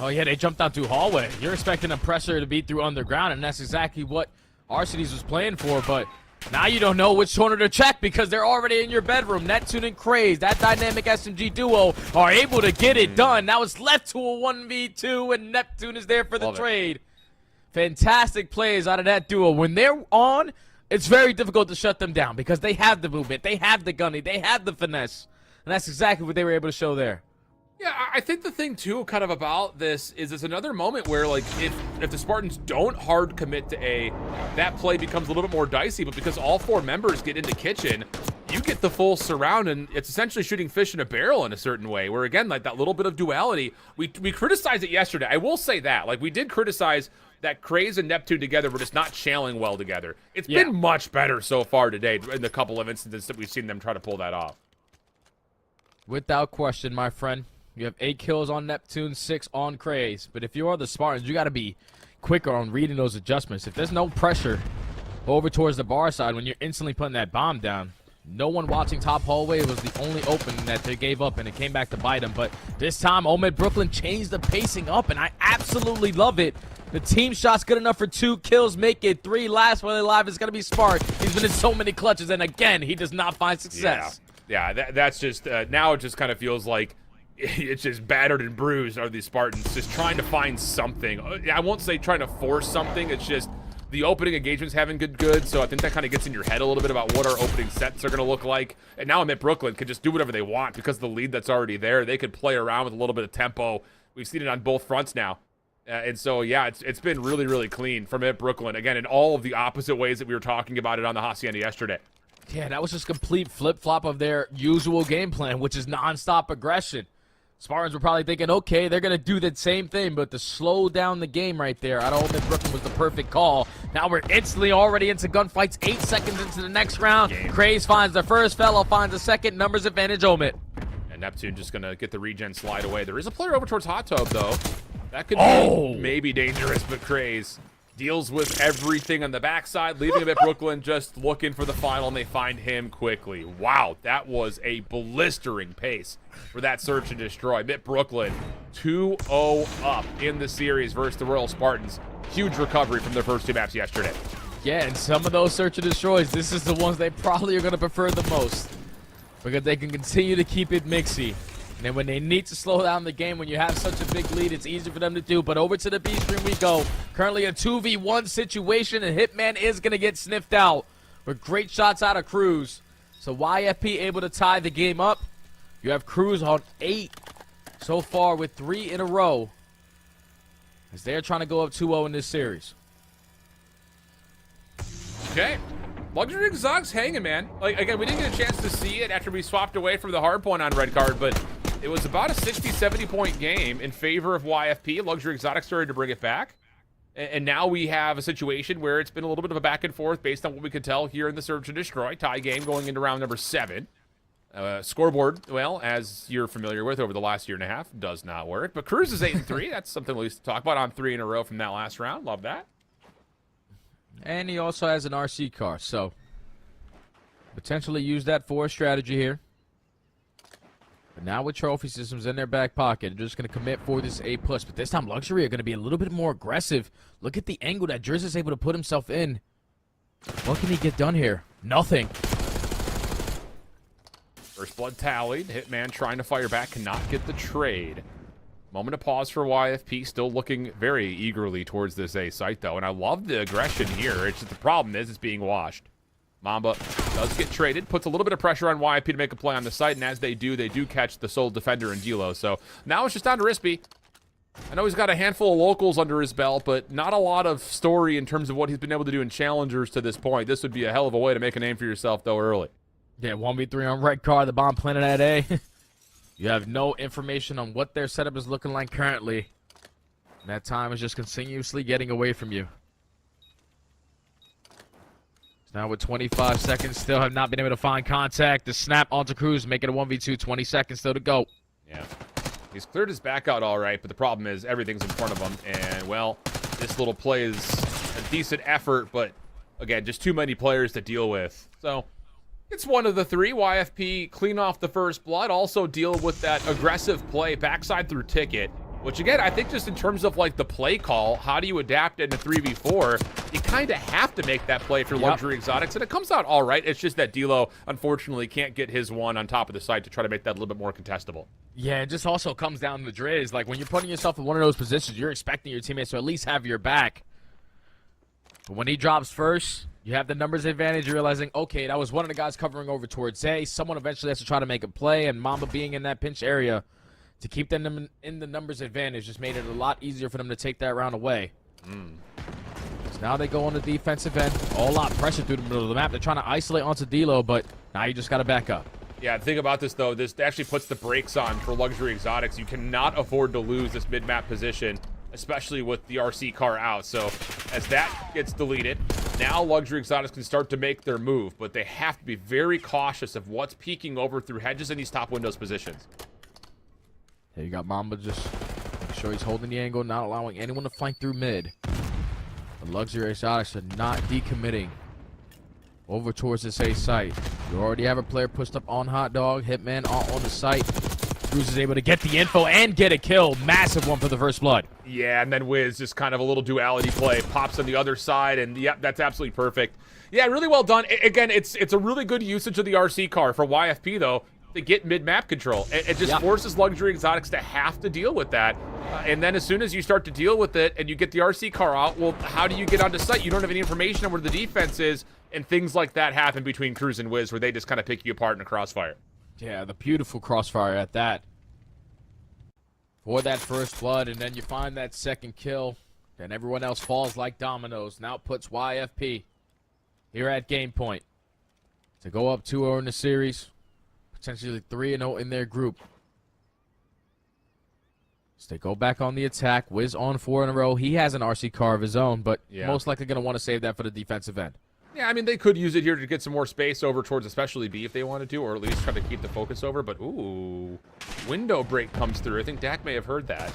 Oh, yeah, they jumped out to hallway. You're expecting a pressure to beat through underground, and that's exactly what Arcitys was playing for. But now you don't know which corner to check because they're already in your bedroom. Neptune and Craze, that dynamic SMG duo, are able to get it done. Now it's left to a 1v2, and Neptune is there for the trade. Fantastic plays out of that duo. When they're on, it's very difficult to shut them down because they have the movement, they have the gunning, they have the finesse. And that's exactly what they were able to show there. Yeah, I think the thing, too, kind of about this is it's another moment where, like, if the Spartans don't hard commit to A, that play becomes a little bit more dicey, but because all four members get into kitchen, you get the full surround, and it's essentially shooting fish in a barrel in a certain way, where, again, like, that little bit of duality, we criticized it yesterday. I will say that. Like, we did criticize that Craze and Neptune together were just not channeling well together. It's been much better so far today in the couple of instances that we've seen them try to pull that off. Without question, my friend. You have 8 kills on Neptune, 6 on Craze. But if you are the Spartans, you got to be quicker on reading those adjustments. If there's no pressure over towards the bar side when you're instantly putting that bomb down, no one watching top hallway. It was the only opening that they gave up, and it came back to bite them. But this time, Mid-Brooklyn changed the pacing up, and I absolutely love it. The team shot's good enough for 2 kills, make it 3. Last one alive is going to be Spark. He's been in so many clutches, and again, he does not find success. Yeah, that's just, now it just kind of feels like it's just battered and bruised are these Spartans, just trying to find something. I won't say trying to force something, it's just the opening engagements haven't good, so I think that kind of gets in your head a little bit about what our opening sets are going to look like. And now Mid-Brooklyn can just do whatever they want because of the lead that's already there. They could play around with a little bit of tempo. We've seen it on both fronts now. And so, yeah, it's been really, really clean for Mid-Brooklyn. Again, in all of the opposite ways that we were talking about it on the Hacienda yesterday. Yeah, that was just complete flip-flop of their usual game plan, which is non-stop aggression. Spartans were probably thinking, okay, they're going to do the same thing, but to slow down the game right there, I don't think Mid-Brooklyn was the perfect call. Now we're instantly already into gunfights, 8 seconds into the next round. Craze finds the first, Fellow finds the second, numbers advantage Omit. And Neptune just going to get the regen slide away. There is a player over towards Hot Tub, though. That could be maybe dangerous, but Craze deals with everything on the backside, leaving him at Brooklyn just looking for the final, and they find him quickly. Wow, that was a blistering pace for that search and destroy. Mid-Brooklyn 2-0 up in the series versus the Royal Spartans. Huge recovery from their first 2 maps yesterday. Yeah, and some of those search and destroys, this is the ones they probably are going to prefer the most because they can continue to keep it mixy. And then when they need to slow down the game, when you have such a big lead, it's easy for them to do. But over to the B stream we go. Currently a 2v1 situation, and Hitman is going to get sniffed out. With great shots out of Cruz. So YFP able to tie the game up. You have Cruz on 8 so far with 3 in a row. As they're trying to go up 2-0 in this series. Okay. Luxury Exotic's hanging, man. Like, again, we didn't get a chance to see it after we swapped away from the hard point on red card, but it was about a 60-70 point game in favor of YFP. Luxury Exotic started to bring it back. And now we have a situation where it's been a little bit of a back and forth based on what we could tell here in the Search and Destroy. Tie game going into round number 7. Scoreboard, well, as you're familiar with over the last year and a half, does not work. But Cruz is 8-3. That's something we used to talk about on 3 in a row from that last round. Love that. And he also has an RC car, so potentially use that for a strategy here. But now with trophy systems in their back pocket, they're just going to commit for this A+. But this time, Luxury are going to be a little bit more aggressive. Look at the angle that Drizzt is able to put himself in. What can he get done here? Nothing. First blood tallied. Hitman trying to fire back, cannot get the trade. Moment of pause for YFP, still looking very eagerly towards this A site, though. And I love the aggression here. It's just the problem is it's being washed. Mamba does get traded, puts a little bit of pressure on YFP to make a play on the site, and as they do catch the sole defender in Dilo. So now it's just down to Rispy. I know he's got a handful of locals under his belt, but not a lot of story in terms of what he's been able to do in challengers to this point. This would be a hell of a way to make a name for yourself, though, early. Yeah, 1v3 on red car, the bomb planted at A. You have no information on what their setup is looking like currently. And that time is just continuously getting away from you. Now with 25 seconds, still have not been able to find contact. The snap onto Cruz, make it a 1v2, 20 seconds still to go. Yeah. He's cleared his back out all right, but the problem is everything's in front of him. And, well, this little play is a decent effort, but, again, just too many players to deal with. So, it's one of the three. YFP clean off the first blood, also deal with that aggressive play backside through ticket. Which, again, I think just in terms of, like, the play call, how do you adapt in a 3v4? You kind of have to make that play for Luxury Exotics, and it comes out all right. It's just that D'Lo, unfortunately, can't get his one on top of the site to try to make that a little bit more contestable. Yeah, it just also comes down to Driz. Like, when you're putting yourself in one of those positions, you're expecting your teammates to at least have your back. But when he drops first, you have the numbers advantage. You're realizing, okay, that was one of the guys covering over towards A. Someone eventually has to try to make a play, and Mamba being in that pinch area to keep them in the numbers advantage just made it a lot easier for them to take that round away. So now they go on the defensive end. A lot of pressure through the middle of the map. They're trying to isolate onto D'Lo, but now you just got to back up. Yeah, the thing about this, though, this actually puts the brakes on for Luxury Exotics. You cannot afford to lose this mid-map position, especially with the RC car out. So as that gets deleted, now Luxury Exotics can start to make their move, but they have to be very cautious of what's peeking over through hedges in these top windows positions. Here you got Mamba just making sure he's holding the angle, not allowing anyone to flank through mid. The Luxury Exotics are not decommitting over towards this A site. You already have a player pushed up on Hot Dog. Hitman on the site. Cruz is able to get the info and get a kill. Massive one for the first blood. Yeah, and then Wiz just kind of a little duality play. Pops on the other side, and yep, that's absolutely perfect. Yeah, really well done. Again, it's a really good usage of the RC car for YFP, though, to get mid-map control. It just forces Luxury Exotics to have to deal with that. And then as soon as you start to deal with it and you get the RC car out, well, how do you get onto site? You don't have any information on where the defense is, and things like that happen between Cruz and Wiz where they just kind of pick you apart in a crossfire. Yeah, the beautiful crossfire at that. For that first blood, and then you find that second kill, and everyone else falls like dominoes. Now it puts YFP here at game point to go up 2-0 in the series. Potentially 3-0 in their group. So they go back on the attack. Wiz on 4 in a row. He has an RC car of his own, but most likely going to want to save that for the defensive end. Yeah, I mean, they could use it here to get some more space over towards especially B if they wanted to, or at least try to keep the focus over. But, ooh, window break comes through. I think Dak may have heard that.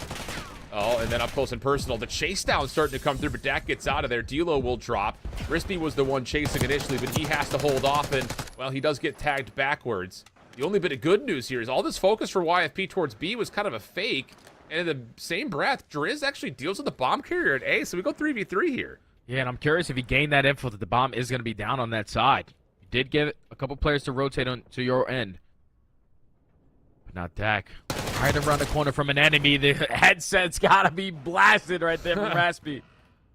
Oh, and then up close and personal. The chase down starting to come through, but Dak gets out of there. D'Lo will drop. Rispy was the one chasing initially, but he has to hold off, and, well, he does get tagged backwards. The only bit of good news here is all this focus for YFP towards B was kind of a fake. And in the same breath, Driz actually deals with the bomb carrier at A, so we go 3v3 here. Yeah, and I'm curious if he gained that info that the bomb is going to be down on that side. You did give a couple players to rotate on to your end. But not Dak. Right around the corner from an enemy. The headset's got to be blasted right there from Raspy.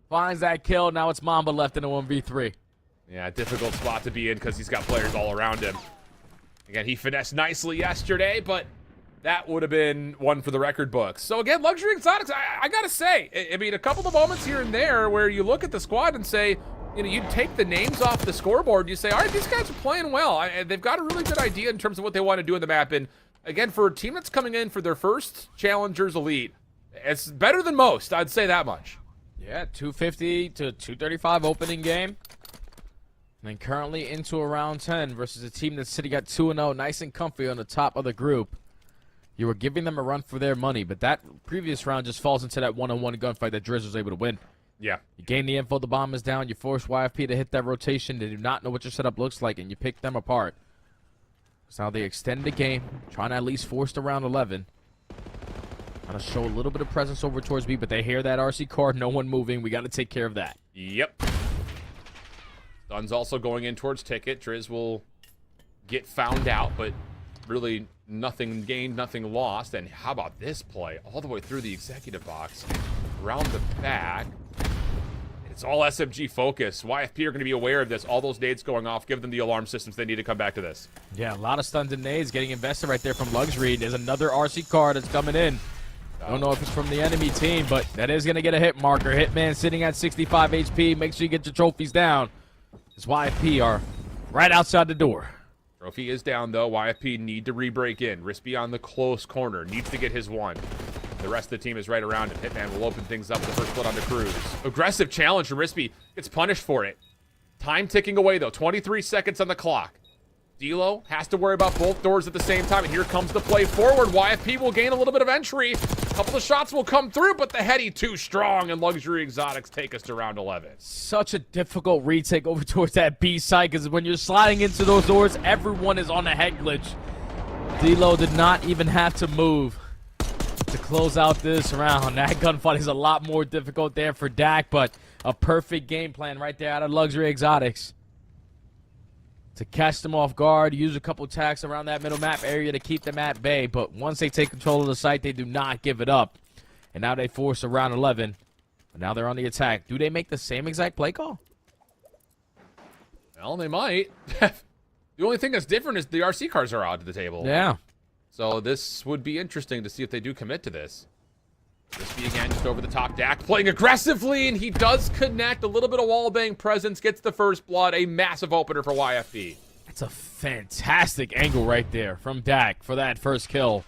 Finds that kill. Now it's Mamba left in a 1v3. Yeah, difficult spot to be in because he's got players all around him. Again, he finessed nicely yesterday, but that would have been one for the record books. So again, Luxury Exotics, I gotta say, I mean, a couple of moments here and there where you look at the squad and say, you know, you take the names off the scoreboard, you say, all right, these guys are playing well. They've got a really good idea in terms of what they want to do in the map. And again, for a team that's coming in for their first Challengers Elite, it's better than most, I'd say that much. Yeah, 250 to 235 opening game. And then currently into a round 10 versus a team that's sitting at 2-0, nice and comfy on the top of the group. You were giving them a run for their money, but that previous round just falls into that one-on-one gunfight that Driz was able to win. Yeah. You gain the info, the bomb is down, you force YFP to hit that rotation, they do not know what your setup looks like, and you pick them apart. So now they extend the game, trying to at least force the round 11. Trying to show a little bit of presence over towards B, but they hear that RC card, no one moving, we got to take care of that. Yep. Dun's also going in towards Ticket. Driz will get found out, but really nothing gained, nothing lost. And how about this play? All the way through the executive box, around the back. It's all SMG focus. YFP are going to be aware of this. All those nades going off. Give them the alarm systems. They need to come back to this. Yeah, a lot of stuns and nades getting invested right there from Luxury. There's another RC car that's coming in. Don't know if it's from the enemy team, but that is going to get a hit marker. Hitman sitting at 65 HP. Make sure you get your trophies down. His YFP are right outside the door. Trophy is down, though. YFP need to re-break in. Rispy on the close corner. Needs to get his one. The rest of the team is right around him. Hitman will open things up with the first blood onto Cruz. Aggressive challenge from Rispy. Gets punished for it. Time ticking away, though. 23 seconds on the clock. D'Lo has to worry about both doors at the same time, and here comes the play forward. YFP will gain a little bit of entry. A couple of shots will come through, but the heady too strong, and Luxury Exotics take us to round 11. Such a difficult retake over towards that B side, because when you're sliding into those doors, everyone is on a head glitch. D'Lo did not even have to move to close out this round. That gunfight is a lot more difficult there for Dak, but a perfect game plan right there out of Luxury Exotics to catch them off guard, use a couple attacks around that middle map area to keep them at bay. But once they take control of the site, they do not give it up. And now they force a round 11. But now they're on the attack. Do they make the same exact play call? Well, they might. The only thing that's different is the RC cars are out to the table. Yeah. So this would be interesting to see if they do commit to this. Rispy again, just over the top. Dak playing aggressively, and he does connect. A little bit of wallbang presence, gets the first blood. A massive opener for YFP. That's a fantastic angle right there from Dak for that first kill.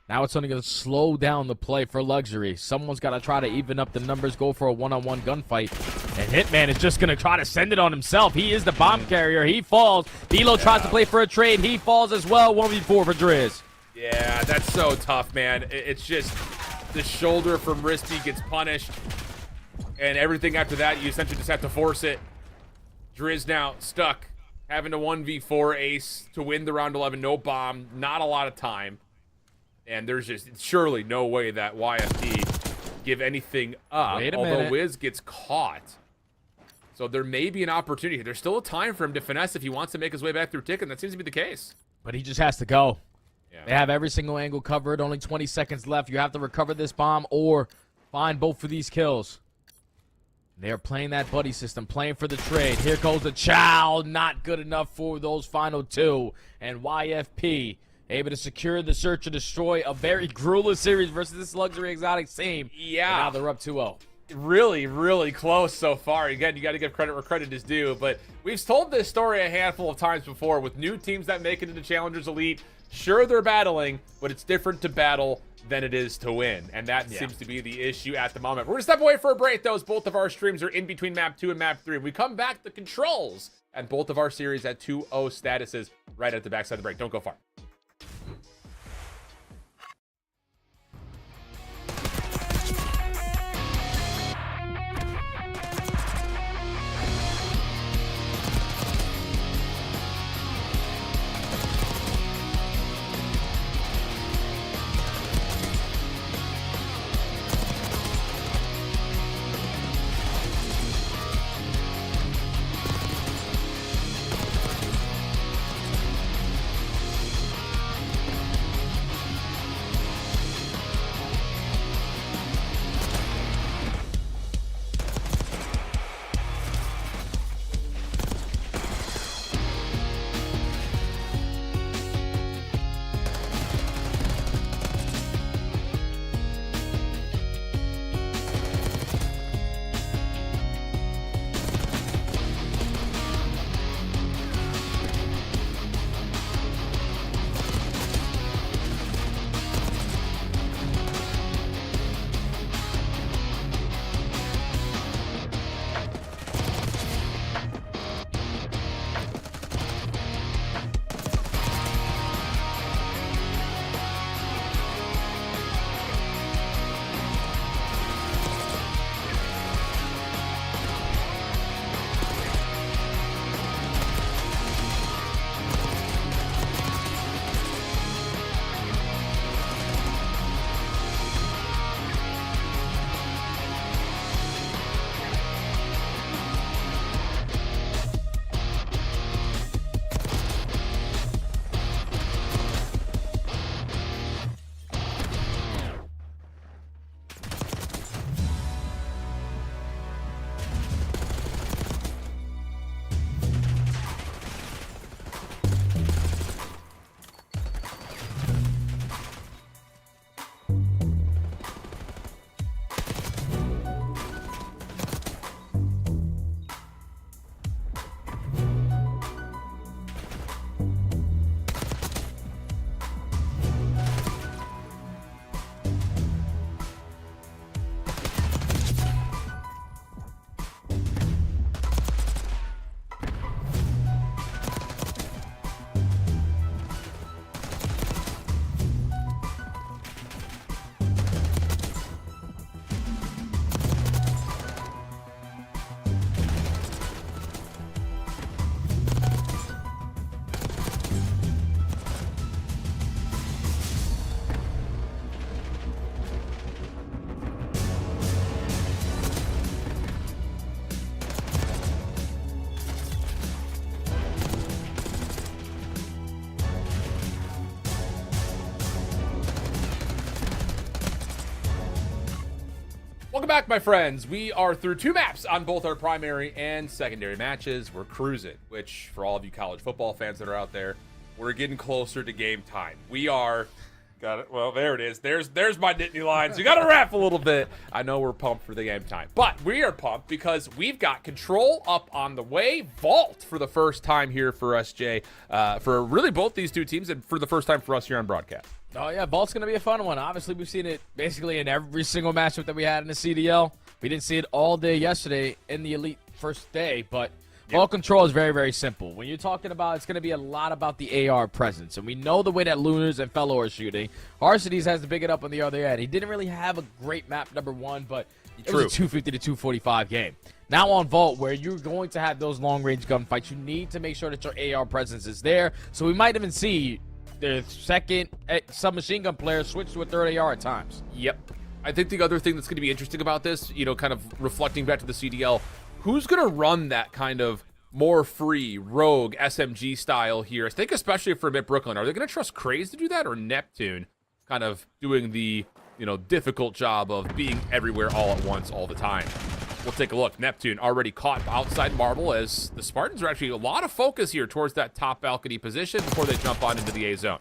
Now it's only going to slow down the play for Luxury. Someone's got to try to even up the numbers, go for a one-on-one gunfight. And Hitman is just going to try to send it on himself. He is the bomb carrier. He falls. D'Lo tries to play for a trade. He falls as well. 1v4 for Driz. Yeah, that's so tough, man. It's just the shoulder from Rispy gets punished. And everything after that, you essentially just have to force it. Driz now stuck, having to 1v4 ace to win the round 11. No bomb, not a lot of time. And there's just surely no way that YFP give anything up. Wait a although minute. Wiz gets caught. So there may be an opportunity. There's still a time for him to finesse if he wants to make his way back through tick, and that seems to be the case. But he just has to go. Yeah. They have every single angle covered. Only 20 seconds left. You have to recover this bomb or find both of these kills. They're playing that buddy system, playing for the trade. Here goes the Chow. Not good enough for those final two. And YFP able to secure the search and destroy. A very grueling series versus this Luxury Exotics team. Yeah. And now they're up 2-0. Really, really close so far. Again, you got to give credit where credit is due. But we've told this story a handful of times before with new teams that make it into Challengers Elite. Sure, they're battling, but it's different to battle than it is to win. And that seems to be the issue at the moment. We're going to step away for a break, though, as both of our streams are in between map 2 and map 3. When we come back, the controls and both of our series at 2-0 statuses right at the backside of the break. Don't go far. Welcome back, my friends. We are through 2 maps on both our primary and secondary matches. We're cruising, which for all of you college football fans that are out there, we're getting closer to game time. We are... Got it. Well, there it is. There's my Nittany Lions. You got to rap a little bit. I know we're pumped for the game time, but we are pumped because we've got Control up on the way. Vault for the first time here for us, Jay, for really both these 2 teams, and for the first time for us here on broadcast. Oh, yeah, Vault's going to be a fun one. Obviously, we've seen it basically in every single matchup that we had in the CDL. We didn't see it all day yesterday in the Elite first day, but Vault Control is very, very simple. When you're talking about, it's going to be a lot about the AR presence, and we know the way that Lunars and Fellow are shooting. Arcitys has to pick it up on the other end. He didn't really have a great map, number 1, but it was a 250 to 245 game. Now on Vault, where you're going to have those long-range gunfights, you need to make sure that your AR presence is there, so we might even see the second submachine gun player switch to a third AR at times. Yep. I think the other thing that's going to be interesting about this, you know, kind of reflecting back to the CDL, who's going to run that kind of more free, rogue, SMG style here? I think especially for Mid Brooklyn. Are they going to trust Craze to do that, or Neptune kind of doing the, you know, difficult job of being everywhere all at once all the time? We'll take a look. Neptune already caught outside Marble, as the Spartans are actually a lot of focus here towards that top balcony position before they jump on into the A zone.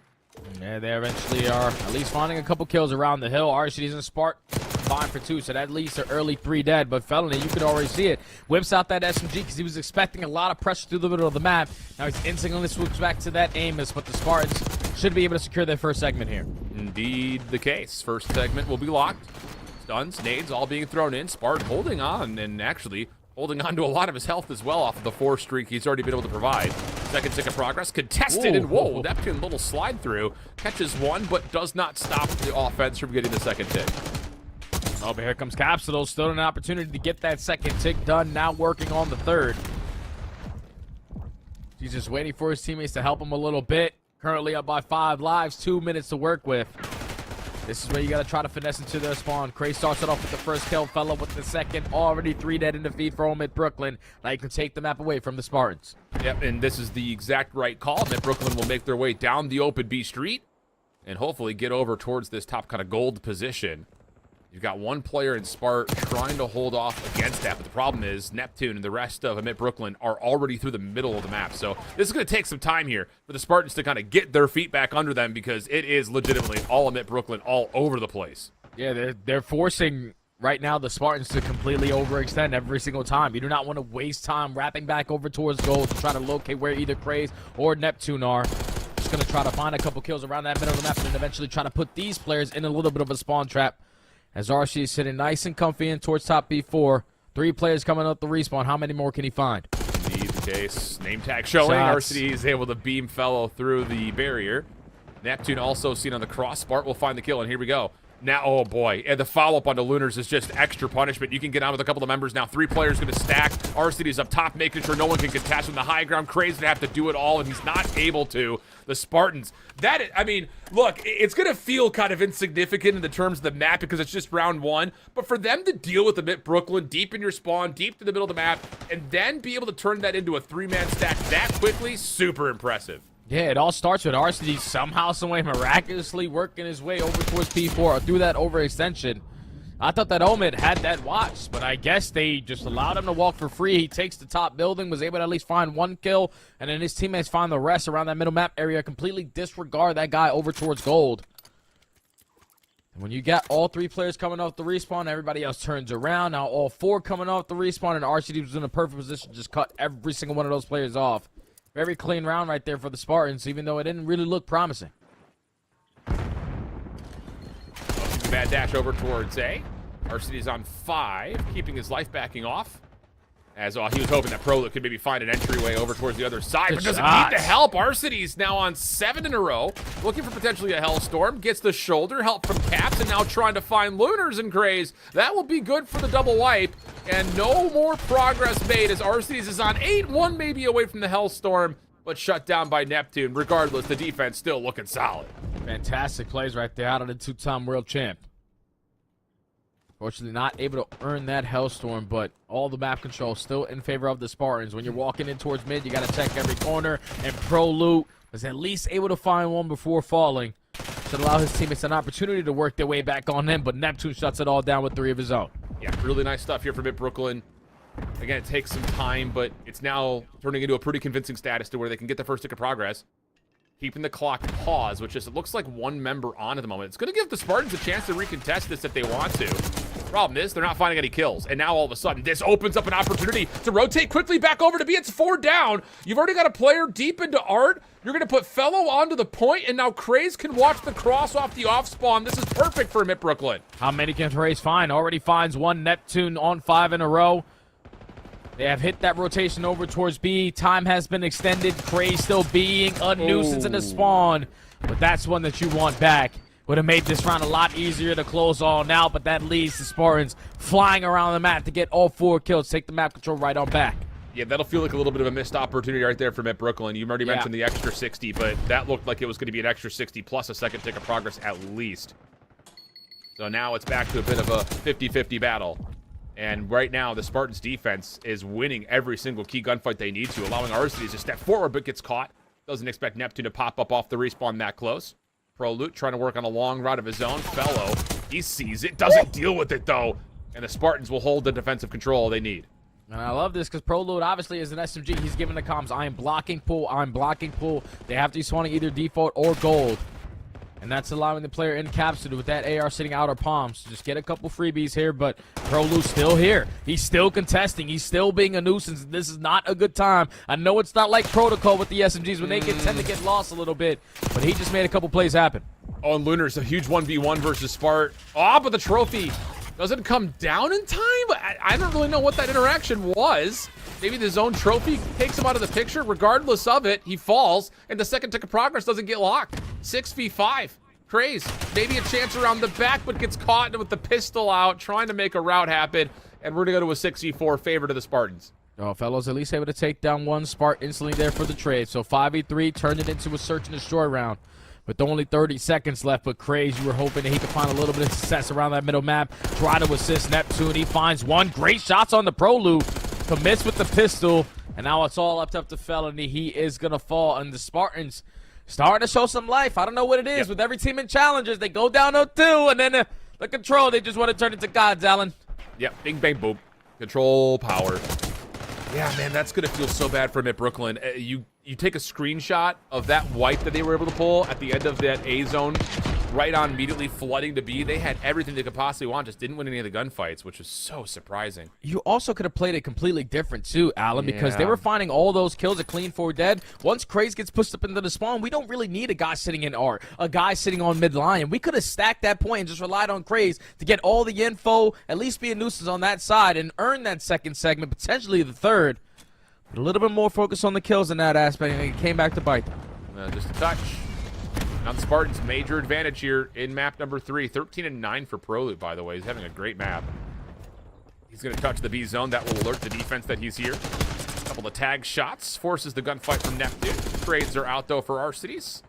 Yeah, they eventually are at least finding a couple kills around the hill. Arcitys and Spark combined for 2, so that leads to early 3 dead. But Felony, you could already see it, whips out that SMG because he was expecting a lot of pressure through the middle of the map. Now he's instantly swoops back to that Amos, but the Spartans should be able to secure their first segment here. Indeed the case. First segment will be locked. Stuns, nades all being thrown in. Spartan holding on, and actually holding on to a lot of his health as well off of the 4 streak he's already been able to provide. Second tick of progress, contested, and whoa, Neptune little slide through. Catches 1, but does not stop the offense from getting the second tick. Oh, but here comes Capsule, still an opportunity to get that second tick done, now working on the third. He's just waiting for his teammates to help him a little bit. Currently up by 5 lives, 2 minutes to work with. This is where you got to try to finesse into their spawn. Cray starts it off with the first kill, Fellow with the second. Already 3 dead in defeat for Mid Brooklyn. Now you can take the map away from the Spartans. Yep, and this is the exact right call. Mid Brooklyn will make their way down the open B street and hopefully get over towards this top kind of gold position. You've got 1 player in Spart trying to hold off against that, but the problem is Neptune and the rest of Mid Brooklyn are already through the middle of the map. So this is going to take some time here for the Spartans to kind of get their feet back under them, because it is legitimately all Mid Brooklyn all over the place. Yeah, they're forcing right now the Spartans to completely overextend every single time. You do not want to waste time wrapping back over towards gold to try to locate where either Craze or Neptune are. Just going to try to find a couple kills around that middle of the map and then eventually try to put these players in a little bit of a spawn trap. As RC is sitting nice and comfy in towards top B4. 3 players coming up the respawn. How many more can he find? Indeed the case. Name tag showing. Shots. RCD is able to beam Fellow through the barrier. Neptune also seen on the cross. Spart will find the kill, and here we go. Now, oh boy, and the follow-up on the Lunars is just extra punishment. You can get on with a couple of members now. 3 players going to stack. RCD's up top, making sure no one can contest on the high ground. Crazy to have to do it all, and he's not able to. The Spartans, I mean, look, it's going to feel kind of insignificant in the terms of the map because it's just round 1, but for them to deal with the Mid Brooklyn deep in your spawn, deep to the middle of the map, and then be able to turn that into a 3-man stack that quickly, super impressive. Yeah, it all starts with RCD somehow, someway, miraculously working his way over towards P4 or through that overextension. I thought that Omid had that watch, but I guess they just allowed him to walk for free. He takes the top building, was able to at least find 1 kill, and then his teammates find the rest around that middle map area, completely disregard that guy over towards gold. And when you got all 3 players coming off the respawn, everybody else turns around. Now all 4 coming off the respawn, and RCD was in a perfect position to just cut every single one of those players off. Very clean round right there for the Spartans, even though it didn't really look promising. Bad dash over towards A. RCD's on 5, keeping his life backing off. As he was hoping that Proluk could maybe find an entryway over towards the other side, but doesn't need the help. RCD's now on 7 in a row, looking for potentially a Hellstorm. Gets the shoulder help from Caps, and now trying to find Lunars and Grays. That will be good for the double wipe, and no more progress made as RCD's is on 8-1, maybe away from the Hellstorm, but shut down by Neptune. Regardless, the defense still looking solid. Fantastic plays right there out of the 2-time world champ. Fortunately, not able to earn that Hellstorm, but all the map control still in favor of the Spartans. When you're walking in towards mid, you got to check every corner, and Proluk was at least able to find one before falling. Should allow his teammates an opportunity to work their way back on him, but Neptune shuts it all down with 3 of his own. Yeah, really nice stuff here from Mid Brooklyn. Again, it takes some time, but it's now turning into a pretty convincing status to where they can get the first tick of progress. Keeping the clock paused, which is, it looks like one member on at the moment. It's going to give the Spartans a chance to recontest this if they want to. Problem is, they're not finding any kills. And now all of a sudden, this opens up an opportunity to rotate quickly back over to B. It's 4 down. You've already got a player deep into Art. You're going to put Fellow onto the point, and now Craze can watch the cross off the off spawn. This is perfect for Mid Brooklyn. How many can Craze find? Already finds one. Neptune on 5 in a row. They have hit that rotation over towards B. Time has been extended. Craze still being a nuisance in the spawn. But that's one that you want back. Would have made this round a lot easier to close all now, but that leads to Spartans flying around the map to get all 4 kills. Take the map control right on back. Yeah, that'll feel like a little bit of a missed opportunity right there for Mid Brooklyn. You already mentioned the extra 60, but that looked like it was going to be an extra 60 plus a second tick of progress at least. So now it's back to a bit of a 50-50 battle. And right now, the Spartans' defense is winning every single key gunfight they need to, allowing Arcades to step forward but gets caught. Doesn't expect Neptune to pop up off the respawn that close. ProLoot trying to work on a long route of his own. Fellow, he sees it, doesn't deal with it though. And the Spartans will hold the defensive control they need. And I love this because ProLoot obviously is an SMG. He's giving the comms, I am blocking pool, I'm blocking pool. They have to be spawning either default or gold. And that's allowing the player encapsulated with that AR sitting outer palms. Just get a couple freebies here, but ProLoot's still here. He's still contesting. He's still being a nuisance. This is not a good time. I know it's not like Protocol with the SMGs when they tend to get lost a little bit, but he just made a couple plays happen. Oh, and Lunar's a huge 1v1 versus Spart. Oh, but the trophy doesn't come down in time? I don't really know what that interaction was. Maybe the zone trophy takes him out of the picture. Regardless of it, he falls, and the second tick of progress doesn't get locked. 6v5. Craze. Maybe a chance around the back, but gets caught with the pistol out, trying to make a route happen, and we're going to go to a 6v4 favor to the Spartans. Oh, Fellows at least able to take down one. Spart instantly there for the trade. So 5v3 turned it into a search and destroy round. With only 30 seconds left, but Craze, you were hoping that he could find a little bit of success around that middle map. Try to assist Neptune. He finds one. Great shots on the ProLoot. Commits with the pistol. And now it's all up to Felony. He is going to fall. And the Spartans starting to show some life. I don't know what it is. With every team in challenges, they go down 0-2. And then the control, they just want to turn it to gods, Alan. Yep, bing, bang, boom. Control, power. Yeah, man, that's going to feel so bad for Mid Brooklyn. You take a screenshot of that wipe that they were able to pull at the end of that A zone, right on immediately flooding to B. They had everything they could possibly want, just didn't win any of the gunfights, which is so surprising. You also could have played it completely different too, Alan, because they were finding all those kills at Clean 4 Dead. Once Craze gets pushed up into the spawn, we don't really need a guy sitting in art, a guy sitting on mid line. We could have stacked that point and just relied on Craze to get all the info, at least be a nuisance on that side, and earn that second segment, potentially the third. But a little bit more focus on the kills in that aspect, and it came back to bite them. Just a touch. Now the Spartans' major advantage here in map number 3. 13-9 for ProLoot, by the way. He's having a great map. He's going to touch the B zone. That will alert the defense that he's here. A couple of tag shots. Forces the gunfight from Neptune. Trades are out, though, for Arcades.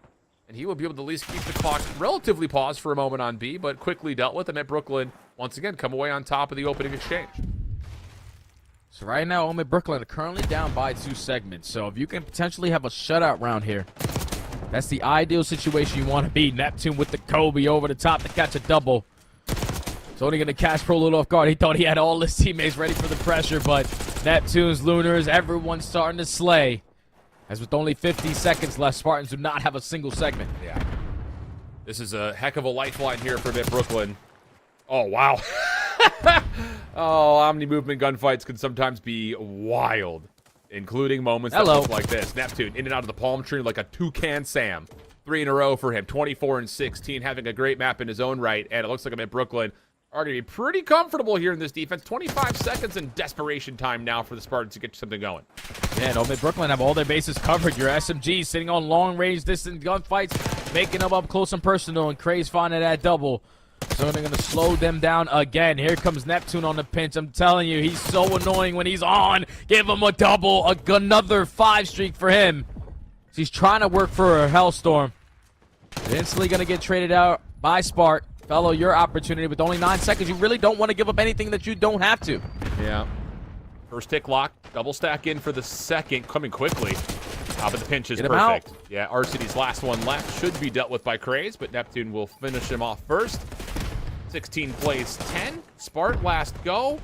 And he will be able to at least keep the clock relatively paused for a moment on B, but quickly dealt with. And at Brooklyn, once again, come away on top of the opening exchange. So right now, Omid Brooklyn are currently down by 2 segments. So if you can potentially have a shutout round here, that's the ideal situation you want to be. Neptune with the Kobe over the top to catch a double. It's only going to catch ProLoot off guard. He thought he had all his teammates ready for the pressure, but Neptune's, Lunars, everyone's starting to slay. As with only 50 seconds left, Spartans do not have a single segment. Yeah. This is a heck of a lifeline here for Mid Brooklyn. Oh, wow. Oh, Omni movement gunfights can sometimes be wild, including moments that look like this. Neptune in and out of the palm tree like a toucan Sam. 3 in a row for him, 24-16, having a great map in his own right, and it looks like Mid Brooklyn are going to be pretty comfortable here in this defense. 25 seconds in desperation time now for the Spartans to get something going. Yeah, and Mid Brooklyn have all their bases covered. Your SMGs sitting on long-range distance gunfights, making them up close and personal, and Craze finding that double. So they're going to slow them down again. Here comes Neptune on the pinch. I'm telling you, he's so annoying when he's on. Give him a double, another 5 streak for him. He's trying to work for a Hellstorm. Instantly going to get traded out by Spart. Fellow, your opportunity with only 9 seconds. You really don't want to give up anything that you don't have to. Yeah. First tick lock. Double stack in for the second. Coming quickly. But the pinch is perfect. Yeah, Arcity's last one left should be dealt with by Craze, but Neptune will finish him off first. 16 plays 10. Spart last go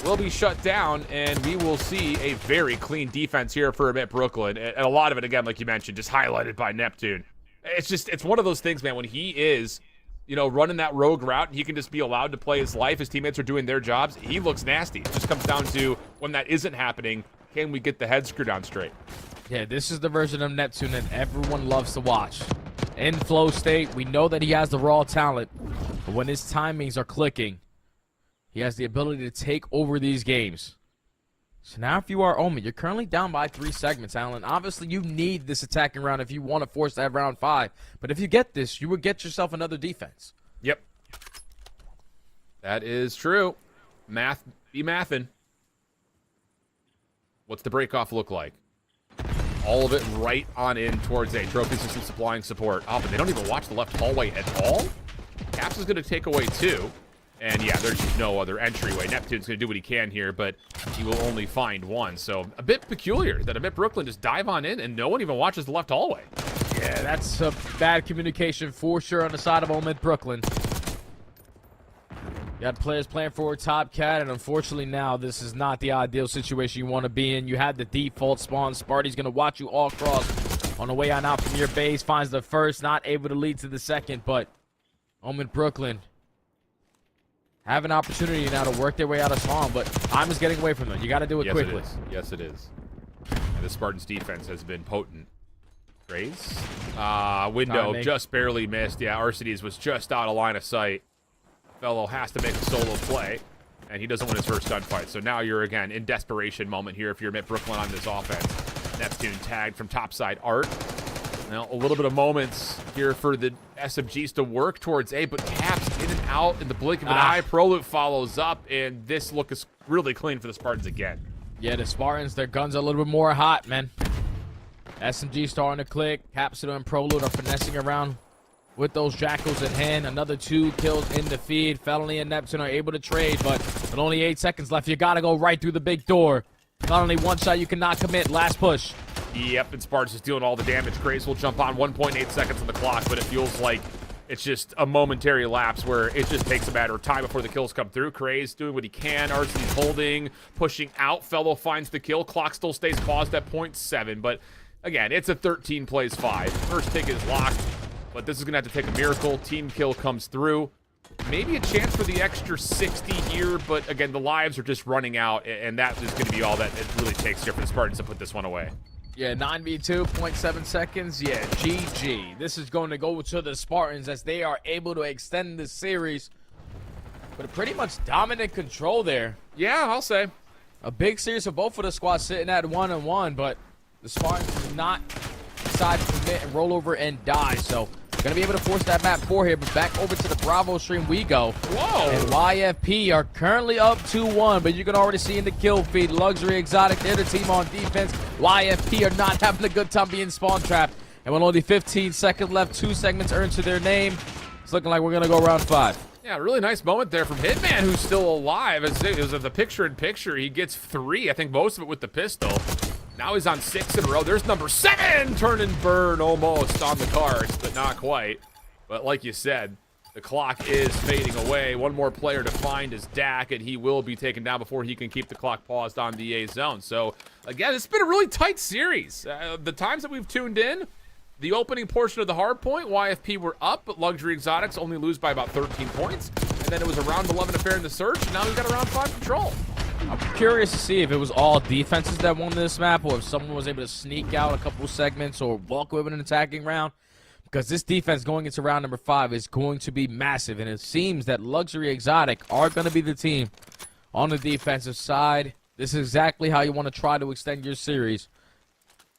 will be shut down, and we will see a very clean defense here for Emit Brooklyn. And a lot of it, again, like you mentioned, just highlighted by Neptune. It's one of those things, man, when he is, running that rogue route and he can just be allowed to play his life, his teammates are doing their jobs, he looks nasty. It just comes down to when that isn't happening, can we get the head screwed down straight? Yeah, this is the version of Neptune that everyone loves to watch. In flow state, we know that he has the raw talent, but when his timings are clicking, he has the ability to take over these games. So now if you are Omen, you're currently down by 3 segments, Alan. Obviously, you need this attacking round if you want to force that round 5. But if you get this, you would get yourself another defense. Yep. That is true. Math be mathin'. What's the breakoff look like? All of it right on in towards A. Trophy System supplying support. Oh, but they don't even watch the left hallway at all? Caps is going to take away 2. And yeah, there's just no other entryway. Neptune's going to do what he can here, but he will only find 1. So a bit peculiar that Emit Brooklyn just dive on in and no one even watches the left hallway. Yeah, that's a bad communication for sure on the side of Emit Brooklyn. You got players playing for Top Cat, and unfortunately now this is not the ideal situation you want to be in. You had the default spawn. Sparty's going to watch you all cross on the way on out from your base. Finds the first, not able to lead to the second, but Emit Brooklyn have an opportunity now to work their way out of spawn, but time is getting away from them. You got to do it quickly. Yes, it is. And the Spartans' defense has been potent. Grace. Window Timing. just barely missed. Yeah, Arcides was just out of line of sight. Fellow has to make a solo play, and he doesn't win his first gunfight. So now you're, again, in desperation moment here if you're Emit Brooklyn on this offense. Neptune tagged from topside Art. Now, a little bit of moments here for the SMGs to work towards A, but Caps in and out in the blink of an eye. Proloot follows up, and this look is really clean for the Spartans again. Yeah, the Spartans, their guns are a little bit more hot, man. SMG starting to click. Capsule and Proloot are finessing around with those Jackals in hand. Another 2 kills in the feed. Felony and Neptune are able to trade, but with only 8 seconds left, you got to go right through the big door. Not only one shot you cannot commit. Last push. Yep, and Spartans is dealing all the damage. Grace will jump on 1.8 seconds on the clock, but it feels like it's just a momentary lapse where it just takes a matter of time before the kills come through. Craze doing what he can. Arcene's holding, pushing out. Fellow finds the kill. Clock still stays paused at 0.7, but again, it's a 13 plays 5. First pick is locked, but this is going to have to take a miracle. Team kill comes through. Maybe a chance for the extra 60 here, but again, the lives are just running out, and that is going to be all that it really takes here for the Spartans to put this one away. Yeah, 9v2, 0.7 seconds. Yeah, GG. This is going to go to the Spartans as they are able to extend the series. But pretty much dominant control there. Yeah, I'll say. A big series for both of the squads sitting at 1-1, but the Spartans do not decide to commit and roll over and die. So, going to be able to force that map 4 here, but back over to the Bravo stream we go. Whoa! And YFP are currently up 2-1, but you can already see in the kill feed, Luxury Exotic, they're the team on defense. YFP are not having a good time being spawn trapped. And with only 15 seconds left, 2 segments earned to their name, it's looking like we're going to go round 5. Yeah, really nice moment there from Hitman, who's still alive. As it was the picture-in-picture, he gets 3, I think most of it with the pistol. Now he's on 6 in a row. There's number 7, turn and burn almost on the cards, but not quite. But like you said, the clock is fading away. One more player to find is Dak, and he will be taken down before he can keep the clock paused on the A zone. So, again, it's been a really tight series. The times that we've tuned in, the opening portion of the hard point, YFP were up, but Luxury Exotics only lose by about 13 points. And then it was a round 11 affair in the search, and now we've got a round 5 control. I'm curious to see if it was all defenses that won this map or if someone was able to sneak out a couple segments or walk away with an attacking round. Because this defense going into round number 5 is going to be massive. And it seems that Luxury Exotic are going to be the team on the defensive side. This is exactly how you want to try to extend your series.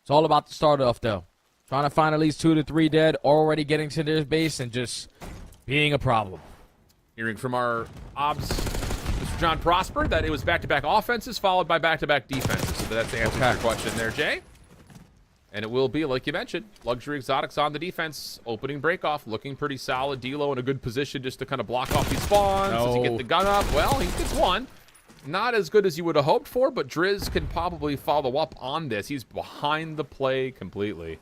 It's all about the start off, though. Trying to find at least 2 to 3 dead, already getting to their base and just being a problem. Hearing from our obs, Mr. John Prosper, that it was back-to-back offenses followed by back-to-back defenses. So that's the answer to your question there, Jay. And it will be, like you mentioned, Luxury Exotics on the defense. Opening break-off, looking pretty solid. D-Lo in a good position just to kind of block off these spawns. Does he get the gun up? Well, he gets one. Not as good as you would have hoped for, but Driz can probably follow up on this. He's behind the play completely.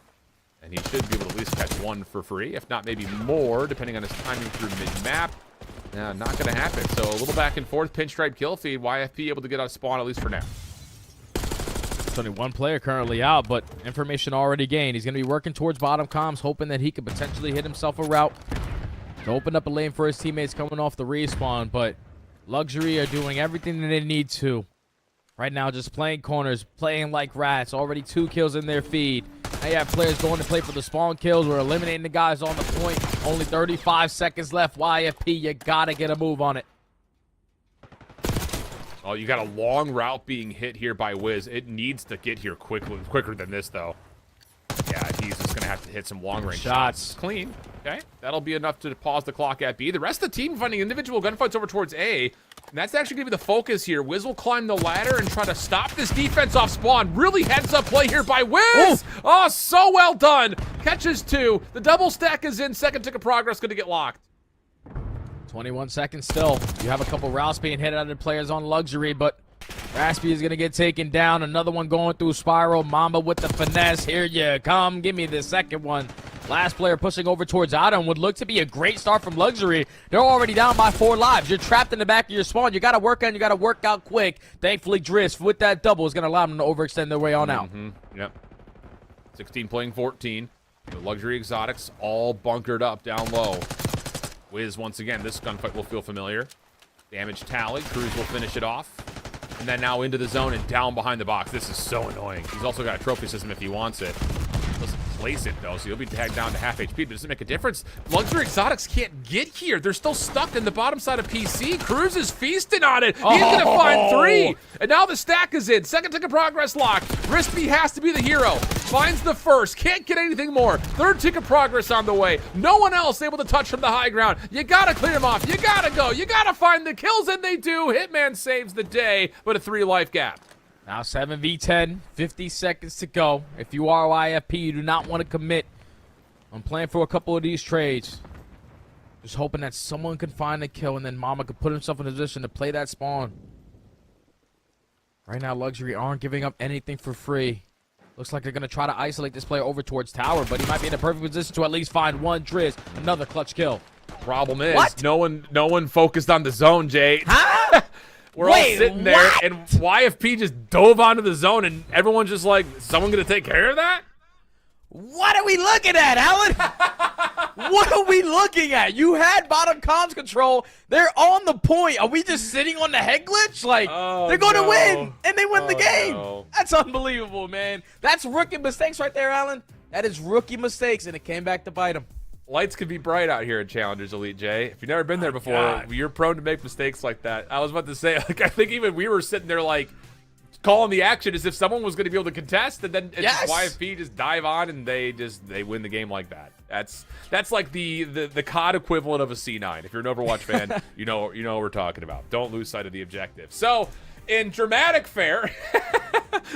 And he should be able to at least catch one for free, if not maybe more, depending on his timing through mid-map. Yeah, not going to happen. So a little back and forth, pinstripe kill feed. YFP able to get out of spawn, at least for now. There's only one player currently out, but information already gained. He's going to be working towards bottom comms, hoping that he could potentially hit himself a route to open up a lane for his teammates coming off the respawn. But Luxury are doing everything that they need to. Right now, just playing corners, playing like rats. Already 2 kills in their feed. Now you have players going to play for the spawn kills. We're eliminating the guys on the point. Only 35 seconds left. YFP, you got to get a move on it. Oh, you got a long route being hit here by Wiz. It needs to get here quicker than this, though. Yeah, he's just going to have to hit some long-range shots. Clean. Okay, that'll be enough to pause the clock at B. The rest of the team finding individual gunfights over towards A. And that's actually going to be the focus here. Wiz will climb the ladder and try to stop this defense off spawn. Really heads-up play here by Wiz. Oh, so well done. Catches 2. The double stack is in. Second tick of progress going to get locked. 21 seconds still. You have a couple routes being hit at other players on Luxury, but Raspy is going to get taken down. Another one going through Spiral. Mamba with the finesse. Here you come. Give me the second one. Last player pushing over towards Adam would look to be a great start from Luxury. They're already down by 4 lives. You're trapped in the back of your spawn. You got to work on. You got to work out quick. Thankfully, Drift with that double is going to allow them to overextend their way on out. Yep. 16 playing 14. The Luxury Exotics all bunkered up down low. Wiz, once again, this gunfight will feel familiar. Damage tally. Cruz will finish it off. And then now into the zone and down behind the box. This is so annoying. He's also got a trophy system if he wants it. Doesn't place it, though, so he'll be tagged down to half HP, but it doesn't make a difference. Luxury Exotics can't get here. They're still stuck in the bottom side of PC. Cruz is feasting on it. He's going to find 3. And now the stack is in. Second tick of progress locked. Rispy has to be the hero. Finds the first. Can't get anything more. Third tick of progress on the way. No one else able to touch from the high ground. You got to clear him off. You got to go. You got to find the kills, and they do. Hitman saves the day, but a 3-life gap. Now 7v10, 50 seconds to go. If you are YFP, you do not want to commit. I'm playing for a couple of these trades. Just hoping that someone can find a kill and then Mama could put himself in a position to play that spawn. Right now, Luxury aren't giving up anything for free. Looks like they're going to try to isolate this player over towards tower, but he might be in a perfect position to at least find one Driz. Another clutch kill. Problem is, no one focused on the zone, Jay. Huh? We're all sitting there, and YFP just dove onto the zone, and everyone's just like, is someone going to take care of that? What are we looking at, Alan? What are we looking at? You had bottom comms control. They're on the point. Are we just sitting on the head glitch? Like, they're going to win, and they win the game. No. That's unbelievable, man. That's rookie mistakes right there, Alan. That is rookie mistakes, and it came back to bite them. Lights can be bright out here at Challengers Elite, Jay. If you've never been there before, you're prone to make mistakes like that. I was about to say, like, I think even we were sitting there, like, calling the action as if someone was going to be able to contest, and then YFP just dive on and they win the game like that. That's like the COD equivalent of a C9. If you're an Overwatch fan, you know what we're talking about. Don't lose sight of the objective. So in dramatic fare,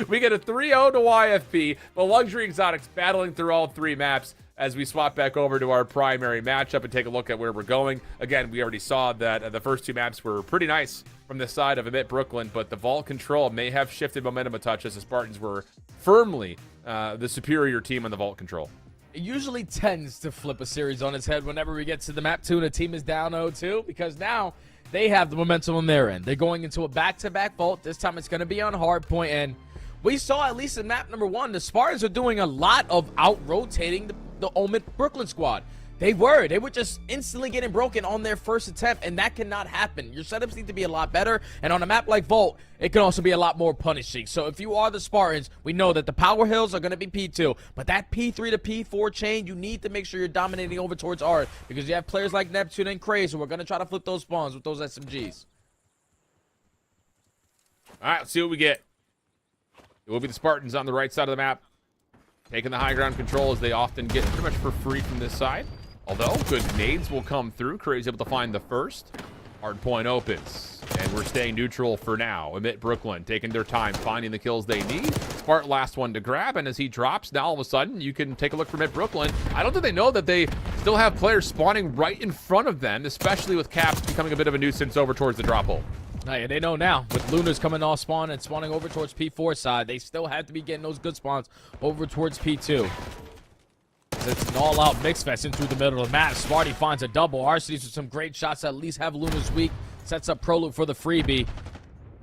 we get a 3-0 to YFP. The Luxury Exotics battling through all 3 maps as we swap back over to our primary matchup and take a look at where we're going. Again, we already saw that the first 2 maps were pretty nice from the side of Emit Brooklyn, but the Vault Control may have shifted momentum a touch as the Spartans were firmly the superior team on the Vault Control. It usually tends to flip a series on its head whenever we get to the map 2 and a team is down 0-2, because now they have the momentum on their end. They're going into a back-to-back Vault. This time it's going to be on hardpoint, and we saw, at least in map number 1, the Spartans are doing a lot of out-rotating the Omid Brooklyn squad. They were just instantly getting broken on their first attempt, and that cannot happen. Your setups need to be a lot better, and on a map like Vault, it can also be a lot more punishing. So if you are the Spartans, we know that the power hills are going to be P2, but that P3 to P4 chain, you need to make sure you're dominating over towards Art, because you have players like Neptune and Craze who are going to try to flip those spawns with those SMGs. All right, let's see what we get. It will be the Spartans on the right side of the map, taking the high ground control as they often get pretty much for free from this side. Although, good nades will come through. Crazy able to find the first. Hardpoint opens, and we're staying neutral for now. Emit Brooklyn taking their time, finding the kills they need. Spart last one to grab, and as he drops, now all of a sudden, you can take a look for Emit Brooklyn. I don't think they know that they still have players spawning right in front of them, especially with Caps becoming a bit of a nuisance over towards the drop hole. Yeah, they know now. With Lunas coming off spawn and spawning over towards P4 side, they still have to be getting those good spawns over towards P2. It's an all-out mix fest in through the middle of the map. Smarty finds a double. Arcitys with some great shots that at least have Luna's weak. Sets up Proloop for the freebie.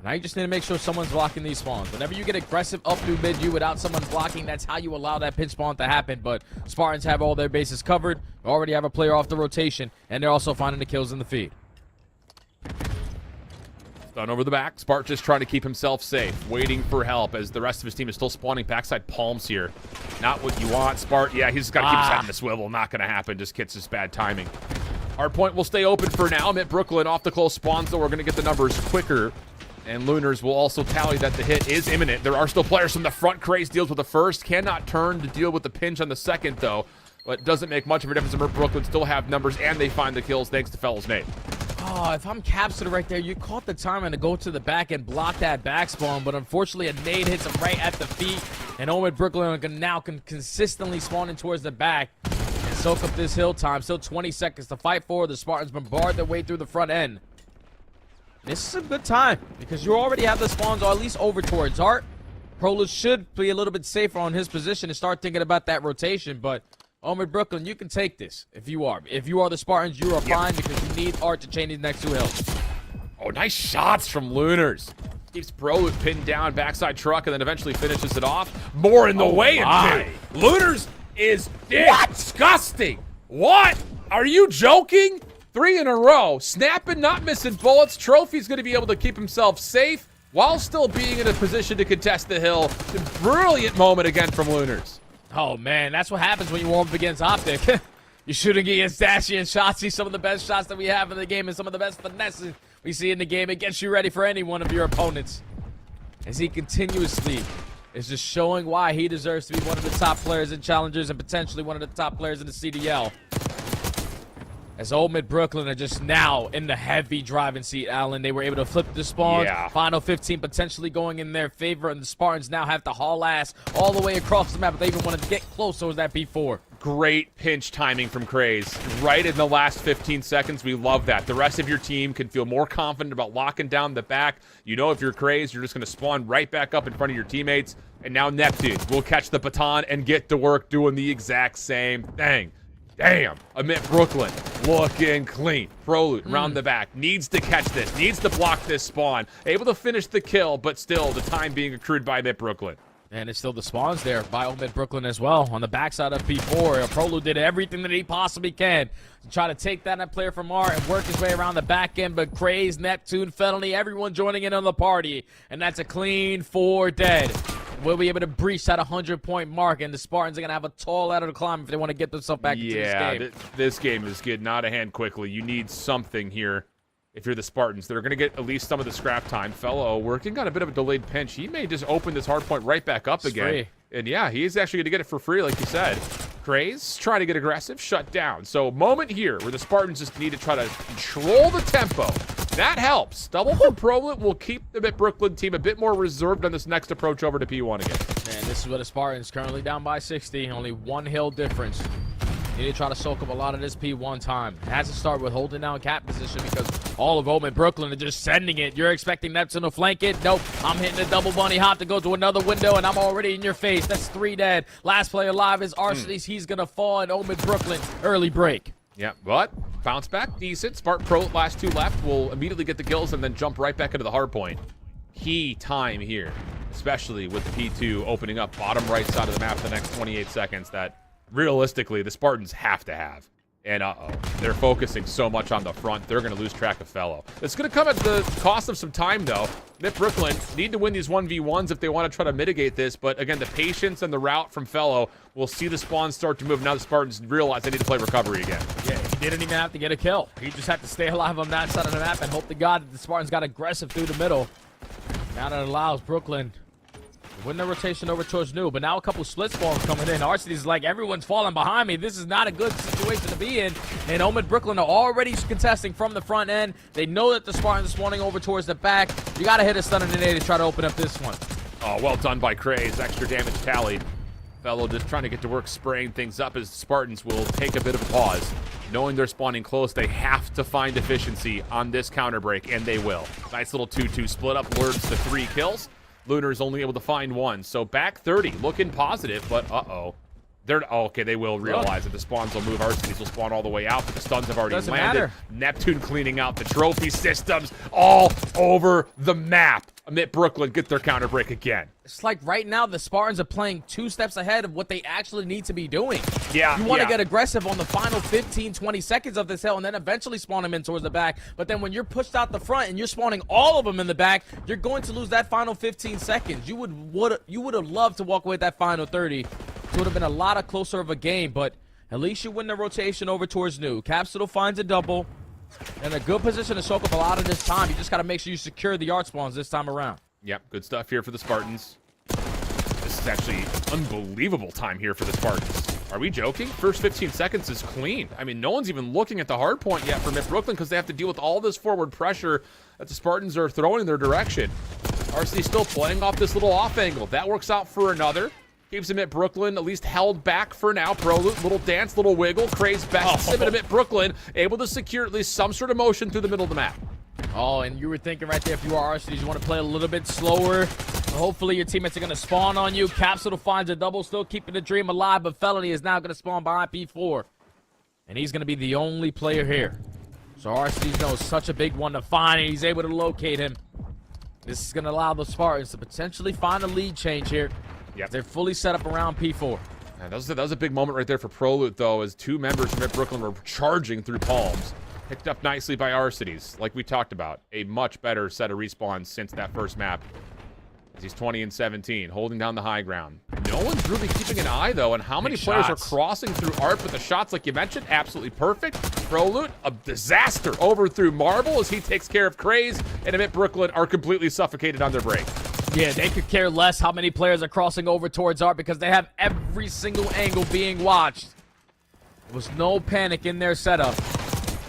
Now you just need to make sure someone's blocking these spawns. Whenever you get aggressive up through mid-U without someone blocking, that's how you allow that pinch spawn to happen. But Spartans have all their bases covered. They already have a player off the rotation, and they're also finding the kills in the feed. Stun over the back. Spart just trying to keep himself safe, waiting for help as the rest of his team is still spawning backside palms here. Not what you want, Spart. Yeah, he's got to keep his head in the swivel. Not going to happen. Just gets his bad timing. Hardpoint will stay open for now. Mitt Brooklyn off the close spawns, though. We're going to get the numbers quicker. And Lunars will also tally that the hit is imminent. There are still players from the front. Craze deals with the first. Cannot turn to deal with the pinch on the second, though. But doesn't make much of a difference. Mitt Brooklyn still have numbers, and they find the kills thanks to Fellow's nade. Oh, if I'm Capster right there, you caught the time and to go to the back and block that back spawn, but unfortunately a nade hits him right at the feet, and Omid Brooklyn can consistently spawn in towards the back and soak up this hill time. Still 20 seconds to fight for. The Spartans bombard their way through the front end. This is a good time because you already have the spawns, or at least over towards Heart. Prolus should be a little bit safer on his position and start thinking about that rotation, but Omid Brooklyn, you can take this if you are. If you are the Spartans, you are fine because you need Art to chain these next two hills. Oh, nice shots from Lunars. Keeps Prolute pinned down, backside truck, and then eventually finishes it off. More in the way, and Lunars is disgusting. What? Are you joking? 3 in a row. Snapping, not missing bullets. Trophy's going to be able to keep himself safe while still being in a position to contest the hill. Brilliant moment again from Lunars. Oh, man, that's what happens when you warm up against Optic. You're shooting against Dashy and Shotzzy, some of the best shots that we have in the game and some of the best finesses we see in the game. It gets you ready for any one of your opponents. As he continuously is just showing why he deserves to be one of the top players in Challengers and potentially one of the top players in the CDL. As Old Mid Brooklyn are just now in the heavy driving seat, Alan. They were able to flip the spawn. Yeah. Final 15 potentially going in their favor, and the Spartans now have to haul ass all the way across the map. But they even want to get closer with that P4. Great pinch timing from Craze. Right in the last 15 seconds, we love that. The rest of your team can feel more confident about locking down the back. You know if you're Craze, you're just going to spawn right back up in front of your teammates. And now Neptune will catch the baton and get to work doing the exact same thing. Damn. Amit Brooklyn looking clean. Prolute around the back. Needs to catch this. Needs to block this spawn. Able to finish the kill, but still the time being accrued by Amit Brooklyn. And it's still the spawns there by Omid Brooklyn as well. On the backside of P4, Prolute did everything that he possibly can to try to take that player from R and work his way around the back end. But Craze, Neptune, Felony, everyone joining in on the party. And that's a clean 4 dead. We'll be able to breach that 100-point mark, and the Spartans are going to have a tall ladder to climb if they want to get themselves back into this game. Yeah, this game is getting out of hand quickly. You need something here if you're the Spartans. They're going to get at least some of the scrap time. Fellow working on a bit of a delayed pinch. He may just open this hard point right back up again. Free. And yeah, he's actually going to get it for free, like you said. Craze, try to get aggressive, shut down. So moment here where the Spartans just need to try to control the tempo. That helps. Double from Prolute will keep the Brooklyn team a bit more reserved on this next approach over to P1 again. Man, this is what the Spartans currently down by 60. Only 1 hill difference. Need to try to soak up a lot of this P1 time. It has to start with holding down cap position because all of Omid Brooklyn are just sending it. You're expecting Neptune to flank it? Nope. I'm hitting a double bunny hop to go to another window, and I'm already in your face. That's 3 dead. Last player alive is Arcitys. He's going to fall in Omid Brooklyn's early break. Yeah, but bounce back, decent. Spart Pro, last 2 left, will immediately get the kills and then jump right back into the hard point. Key time here, especially with P2 opening up bottom right side of the map the next 28 seconds that realistically the Spartans have to have. And they're focusing so much on the front, they're going to lose track of Fellow. It's going to come at the cost of some time, though. Mitt Brooklyn need to win these 1v1s if they want to try to mitigate this. But again, the patience and the route from Fellow will see the spawns start to move. Now the Spartans realize they need to play recovery again. Yeah, he didn't even have to get a kill. He just had to stay alive on that side of the map and hope to God that the Spartans got aggressive through the middle. Now that allows Brooklyn to win the rotation over towards New. But now a couple split spawns coming in. Arcitys is like, everyone's falling behind me. This is not a good situation to be in. And Omid Brooklyn are already contesting from the front end. They know that the Spartans are spawning over towards the back. You got to hit a stun and an A to try to open up this one. Oh, well done by Craze. Extra damage tallied. Fellow just trying to get to work spraying things up as the Spartans will take a bit of a pause. Knowing they're spawning close, they have to find efficiency on this counter break, and they will. Nice little 2-2 split up, learns to 3 kills. Lunar is only able to find 1, so back 30, looking positive, but uh-oh. Okay, they will realize that the spawns will move. Arcades will spawn all the way out, but the stuns have already Doesn't landed. matter. Neptune cleaning out the trophy systems all over the map. Amit Brooklyn get their counter break again. It's like right now the Spartans are playing 2 steps ahead of what they actually need to be doing. Yeah, You want to yeah. get aggressive on the final 15, 20 seconds of this hill and then eventually spawn them in towards the back. But then when you're pushed out the front and you're spawning all of them in the back, you're going to lose that final 15 seconds. You would have loved to walk away with that final 30. It would have been a lot closer of a game, but at least you win the rotation over towards New. Capsule finds a double. In a good position to soak up a lot of this time. You just got to make sure you secure the art spawns this time around. Yep, good stuff here for the Spartans. This is actually unbelievable time here for the Spartans. Are we joking? First 15 seconds is clean. I mean, no one's even looking at the hard point yet for Mitt Brooklyn because they have to deal with all this forward pressure that the Spartans are throwing in their direction. RC still playing off this little off angle. That works out for another. Keeps him at Brooklyn at least held back for now. Prolute, little dance, little wiggle. Craze best sim at Brooklyn, able to secure at least some sort of motion through the middle of the map. Oh, and you were thinking right there, if you are RCDs, you want to play a little bit slower. Hopefully your teammates are going to spawn on you. Capsule finds a double, still keeping the dream alive, but Felony is now going to spawn behind P4. And he's going to be the only player here. So RCDs knows such a big one to find, and he's able to locate him. This is going to allow the Spartans to potentially find a lead change here. Yep. They're fully set up around P4. Yeah, that was a big moment right there for Prolute, though, as 2 members from Mitt Brooklyn were charging through palms. Picked up nicely by Arcides, like we talked about. A much better set of respawns since that first map. As he's 20 and 17, holding down the high ground. No one's really keeping an eye, though, on how many Big players shots. are crossing through Art, but the shots, like you mentioned, absolutely perfect. Prolute, a disaster over through Marble as he takes care of Craze, and Mitt Brooklyn are completely suffocated on their break. Yeah, they could care less how many players are crossing over towards Art because they have every single angle being watched. There was no panic in their setup.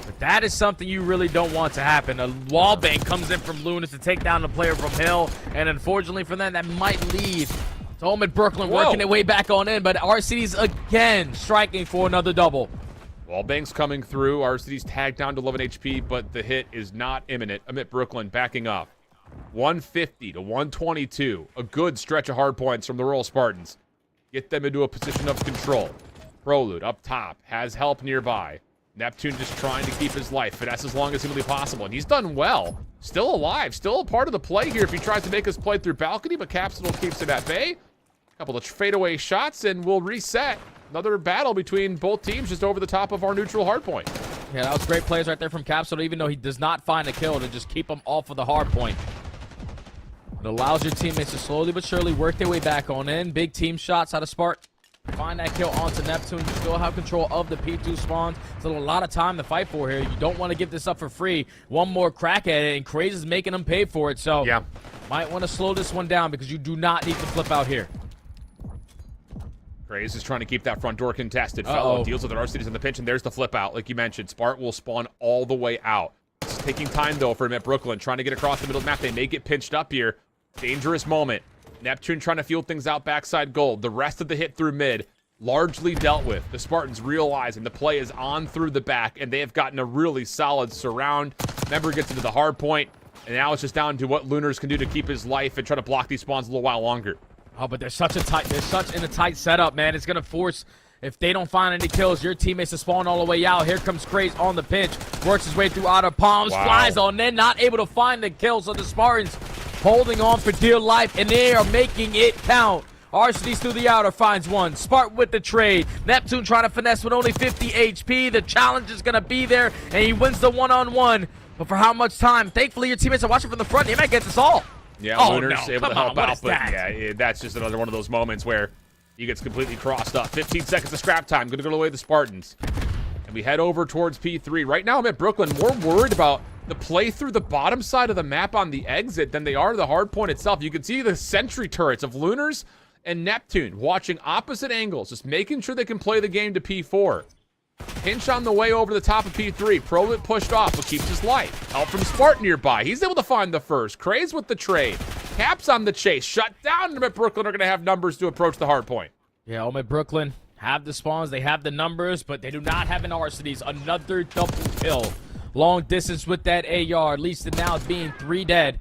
But that is something you really don't want to happen. A wall bang comes in from Lunas to take down the player from Hill, and unfortunately for them, that might lead to Omid Brooklyn working their way back on in, but RCD's again striking for another double. Wallbang's coming through. Arcides tagged down to 11 HP, but the hit is not imminent. Amit Brooklyn backing up. 150 to 122. A good stretch of hard points from the Royal Spartans. Get them into a position of control. Prolute up top. Has help nearby. Neptune just trying to keep his life. Finesse as long as humanly possible. And he's done well. Still alive. Still a part of the play here if he tries to make his play through balcony, but Capsule keeps him at bay. A couple of fadeaway shots, and we'll reset. Another battle between both teams just over the top of our neutral hardpoint. Yeah, that was great plays right there from Capsule, even though he does not find a kill, to just keep him off of the hard point. It allows your teammates to slowly but surely work their way back on in. Big team shots out of Spark. Find that kill onto Neptune. You still have control of the P2 spawns. Still a lot of time to fight for here. You don't want to give this up for free. One more crack at it, and Craze is making them pay for it. So, Yeah. might want to slow this one down because you do not need to flip out here. Craze is trying to keep that front door contested. Uh-oh. Fellow deals with it. Arcides in the pinch, and there's the flip out. Like you mentioned, Spart will spawn all the way out. It's taking time, though, for Mitt Brooklyn. Trying to get across the middle of the map. They may get pinched up here. Dangerous moment. Neptune trying to feel things out backside gold. The rest of the hit through mid largely dealt with. The Spartans realizing the play is on through the back, and they have gotten a really solid surround. Member gets into the hard point, and now it's just down to what Lunars can do to keep his life and try to block these spawns a little while longer. Oh, but they're such in a tight setup, man. It's gonna force, if they don't find any kills, your teammates to spawn all the way out. Here comes Craze on the pinch, works his way through outer palms, Wow. flies on in, not able to find the kill. So the Spartans holding on for dear life, and they are making it count. RCDs through the outer finds one. Spart with the trade. Neptune trying to finesse with only 50 HP. The challenge is gonna be there, and he wins the one-on-one. But for how much time? Thankfully, your teammates are watching from the front. He might get this all. Yeah, Oh, Lunar's no. able to Come on, help what out, is but that? yeah, that's just another one of those moments where he gets completely crossed up. 15 seconds of scrap time, gonna go away the Spartans. And we head over towards P3. Right now, I'm at Brooklyn, more worried about the play through the bottom side of the map on the exit than they are the hard point itself. You can see the sentry turrets of Lunars and Neptune watching opposite angles, just making sure they can play the game to P4. Pinch on the way over the top of P3. Prolute pushed off, but keeps his life. Help from Spartan nearby. He's able to find the first. Craze with the trade. Caps on the chase. Shut down. But Brooklyn are going to have numbers to approach the hard point. Yeah, Omid Brooklyn have the spawns, they have the numbers, but they do not have an Arcides. Another double kill. Long distance with that AR, at least now it's being 3 dead.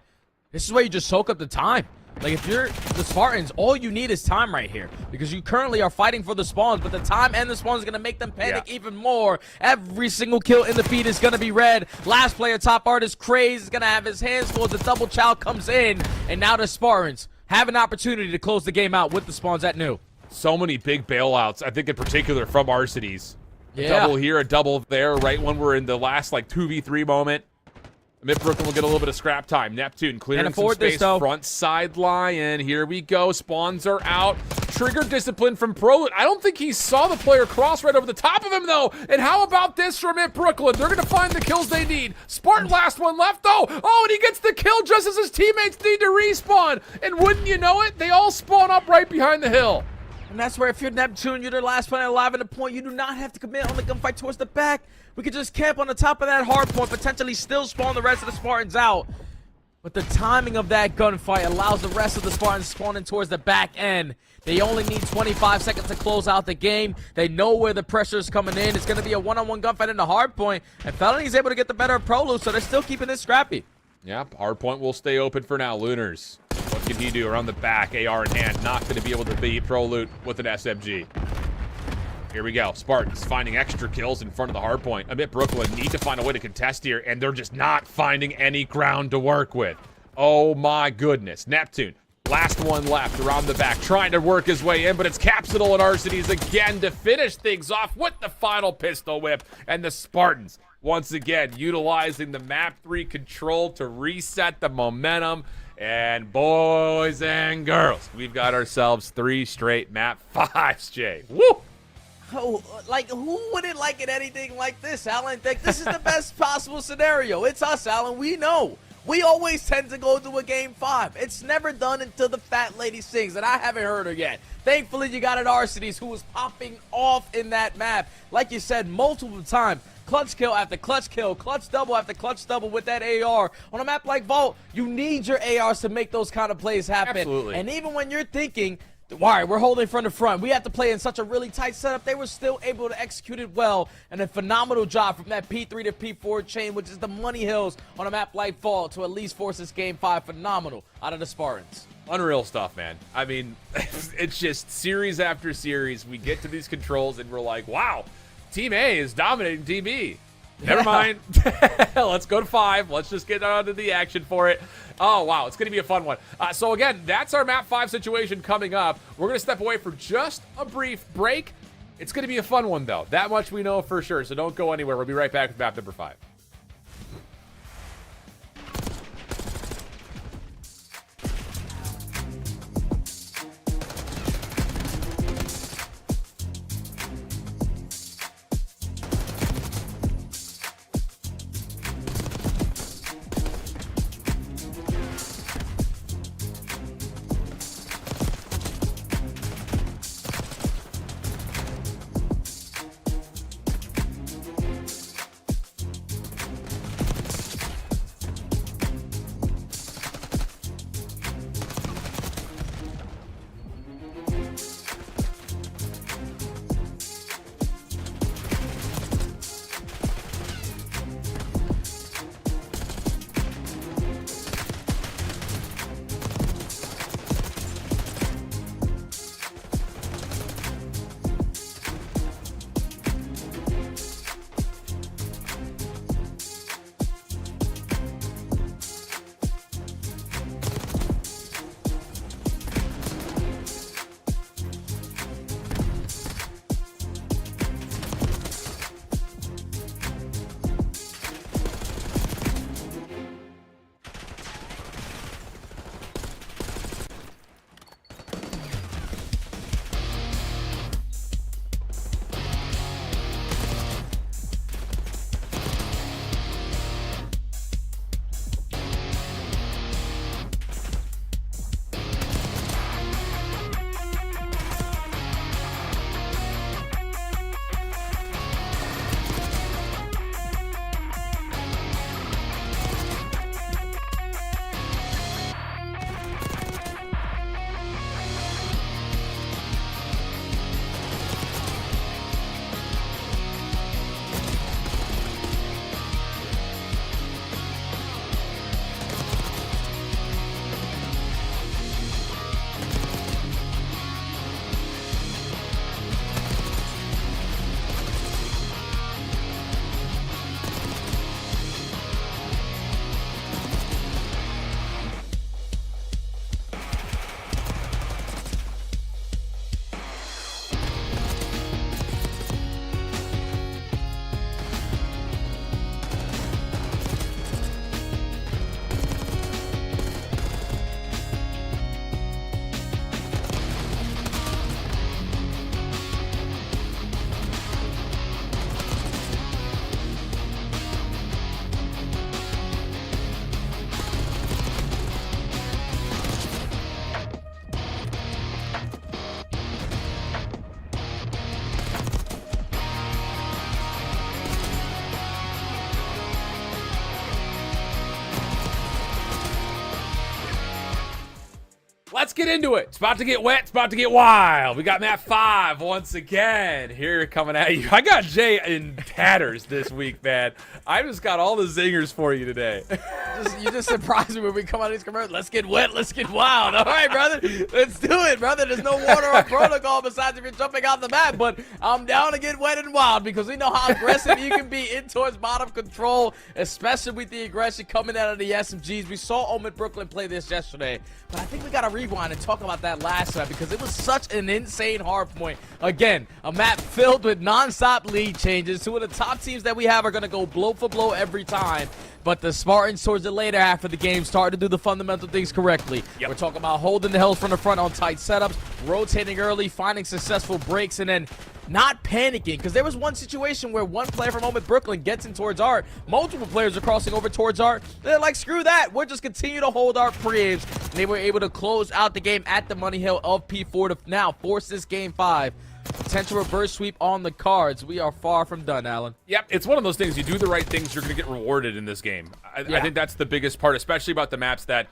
This is where you just soak up the time. Like, if you're the Spartans, all you need is time right here, because you currently are fighting for the spawns, but the time and the spawns is going to make them panic even more. Every single kill in the feed is going to be red. Last player, top artist, Craze, is going to have his hands full. The double chow comes in, and now the Spartans have an opportunity to close the game out with the spawns at new. So many big bailouts, I think in particular from Arcades. A Yeah. double here, a double there, right when we're in the last, like, 2v3 moment. Mid Brooklyn will get a little bit of scrap time. Neptune clearing some afford this, space. though. Front side lion. Here we go. Spawns are out. Trigger discipline from Prolute. I don't think he saw the player cross right over the top of him, though. And how about this from Mid Brooklyn? They're going to find the kills they need. Spartan last one left, though. Oh, and he gets the kill just as his teammates need to respawn. And wouldn't you know it, they all spawn up right behind the hill. And that's where, if you're Neptune, you're the last player alive in the point, you do not have to commit on the gunfight towards the back. We could just camp on the top of that hard point, potentially still spawn the rest of the Spartans out. But the timing of that gunfight allows the rest of the Spartans spawning towards the back end. They only need 25 seconds to close out the game. They know where the pressure is coming in. It's going to be a one-on-one gunfight in the hard point, and Felony is able to get the better of Prolute, so they're still keeping this scrappy. Yep, hard point will stay open for now. Lunars, what can he do around the back? AR in hand, not going to be able to beat Prolute with an SMG. Here we go. Spartans finding extra kills in front of the hard point. Mid Brooklyn need to find a way to contest here, and they're just not finding any ground to work with. Oh my goodness. Neptune, last one left around the back, trying to work his way in, but it's Capsidal and Arcades again to finish things off with the final pistol whip, and the Spartans once again utilizing the map 3 control to reset the momentum. And boys and girls, we've got ourselves 3 straight map 5s, Jay. Woo! Oh, like, who wouldn't like it anything like this, Alan? Like, this is the best possible scenario. It's us, Alan. We know. We always tend to go to a game 5. It's never done until the fat lady sings, and I haven't heard her yet. Thankfully, you got an Arcades who was popping off in that map. Like you said, multiple times. Clutch kill after clutch kill, clutch double after clutch double with that AR. On a map like Vault, you need your ARs to make those kind of plays happen. Absolutely. And even when you're thinking, all right, we're holding from the front, we have to play in such a really tight setup, they were still able to execute it well. And a phenomenal job from that P3 to P4 chain, which is the money hills on a map like Vault, to at least force this game 5. Phenomenal out of the Spartans. Unreal stuff, man. I mean, it's just series after series. We get to these controls and we're like, wow, Team A is dominating Team B. Never mind. Let's go to 5. Let's just get on to the action for it. Oh, wow. It's going to be a fun one. So, again, that's our map 5 situation coming up. We're going to step away for just a brief break. It's going to be a fun one, though. That much we know for sure. So don't go anywhere. We'll be right back with map number 5. Let's get into it. It's about to get wet. It's about to get wild. We got Map 5 once again here coming at you. I got Jay in tatters this week, man. I just got all the zingers for you today. You just surprised me when we come out of these commercials. Let's get wet. Let's get wild. All right, brother. Let's do it, brother. There's no water or protocol besides if you're jumping out the map. But I'm down to get wet and wild because we know how aggressive you can be in towards bottom control, especially with the aggression coming out of the SMGs. We saw Omid Brooklyn play this yesterday, but I think we got to rewind and talk about that last map because it was such an insane hard point. Again, a map filled with non-stop lead changes. Two of the top teams that we have are going to go blow for blow every time. But the Spartans towards the later half of the game started to do the fundamental things correctly. We're talking about holding the hills from the front on tight setups, rotating early, finding successful breaks, and then not panicking. Because there was one situation where one player from Omid Brooklyn gets in towards Art. Multiple players are crossing over towards Art. They're like, screw that. We'll just continue to hold our pre-aims. And they were able to close out the game at the money hill of P4 to now force this game 5. Potential reverse sweep on the cards. We are far from done, Alan. Yep, it's one of those things. You do the right things, you're going to get rewarded in this game. I think that's the biggest part, especially about the maps that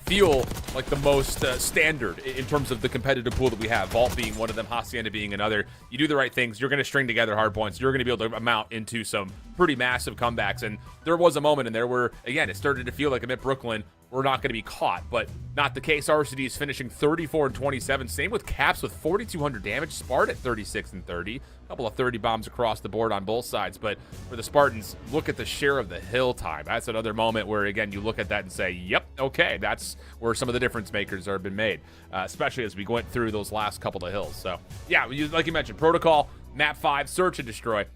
feel like the most standard in terms of the competitive pool that we have. Vault being one of them, Hacienda being another. You do the right things, you're going to string together hard points. You're going to be able to amount into some pretty massive comebacks. And there was a moment in there where, again, it started to feel like Omid Brooklyn we're not going to be caught, but not the case. RCD is finishing 34 and 27. Same with Caps with 4,200 damage. Spart at 36 and 30. A couple of 30 bombs across the board on both sides. But for the Spartans, look at the share of the hill time. That's another moment where, again, you look at that and say, yep, okay, that's where some of the difference makers have been made, especially as we went through those last couple of hills. So, yeah, like you mentioned, Protocol, Map 5, Search and Destroy.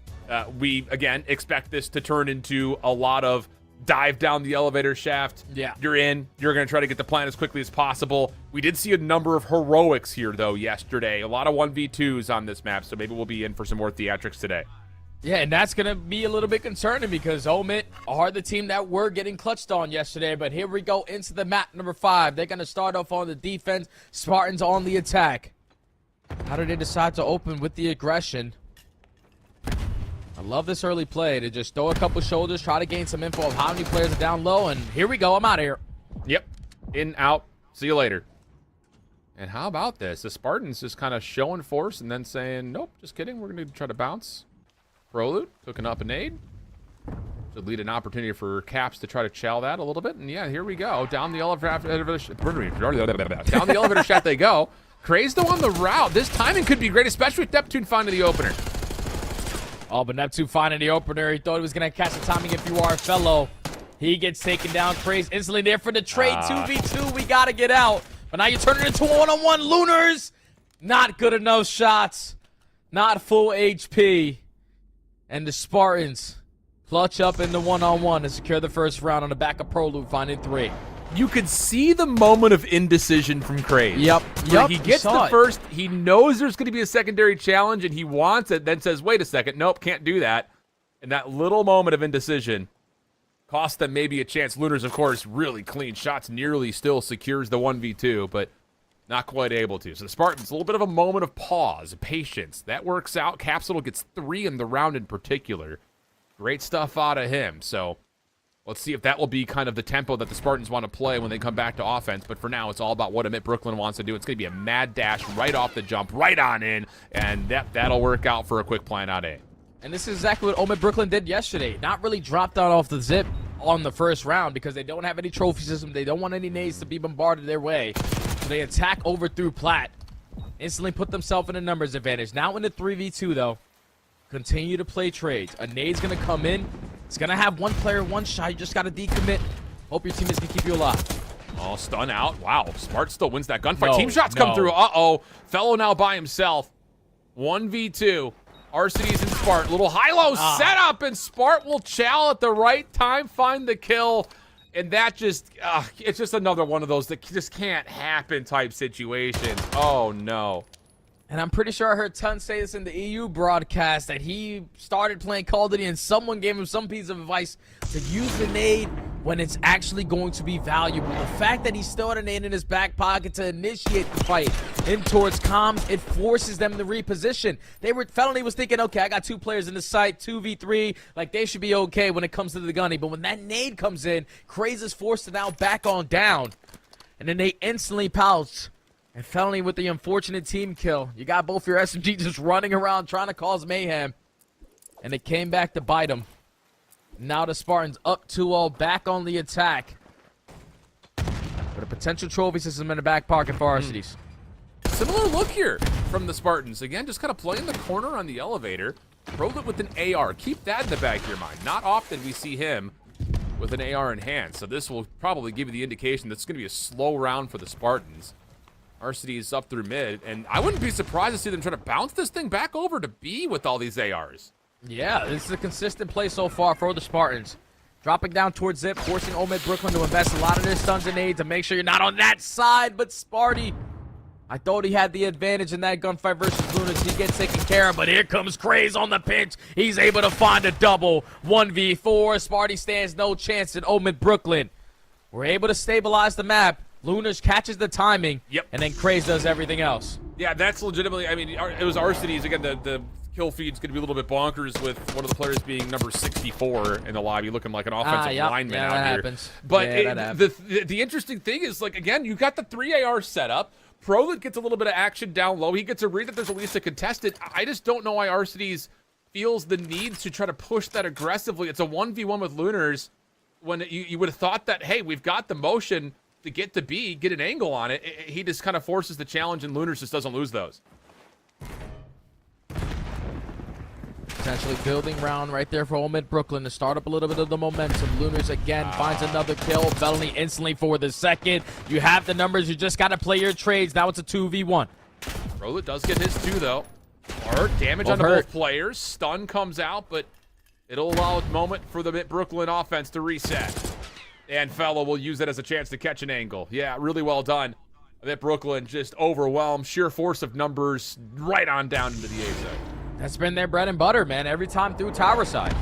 We, again, expect this to turn into a lot of dive down the elevator shaft. Yeah. You're in. You're going to try to get the plan as quickly as possible. We did see a number of heroics here, though, yesterday. A lot of 1v2s on this map, so maybe we'll be in for some more theatrics today. Yeah, and that's going to be a little bit concerning because Omid are the team that were getting clutched on yesterday. But here we go into the map number 5. They're going to start off on the defense. Spartans on the attack. How did they decide to open with the aggression? I love this early play to just throw a couple shoulders, try to gain some info of how many players are down low, and here we go. I'm out of here. Yep. In, out. See you later. And how about this? The Spartans just kind of showing force and then saying, nope, just kidding. We're going to try to bounce. Prelude, cooking up a nade. Should lead an opportunity for Caps to try to chow that a little bit. And yeah, here we go. Down the elevator shaft they go. Crazed on the route. This timing could be great, especially with Neptune finding the opener. Oh, but Neptune finding the opener. He thought he was going to catch the timing if you are a fellow. He gets taken down. Craze instantly there for the trade. 2v2. We got to get out. But now you turn it into a one-on-one. Lunars. Not good enough shots. Not full HP. And the Spartans clutch up in the one-on-one to secure the first round on the back of Prelude, finding 3. You could see the moment of indecision from Craze. Yep. He gets the first. He knows there's going to be a secondary challenge, and he wants it, then says, wait a second. Nope, can't do that. And that little moment of indecision cost them maybe a chance. Lunars, of course, really clean shots. Nearly still secures the 1v2, but not quite able to. So the Spartans, a little bit of a moment of pause, patience. That works out. Capsule gets 3 in the round in particular. Great stuff out of him. So let's see if that will be kind of the tempo that the Spartans want to play when they come back to offense. But for now, it's all about what Omid Brooklyn wants to do. It's going to be a mad dash right off the jump, right on in, and that'll work out for a quick plan out A. And this is exactly what Omid Brooklyn did yesterday. Not really dropped down off the zip on the first round because they don't have any trophy system. They don't want any nades to be bombarded their way. So they attack over through Plat. Instantly put themselves in a numbers advantage. Now in the 3v2, though, continue to play trades. A nade's going to come in. It's going to have one player, one shot. You just got to decommit. Hope your teammates can keep you alive. Oh, stun out. Wow, Smart still wins that gunfight. Team shots come through. Uh-oh. Fellow now by himself. 1v2. RCD's and Spart. Little high-low setup, and Spart will chow at the right time, find the kill. And that just, it's just another one of those that just can't happen type situations. Oh, no. And I'm pretty sure I heard Tun say this in the EU broadcast that he started playing Call of Duty and someone gave him some piece of advice to use the nade when it's actually going to be valuable. The fact that he still had a nade in his back pocket to initiate the fight in towards comms, it forces them to reposition. Felony was thinking, okay, I got 2 players in the site, 2v3, like they should be okay when it comes to the gunny. But when that nade comes in, Craze is forced to now back on down. and then they instantly pounce. And Felony with the unfortunate team kill. You got both your SMG just running around trying to cause mayhem. And it came back to bite them. Now the Spartans up 2-0, back on the attack. With a potential trophy system in the back pocket for Arcades. Similar look here from the Spartans. Again, just kind of playing the corner on the elevator. Prolid with an AR. Keep that in the back of your mind. Not often we see him with an AR in hand. So this will probably give you the indication that it's going to be a slow round for the Spartans. Arcity is up through mid, and I wouldn't be surprised to see them try to bounce this thing back over to B with all these ARs. Yeah, this is a consistent play so far for the Spartans. Dropping down towards Zip, forcing Omid Brooklyn to invest a lot of their stuns and aids to make sure you're not on that side, but Sparty, I thought he had the advantage in that gunfight versus Lunas. He gets taken care of, but here comes Craze on the pinch. He's able to find a double. 1v4, Sparty stands no chance in Omid Brooklyn. We're able to stabilize the map. Lunars catches the timing, and then Craze does everything else. Yeah, that's legitimately, I mean, it was Arcides. Again, the kill feed's going to be a little bit bonkers with one of the players being number 64 in the lobby, looking like an offensive lineman out that here. Happens. But Yeah, the interesting thing is, like, again, you got the 3 AR set up. Prolid gets a little bit of action down low. He gets a read that there's at least a contested. I just don't know why Arcides feels the need to try to push that aggressively. It's a 1v1 with Lunars when you would have thought that, hey, we've got the motion to get to B, get an angle on it. He just kind of forces the challenge, and Lunars just doesn't lose those. Essentially building round right there for Omid Brooklyn to start up a little bit of the momentum. Lunars again finds another kill. Felony instantly for the second. You have the numbers. You just got to play your trades. Now it's a 2v1. Prolid does get his 2, though. Hard damage Both onto hurt. both players. Stun comes out, but it'll allow a moment for the Brooklyn offense to reset. And Fellow will use it as a chance to catch an angle. Yeah, really well done. That Brooklyn just overwhelmed. Sheer force of numbers right on down into the A side. That's been their bread and butter, man, every time through tower side.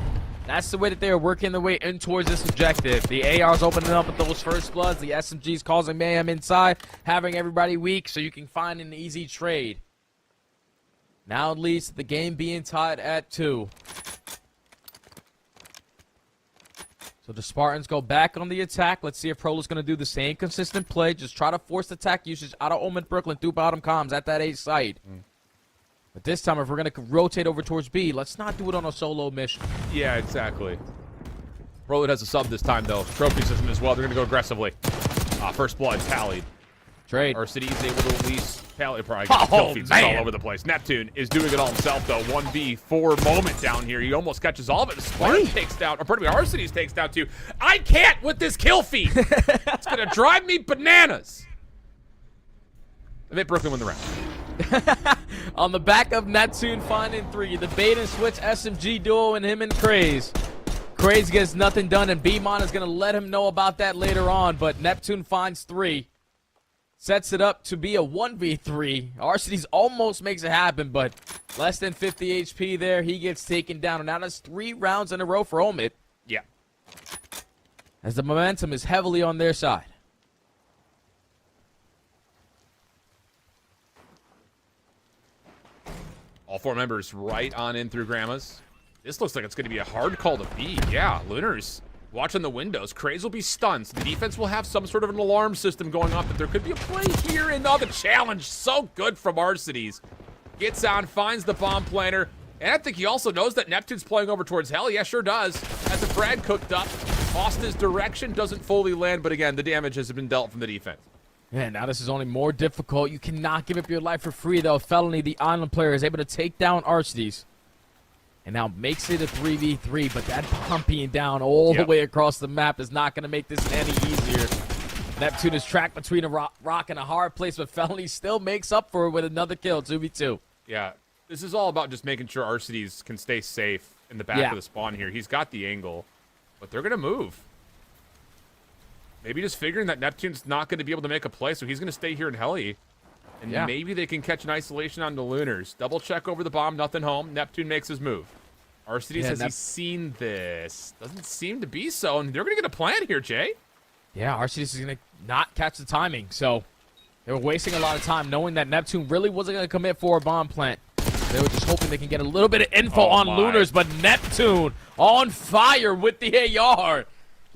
That's the way that they are working their way in towards this objective. The AR's opening up with those first bloods. The SMG's causing mayhem inside, having everybody weak so you can find an easy trade. Now at least the game being tied at 2. So the Spartans go back on the attack. Let's see if Prolid's going to do the same consistent play. Just try to force attack usage out of Omid Brooklyn through bottom comms at that A site. But this time, if we're going to rotate over towards B, let's not do it on a solo mission. Yeah, exactly. Prolid has a sub this time, though. Trophy system as well. They're going to go aggressively. First blood tallied. Trade. Arcity is able to at least tally. Probably kill feeds all over the place. Neptune is doing it all himself, though. 1v4 moment down here. He almost catches all of it. Spartan takes down, or pardon me, Arcides takes down 2. I can't with this kill feed. It's going to drive me bananas. I think Brooklyn win the round. On the back of Neptune finding 3, the bait and switch SMG duo and him and Craze. Craze gets nothing done, and B-Mon is going to let him know about that later on, but Neptune finds 3. Sets it up to be a 1v3. Arcides almost makes it happen, but less than 50 HP there. He gets taken down, and now that's 3 rounds in a row for Omid, Yeah. as the momentum is heavily on their side. All 4 members right on in through Grandma's. This looks like it's going to be a hard call to beat. Yeah, Lunars watching the windows. Craze will be stunned. So the defense will have some sort of an alarm system going off, but there could be a play here. And the challenge, so good from Arcides. Gets on, finds the bomb planter. And I think he also knows that Neptune's playing over towards Hell. Yeah, sure does. Has a frag cooked up. Lost his direction, doesn't fully land, but again, the damage has been dealt from the defense. Yeah, now this is only more difficult. You cannot give up your life for free, though. Felony, the island player, is able to take down Arcides. And now makes it a 3v3, but that bomb being down all the way across the map is not going to make this any easier. Neptune is trapped between a rock and a hard place, but Felony still makes up for it with another kill, 2v2. Yeah, this is all about just making sure Arcides can stay safe in the back of the spawn here. He's got the angle, but they're going to move. Maybe just figuring that Neptune's not going to be able to make a play, so he's going to stay here in Heli. And maybe they can catch an isolation on the Lunars. Double check over the bomb, nothing home. Neptune makes his move. Arcides, has he seen this? Doesn't seem to be so, and they're going to get a plan here, Jay. Yeah, Arcides is going to not catch the timing, so they were wasting a lot of time knowing that Neptune really wasn't going to commit for a bomb plant. They were just hoping they can get a little bit of info on Lunars, but Neptune on fire with the AR.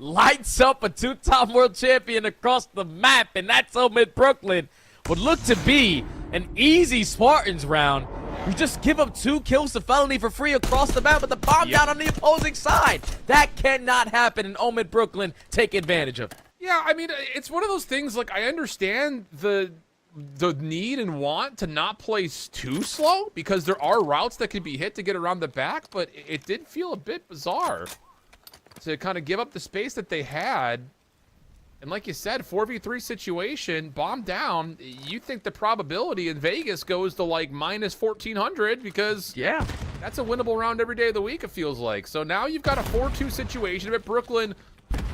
lights up a two-time world champion across the map, and that's Omid Brooklyn. Would look to be an easy Spartans round. You just give up 2 kills to Felony for free across the map with the bomb down on the opposing side. That cannot happen, and Omid Brooklyn take advantage of it. Yeah, I mean, it's one of those things, like, I understand the need and want to not play too slow, because there are routes that can be hit to get around the back, but it did feel a bit bizarre to kind of give up the space that they had. And like you said, 4v3 situation, bomb down, you think the probability in Vegas goes to like minus 1,400, because Yeah. that's a winnable round every day of the week, it feels like. So now you've got a 4-2 situation with Brooklyn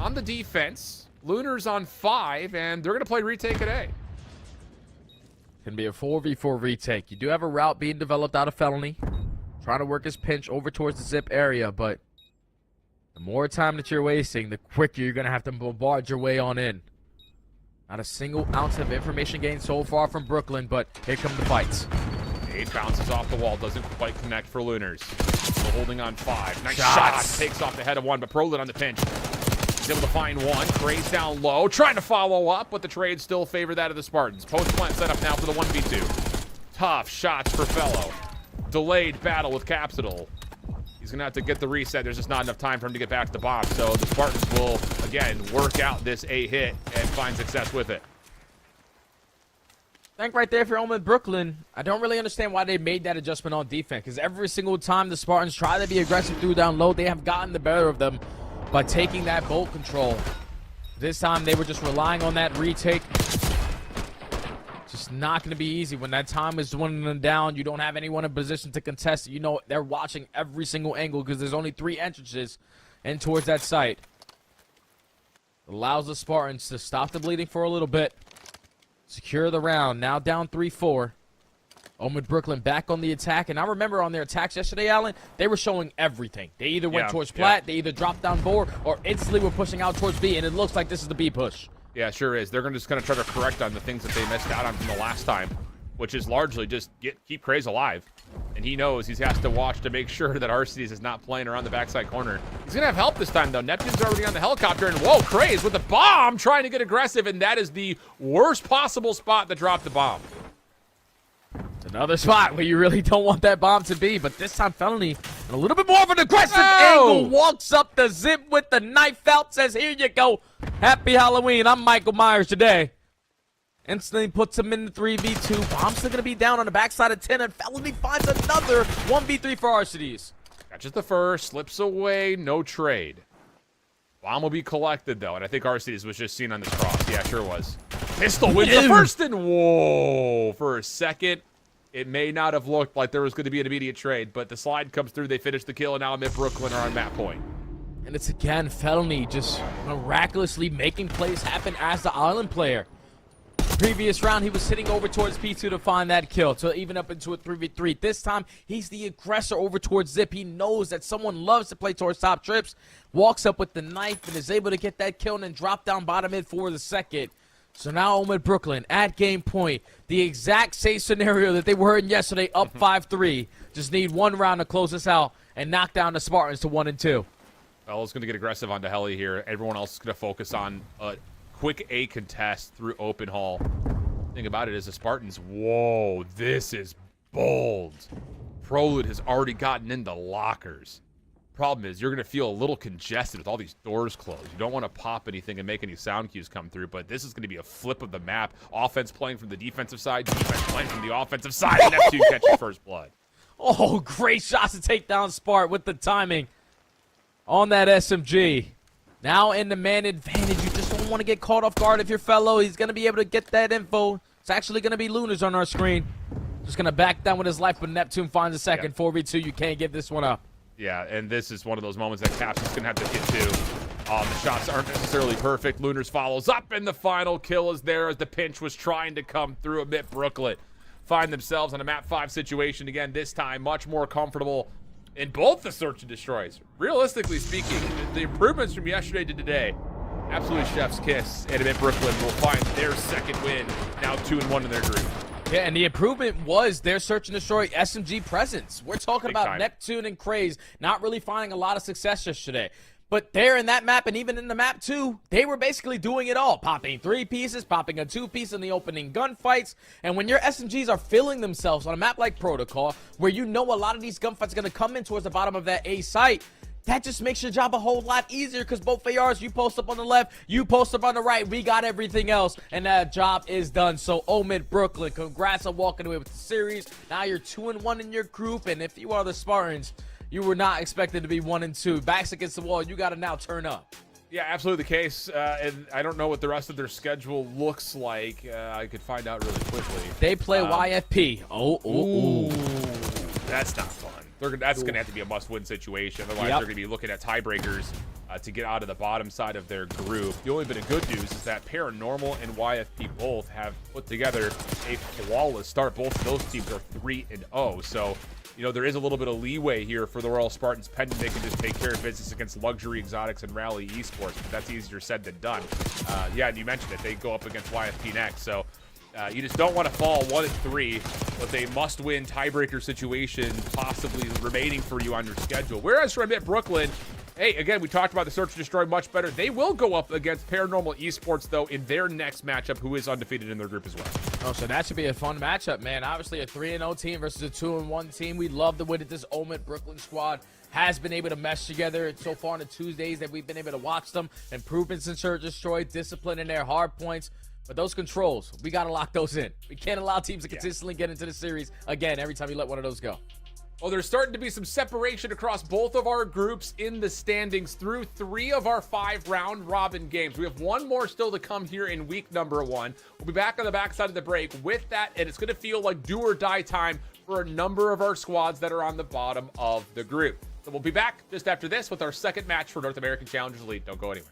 on the defense. Lunar's on 5, and they're going to play retake at A. Can be a 4v4 retake. You do have a route being developed out of Felony. Trying to work his pinch over towards the zip area, but the more time that you're wasting, the quicker you're going to have to bombard your way on in. Not a single ounce of information gained so far from Brooklyn, but here come the fights. 8 bounces off the wall, doesn't quite connect for Lunars. Still holding on 5. Nice shots. Takes off the head of 1, but Prolid on the pinch. He's able to find 1. Craze down low, trying to follow up, but the trade still favor that of the Spartans. Post-plant set up now for the 1v2. Tough shots for Fellow. Delayed battle with Capsidal. He's going to have to get the reset. There's just not enough time for him to get back to the bomb. So the Spartans will, again, work out this A hit and find success with it. I think right there, if you're Omid Brooklyn, I don't really understand why they made that adjustment on defense, because every single time the Spartans try to be aggressive through down low, they have gotten the better of them by taking that bolt control. This time they were just relying on that retake. Just not going to be easy when that time is dwindling them down. You don't have anyone in position to contest it. You know they're watching every single angle because there's only 3 entrances in towards that site. Allows the Spartans to stop the bleeding for a little bit. Secure the round. Now down 3-4. Omid Brooklyn back on the attack. And I remember on their attacks yesterday, Alan, they were showing everything. They either went towards Plat, they either dropped down Boar, or instantly were pushing out towards B. And it looks like this is the B push. Yeah, sure is. They're just going to try to correct on the things that they missed out on from the last time, which is largely just keep Craze alive. And he knows he has to watch to make sure that Arcides is not playing around the backside corner. He's going to have help this time, though. Neptune's already on the helicopter, and whoa, Craze with the bomb trying to get aggressive, and that is the worst possible spot to drop the bomb. It's another spot where you really don't want that bomb to be, but this time Felony, in a little bit more of an aggressive angle, walks up the zip with the knife out, says, here you go. Happy Halloween. I'm Michael Myers today. Instantly puts him in the 3v2. Bomb's still going to be down on the backside of 10, and Felony finds another 1v3 for Arcides. Catches the first, slips away, no trade. Bomb will be collected, though, and I think Arcides was just seen on this cross. Yeah, sure was. Pistol wins the first, and whoa, for a second, it may not have looked like there was going to be an immediate trade, but the slide comes through, they finish the kill, and now Omid Brooklyn are on map point. And it's again Felony just miraculously making plays happen as the island player. Previous round, he was sitting over towards P2 to find that kill, to even up into a 3v3. This time, he's the aggressor over towards Zip. He knows that someone loves to play towards top trips, walks up with the knife, and is able to get that kill and then drop down bottom mid for the second. So now Omid Brooklyn at game point. The exact same scenario that they were in yesterday, up 5-3. Just need 1 round to close this out and knock down the Spartans to 1 and 2. Bella's going to get aggressive onto Heli here. Everyone else is going to focus on a quick A contest through open hall. Thing about it is the Spartans, whoa, this is bold. Prolud has already gotten into lockers. Problem is, you're going to feel a little congested with all these doors closed. You don't want to pop anything and make any sound cues come through, but this is going to be a flip of the map. Offense playing from the defensive side, defense playing from the offensive side, and Neptune catches first blood. Oh, great shots to take down Spart with the timing on that SMG. Now in the man advantage, you just don't want to get caught off guard if your fellow. He's going to be able to get that info. It's actually going to be Lunars on our screen. Just going to back down with his life, but Neptune finds a second. 4v2, you can't give this one up. Yeah, and this is one of those moments that Caps is going to have to get to. The shots aren't necessarily perfect. Lunars follows up, and the final kill is there as the pinch was trying to come through. Omid Brooklyn find themselves in a map 5 situation again, this time much more comfortable in both the search and destroys. Realistically speaking, the improvements from yesterday to today, absolute chef's kiss, and Omid Brooklyn will find their second win, now 2-1 in their group. Yeah, and the improvement was their search and destroy SMG presence. We're talking Big about time. Neptune and Craze not really finding a lot of success yesterday. But there in that map, and even in the map 2, they were basically doing it all. Popping 3 pieces, popping a 2-piece in the opening gunfights. And when your SMGs are filling themselves on a map like Protocol, where you know a lot of these gunfights are going to come in towards the bottom of that A site, that just makes your job a whole lot easier, because both ARs, you post up on the left, you post up on the right, we got everything else, and that job is done. So Omid Brooklyn, congrats on walking away with the series. Now you're 2-1 in your group, and if you are the Spartans, you were not expected to be 1-2. Backs against the wall, you got to now turn up. Yeah, absolutely the case. And I don't know what the rest of their schedule looks like. I could find out really quickly. They play YFP. Ooh, that's not fun. That's going to have to be a must-win situation. Otherwise, they're going to be looking at tiebreakers to get out of the bottom side of their group. The only bit of good news is that Paranormal and YFP both have put together a flawless start. Both of those teams are 3-0. So, you know, there is a little bit of leeway here for the Royal Spartans pending they can just take care of business against Luxury Exotics and Rally Esports, but that's easier said than done. Yeah, and you mentioned it. They go up against YFP next, so you just don't want to fall 1-3 with a must-win tiebreaker situation possibly remaining for you on your schedule. Whereas for Omid Brooklyn, hey, again, we talked about the Search and Destroy much better. They will go up against Paranormal Esports, though, in their next matchup, who is undefeated in their group as well. Oh, so that should be a fun matchup, man. Obviously, a 3-0 team versus a 2-1 team. We love the way that this Omid Brooklyn squad has been able to mesh together so far on the Tuesdays that we've been able to watch them. Improvements in Search and Destroy, discipline in their hard points. But those controls, we got to lock those in. We can't allow teams to consistently get into the series again every time you let one of those go. Well, there's starting to be some separation across both of our groups in the standings through 3 of our 5 round-robin games. We have one more still to come here in week number 1. We'll be back on the backside of the break with that, and it's going to feel like do-or-die time for a number of our squads that are on the bottom of the group. So we'll be back just after this with our second match for North American Challengers Elite. Don't go anywhere.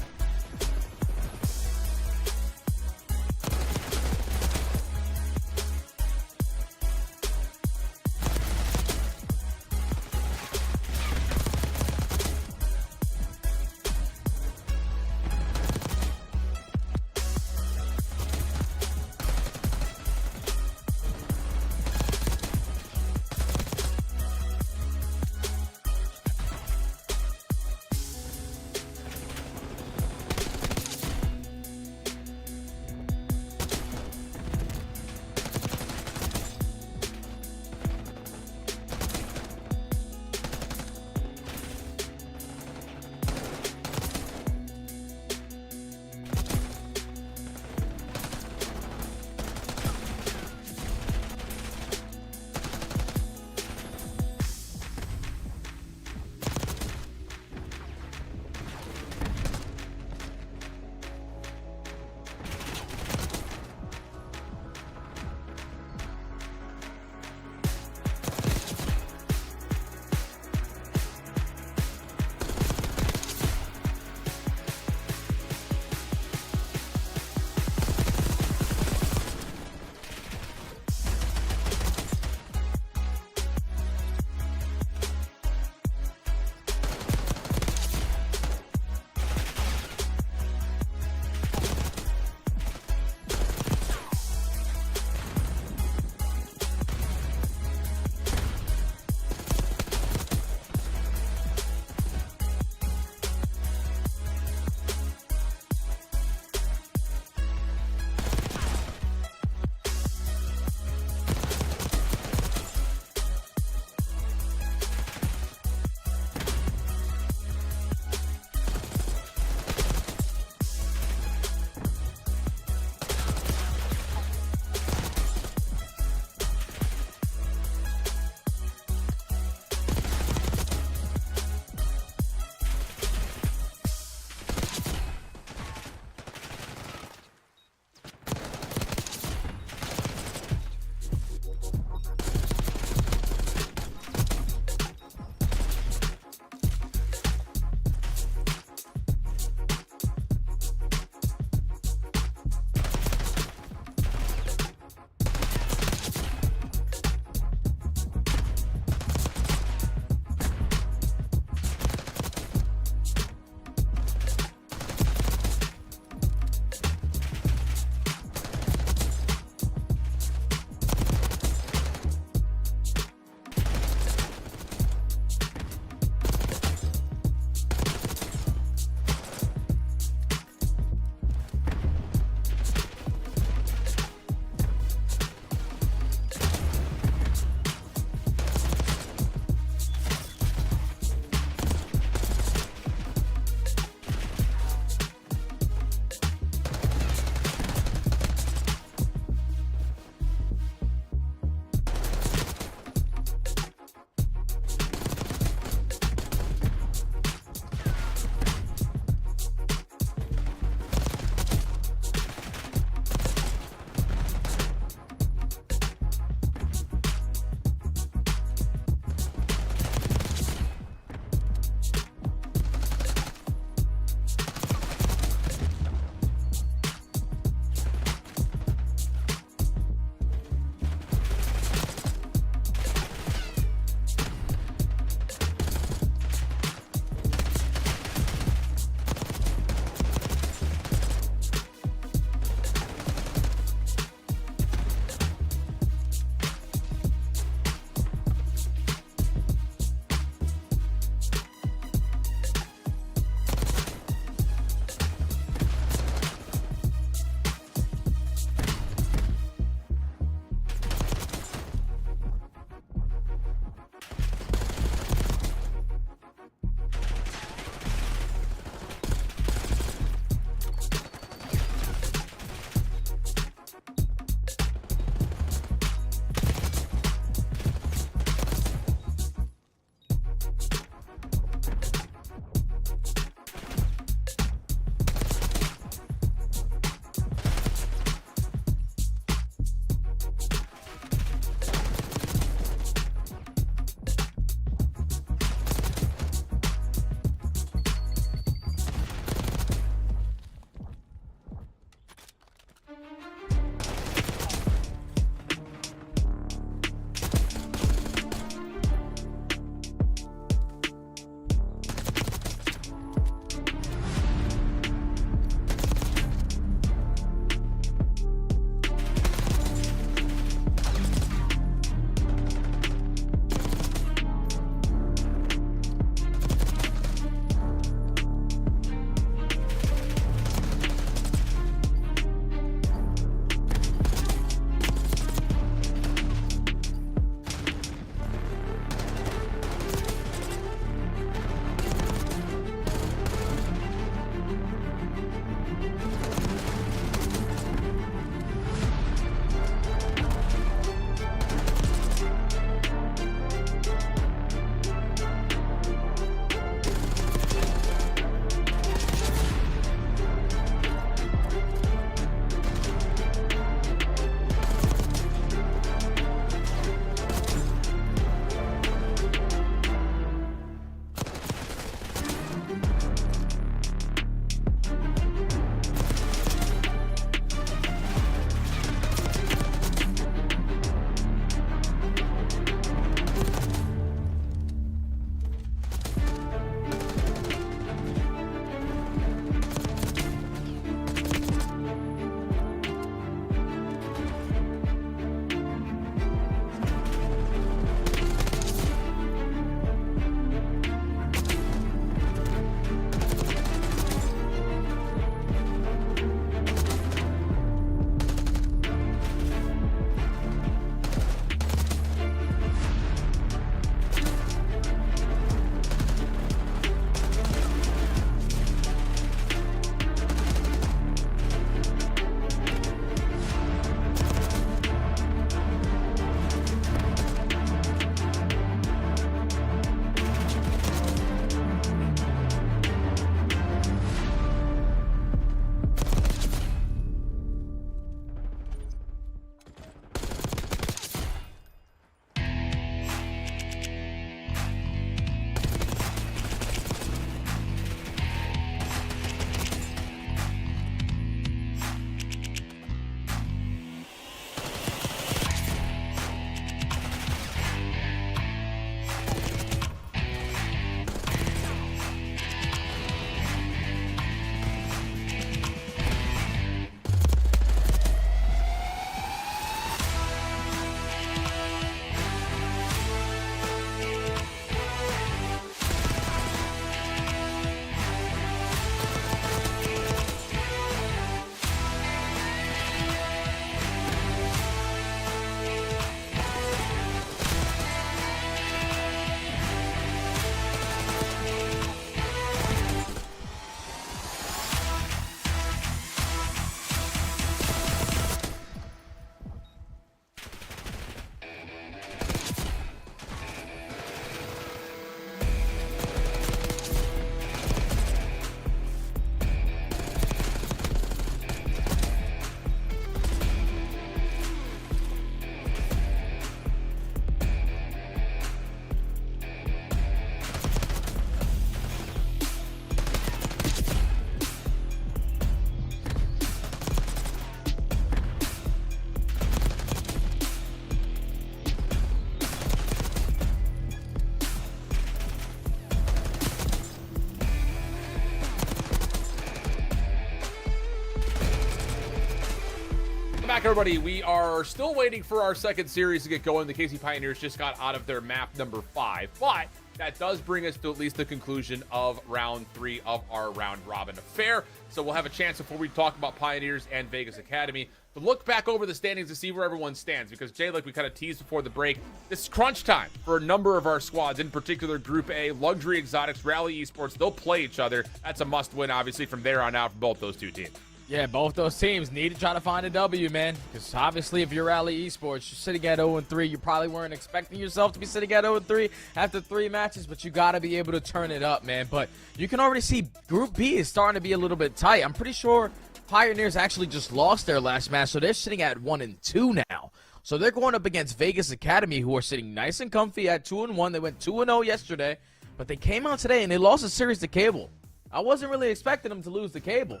back, everybody. We are still waiting for our second series to get going. The KC Pioneers just got out of their map number 5, but that does bring us to at least the conclusion of round 3 of our round robin affair. So we'll have a chance before we talk about Pioneers and Vegas Academy to look back over the standings to see where everyone stands. Because Jay, like we kind of teased before the break, this is crunch time for a number of our squads, in particular Group A, Luxury Exotics, Rally Esports. They'll play each other. That's a must win, obviously, from there on out for both those two teams. Yeah, both those teams need to try to find a W, man. Because obviously, if you're Rally Esports, you're sitting at 0-3. You probably weren't expecting yourself to be sitting at 0-3 after 3 matches, but you got to be able to turn it up, man. But you can already see Group B is starting to be a little bit tight. I'm pretty sure Pioneers actually just lost their last match, so they're sitting at 1-2 now. So they're going up against Vegas Academy, who are sitting nice and comfy at 2-1. They went 2-0 yesterday, but they came out today and they lost a series to Cable. I wasn't really expecting them to lose to Cable,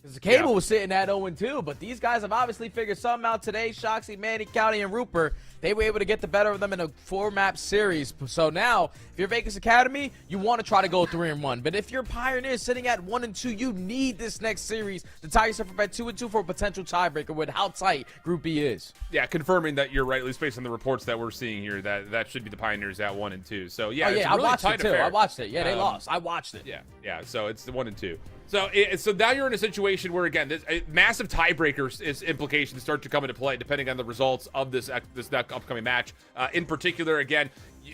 because the Cable was sitting at 0-2, but these guys have obviously figured something out today. Shoxy, Manny, County, and Rupert, they were able to get the better of them in a 4-map series. So now, if you're Vegas Academy, you want to try to go 3-1. But if you're Pioneers sitting at 1-2, you need this next series to tie yourself up at 2-2 for a potential tiebreaker with how tight Group B is. Yeah, confirming that you're right, at least based on the reports that we're seeing here, that should be the Pioneers at 1-2. So yeah, it's a I really watched tight it too. affair. I watched it. Yeah, they lost. I watched it. Yeah. So it's the 1-2. So now you're in a situation where, again, this massive tiebreakers is implications start to come into play depending on the results of this upcoming match. In particular, again,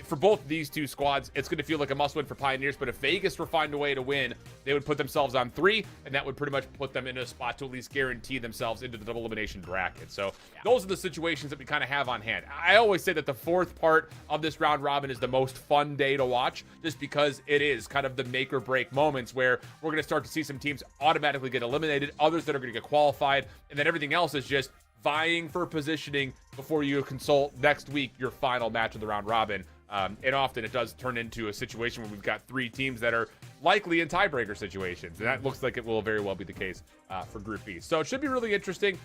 for both these two squads, it's going to feel like a must-win for Pioneers. But if Vegas were find a way to win, they would put themselves on 3, and that would pretty much put them in a spot to at least guarantee themselves into the double elimination bracket. So those are the situations that we kind of have on hand. I always say that the 4th part of this round robin is the most fun day to watch, just because it is kind of the make or break moments where we're going to start to see some teams automatically get eliminated, others that are going to get qualified, and then everything else is just vying for positioning before you consult next week your final match of the round robin. And often it does turn into a situation where we've got 3 teams that are likely in tiebreaker situations. And that looks like it will very well be the case for Group B. So it should be really interesting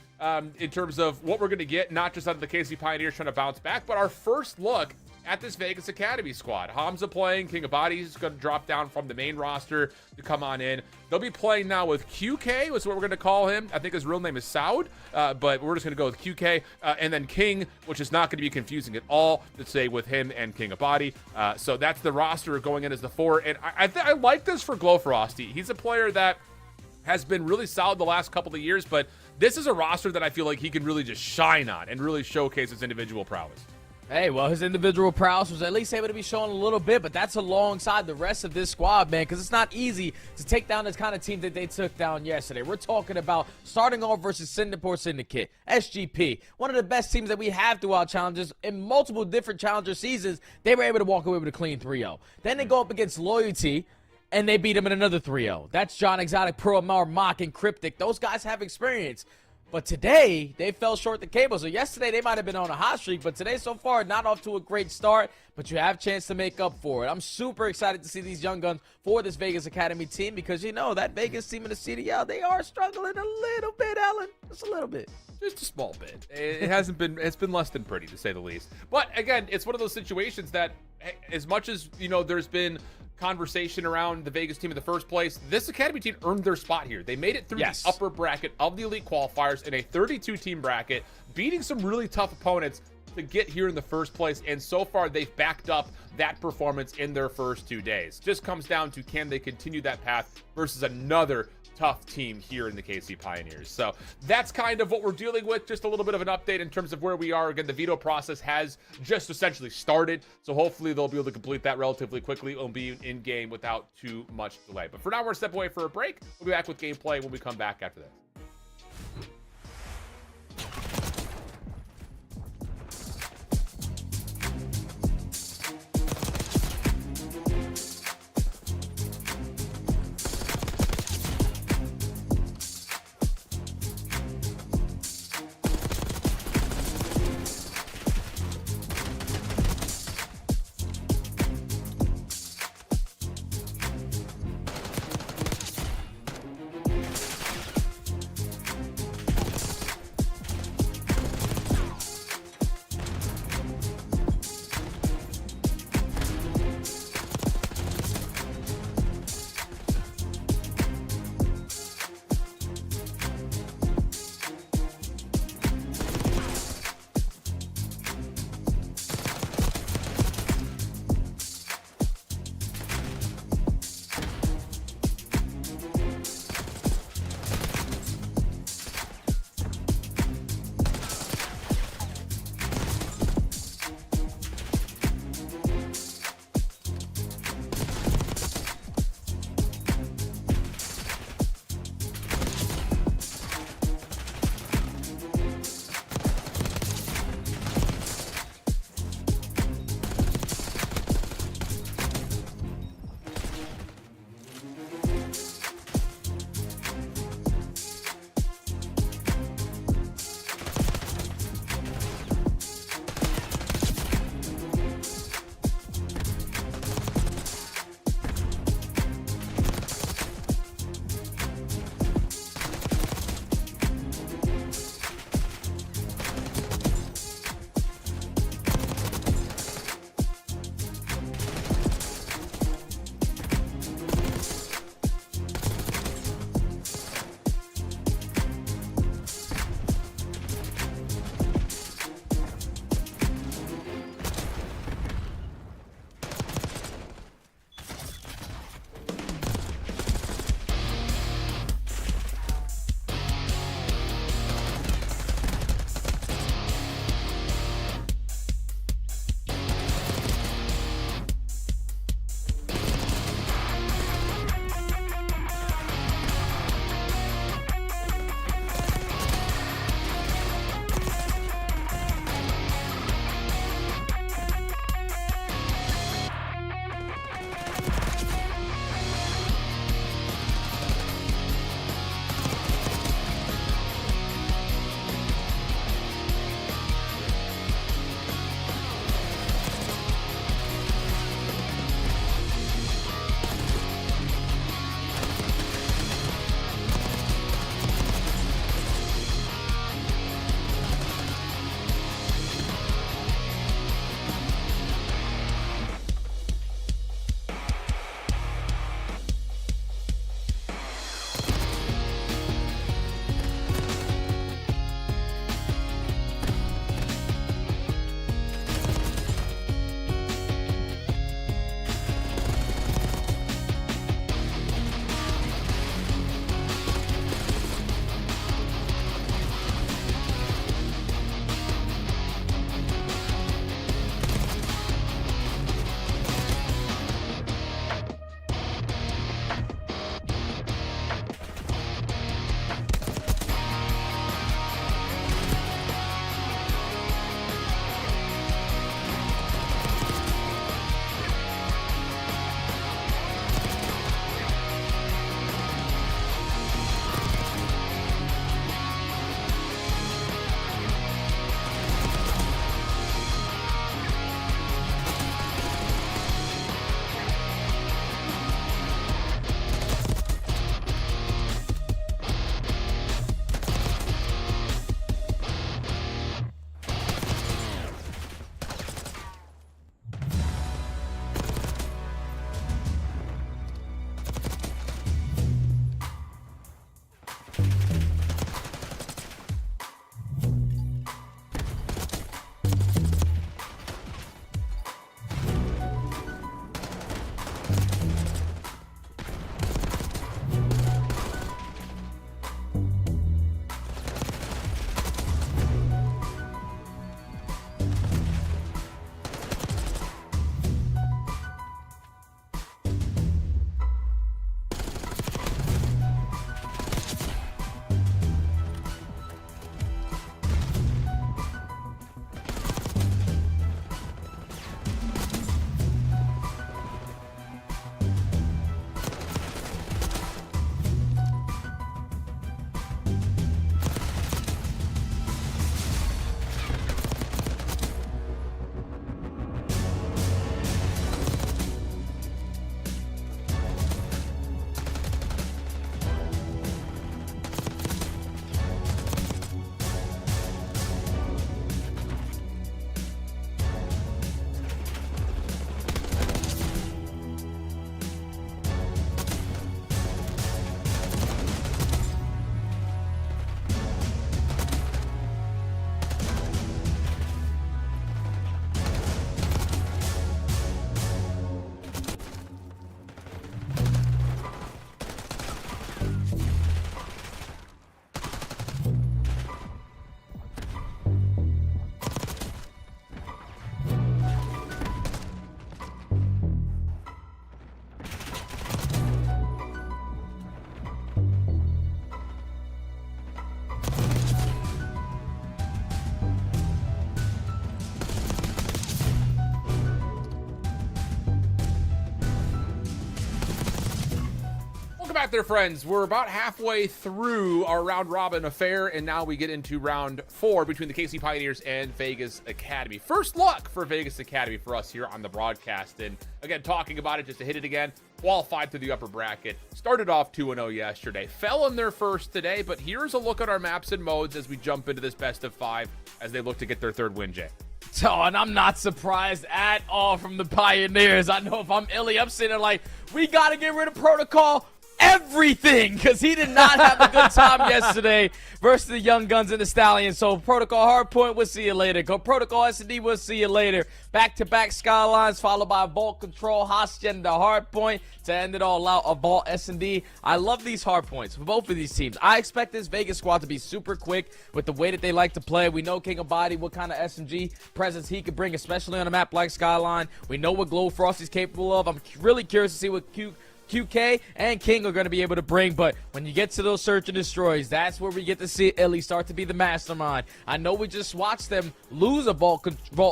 in terms of what we're going to get, not just out of the KC Pioneers trying to bounce back, but our first look at this Vegas Academy squad. Hamza playing, King Abadi is going to drop down from the main roster to come on in. They'll be playing now with QK, is what we're going to call him. I think his real name is Saud, but we're just going to go with QK. And then King, which is not going to be confusing at all to say with him and King Abadi. So that's the roster going in as the 4. And I like this for Glowfrosty. He's a player that has been really solid the last couple of years, but this is a roster that I feel like he can really just shine on and really showcase his individual prowess. Hey, well, his individual prowess was at least able to be shown a little bit, but that's alongside the rest of this squad, man, because it's not easy to take down this kind of team that they took down yesterday. We're talking about starting off versus Singapore Syndicate, SGP, one of the best teams that we have throughout challenges. In multiple different challenger seasons, they were able to walk away with a clean 3-0. Then they go up against Loyalty, and they beat them in another 3-0. That's John Exotic, Pro Amar, Mock, and Cryptic. Those guys have experience. But today, they fell short the Cable. So yesterday, they might have been on a hot streak. But today, so far, not off to a great start. But you have a chance to make up for it. I'm super excited to see these young guns for this Vegas Academy team. Because, you know, that Vegas team in the CDL, they are struggling a little bit, Alan. Just a little bit. Just a small bit. It hasn't been, it's been less than pretty, to say the least. But again, it's one of those situations that, as much as, you know, there's been conversation around the Vegas team in the first place, this Academy team earned their spot here. They made it through the upper bracket of the Elite Qualifiers in a 32-team bracket, beating some really tough opponents to get here in the first place. And so far, they've backed up that performance in their first 2 days. Just comes down to, can they continue that path versus another tough team here in the KC Pioneers. So that's kind of what we're dealing with. Just a little bit of an update in terms of where we are. Again, the veto process has just essentially started, so hopefully they'll be able to complete that relatively quickly. It'll be in game without too much delay. But for now, we're gonna step away for a break. We'll be back with gameplay when we come back after this. right there, friends. We're about halfway through our round robin affair, and now we get into round 4 between the KC Pioneers and Vegas Academy. First luck for Vegas Academy for us here on the broadcast. And again, talking about it, just to hit it again, qualified through the upper bracket. Started off 2-0 yesterday. Fell in their first today, but here's a look at our maps and modes as we jump into this best of 5 as they look to get their third win, Jay. Oh, and I'm not surprised at all from the Pioneers. I know if I'm Illy, I'm sitting there like, we got to get rid of Protocol. Everything, because he did not have a good time yesterday versus the Young Guns and the Stallions. So Protocol Hardpoint, we'll see you later. Go Protocol S&D, we'll see you later. Back-to-back Skylines, followed by Vault Control, Hostgen to Hardpoint to end it all out. A Vault S&D. I love these Hardpoints for both of these teams. I expect this Vegas squad to be super quick with the way that they like to play. We know King of Body, what kind of SMG presence he could bring, especially on a map like Skyline. We know what Glowfrost is capable of. I'm really curious to see what QK and King are going to be able to bring, but when you get to those search and destroys, that's where we get to see Illy start to be the mastermind. I know we just watched them lose a Vault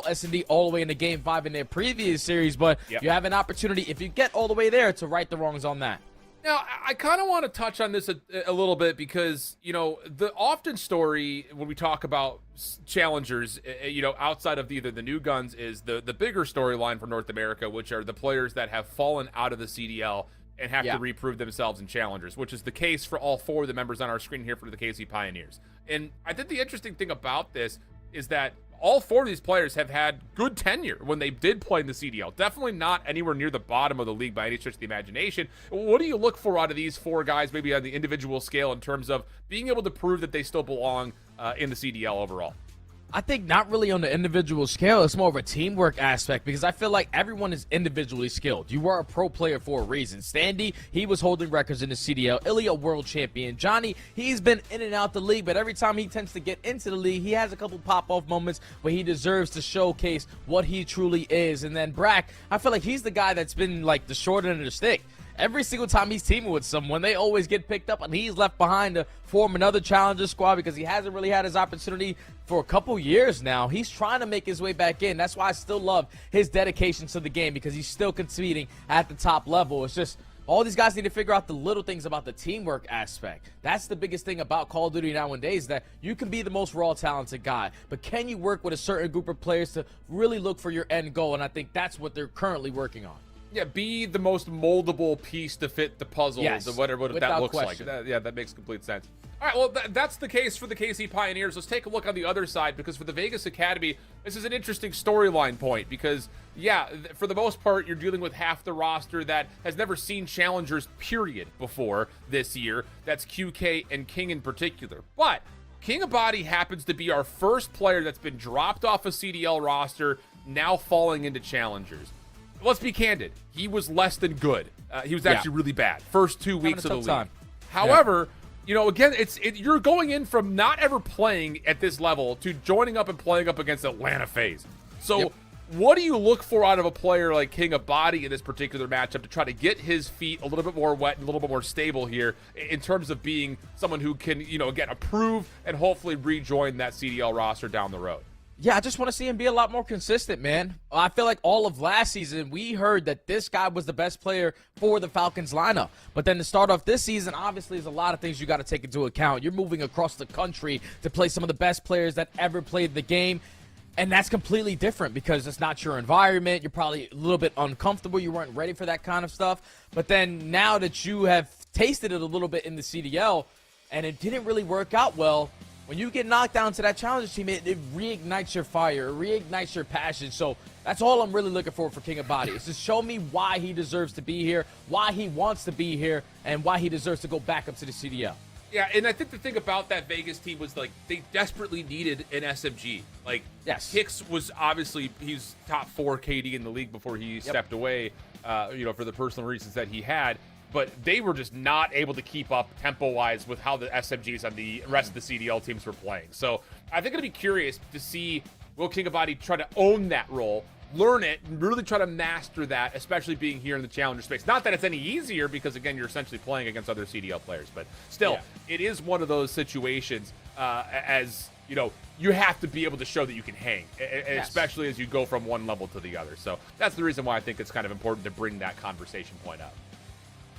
S&D all the way into Game 5 in their previous series, but you have an opportunity, if you get all the way there, to right the wrongs on that. Now, I kind of want to touch on this a little bit because, you know, the often story when we talk about challengers, you know, outside of either the new guns is the bigger storyline for North America, which are the players that have fallen out of the CDL and have to reprove themselves in challengers, which is the case for all 4 of the members on our screen here for the KC Pioneers. And I think the interesting thing about this is that all 4 of these players have had good tenure when they did play in the CDL. Definitely not anywhere near the bottom of the league by any stretch of the imagination. What do you look for out of these 4 guys, maybe on the individual scale, in terms of being able to prove that they still belong in the CDL overall? I think not really on the individual scale. It's more of a teamwork aspect because I feel like everyone is individually skilled. You are a pro player for a reason. Standy, he was holding records in the CDL. Illy, a world champion. Johnny, he's been in and out the league, but every time he tends to get into the league, he has a couple pop-off moments where he deserves to showcase what he truly is. And then Brack, I feel like he's the guy that's been like the short end of the stick. Every single time he's teaming with someone, they always get picked up, and he's left behind to form another challenger squad because he hasn't really had his opportunity for a couple years now. He's trying to make his way back in. That's why I still love his dedication to the game because he's still competing at the top level. It's just all these guys need to figure out the little things about the teamwork aspect. That's the biggest thing about Call of Duty nowadays, that you can be the most raw talented guy, but can you work with a certain group of players to really look for your end goal? And I think that's what they're currently working on. Yeah, be the most moldable piece to fit the puzzle, whatever that looks question. like. That makes complete sense. All right, well, that's the case for the KC Pioneers. Let's take a look on the other side, because for the Vegas Academy, this is an interesting storyline point because, yeah, for the most part, you're dealing with half the roster that has never seen challengers, period, before this year. That's QK and King in particular. But King of Body happens to be our first player that's been dropped off a CDL roster, now falling into challengers. Let's be candid. He was less than good. He was actually really bad. First 2 weeks of the league. Time. However, you know, again, you're going in from not ever playing at this level to joining up and playing up against Atlanta FaZe. So what do you look for out of a player like King of Body in this particular matchup to try to get his feet a little bit more wet and a little bit more stable here in terms of being someone who can, you know, again, approve and hopefully rejoin that CDL roster down the road? Yeah, I just want to see him be a lot more consistent, man. I feel like all of last season, we heard that this guy was the best player for the Falcons lineup. But then to start off this season, obviously, there's a lot of things you got to take into account. You're moving across the country to play some of the best players that ever played the game. And that's completely different because it's not your environment. You're probably a little bit uncomfortable. You weren't ready for that kind of stuff. But then now that you have tasted it a little bit in the CDL and it didn't really work out well, when you get knocked down to that challenger team, it reignites your fire, it reignites your passion. So that's all I'm really looking for King of Body. Is to show me why he deserves to be here, why he wants to be here, and why he deserves to go back up to the CDL. Yeah, and I think the thing about that Vegas team was, like, they desperately needed an SMG. Like, Hicks was obviously, he's top 4 KD in the league before he stepped away, you know, for the personal reasons that he had. But they were just not able to keep up tempo-wise with how the SMGs on the rest of the CDL teams were playing. So I think I'd be curious to see will King of Body try to own that role, learn it, and really try to master that, especially being here in the challenger space. Not that it's any easier because, again, you're essentially playing against other CDL players. But still, it is one of those situations as, you know, you have to be able to show that you can hang, especially as you go from one level to the other. So that's the reason why I think it's kind of important to bring that conversation point up.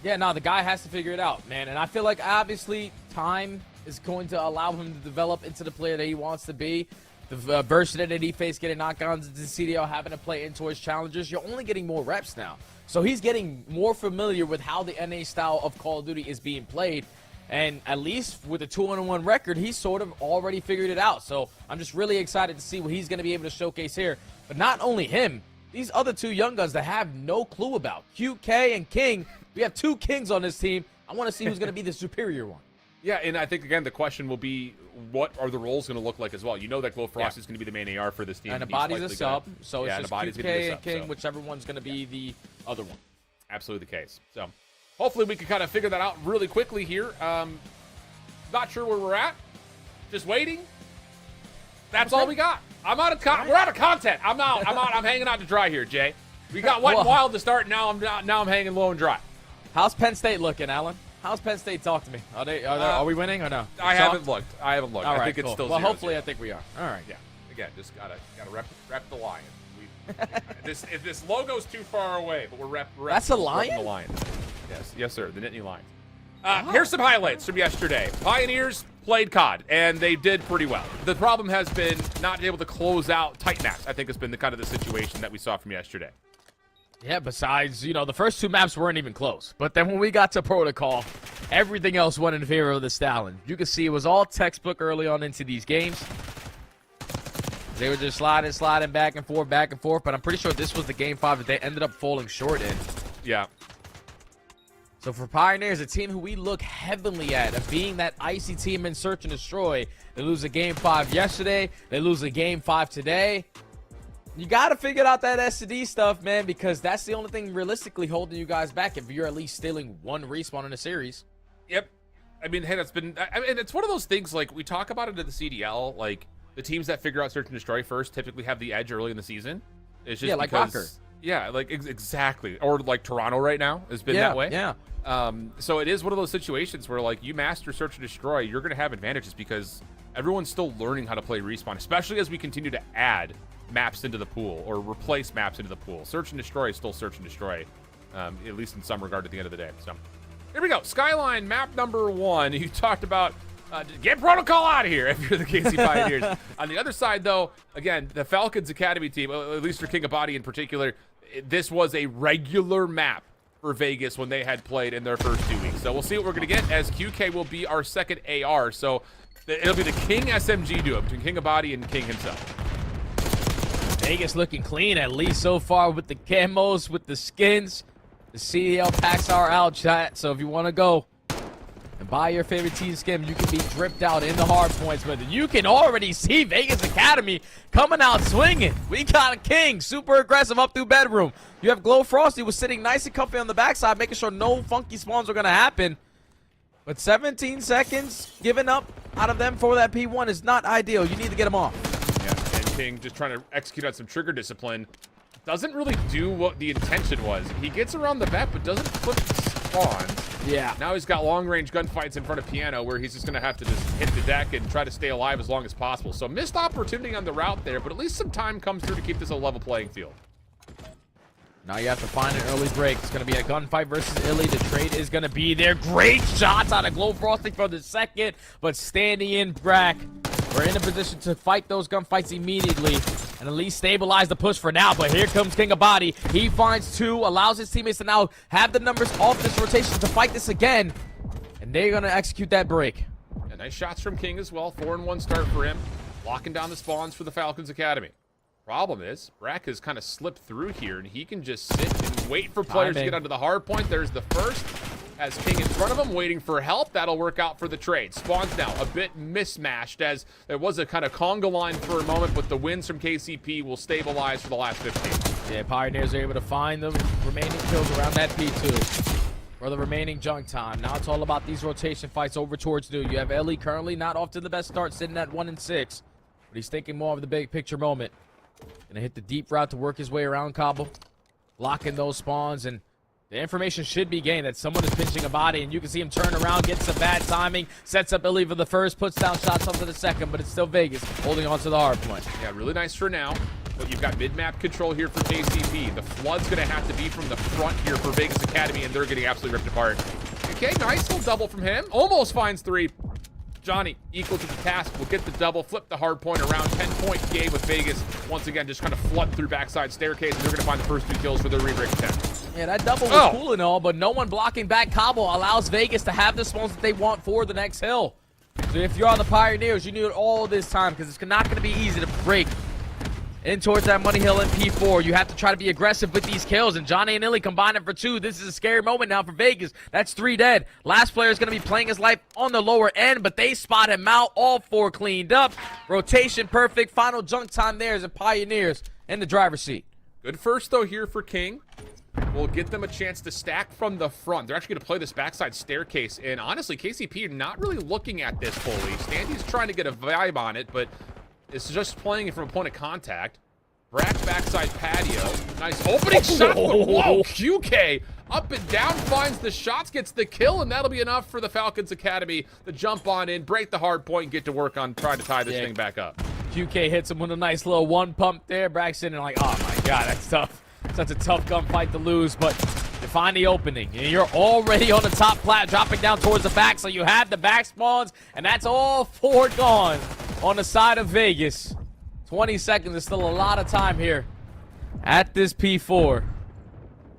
Yeah, no, the guy has to figure it out, man. And I feel like obviously time is going to allow him to develop into the player that he wants to be. The version that he faced getting knockdowns into CDL, having to play into his challengers, you're only getting more reps now. So he's getting more familiar with how the NA style of Call of Duty is being played. And at least with a 2-1 record, he's sort of already figured it out. So I'm just really excited to see what he's going to be able to showcase here. But not only him, these other two young guns that have no clue about. QK and King. We have two Kings on this team. I want to see who's going to be the superior one. Yeah, and I think, again, the question will be, what are the roles going to look like as well? You know that Glowfrost is going to be the main AR for this team. And the He's body's a likely sub, gonna- so it's yeah, just the body's QK gonna be a and sub, King, so. whichever one's going to be the other one. Absolutely the case. So hopefully we can kind of figure that out really quickly here. Not sure where we're at. Just waiting. That's all we got. I'm out of we're out of content. I'm out. I'm hanging out to dry here, Jay. We got Wet and Wild to start. Now I'm hanging low and dry. How's Penn State looking, Alan? How's Penn State? Talk to me. Are we winning or no? I Shocked? haven't looked. All right, I think cool. it's still well, 0-0. hopefully I think we are. All right. Yeah. Again, just gotta rep the lion. This logo's too far away, but we're rep. That's a lion? The lion. Yes, sir. The Nittany Lions. Here's some highlights from yesterday. Pioneers played COD, and they did pretty well. The problem has been not able to close out tight maps. I think has been the kind of the situation that we saw from yesterday. Yeah, besides, the first two maps weren't even close. But then when we got to Protocol, everything else went in favor of the Stallion. You can see it was all textbook early on into these games. They were just sliding back and forth, but I'm pretty sure this was the game 5 that they ended up falling short in. Yeah. So for Pioneers, a team who we look heavily at of being that icy team in Search and Destroy, they lose a game 5 yesterday, they lose a game 5 today. You got to figure out that SD stuff, man, because that's the only thing realistically holding you guys back if you're at least stealing one respawn in a series. Yep. I mean, hey, it's one of those things, like, we talk about it in the CDL, like, the teams that figure out Search and Destroy first typically have the edge early in the season. It's just like because, Rocker. Yeah, like, exactly. Or, like, Toronto right now has been that way. Yeah. So it is one of those situations where, like, you master Search and Destroy, you're going to have advantages because everyone's still learning how to play Respawn, especially as we continue to add maps into the pool or replace maps into the pool. Search and Destroy is still Search and Destroy, at least in some regard at the end of the day. So here we go. Skyline map number 1. You talked about get Protocol out of here if you're the KC Pioneers. On the other side, though, again, the Falcons Academy team, at least for King of Body in particular, this was a regular map for Vegas when they had played in their first 2 weeks. So we'll see what we're going to get, as QK will be our second AR. So it'll be the King SMG duo between King of Body and King himself. Vegas looking clean, at least so far, with the camos, with the skins. The CDL packs are out, chat. So if you want to go and buy your favorite team skin, you can be dripped out in the hard points. But you can already see Vegas Academy coming out swinging. We got a King, super aggressive up through bedroom. You have Glow Frosty was sitting nice and comfy on the backside, making sure no funky spawns are going to happen. But 17 seconds giving up out of them for that P1 is not ideal. You need to get them off. Yeah, and King just trying to execute on some trigger discipline. Doesn't really do what the intention was. He gets around the back, but doesn't flip the spawns. Yeah. Now he's got long-range gunfights in front of Piano, where he's just going to have to just hit the deck and try to stay alive as long as possible. So missed opportunity on the route there, but at least some time comes through to keep this a level playing field. Now you have to find an early break. It's going to be a gunfight versus Illy. The trade is going to be there. Great shots out of Glow Frosty for the second, but standing in Brack. We're in a position to fight those gunfights immediately and at least stabilize the push for now. But here comes King of Body. He finds 2, allows his teammates to now have the numbers off this rotation to fight this again. And they're going to execute that break. Yeah, nice shots from King as well. 4-1 start for him. Locking down the spawns for the Falcons Academy. Problem is, Brack has kind of slipped through here, and he can just sit and wait for players to get onto the hard point. There's the first. As King in front of him, waiting for help. That'll work out for the trade. Spawns now a bit mismatched, as there was a kind of conga line for a moment, but the wins from KCP will stabilize for the last 15. Yeah, Pioneers are able to find the remaining kills around that P2 for the remaining junk time. Now it's all about these rotation fights over towards New. You have Ellie currently not off to the best start, sitting at 1-6, but he's thinking more of the big picture moment. Gonna hit the deep route to work his way around Cobble, locking those spawns, and The information should be gained that someone is pinching a body, and you can see him turn around, gets some bad timing, sets up Illy for the first, puts down shots onto the second, but it's still Vegas holding on to the hard point. Yeah, really nice for now. But you've got mid-map control here for KCP. The flood's going to have to be from the front here for Vegas Academy, and they're getting absolutely ripped apart. Okay, nice little double from him. Almost finds 3. Johnny, equal to the task, will get the double, flip the hard point around. 10-point game with Vegas. Once again, just kind of flood through backside staircase, and they're going to find the first 2 kills for their re-break attempt. Yeah, that double was cool and all, but no one blocking back Cabo allows Vegas to have the spawns that they want for the next hill. So if you're on the Pioneers, you need all this time because it's not going to be easy to break in towards that money hill in P4. You have to try to be aggressive with these kills, and Johnny and Illy combining for 2. This is a scary moment now for Vegas. That's 3 dead. Last player is going to be playing his life on the lower end, but they spot him out. All 4 cleaned up. Rotation perfect. Final junk time there as the Pioneers in the driver's seat. Good first, though, here for King. Will get them a chance to stack from the front. They're actually going to play this backside staircase, and honestly, KCP not really looking at this fully. Standy's trying to get a vibe on it, but it's just playing it from a point of contact. Brack's backside patio. Nice opening shot. Whoa, QK up and down, finds the shots, gets the kill, and that'll be enough for the Falcons Academy to jump on in, break the hard point, and get to work on trying to tie this thing back up. QK hits him with a nice little 1 pump there. Brack's sitting there like, oh my god, that's tough. Such a tough gunfight to lose, but you find the opening, and you're already on the top plat, dropping down towards the back, so you have the back spawns, and that's all 4 gone on the side of Vegas. 20 seconds is still a lot of time here at this P4.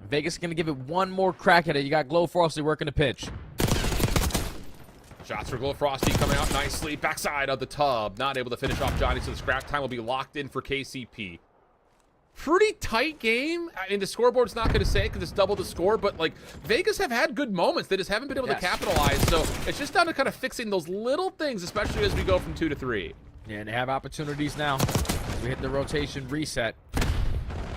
Vegas is going to give it one more crack at it. You got Glow Frosty working the pitch. Shots for Glow Frosty coming out nicely. Backside of the tub. Not able to finish off Johnny, so the scrap time will be locked in for KCP. Pretty tight game. I mean, the scoreboard's not going to say because it's double the score, but like Vegas have had good moments. They just haven't been able to capitalize. So it's just down to kind of fixing those little things, especially as we go from 2 to 3. Yeah, and they have opportunities now as we hit the rotation reset.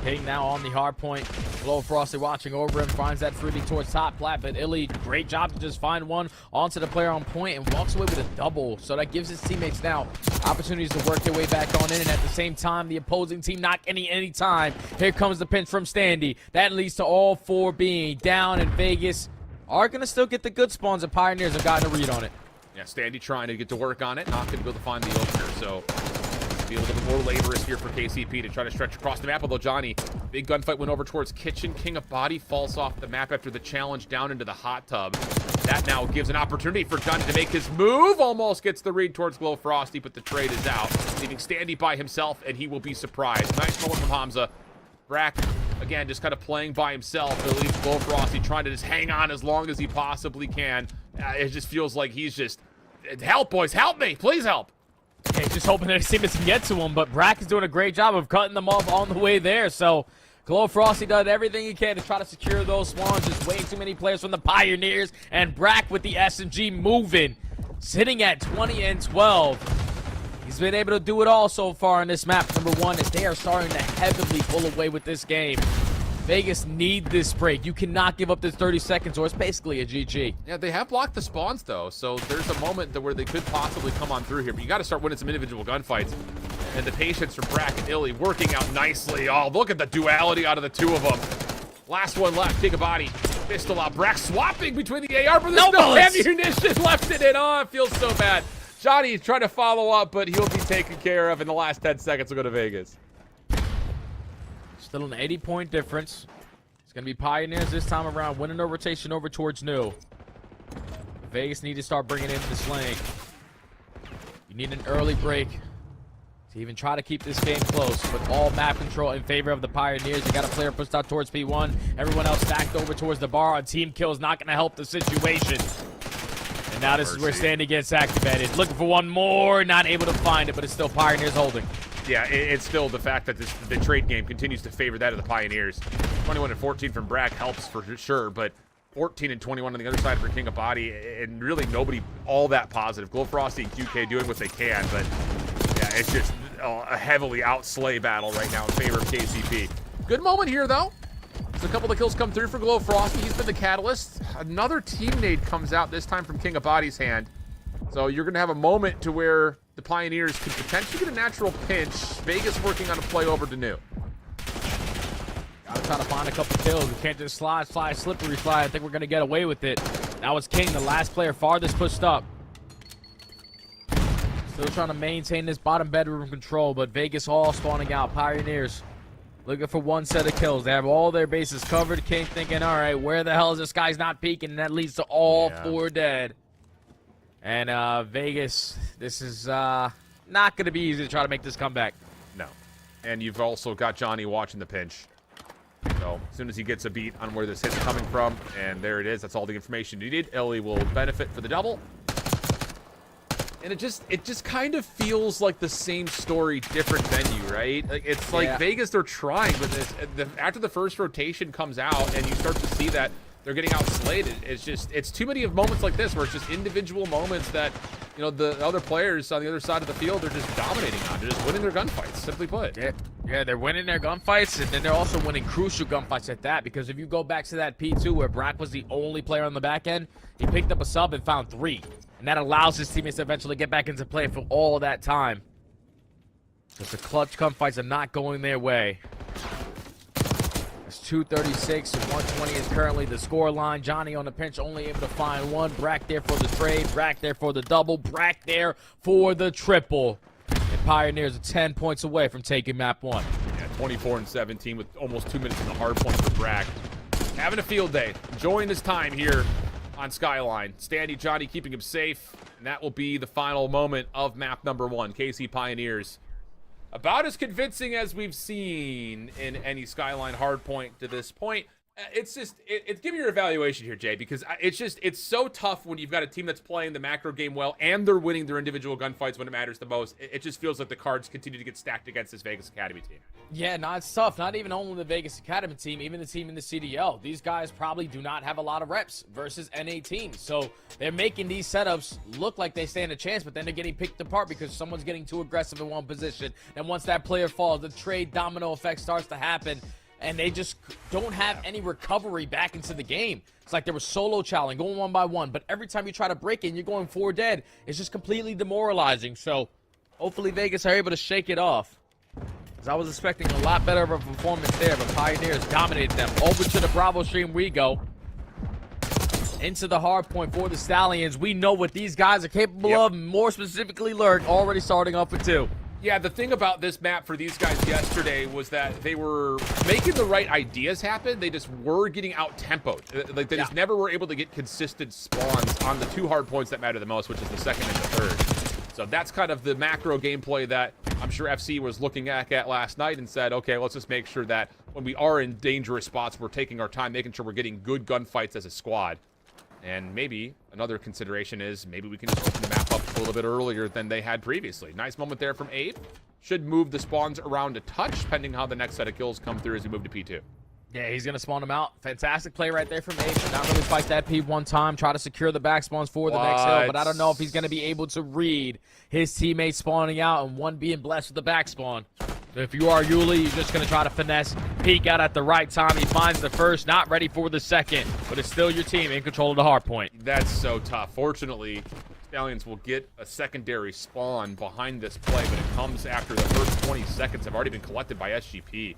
Hitting now on the hard point. Glow Frosty watching over him, finds that fruity towards top plat, but Illy, great job to just find one onto the player on point and walks away with a double. So that gives his teammates now opportunities to work their way back on in, and at the same time, the opposing team not getting any time. Here comes the pinch from Standy. That leads to all 4 being down, and Vegas are going to still get the good spawns, and Pioneers have gotten a read on it. Yeah, Standy trying to get to work on it, not going to be able to find the opener, so be a little bit more laborious here for KCP to try to stretch across the map, although Johnny, big gunfight went over towards Kitchen. King of Body falls off the map after the challenge down into the hot tub. That now gives an opportunity for Johnny to make his move. Almost gets the read towards Glow Frosty, but the trade is out, leaving Standy by himself, and he will be surprised. Nice moment from Hamza. Brack, again, just kind of playing by himself. It leaves Glow Frosty trying to just hang on as long as he possibly can. It just feels like he's just, help, boys, help me, please help. Okay, just hoping that his teammates can get to him, but Brack is doing a great job of cutting them off on the way there. So Glow Frosty does everything he can to try to secure those spawns. Just way too many players from the Pioneers, and Brack with the SMG moving, sitting at 20 and 12. He's been able to do it all so far in this map. Number 1 is they are starting to heavily pull away with this game. Vegas need this break. You cannot give up this 30 seconds or it's basically a GG. Yeah, they have blocked the spawns, though, so there's a moment where they could possibly come on through here, but you got to start winning some individual gunfights. And the patience from Brack and Illy working out nicely. Oh, look at the duality out of the 2 of them. Last one left, King of Body. Pistol out. Brack swapping between the AR, but there's no ammunition left in it. Oh, it feels so bad. Johnny's trying to follow up, but he'll be taken care of in the last 10 seconds. We'll go to Vegas. Still an 80-point difference. It's going to be Pioneers this time around, winning a rotation over towards New. Vegas need to start bringing in the slang. You need an early break to even try to keep this game close. With all map control in favor of the Pioneers, you got a player pushed out towards P1. Everyone else stacked over towards the bar. On team kill is not going to help the situation. And now this is where Standy gets activated. Looking for one more, not able to find it, but it's still Pioneers holding. Yeah, it's still the fact that the trade game continues to favor that of the Pioneers. 21 and 14 from Brack helps for sure, but 14 and 21 on the other side for King of Body, and really nobody all that positive. Glow Frosty and QK doing what they can, but yeah, it's just a heavily outslay battle right now in favor of KCP. Good moment here, though. There's a couple of kills come through for Glow Frosty. He's been the catalyst. Another team nade comes out, this time from King of Body's hand. So you're going to have a moment to where the Pioneers could potentially get a natural pinch. Vegas working on a play over to New. Gotta try to find a couple kills. We can't just slide, slippery slide. I think we're gonna get away with it. That was King, the last player farthest pushed up. Still trying to maintain this bottom bedroom control, but Vegas all spawning out. Pioneers looking for one set of kills. They have all their bases covered. King thinking, all right, where the hell is this guy's not peeking? And that leads to all 4 dead. And Vegas, this is not going to be easy to try to make this comeback. No. And you've also got Johnny watching the pinch. So as soon as he gets a beat on where this hit's coming from, and there it is, that's all the information you need. Ellie will benefit for the double. And it just kind of feels like the same story, different venue, right? Like it's like Vegas, they're trying, but after the first rotation comes out and you start to see that they're getting outslated, it's too many of moments like this where it's just individual moments that, you know, the other players on the other side of the field are just dominating on. They're just winning their gunfights, simply put. Yeah, they're winning their gunfights, and then they're also winning crucial gunfights at that, because if you go back to that P2 where Brack was the only player on the back end, he picked up a sub and found 3. And that allows his teammates to eventually get back into play for all that time. Because the clutch gunfights are not going their way. It's 236 and 120 is currently the score line. Johnny on the pinch, only able to find 1. Brack there for the trade. Brack there for the double. Brack there for the triple. And Pioneers are 10 points away from taking map 1. Yeah, 24 and 17 with almost 2 minutes in the hard point for Brack. Having a field day. Enjoying this time here on Skyline. Standy Johnny keeping him safe. And that will be the final moment of map number 1. KC Pioneers. About as convincing as we've seen in any Skyline hardpoint to this point. It's just, give me your evaluation here, Jay, because it's so tough when you've got a team that's playing the macro game well and they're winning their individual gunfights when it matters the most. It just feels like the cards continue to get stacked against this Vegas Academy team. Yeah, no, it's tough. Not even only the Vegas Academy team, even the team in the CDL. These guys probably do not have a lot of reps versus NA teams. So they're making these setups look like they stand a chance, but then they're getting picked apart because someone's getting too aggressive in one position. And once that player falls, the trade domino effect starts to happen. And they just don't have any recovery back into the game. It's like they were solo challenging, going 1 by 1. But every time you try to break in, you're going 4 dead. It's just completely demoralizing. So hopefully Vegas are able to shake it off. Because I was expecting a lot better of a performance there. But Pioneers dominated them. Over to the Bravo stream we go. Into the hard point for the Stallions. We know what these guys are capable of. More specifically, Lurk already starting off with 2. Yeah, the thing about this map for these guys yesterday was that they were making the right ideas happen. They just were getting out-tempoed. Like, they just never were able to get consistent spawns on the 2 hard points that matter the most, which is the second and the third. So that's kind of the macro gameplay that I'm sure FC was looking at last night and said, okay, let's just make sure that when we are in dangerous spots, we're taking our time, making sure we're getting good gunfights as a squad. And maybe another consideration is maybe we can just open the map up a little bit earlier than they had previously. Nice moment there from Abe. Should move the spawns around a touch, depending how the next set of kills come through as we move to P2. Yeah, he's going to spawn them out. Fantastic play right there from Abe. Not really fight that P one time. Try to secure the back spawns for the next hill. But I don't know if he's going to be able to read his teammates spawning out and one being blessed with the back spawn. So if you are Yuli, you're just going to try to finesse, peek out at the right time. He finds the first, not ready for the second. But it's still your team in control of the hard point. That's so tough. Fortunately, Stallions will get a secondary spawn behind this play, but it comes after the first 20 seconds have already been collected by SGP.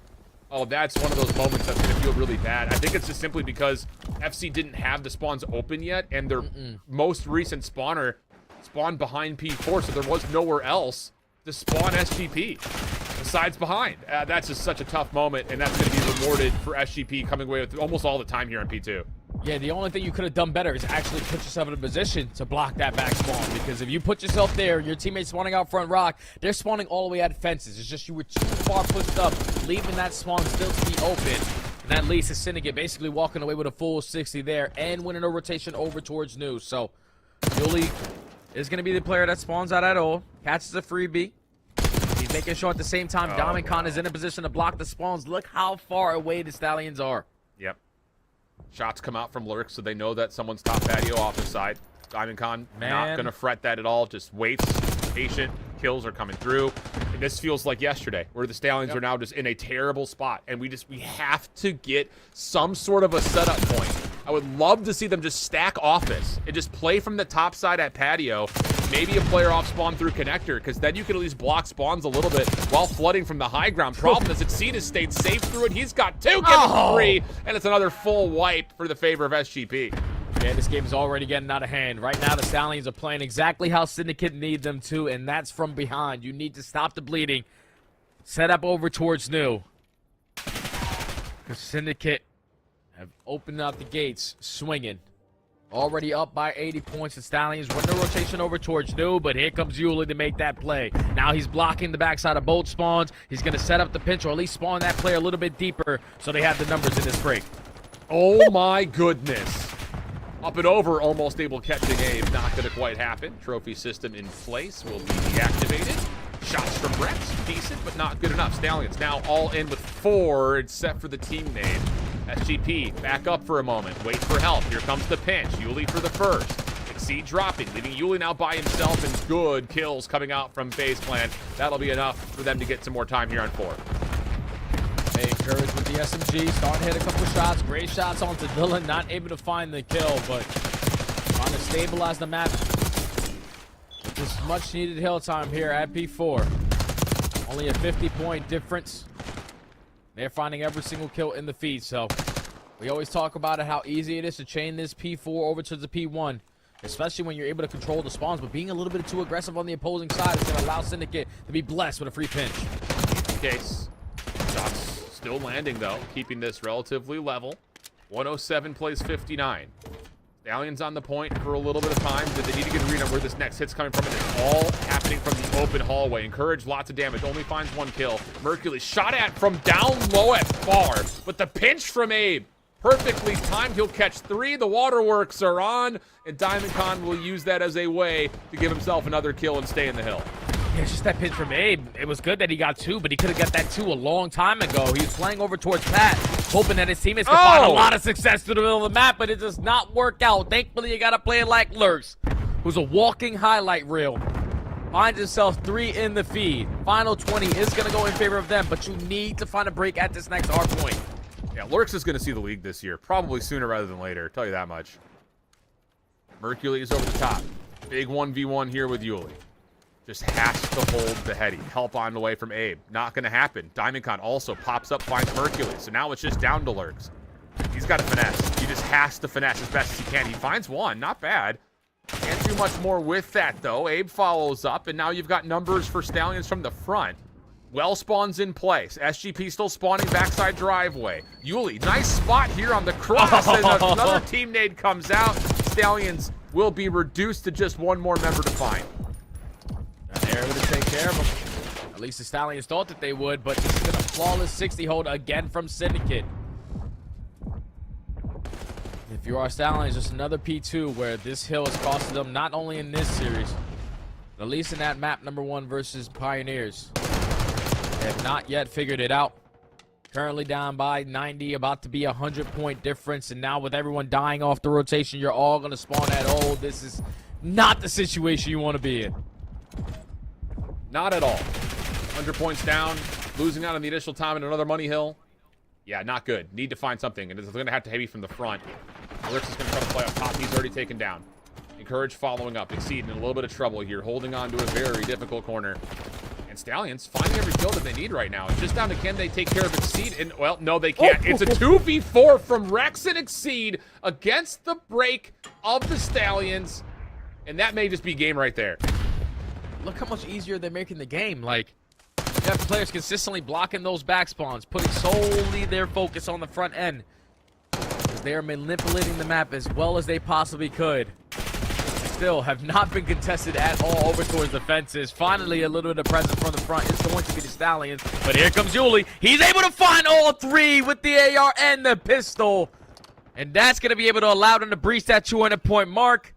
Oh, that's one of those moments that's going to feel really bad. I think it's just simply because FC didn't have the spawns open yet, and their most recent spawner spawned behind P4, so there was nowhere else to spawn SGP besides behind. That's just such a tough moment, and that's going to be rewarded for SGP coming away with almost all the time here on P2. Yeah, the only thing you could have done better is actually put yourself in a position to block that back spawn, because if you put yourself there, your teammates spawning out front rock, they're spawning all the way at fences. It's just you were too far pushed up, leaving that spawn still to be open. And that leads to Syndicate basically walking away with a full 60 there and winning a rotation over towards New. So, Yuli is going to be the player that spawns out at all, catches a freebie. He's making sure at the same time Diamond Con is in a position to block the spawns. Look how far away the Stallions are. Yep. Shots come out from Lurk, so they know that someone's top patio off his side. Diamond Con not going to fret that at all. Just waits, patient, kills are coming through. And this feels like yesterday, where the Stallions are now just in a terrible spot, and we have to get some sort of a setup point. I would love to see them just stack office and just play from the top side at patio, maybe a player off spawn through connector, because then you can at least block spawns a little bit while flooding from the high ground. Problem is, Exceed has stayed safe through it. He's got 2, getting 3, and it's another full wipe for the favor of SGP. Yeah, this game is already getting out of hand. Right now, the Stallions are playing exactly how Syndicate need them to, and that's from behind. You need to stop the bleeding. Set up over towards New. Because Syndicate have opened up the gates, swinging. Already up by 80 points. The Stallions run the rotation over towards New, but here comes Yuli to make that play. Now he's blocking the backside of both spawns. He's going to set up the pinch, or at least spawn that player a little bit deeper so they have the numbers in this break. Oh my goodness. Up and over, almost able catching Abe. Not going to quite happen. Trophy system in place will be deactivated. Shots from Rex, decent, but not good enough. Stallions now all in with 4. It's set for the team name. SGP, back up for a moment. Wait for help. Here comes the pinch. Yuli for the first. Exceed dropping, leaving Yuli now by himself, and good kills coming out from FaZe Clan. That'll be enough for them to get some more time here on 4. They encourage with the SMG, starting to hit a couple shots. Great shots onto Dylan, not able to find the kill, but trying to stabilize the map. This much needed hill time here at P4. Only a 50-point difference. They're finding every single kill in the feed, so we always talk about it, how easy it is to chain this P4 over to the P1, especially when you're able to control the spawns, but being a little bit too aggressive on the opposing side is going to allow Syndicate to be blessed with a free pinch. Case. Shots still landing, though, keeping this relatively level. 107 plays 59. Stallions on the point for a little bit of time. Did they need to get a read on where this next hit's coming from? And it's all happening from the open hallway. Encourage, lots of damage. Only finds 1 kill. Mercury shot at from down low at far. But the pinch from Abe, perfectly timed. He'll catch 3. The waterworks are on. And Diamondcon will use that as a way to give himself another kill and stay in the hill. Yeah, it's just that pinch from Abe. It was good that he got 2, but he could have got that 2 a long time ago. He was playing over towards Pat, hoping that his teammates could find a lot of success through the middle of the map, but it does not work out. Thankfully, you got to play it like Lurks, who's a walking highlight reel. Finds himself 3 in the feed. Final 20 is going to go in favor of them, but you need to find a break at this next hard point. Yeah, Lurks is going to see the league this year. Probably sooner rather than later. Tell you that much. Mercury is over the top. Big 1v1 here with Yuli. Just has to hold the heady. Help on the way from Abe. Not going to happen. Diamondcon also pops up, finds Mercury. So now it's just down to Lurks. He's got to finesse. He just has to finesse as best as he can. He finds 1. Not bad. Can't do much more with that, though. Abe follows up, and now you've got numbers for Stallions from the front. Well spawns in place. SGP still spawning backside driveway. Yuli, nice spot here on the cross. And another team nade comes out. Stallions will be reduced to just 1 more member to find. They're able to take care of them. At least the Stallions thought that they would, but this has been a flawless 60 hold again from Syndicate. If you are Stallions, just another P2 where this hill has costed them not only in this series, but at least in that map number 1 versus Pioneers. They have not yet figured it out. Currently down by 90, about to be a 100-point difference, and now with everyone dying off the rotation, you're all going to spawn at hold. This is not the situation you want to be in. Not at all. 100 points down, losing out on the initial time in another money hill. Yeah, not good. Need to find something, and it's going to have to heavy from the front. Lurks is going to try to play up top. He's already taken down. Encourage following up. Exceed in a little bit of trouble here, holding on to a very difficult corner. And Stallions finding every kill that they need right now. It's just down to can they take care of Exceed? And, well, no, they can't. It's a 2v4 from Rex and Exceed against the break of the Stallions. And that may just be game right there. Look how much easier they're making the game. Like, you have players consistently blocking those back spawns, putting solely their focus on the front end. Because they are manipulating the map as well as they possibly could. Still have not been contested at all over towards the fences. Finally, a little bit of presence from the front is going to be the Stallions. But here comes Yuli. He's able to find all 3 with the AR and the pistol. And that's going to be able to allow them to breach that 200-point mark.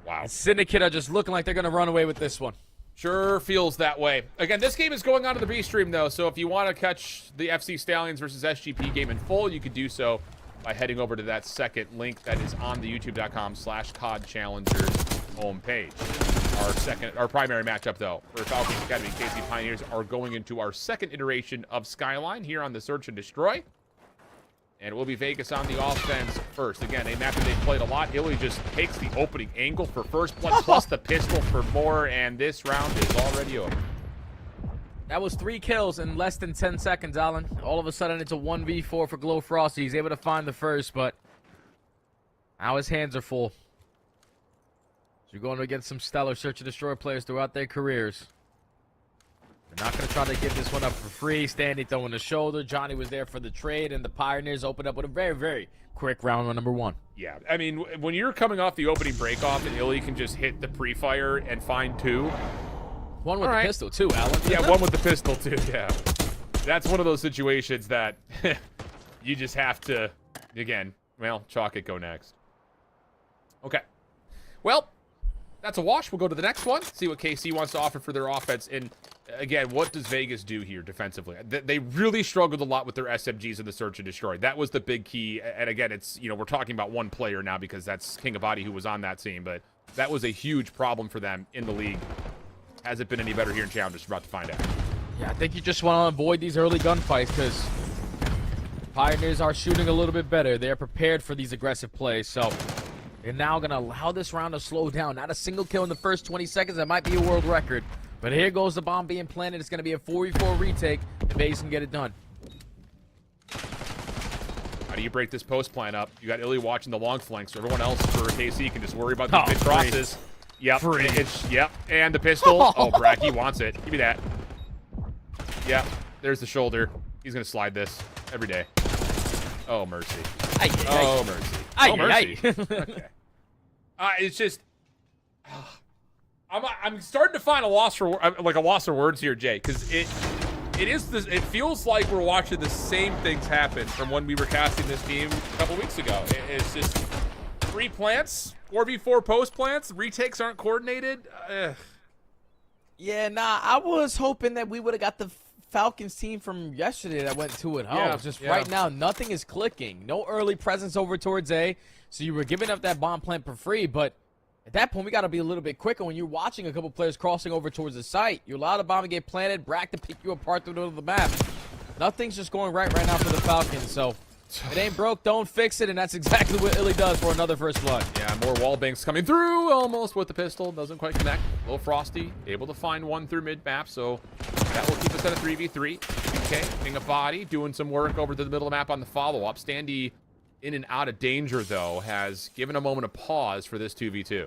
Wow. Syndicate are just looking like they're going to run away with this one. Sure feels that way. Again, this game is going on to the B stream, though, so if you want to catch the FC Stallions versus SGP game in full, you could do so by heading over to that second link that is on the youtube.com/COD Challengers home page. Our primary matchup, though, for Falcons Academy and KC Pioneers are going into our second iteration of Skyline here on the Search and Destroy. And it will be Vegas on the offense first. Again, a map that they've played a lot. Illy just takes the opening angle for first blood, plus the pistol for more, and this round is already over. That was 3 kills in less than 10 seconds, Alan. All of a sudden, it's a 1v4 for Glow Frosty. He's able to find the first, but now his hands are full. So you're going to get some stellar Search and Destroy players throughout their careers. They're not going to try to give this one up for free. Standy throwing the shoulder. Johnny was there for the trade, and the Pioneers opened up with a very, very quick round on number 1. Yeah, I mean, when you're coming off the opening break-off and Illy can just hit the pre-fire and find 2. One with the pistol, too, Alan. Yeah, one with the pistol, too, yeah. That's one of those situations that you just have to, again, well, chalk it, go next. Okay. Well, that's a wash. We'll go to the next one, see what KC wants to offer for their offense. And again, what does Vegas do here defensively? They really struggled a lot with their SMGs in the Search and Destroy. That was the big key. And again, it's, you know, we're talking about one player now because that's King Abadi who was on that team. But that was a huge problem for them in the league. Has it been any better here in Challengers? We're about to find out. Yeah, I think you just want to avoid these early gunfights because Pioneers are shooting a little bit better. They're prepared for these aggressive plays. So they're now going to allow this round to slow down. Not a single kill in the first 20 seconds. That might be a world record. But here goes the bomb being planted. It's going to be a 4v4 retake. And Vegas can get it done. How do you break this post plan up? You got Illy watching the long flank, so everyone else for KC can just worry about the mid crosses. Yep, yep, and the pistol. Oh, Bracky wants it. Give me that. Yep, there's the shoulder. He's gonna slide this every day. Oh, mercy. Oh, mercy. Oh, mercy. Okay. It's just, I'm starting to find a loss for words here, Jay, because it feels like we're watching the same things happen from when we were casting this team a couple weeks ago. It's just 3 plants, 4v4 post plants, retakes aren't coordinated. Yeah, nah, I was hoping that we would have got the Falcons team from yesterday that went 2-0. Yeah, Right now, nothing is clicking. No early presence over towards A, so you were giving up that bomb plant for free, but at that point, we got to be a little bit quicker. When you're watching a couple players crossing over towards the site, you allow the bomb to get planted, Brack to pick you apart through the middle of the map. Nothing's just going right now for the Falcons, so it ain't broke, don't fix it, and that's exactly what Illy does for another first blood. Yeah, more wall banks coming through, almost with the pistol. Doesn't quite connect. A little Frosty, able to find one through mid-map, so that will keep us at a 3v3. Okay, King Abadi doing some work over to the middle of the map on the follow-up. Standy in and out of danger, though, has given a moment of pause for this 2v2.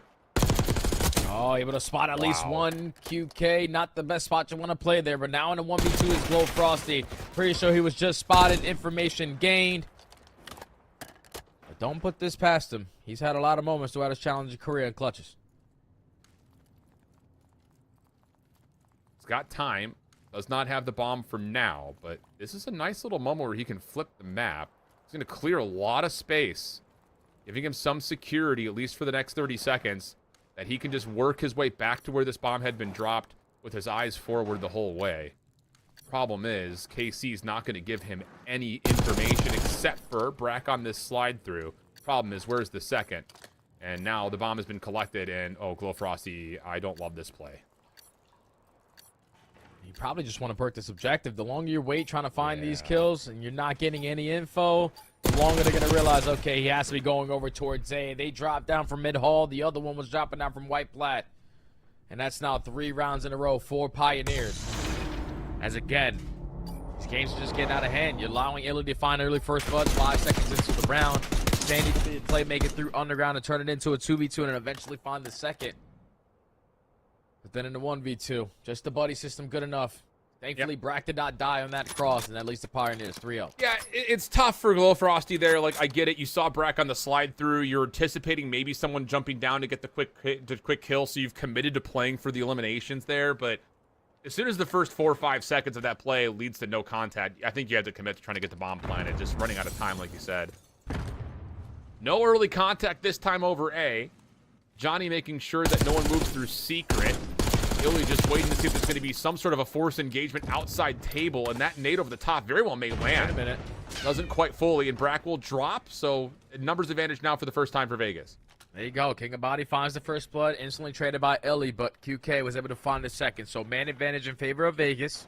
Oh, able to spot at least one QK. Not the best spot you want to play there, but now in a 1v2 is Glow Frosty. Pretty sure he was just spotted. Information gained. But don't put this past him. He's had a lot of moments throughout his challenging career in clutches. He's got time. Does not have the bomb for now, but this is a nice little moment where he can flip the map. He's going to clear a lot of space, giving him some security, at least for the next 30 seconds, that he can just work his way back to where this bomb had been dropped with his eyes forward the whole way. Problem is, KC's not going to give him any information except for Brack on this slide through. Problem is, where's the second? And now the bomb has been collected, and oh, Glow Frosty, I don't love this play. You probably just want to perk this objective. The longer you wait trying to find these kills and you're not getting any info, the longer they're going to realize, okay, he has to be going over towards A. They dropped down from mid-hall. The other one was dropping down from White Plat. And that's now 3 rounds in a row for Pioneers. As again, these games are just getting out of hand. You're allowing Illy to find early first blood 5 seconds into the round. Standy to play, make it through underground and turn it into a 2v2 and eventually find the second. But then in the 1v2, just the buddy system good enough. Thankfully, Brack did not die on that cross, and that leads to Pioneers 3-0. Yeah, it's tough for Glow Frosty there. Like, I get it. You saw Brack on the slide through. You're anticipating maybe someone jumping down to get the quick kill, so you've committed to playing for the eliminations there. But as soon as the first 4 or 5 seconds of that play leads to no contact, I think you have to commit to trying to get the bomb planted, just running out of time, like you said. No early contact this time over A. Johnny making sure that no one moves through secret. Illy just waiting to see if there's going to be some sort of a forced engagement outside table, and that nade over the top very well may land. Wait a minute. Doesn't quite fully, and Brack will drop, so numbers advantage now for the first time for Vegas. There you go. King of Body finds the first blood, instantly traded by Illy, but QK was able to find the second. So man advantage in favor of Vegas.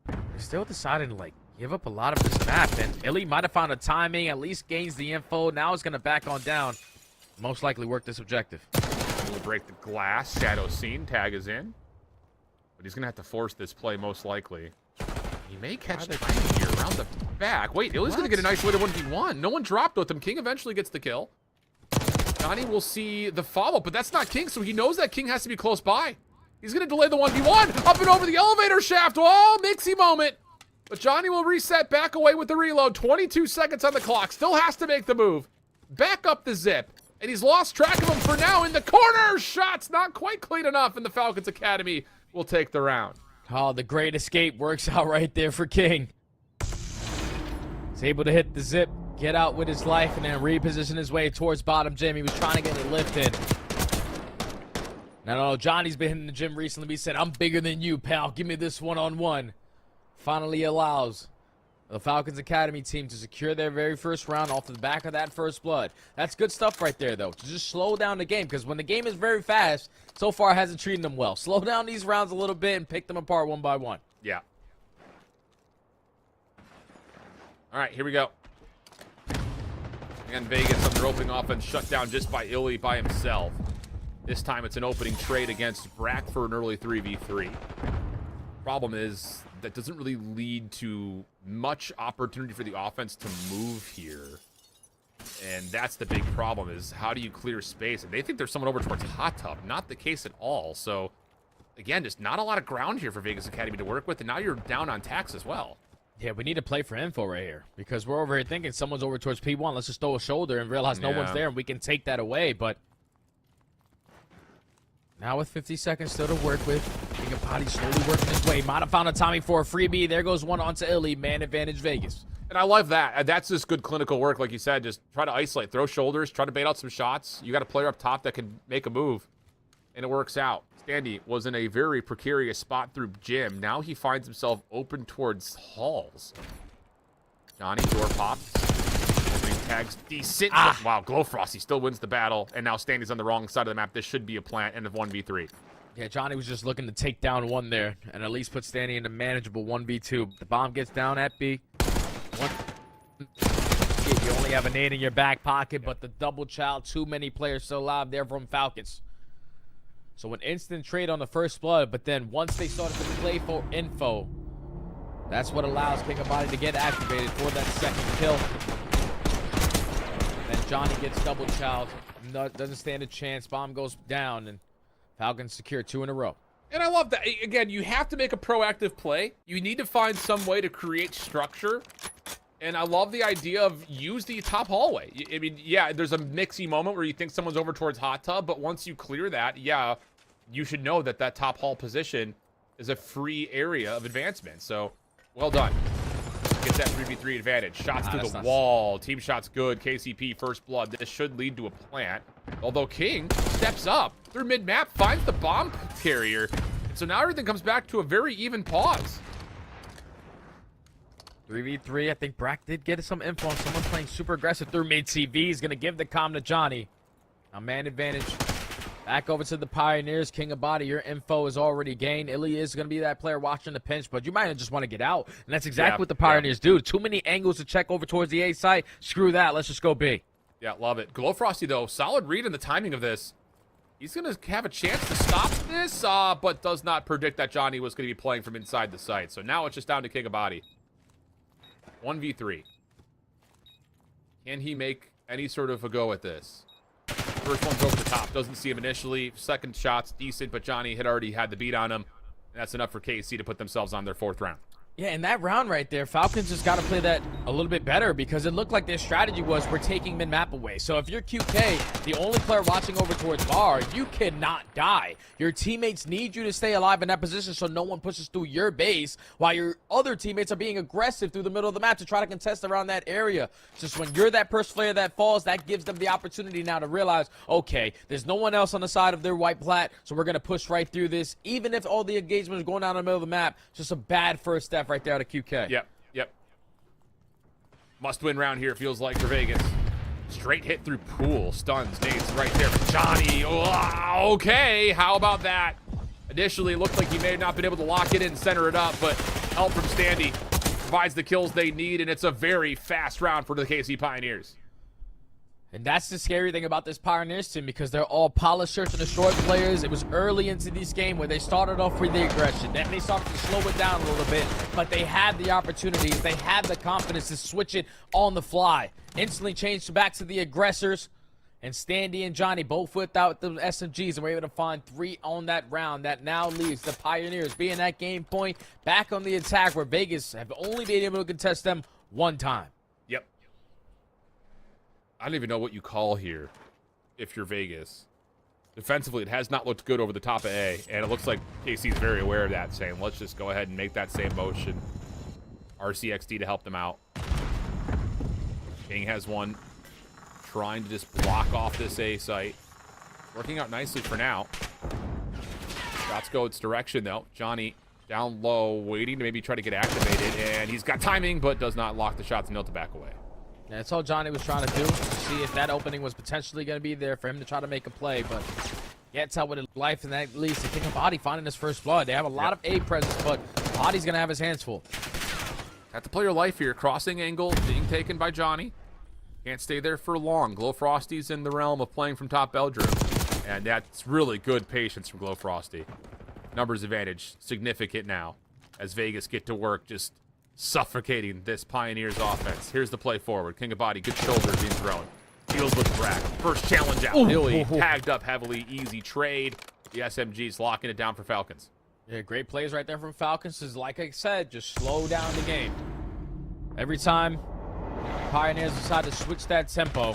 They're still deciding to, like, give up a lot of this map, and Illy might have found a timing, at least gains the info. Now it's going to back on down. Most likely work this objective. We'll break the glass. Shadow Scene. Tag is in. But he's going to have to force this play, most likely. He may catch timing here around the back. Wait, Illy's going to get an isolated 1v1. No one dropped with him. King eventually gets the kill. Johnny will see the follow-up, but that's not King, so he knows that King has to be close by. He's going to delay the 1v1. Up and over the elevator shaft. Oh, Mixie moment. But Johnny will reset, back away with the reload. 22 seconds on the clock. Still has to make the move. Back up the zip. And he's lost track of him for now in the corner. Shots not quite clean enough, and the Falcons Academy will take the round. Oh, the great escape works out right there for King. He's able to hit the zip, get out with his life, and then reposition his way towards bottom gym. He was trying to get a lift in. Now, Johnny's been hitting the gym recently. He said, I'm bigger than you, pal. Give me this one-on-one. Finally allows the Falcons Academy team to secure their very first round off the back of that first blood. That's good stuff right there, though, to just slow down the game, because when the game is very fast, so far it hasn't treated them well. Slow down these rounds a little bit and pick them apart one by one. Yeah. All right, here we go. And Vegas on the roping offense shut down just by Illy by himself. This time it's an opening trade against Brack for an early 3v3. Problem is, that doesn't really lead to much opportunity for the offense to move here. And that's the big problem, is how do you clear space? And they think there's someone over towards Hot Tub. Not the case at all. So, again, just not a lot of ground here for Vegas Academy to work with. And now you're down on tax as well. Yeah, we need to play for info right here, because we're over here thinking someone's over towards P1. Let's just throw a shoulder and realize no one's there, and we can take that away. But now with 50 seconds still to work with, King of Body slowly working his way. Might have found a timing for a freebie. There goes one onto Illy. Man advantage Vegas. And I love that. That's just good clinical work, like you said. Just try to isolate, throw shoulders, try to bait out some shots. You got a player up top that can make a move, and it works out. Standy was in a very precarious spot through gym. Now he finds himself open towards halls. Johnny, door pops. Opening tags decent. Wow, Glowfrosty still wins the battle, and now Standy's on the wrong side of the map. This should be a plant, end of 1v3. Yeah, Johnny was just looking to take down one there and at least put Standy in a manageable 1v2. The bomb gets down at B. You only have a nade in your back pocket, but the double child, too many players still alive there from Falcons. So an instant trade on the first blood, but then once they started to play for info, that's what allows King of Body to get activated for that second kill. Then Johnny gets double child, doesn't stand a chance, bomb goes down, and Falcons secure 2 in a row. And I love that. Again, you have to make a proactive play. You need to find some way to create structure. And I love the idea of use the top hallway. I mean, yeah, there's a mixy moment where you think someone's over towards Hot Tub, but once you clear that, yeah, you should know that that top hall position is a free area of advancement. So, well done. Get that 3v3 advantage. Shots through the wall. Team shots good. KCP, first blood. This should lead to a plant. Although King steps up through mid-map, finds the bomb carrier. And so now everything comes back to a very even pause. 3v3, I think Brack did get some info on someone playing super aggressive through mid-CV. He's going to give the comm to Johnny. Now man advantage. Back over to the Pioneers. King of Body, your info is already gained. Illy is going to be that player watching the pinch, but you might just want to get out. And that's exactly what the Pioneers do. Too many angles to check over towards the A site. Screw that. Let's just go B. Yeah, love it. Glowfrosty, though, solid read in the timing of this. He's going to have a chance to stop this, but does not predict that Johnny was going to be playing from inside the site. So now it's just down to King of Body. 1v3. Can he make any sort of a go at this? First one's over the top. Doesn't see him initially. Second shot's decent, but Johnny had already had the beat on him. And that's enough for KC to put themselves on their 4th round. Yeah, in that round right there, Falcons just got to play that a little bit better, because it looked like their strategy was we're taking mid-map away. So if you're QK, the only player watching over towards bar, you cannot die. Your teammates need you to stay alive in that position so no one pushes through your base, while your other teammates are being aggressive through the middle of the map to try to contest around that area. Just when you're that first player that falls, that gives them the opportunity now to realize, okay, there's no one else on the side of their white plat, so we're going to push right through this. Even if all the engagement is going down the middle of the map, just a bad first step right there out of QK. Yep. Must win round here, it feels like, for Vegas. Straight hit through Pool. Stuns, nades right there for Johnny. Oh, okay, how about that? Initially, it looked like he may have not been able to lock it in and center it up, but help from Standy provides the kills they need, and it's a very fast round for the KC Pioneers. And that's the scary thing about this Pioneers team, because they're all polished search and destroy players. It was early into this game where they started off with the aggression. Then they started to slow it down a little bit, but they had the opportunities. They had the confidence to switch it on the fly. Instantly changed back to the aggressors. And Standy and Johnny both whipped out the SMGs and were able to find 3 on that round. That now leaves the Pioneers being that game point back on the attack, where Vegas have only been able to contest them 1 time. Yep. I don't even know what you call here if you're Vegas. Defensively, it has not looked good over the top of A, and it looks like KC is very aware of that, saying, let's just go ahead and make that same motion. RCXD to help them out. King has one, trying to just block off this A site. Working out nicely for now. Shots go its direction, though. Johnny down low, waiting to maybe try to get activated, and he's got timing, but does not lock the shots and to back away. And that's all Johnny was trying to do, to see if that opening was potentially going to be there for him to try to make a play, but can't tell with his life, and that leads to King of Body finding his first blood. They have a lot of A presence, but Body's going to have his hands full. Have to play your life here. Crossing angle being taken by Johnny. Can't stay there for long. Glowfrosty's in the realm of playing from top bedroom, and that's really good patience from Glowfrosty. Numbers advantage significant now as Vegas get to work just suffocating this Pioneers offense. Here's the play forward. King of Body, good shoulder being thrown. Deals with Brack. First challenge out. Illy tagged up heavily. Easy trade. The SMG's locking it down for Falcons. Yeah, great plays right there from Falcons. Is like I said, just slow down the game. Every time Pioneers decide to switch that tempo,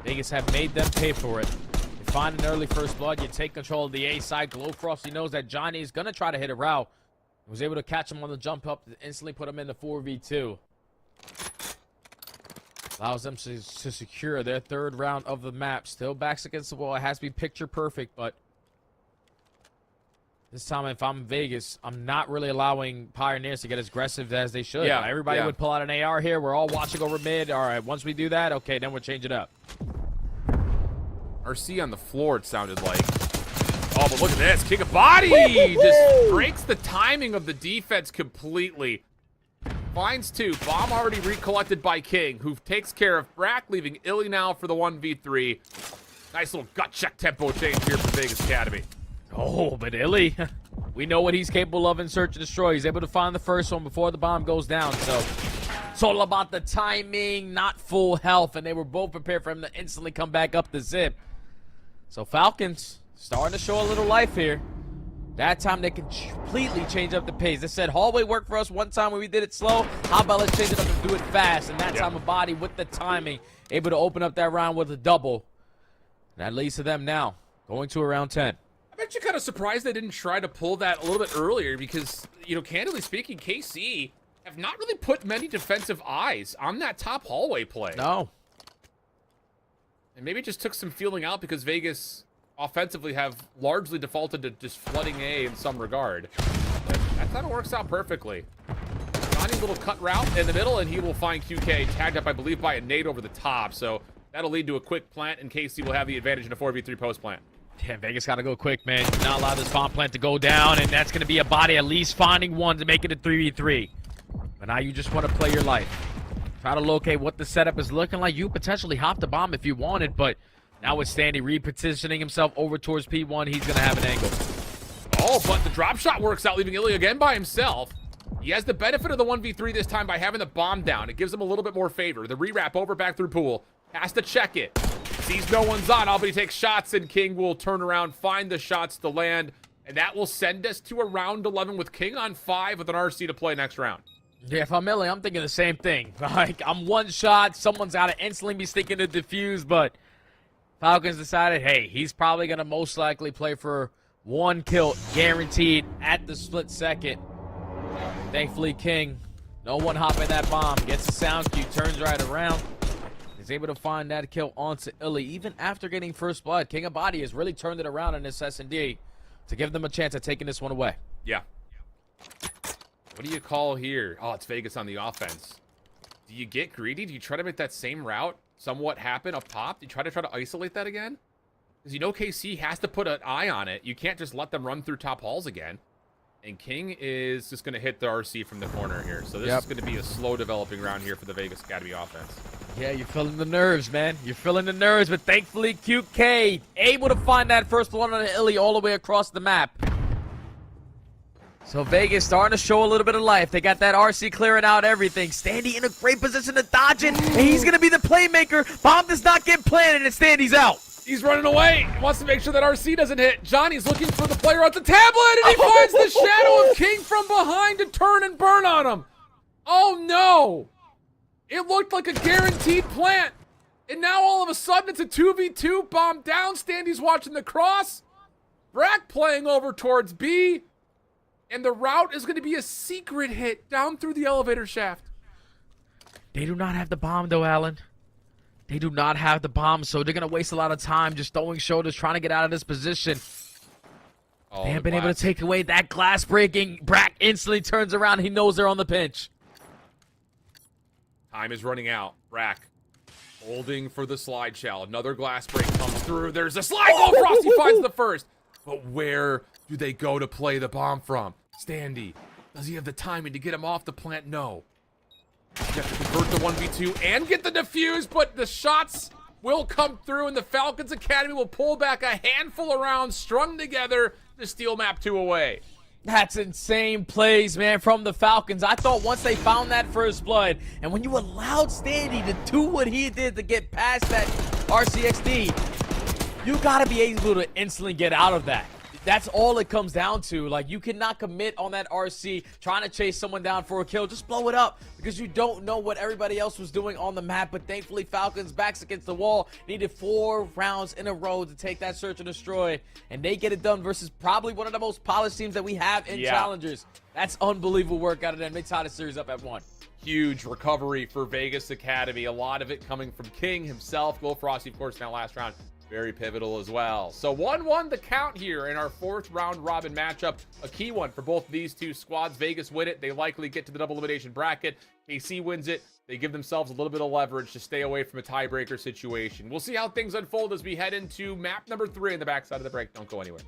Vegas have made them pay for it. You find an early first blood, you take control of the A side. Glowfrosty knows that Johnny is going to try to hit a route. Was able to catch him on the jump up, instantly put him in the 4v2. Allows them to secure their 3rd round of the map. Still backs against the wall. It has to be picture perfect, but this time, if I'm Vegas, I'm not really allowing Pioneers to get as aggressive as they should. Yeah, Everybody would pull out an AR here. We're all watching over mid. All right, once we do that, okay, then we'll change it up. RC on the floor, it sounded like. Oh, but look at this. King of Body just breaks the timing of the defense completely. Finds 2. Bomb already recollected by King, who takes care of Brack, leaving Illy now for the 1v3. Nice little gut check tempo change here for Vegas Academy. Oh, but Illy, we know what he's capable of in Search and Destroy. He's able to find the first one before the bomb goes down. So it's all about the timing, not full health. And they were both prepared for him to instantly come back up the zip. So Falcons starting to show a little life here. That time they can completely change up the pace. They said hallway worked for us one time when we did it slow. How about let's change it up and do it fast? And that time of Body with the timing, able to open up that round with a double. And that leads to them now going to around 10. I'm actually kind of surprised they didn't try to pull that a little bit earlier because, you know, candidly speaking, KC have not really put many defensive eyes on that top hallway play. No. And maybe it just took some feeling out because Vegas offensively have largely defaulted to just flooding A in some regard. But that kind of works out perfectly. Johnny, little cut route in the middle, and he will find QK tagged up, I believe, by a nade over the top. So that'll lead to a quick plant, and KC will have the advantage in a 4v3 post plant. Yeah, Vegas got to go quick, man. You cannot allow this bomb plant to go down, and that's going to be a Body at least finding one to make it a 3v3. But now you just want to play your life. Try to locate what the setup is looking like. You potentially hop the bomb if you wanted, but now with Standy repositioning himself over towards P1, he's going to have an angle. Oh, but the drop shot works out, leaving Illy again by himself. He has the benefit of the 1v3 this time by having the bomb down. It gives him a little bit more favor. The rewrap over back through Pool. Has to check it. Sees no one's on, but he takes shots, and King will turn around, find the shots to land, and that will send us to a round 11 with King on 5 with an RC to play next round. Yeah, if I'm Illy, I'm thinking the same thing. Like, I'm one shot, someone's got to instantly be sticking to defuse, but Falcons decided, hey, he's probably going to most likely play for 1 kill guaranteed at the split second. Thankfully, King, no one hopping that bomb, gets a sound cue, turns right around. Is able to find that kill onto Illy. Even after getting first blood, King of Body has really turned it around in this S&D to give them a chance at taking this one away. Yeah. What do you call here? Oh, it's Vegas on the offense. Do you get greedy? Do you try to make that same route somewhat happen up top? Do you try to isolate that again? Because you know KC has to put an eye on it. You can't just let them run through top halls again. And King is just going to hit the RC from the corner here. So this is going to be a slow developing round here for the Vegas Academy offense. Yeah, you're feeling the nerves, man. You're feeling the nerves, but thankfully QK able to find that first one on the Illy all the way across the map. So Vegas starting to show a little bit of life. They got that RC clearing out everything. Standy in a great position to dodge it, and he's going to be the playmaker. Bomb does not get planted, and Standy's out. He's running away. He wants to make sure that RC doesn't hit. Johnny's looking for the player at the tablet, and he finds the shadow of King from behind to turn and burn on him. Oh, no. It looked like a guaranteed plant. And now all of a sudden it's a 2v2. Bomb down. Standy's watching the cross. Brack playing over towards B. And the route is going to be a secret hit down through the elevator shaft. They do not have the bomb, though, Alan. They do not have the bomb, so they're going to waste a lot of time just throwing shoulders, trying to get out of this position. Oh, They have been able to take away that glass breaking. Brack instantly turns around. He knows they're on the pinch. Time is running out. Brack holding for the slide shell. Another glass break comes through. There's a slide. Oh, Frosty finds the first. But where do they go to play the bomb from? Standy. Does he have the timing to get him off the plant? No. You have to convert the 1v2 and get the defuse, but the shots will come through, and the Falcons Academy will pull back a handful of rounds strung together to steal map 2 away. That's insane plays, man, from the Falcons. I thought once they found that first blood, and when you allowed Standy to do what he did to get past that RCXD, you got to be able to instantly get out of that. That's all it comes down to. Like, you cannot commit on that RC trying to chase someone down for a kill. Just blow it up because you don't know what everybody else was doing on the map. But thankfully, Falcons backs against the wall. Needed 4 rounds in a row to take that search and destroy. And they get it done versus probably one of the most polished teams that we have in Challengers. That's unbelievable work out of them. They tied the series up at 1. Huge recovery for Vegas Academy. A lot of it coming from King himself. Go Frosty, of course, in that last round. Very pivotal as well. So 1-1 the count here in our 4th round robin matchup. A key one for both these two squads. Vegas win it. They likely get to the double elimination bracket. KC wins it. They give themselves a little bit of leverage to stay away from a tiebreaker situation. We'll see how things unfold as we head into map number 3 in the backside of the break. Don't go anywhere.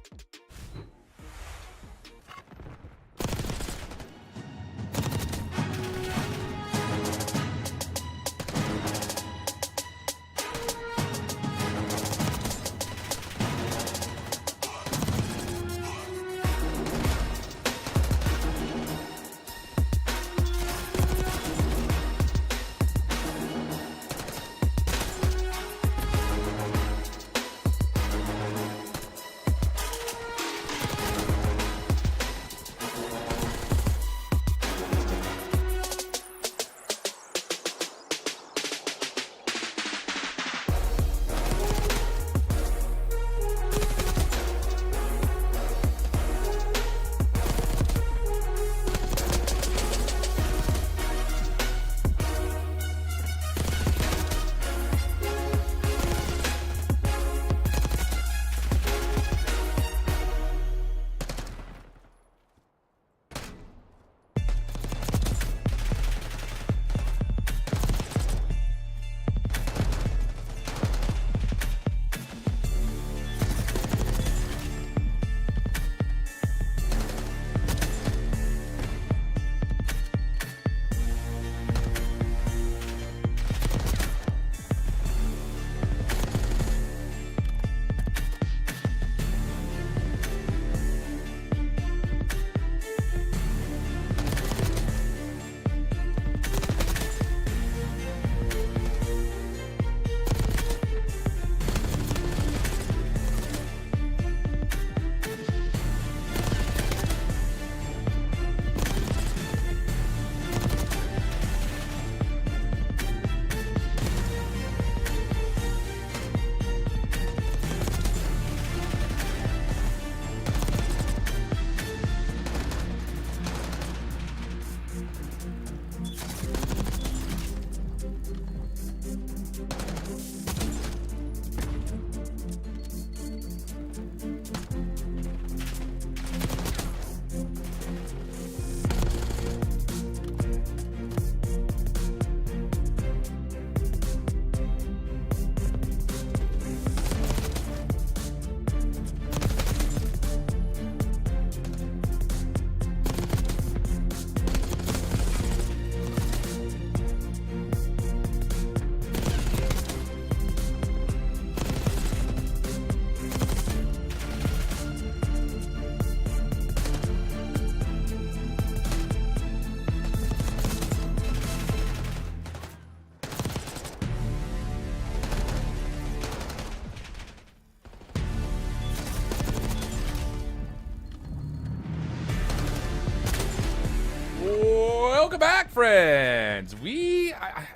friends,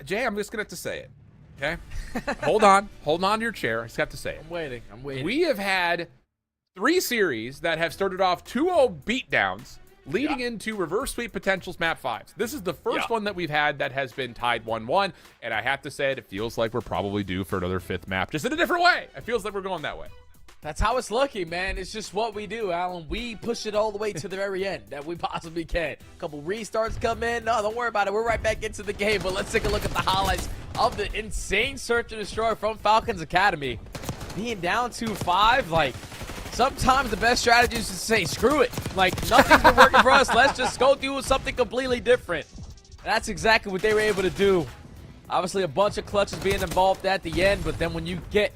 Jay, I'm just gonna have to say it. Okay, hold on to your chair. I just have to say it. I'm waiting. We have had 3 series that have started off 2-0 beatdowns, leading into reverse sweep potentials map 5s. This is the first one that we've had that has been tied 1-1, and I have to say it feels like we're probably due for another 5th map, just in a different way. It feels like we're going that way. That's how it's looking, man. It's just what we do, Alan. We push it all the way to the very end that we possibly can. A couple restarts come in. No, don't worry about it. We're right back into the game. But let's take a look at the highlights of the insane search and destroy from Falcons Academy. Being down 2-5, like, sometimes the best strategy is to say, screw it. Like, nothing's been working for us. Let's just go do something completely different. And that's exactly what they were able to do. Obviously, a bunch of clutches being involved at the end, but then when you get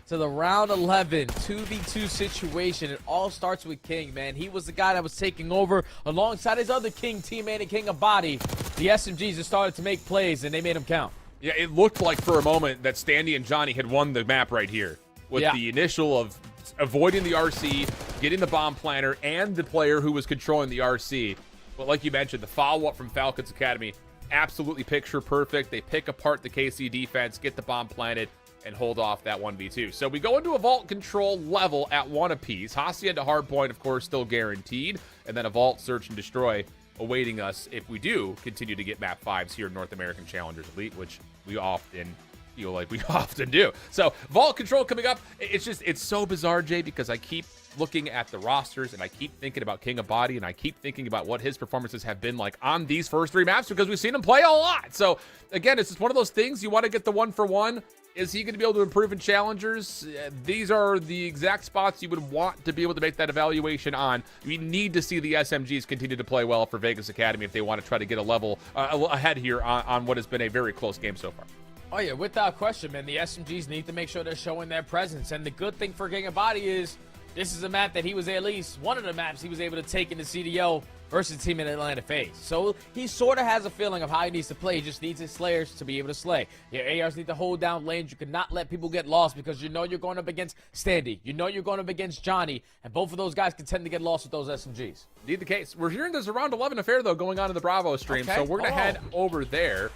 to the round 11 2v2 situation, it all starts with King, man. He was the guy that was taking over alongside his other King teammate and King of Body. The SMGs just started to make plays, and they made them count. Yeah, it looked like for a moment that Standy and Johnny had won the map right here with the initial of avoiding the RC, getting the bomb planter, and the player who was controlling the RC. But like you mentioned, the follow-up from Falcons Academy, absolutely picture perfect. They pick apart the KC defense, get the bomb planted, and hold off that 1v2. So we go into a vault control level at 1 apiece. Hacienda Hardpoint, of course, still guaranteed. And then a vault search and destroy awaiting us if we do continue to get map 5s here in North American Challengers Elite, which we often feel like we often do. So vault control coming up. It's so bizarre, Jay, because I keep looking at the rosters and I keep thinking about King of Body and I keep thinking about what his performances have been like on these first 3 maps because we've seen him play a lot. So again, it's just one of those things you want to get the 1-for-1. Is he going to be able to improve in Challengers? These are the exact spots you would want to be able to make that evaluation on. We need to see the SMGs continue to play well for Vegas Academy if they want to try to get a level ahead here on what has been a very close game so far. Oh, yeah, without question, man. The SMGs need to make sure they're showing their presence. And the good thing for King of Body is this is a map that he was at least one of the maps he was able to take into CDO versus the team in Atlanta FaZe. So he sort of has a feeling of how he needs to play. He just needs his Slayers to be able to slay. Your ARs need to hold down lanes. You cannot let people get lost because you know you're going up against Standy. You know you're going up against Johnny. And both of those guys can tend to get lost with those SMGs. Indeed the case. We're hearing there's a round 11 affair, though, going on in the Bravo stream. Okay. So we're going to head over there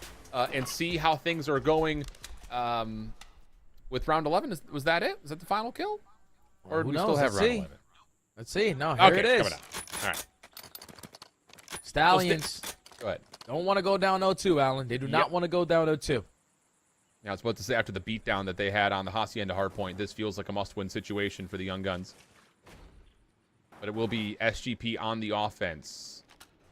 and see how things are going with round 11. Was that it? Was that the final kill? Or do we still have round 11? Let's see. No, here it is. Coming up. All right. Stallions Go ahead. don't want to go down 0-2, Alan. They do not want to go down 0-2. Now, I was about to say, after the beatdown that they had on the Hacienda Hardpoint, this feels like a must-win situation for the Young Guns. But it will be SGP on the offense.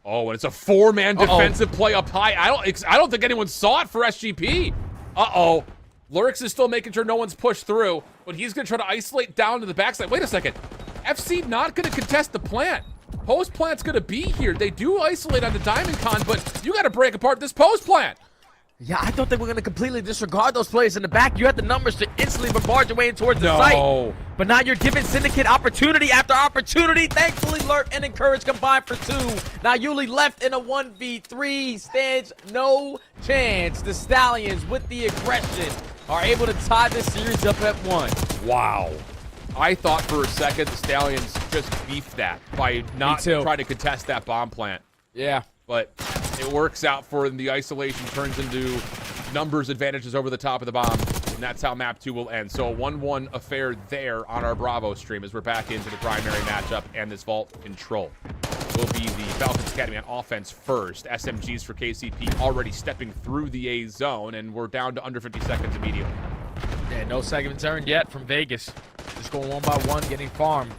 Oh, and it's a 4-man defensive play up high. I don't think anyone saw it for SGP. Uh-oh. Lurix is still making sure no one's pushed through, but he's going to try to isolate down to the backside. Wait a second. FC not going to contest the plant. Post plant's going to be here. They do isolate on the Diamond Con, but you got to break apart this post plant. Yeah, I thought they were going to completely disregard those players in the back. You had the numbers to instantly bombard your way in towards the site. But now you're giving Syndicate opportunity after opportunity. Thankfully, Lurk and Encourage combined for 2. Now Yuli left in a 1v3. Stands no chance. The Stallions, with the aggression, are able to tie this series up at 1. Wow. I thought for a second the Stallions just beefed that by not trying to contest that bomb plant. Yeah. But it works out for them. The isolation turns into numbers advantages over the top of the bomb, and that's how map 2 will end. So a 1-1 affair there on our Bravo stream as we're back into the primary matchup and this vault control. Will be the Falcons Academy on offense first. SMGs for KCP already stepping through the A zone, and we're down to under 50 seconds immediately. Yeah, no second turn yet from Vegas. Just going 1 by 1, getting farmed.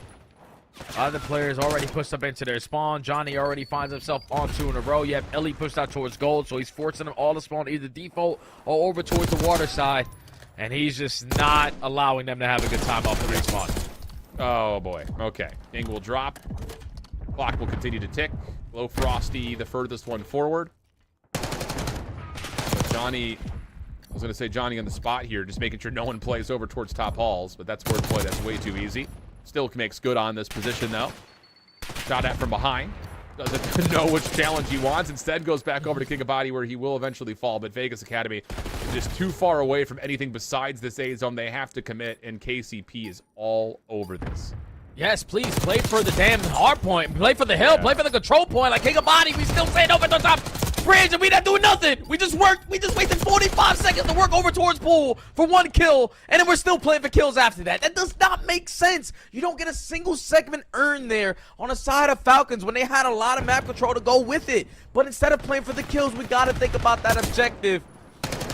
Other players already pushed up into their spawn. Johnny already finds himself on 2 in a row. You have Ellie pushed out towards gold, so he's forcing them all to spawn either default or over towards the water side. And he's just not allowing them to have a good time off the respawn. Oh, boy. Okay. King will drop. Clock will continue to tick. Low Frosty, the furthest one forward. So Johnny... I was going to say Johnny on the spot here, just making sure no one plays over towards top halls, but that's wordplay that's way too easy. Still makes good on this position, though. Shot at from behind. Doesn't know which challenge he wants. Instead, goes back over to King of Body, where he will eventually fall. But Vegas Academy is just too far away from anything besides this A zone. They have to commit, and KCP is all over this. Yes, please, play for the damn hard point. Play for the hill. Play for the control point. Like King of Body, we still saying over the top. bridge and we not doing nothing. We just wasted 45 seconds to work over towards pool for 1 kill, and then we're still playing for kills after that. That does not make sense. You don't get a single segment earned there on the side of Falcons when they had a lot of map control to go with it. But instead of playing for the kills, we got to think about that objective.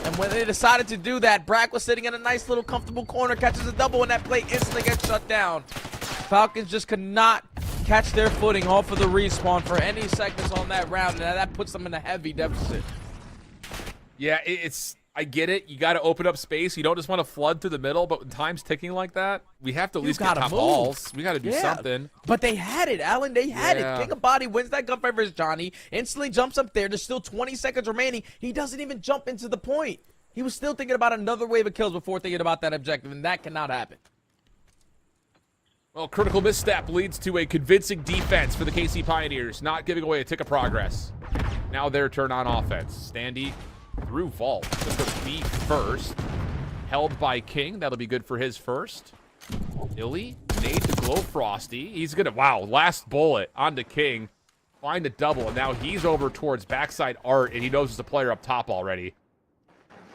And when they decided to do that, Brack was sitting in a nice little comfortable corner, catches a double, and that play instantly gets shut down. Falcons just could not catch their footing off of the respawn for any segments on that round, and that puts them in a heavy deficit. Yeah, I get it. You got to open up space. You don't just want to flood through the middle, but when time's ticking like that, we have to at least get top balls. We got to do something. But they had it, Alan. They had it. King of Body wins that gunfight versus Johnny. Instantly jumps up there. There's still 20 seconds remaining. He doesn't even jump into the point. He was still thinking about another wave of kills before thinking about that objective, and that cannot happen. Well, critical misstep leads to a convincing defense for the KC Pioneers, not giving away a tick of progress. Now their turn on offense. Standy through vault. Just goes B first. Held by King. That'll be good for his first. Illy, nade to Glow Frosty. He's gonna, wow, last bullet onto King. Find a double, and now he's over towards backside Art, and he knows there's a player up top already.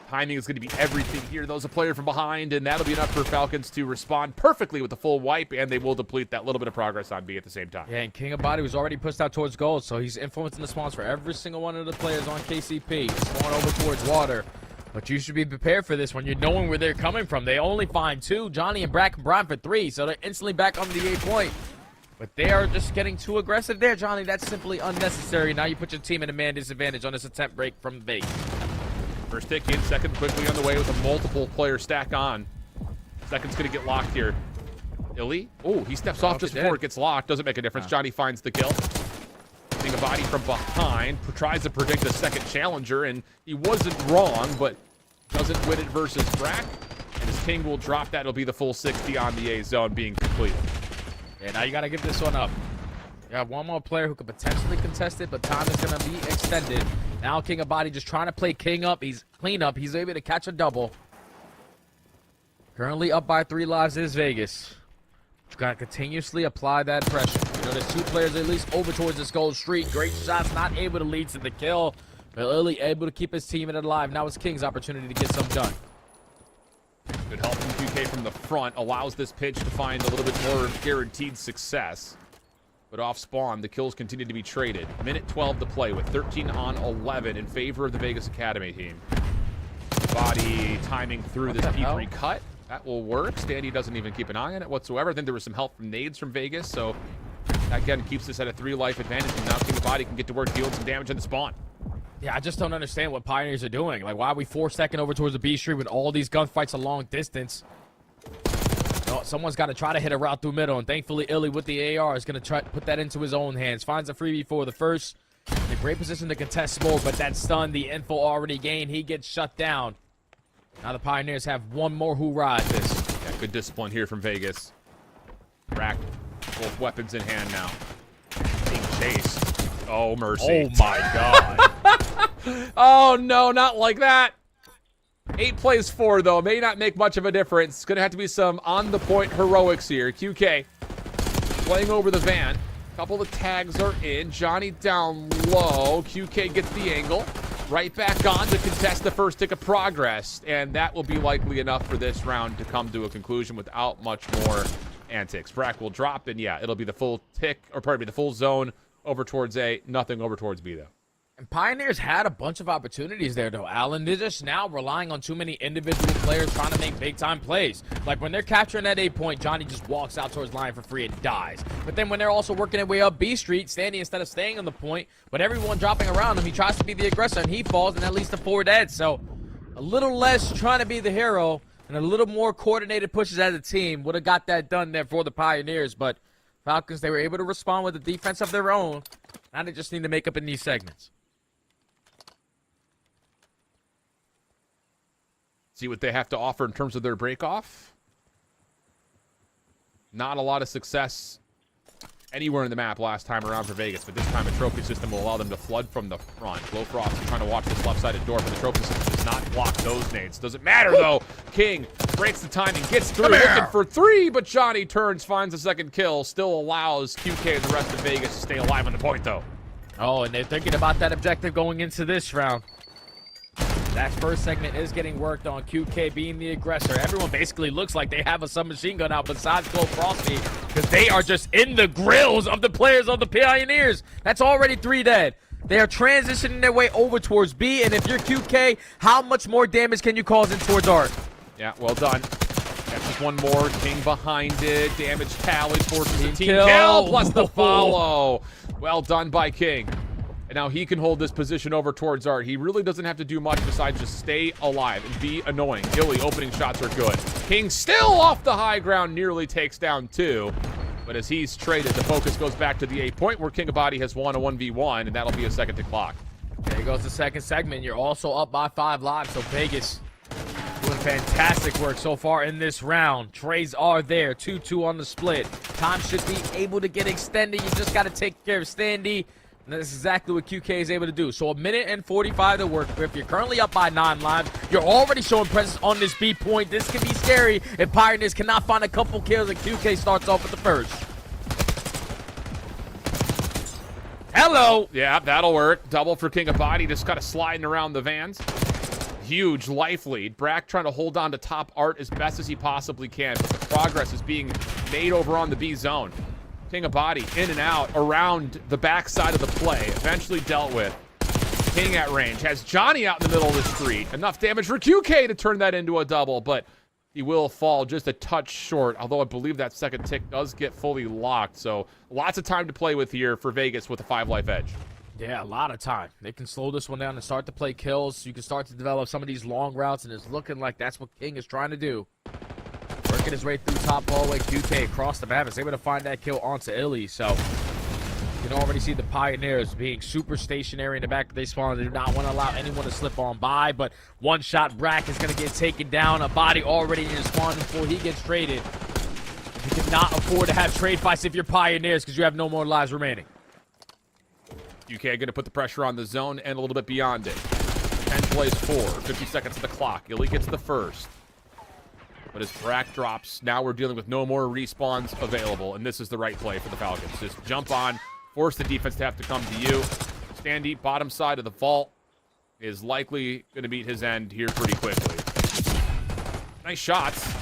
Timing is going to be everything here. There's a player from behind, and that'll be enough for Falcons to respond perfectly with the full wipe, and they will deplete that little bit of progress on B at the same time. Yeah, and King of Body was already pushed out towards gold, so he's influencing the spawns for every single one of the players on KCP. Spawn over towards water. But you should be prepared for this when you're knowing where they're coming from. They only find 2, Johnny and Brack and Brian for 3, so they're instantly back on the 8 point. But they are just getting too aggressive there, Johnny. That's simply unnecessary. Now you put your team in a man disadvantage on this attempt break from Vegas. First tick in, second quickly on the way with a multiple player stack on. Second's going to get locked here. Illy, oh, he steps off just before it gets locked. Doesn't make a difference. Johnny finds the kill. King of Body from behind. Tries to predict a second challenger, and he wasn't wrong, but doesn't win it versus Brack. And as King will drop that, it'll be the full 60 on the A zone being completed. Yeah, now you got to give this one up. You have one more player who could potentially contest it, but time is going to be extended. Now King of Body just trying to play King up. He's clean up. He's able to catch a double. Currently up by 3 lives is Vegas. You've got to continuously apply that pressure. You know, there's 2 players at least over towards this gold streak. Great shots, not able to lead to the kill. But Lily able to keep his team alive. Now it's King's opportunity to get some done. Good help from QK from the front allows this pitch to find a little bit more guaranteed success. But off spawn, the kills continue to be traded. Minute 12 to play with 13 on 11 in favor of the Vegas Academy team. Body timing through this P3 cut. That will work. Standy doesn't even keep an eye on it whatsoever. I think there was some help from nades from Vegas, so that again keeps this at a 3 life advantage, and now King of Body can get to work dealing some damage in the spawn. Yeah, I just don't understand what Pioneers are doing. Like, why are we 4-second over towards the B street with all these gunfights a long distance? No, someone's got to try to hit a route through middle, and thankfully Illy with the AR is going to try to put that into his own hands. Finds a freebie for the first. In a great position to contest smoke, but that stun, the info already gained. He gets shut down. Now the Pioneers have one more hoorah at this. Yeah, good discipline here from Vegas. Brack, both weapons in hand now. Being chased. Oh, mercy. Oh, my God. Oh, no, not like that. 8 plays 4, though. May not make much of a difference. Going to have to be some on-the-point heroics here. QK playing over the van. Couple of tags are in. Johnny down low. QK gets the angle. Right back on to contest the first tick of progress. And that will be likely enough for this round to come to a conclusion without much more antics. Brack will drop, and yeah, it'll be the full tick, or pardon me, the full zone over towards A. Nothing over towards B, though. And Pioneers had a bunch of opportunities there, though, Alan. They're just now relying on too many individual players trying to make big-time plays. Like, when they're capturing that 8 point, Johnny just walks out towards line for free and dies. But then when they're also working their way up B Street, Standy, instead of staying on the point, but everyone dropping around him, he tries to be the aggressor, and he falls, and that leads to 4 dead. So, a little less trying to be the hero, and a little more coordinated pushes as a team would have got that done there for the Pioneers. But Falcons, they were able to respond with a defense of their own. Now they just need to make up in these segments. See what they have to offer in terms of their break-off. Not a lot of success anywhere in the map last time around for Vegas, but this time a trophy system will allow them to flood from the front. Glowfrost is trying to watch this left-sided door, but the trophy system does not block those nades. Doesn't matter, though. King breaks the timing, gets through, looking for 3, but Johnny turns, finds a second kill, still allows QK and the rest of Vegas to stay alive on the point, though. Oh, and they're thinking about that objective going into this round. That first segment is getting worked on, QK being the aggressor. Everyone basically looks like they have a submachine gun out besides Glow Frosty, because they are just in the grills of the players of the Pioneers. That's already 3 dead. They are transitioning their way over towards B, and if you're QK, how much more damage can you cause in towards Art? Yeah, well done. Catches one more. King behind it. Damage tallied. Forces a team kill. kill plus the follow. Well done by King. And now he can hold this position over towards Art. He really doesn't have to do much besides just stay alive and be annoying. Illy opening shots are good. King still off the high ground, nearly takes down 2. But as he's traded, the focus goes back to the A point where King Abadi has won a 1v1, and that'll be a second to clock. There goes the second segment. You're also up by 5 lives, so Vegas doing fantastic work so far in this round. Trays are there, 2-2 on the split. Time should be able to get extended. You just got to take care of Standy. And that's exactly what QK is able to do. So 1 minute and 45 to work with. You're currently up by 9 lives. You're already showing presence on this B point. This could be scary if Pioneers cannot find a couple kills and QK starts off with the first. Hello! Yeah, that'll work. Double for King Abadi, just kind of sliding around the vans. Huge life lead. Brack trying to hold on to top Art as best as he possibly can, but the progress is being made over on the B zone. King Abadi in and out around the backside of the play, eventually dealt with. King at range, has Johnny out in the middle of the street. Enough damage for QK to turn that into a double, but he will fall just a touch short, although I believe that second tick does get fully locked, so lots of time to play with here for Vegas with a 5-life edge. Yeah, a lot of time. They can slow this one down and start to play kills. You can start to develop some of these long routes, and it's looking like that's what King is trying to do. Working his way through top hallway, QK across the map is able to find that kill onto Illy, so you can already see the Pioneers being super stationary in the back of their spawn. They do not want to allow anyone to slip on by, but one shot Brack is going to get taken down. A body already in his spawn before he gets traded. You cannot afford to have trade fights if you're Pioneers because you have no more lives remaining. UK going to put the pressure on the zone and a little bit beyond it. 10 plays 4, 50 seconds to the clock. Illy gets the first. But as Brack drops, now we're dealing with no more respawns available, and this is the right play for the Falcons. Just jump on, force the defense to have to come to you. Standy, bottom side of the vault, is likely going to meet his end here pretty quickly. Nice shots,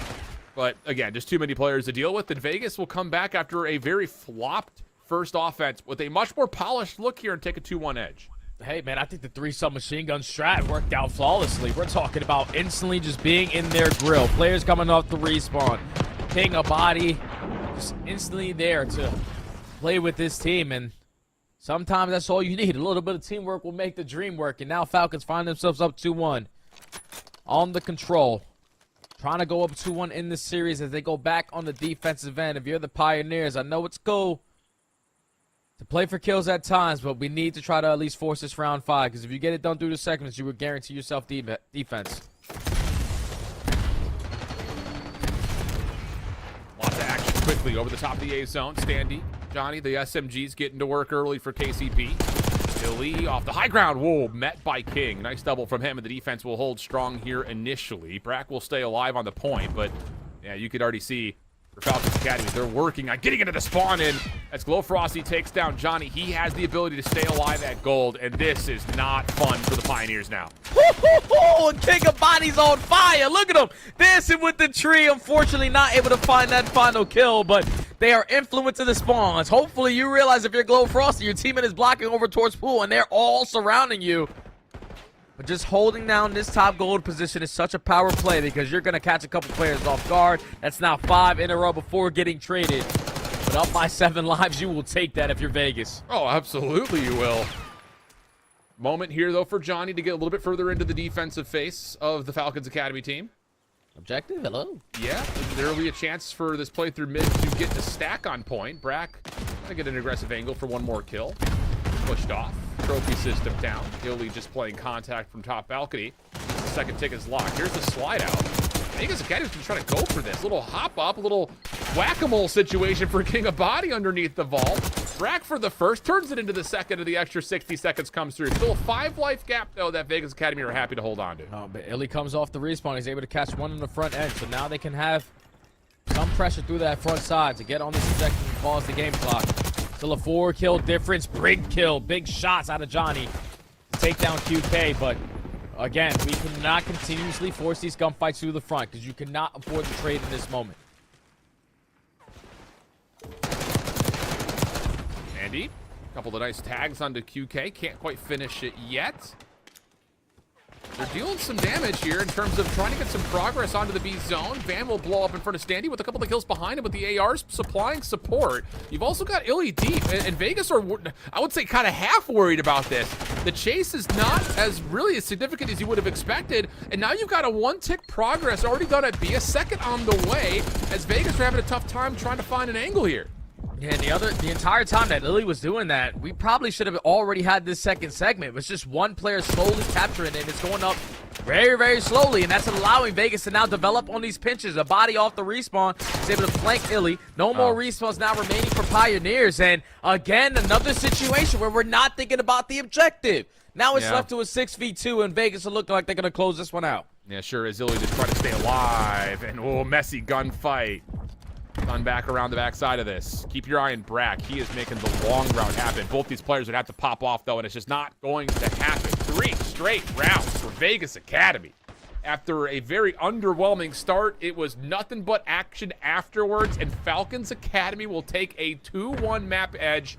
but again, just too many players to deal with, and Vegas will come back after a very flopped first offense with a much more polished look here and take a 2-1 edge. Hey, man, I think the 3 submachine gun strat worked out flawlessly. We're talking about instantly just being in their grill. Players coming off the respawn. King Abadi just instantly there to play with this team. And sometimes that's all you need. A little bit of teamwork will make the dream work. And now Falcons find themselves up 2-1 on the control. Trying to go up 2-1 in this series as they go back on the defensive end. If you're the Pioneers, I know it's cool to play for kills at times, but we need to try to at least force this round 5, because if you get it done through the segments, you would guarantee yourself defense. Lots of action quickly over the top of the A zone. Standy, Johnny, the SMGs getting to work early for KCP. Illy off the high ground. Whoa, met by King. Nice double from him, and the defense will hold strong here initially. Brack will stay alive on the point, but yeah, you could already see for Falcons Academy, they're working on getting into the spawn in. As Glow Frosty takes down Johnny, he has the ability to stay alive at gold, and this is not fun for the Pioneers now. And King Abadi's on fire. Look at him dancing with the tree. Unfortunately, not able to find that final kill, but they are influencing the spawns. Hopefully, you realize if you're Glow Frosty, your teammate is blocking over towards pool, and they're all surrounding you. But just holding down this top gold position is such a power play because you're going to catch a couple players off guard. That's now 5 in a row before getting traded. But up by 7 lives, you will take that if you're Vegas. Oh, absolutely you will. Moment here, though, for Johnny to get a little bit further into the defensive face of the Falcons Academy team. Objective, hello. Yeah, there will be a chance for this playthrough mid to get the stack on point. Brack gonna get an aggressive angle for one more kill. Pushed off. Trophy system down. Illy just playing contact from top balcony. The second tick is locked. Here's the slide out. Vegas Academy's been trying to go for this. Little hop up, a little whack-a-mole situation for King Abadi underneath the vault. Brack for the first, turns it into the second, and the extra 60 seconds comes through. Still a 5-life gap, though, that Vegas Academy are happy to hold on to. Oh, but Illy comes off the respawn. He's able to catch one in the front end, so now they can have some pressure through that front side to get on this objective and pause the game clock. Still a 4-kill difference. Big kill. Big shots out of Johnny to take down QK. But again, we cannot continuously force these gunfights through the front because you cannot afford the trade in this moment. Andy, a couple of nice tags onto QK. Can't quite finish it yet. They're dealing some damage here in terms of trying to get some progress onto the B zone. Van will blow up in front of Standy with a couple of kills behind him with the ARs supplying support. You've also got Illy deep, and Vegas are, I would say, kind of half worried about this. The chase is not as really as significant as you would have expected, and now you've got a 1-tick progress already done at B, a second on the way, as Vegas are having a tough time trying to find an angle here. Yeah, and the entire time that Lily was doing that, we probably should have already had this second segment. It was just one player slowly capturing it, and it's going up very, very slowly, and that's allowing Vegas to now develop on these pinches. A body off the respawn is able to flank Illy. No more respawns now remaining for Pioneers, and again, another situation where we're not thinking about the objective. Now it's left to a 6v2, and Vegas are looking like they're going to close this one out. Yeah, sure is. Illy just trying to stay alive, and messy gunfight. On back around the backside of this. Keep your eye on Brack. He is making the long route happen. Both these players would have to pop off, though, and it's just not going to happen. 3 straight rounds for Vegas Academy. After a very underwhelming start, it was nothing but action afterwards, and Falcons Academy will take a 2-1 map edge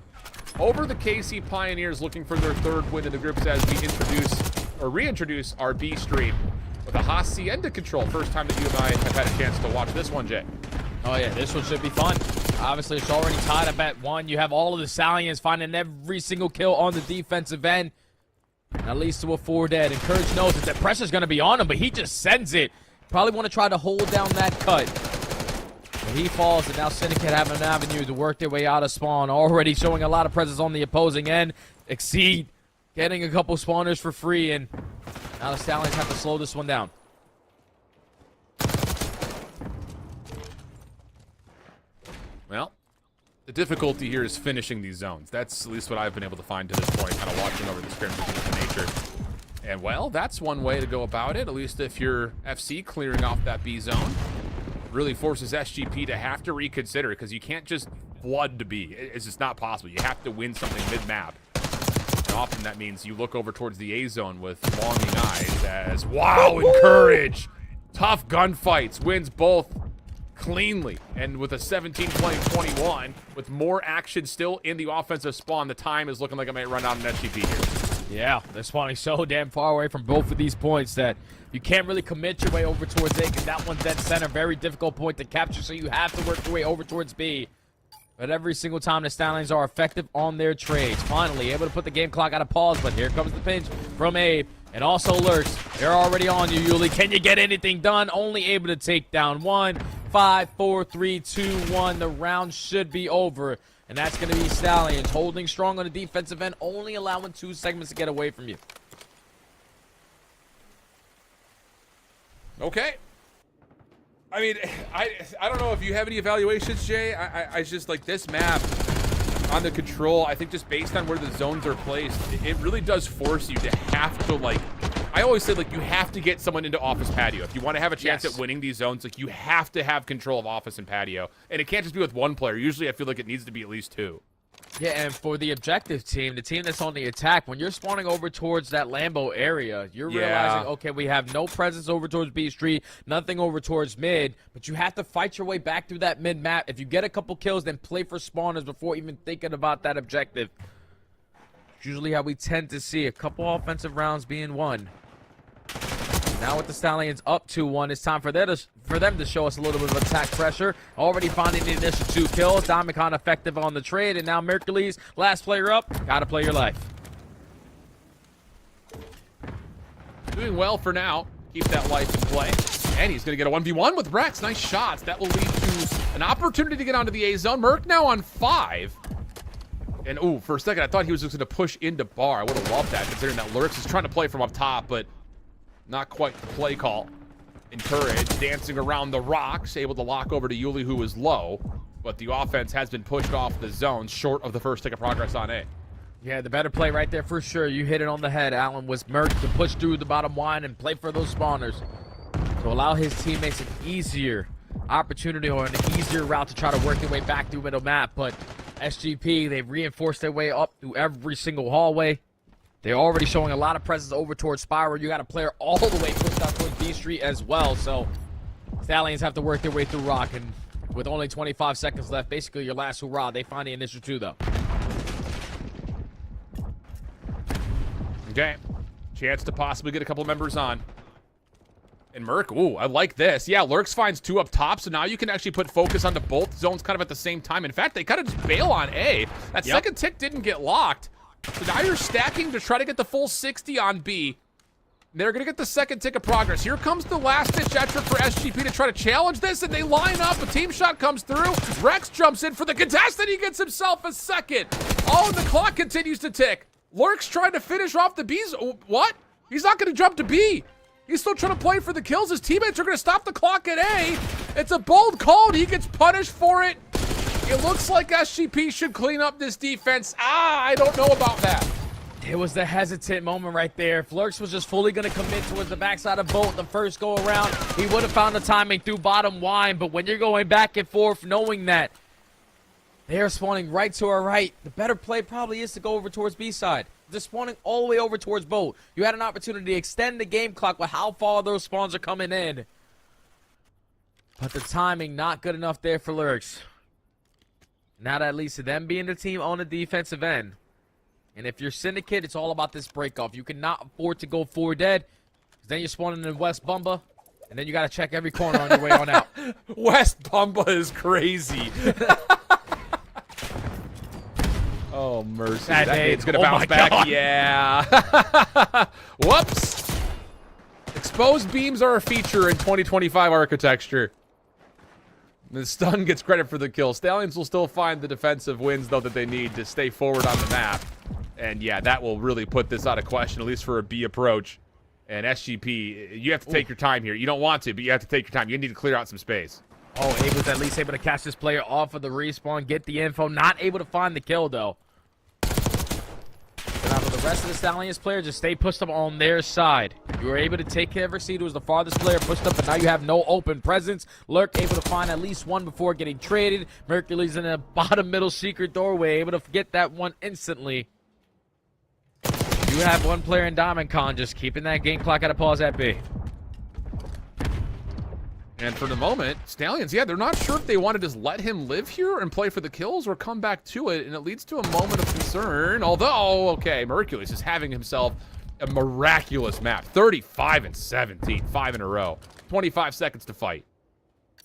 over the KC Pioneers, looking for their 3rd win in the groups as we reintroduce our B stream with a Hacienda control. First time that you and I have had a chance to watch this one, Jay. Oh yeah, this one should be fun. Obviously, it's already tied up at 1. You have all of the Stallions finding every single kill on the defensive end. That leads to a 4 dead. And Courage knows that the pressure's going to be on him, but he just sends it. Probably want to try to hold down that cut. But he falls, and now Syndicate have an avenue to work their way out of spawn. Already showing a lot of presence on the opposing end. Exceed getting a couple spawners for free, and now the Stallions have to slow this one down. Well, the difficulty here is finishing these zones. That's at least what I've been able to find to this point, kind of watching over the scrimmages of nature. And, well, that's one way to go about it, at least if you're FC clearing off that B zone. Really forces SGP to have to reconsider, because you can't just flood to B. It's just not possible. You have to win something mid-map. And often that means you look over towards the A zone with longing eyes as, wow, Encourage! Tough gunfights, wins both cleanly, and with a 17 playing 21, with more action still in the offensive spawn, the time is looking like it might run out in SGP here. Yeah, they're spawning so damn far away from both of these points that you can't really commit your way over towards A, because that one's dead center. Very difficult point to capture, so you have to work your way over towards B. But every single time the Stallions are effective on their trades. Finally, able to put the game clock on a pause, but here comes the pinch from Abe. And also Lurks. They're already on you, Yuli. Can you get anything done? Only able to take down 1. 5, 4, 3, 2, 1. The round should be over. And that's going to be Stallions holding strong on the defensive end, only allowing 2 segments to get away from you. Okay. I mean, I don't know if you have any evaluations, Jay. I just like this map on the control. I think just based on where the zones are placed, it really does force you to have to, like, I always say, like, you have to get someone into office patio. If you want to have a chance at winning these zones, like, you have to have control of office and patio. And it can't just be with one player. Usually I feel like it needs to be at least 2. Yeah, and for the objective team, the team that's on the attack, when you're spawning over towards that Lambo area, you're realizing, okay, we have no presence over towards B Street, nothing over towards mid, but you have to fight your way back through that mid map. If you get a couple kills, then play for spawners before even thinking about that objective. It's usually how we tend to see a couple offensive rounds being won. Now with the Stallions up 2-1, it's time for them to show us a little bit of attack pressure. Already finding the initial 2 kills. Domicon effective on the trade, and now Mercules, last player up. Gotta play your life. Doing well for now. Keep that life in play. And he's going to get a 1v1 with Rex. Nice shots. That will lead to an opportunity to get onto the A zone. Merc now on 5. And, ooh, for a second, I thought he was just going to push into bar. I would have loved that, considering that Lurks is trying to play from up top, but not quite the play call. Encourage, dancing around the rocks, able to lock over to Yuli, who was low. But the offense has been pushed off the zone, short of the first tick of progress on A. Yeah, the better play right there for sure. You hit it on the head, Alan, was Merc to push through the bottom line and play for those spawners. To allow his teammates an easier opportunity or an easier route to try to work their way back through middle map. But SGP, they've reinforced their way up through every single hallway. They're already showing a lot of presence over towards Spiral. You got a player all the way pushed out towards B Street as well. So Stallions have to work their way through Rock. And with only 25 seconds left, basically your last hurrah, they find the initial 2, though. Okay. Chance to possibly get a couple members on. And Merc, ooh, I like this. Yeah, Lurks finds 2 up top, so now you can actually put focus onto both zones kind of at the same time. In fact, they kind of just bail on A. That second tick didn't get locked. So now you're stacking to try to get the full 60 on B. They're going to get the second tick of progress. Here comes the last-ditch effort for SGP to try to challenge this, and they line up. A team shot comes through. Rex jumps in for the contest, and he gets himself a second. Oh, and the clock continues to tick. Lurks trying to finish off the B's. What? He's not going to jump to B. He's still trying to play for the kills. His teammates are going to stop the clock at A. It's a bold call, and he gets punished for it. It looks like SGP should clean up this defense. I don't know about that. It was the hesitant moment right there. If Lurks was just fully going to commit towards the backside of Bolt the first go around, he would have found the timing through bottom wine. But when you're going back and forth, knowing that they're spawning right to our right, the better play probably is to go over towards B side. They're spawning all the way over towards Bolt. You had an opportunity to extend the game clock with how far those spawns are coming in. But the timing not good enough there for Lurks. Now that leads to them being the team on the defensive end. And if you're Syndicate, it's all about this break-off. You cannot afford to go 4 dead. Then you're spawning in West Bumba. And then you got to check every corner on your way on out. West Bumba is crazy. Oh, mercy. That nade's going to bounce back. God. Yeah. Whoops. Exposed beams are a feature in 2025 architecture. The stun gets credit for the kill. Stallions will still find the defensive wins, though, that they need to stay forward on the map. And, yeah, that will really put this out of question, at least for a B approach. And SGP, you have to take your time here. You don't want to, but you have to take your time. You need to clear out some space. Oh, Abel's at least able to catch this player off of the respawn, get the info. Not able to find the kill, though. So now for the rest of the Stallions player, just stay pushed up on their side. You were able to take care of Exceed, who was the farthest player pushed up, but now you have no open presence. Lurk able to find at least one before getting traded. Mercury's in a bottom middle secret doorway, able to get that one instantly. You have one player in Diamond Con just keeping that game clock at a pause at B. And for the moment, Stallions, yeah, they're not sure if they want to just let him live here and play for the kills or come back to it, and it leads to a moment of concern. Although, okay, Mercules is having himself a miraculous map. 35 and 17, 5 in a row. 25 seconds to fight.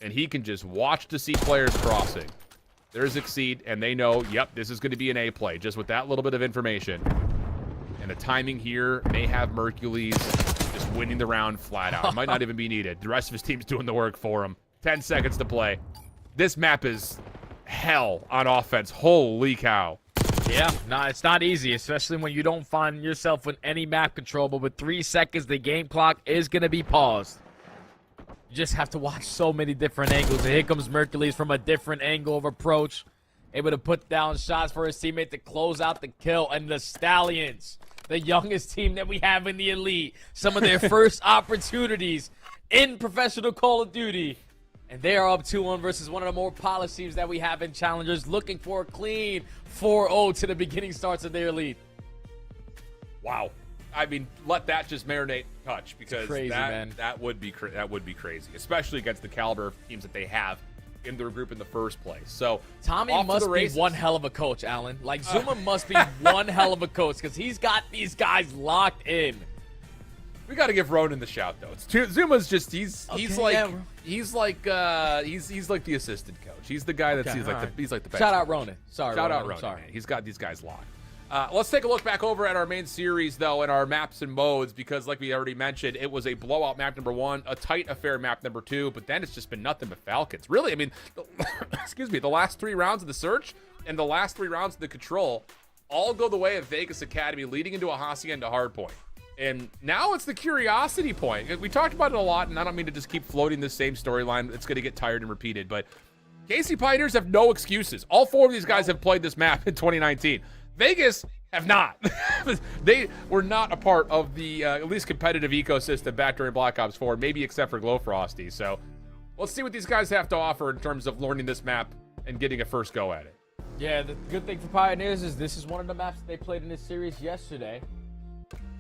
And he can just watch to see players crossing. There's Exceed, and they know, yep, this is going to be an A play, just with that little bit of information. And the timing here may have Mercules just winning the round flat out. It might not even be needed. The rest of his team's doing the work for him. 10 seconds to play. This map is hell on offense. Holy cow. Yeah, no, it's not easy, especially when you don't find yourself with any map control. But with 3 seconds, the game clock is going to be paused. You just have to watch so many different angles. And here comes Mercules from a different angle of approach. Able to put down shots for his teammate to close out the kill. And the Stallions, the youngest team that we have in the Elite, some of their first opportunities in professional Call of Duty. And they are up 2-1 versus one of the more polished teams that we have in Challengers, looking for a clean 4-0 to the beginning starts of their lead. Wow. I mean, let that just marinate touch, because crazy, that would be crazy, especially against the caliber of teams that they have in their group in the first place. So Tommy must be one hell of a coach, Alan. Like, Zuma must be one hell of a coach, because he's got these guys locked in. We got to give Ronan the shout, though. Zuma's just he's like the assistant coach. He's the guy that's he's like the best. Shout out Ronan. Sorry, shout out Ronan. Man. He's got these guys locked. Let's take a look back over at our main series, though, and our maps and modes, because like we already mentioned, it was a blowout map number 1, a tight affair map number 2, but then it's just been nothing but Falcons. Really, I mean, excuse me, the last 3 rounds of the search and the last 3 rounds of the control all go the way of Vegas Academy, leading into a Hacienda hardpoint. And now it's the curiosity point. We talked about it a lot, and I don't mean to just keep floating this same storyline. It's going to get tired and repeated, but KC Pioneers have no excuses. All 4 of these guys have played this map in 2019. Vegas have not. They were not a part of the at least competitive ecosystem back during Black Ops 4, maybe except for Glowfrosty. So let's see what these guys have to offer in terms of learning this map and getting a first go at it. Yeah, the good thing for Pioneers is this is one of the maps that they played in this series yesterday.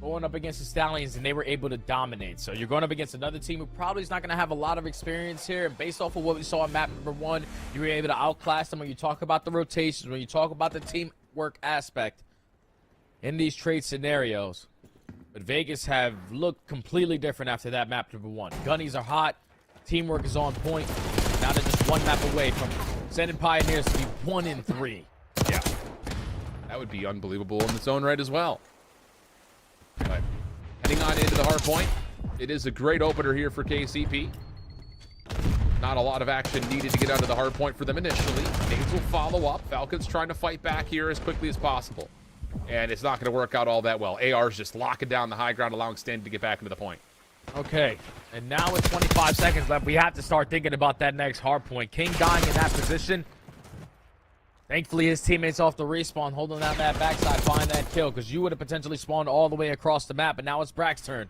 Going up against the Stallions, and they were able to dominate. So you're going up against another team who probably is not going to have a lot of experience here. And based off of what we saw on map number 1, you were able to outclass them when you talk about the rotations, when you talk about the teamwork aspect in these trade scenarios. But Vegas have looked completely different after that map number 1. Gunnies are hot. Teamwork is on point. Now they're just one map away from sending Pioneers to be 1-3. Yeah. That would be unbelievable in its own right as well. But heading on into the hard point, it is a great opener here for KCP. Not a lot of action needed to get out of the hard point for them initially. Nades will follow up. Falcons trying to fight back here as quickly as possible. And it's not going to work out all that well. AR's just locking down the high ground, allowing Standy to get back into the point. Okay, and now with 25 seconds left, we have to start thinking about that next hard point. King dying in that position. Thankfully, his teammates off the respawn, holding down that backside, find that kill, because you would have potentially spawned all the way across the map, but now it's Brack's turn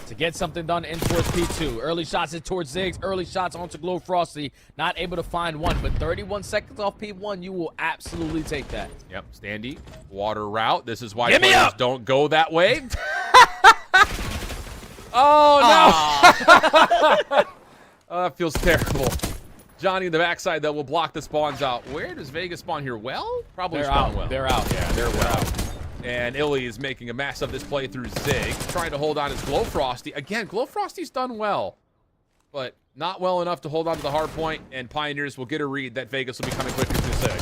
to get something done in towards P2. Early shots in towards Ziggs, early shots onto Glowfrosty, not able to find one, but 31 seconds off P1, you will absolutely take that. Yep, Standy, water route. This is why Get me players up! don't go that way. Oh, no. Oh, that feels terrible. Johnny in the backside, though, will block the spawns out. Where does Vegas spawn here? Well? Probably They're spawn out. well. They're out. Yeah, they're well. And Illy is making a mess of this play through Zig, trying to hold on his Glowfrosty. Again, Glowfrosty's done well, but not well enough to hold on to the hard point, and Pioneers will get a read that Vegas will be coming quickly through Zig.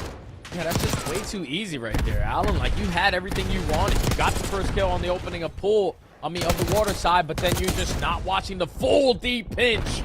Yeah, that's just way too easy right there, Alan. Like, you had everything you wanted. You got the first kill on the opening of pool, of the water side, but then you're just not watching the full deep pinch.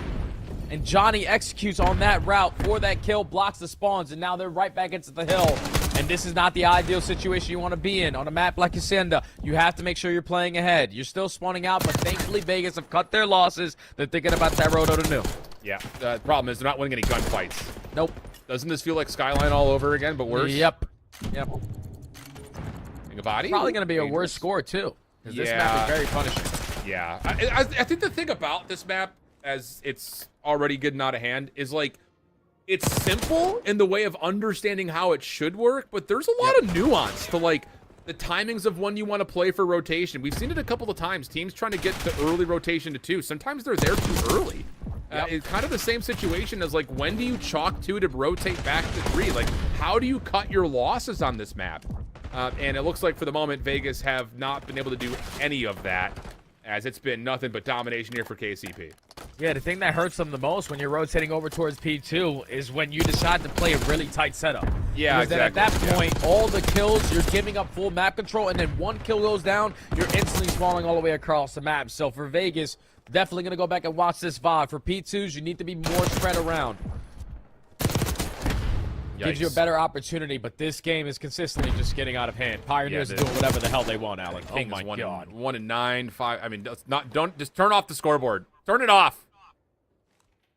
And Johnny executes on that route for that kill, blocks the spawns, and now they're right back into the hill. And this is not the ideal situation you want to be in. On a map like Hacienda, you have to make sure you're playing ahead. You're still spawning out, but thankfully Vegas have cut their losses. They're thinking about that Roto to New. Yeah, the problem is they're not winning any gunfights. Nope. Doesn't this feel like Skyline all over again, but worse? Yep. Ngabati? Probably going to be a worse score, too. Because this map is very punishing. Yeah. I think the thing about this map, as it's already getting out of hand, is like, it's simple in the way of understanding how it should work, but there's a lot of nuance to like the timings of when you want to play for rotation. We've seen it a couple of times. Teams trying to get to early rotation to 2. Sometimes they're there too early. It's kind of the same situation as like, when do you chalk 2 to rotate back to 3? Like, how do you cut your losses on this map? And it looks like for the moment, Vegas have not been able to do any of that, as it's been nothing but domination here for KCP. Yeah, the thing that hurts them the most when you're rotating over towards P2 is when you decide to play a really tight setup. Yeah, because then at that point, all the kills, you're giving up full map control, and then one kill goes down, you're instantly spawning all the way across the map. So for Vegas, definitely going to go back and watch this VOD. For P2s, you need to be more spread around. Gives you a better opportunity, but this game is consistently just getting out of hand. Pioneers are doing whatever the hell they want, Alex. Oh my God. 1-9, 5. I mean, don't just turn off the scoreboard. Turn it off.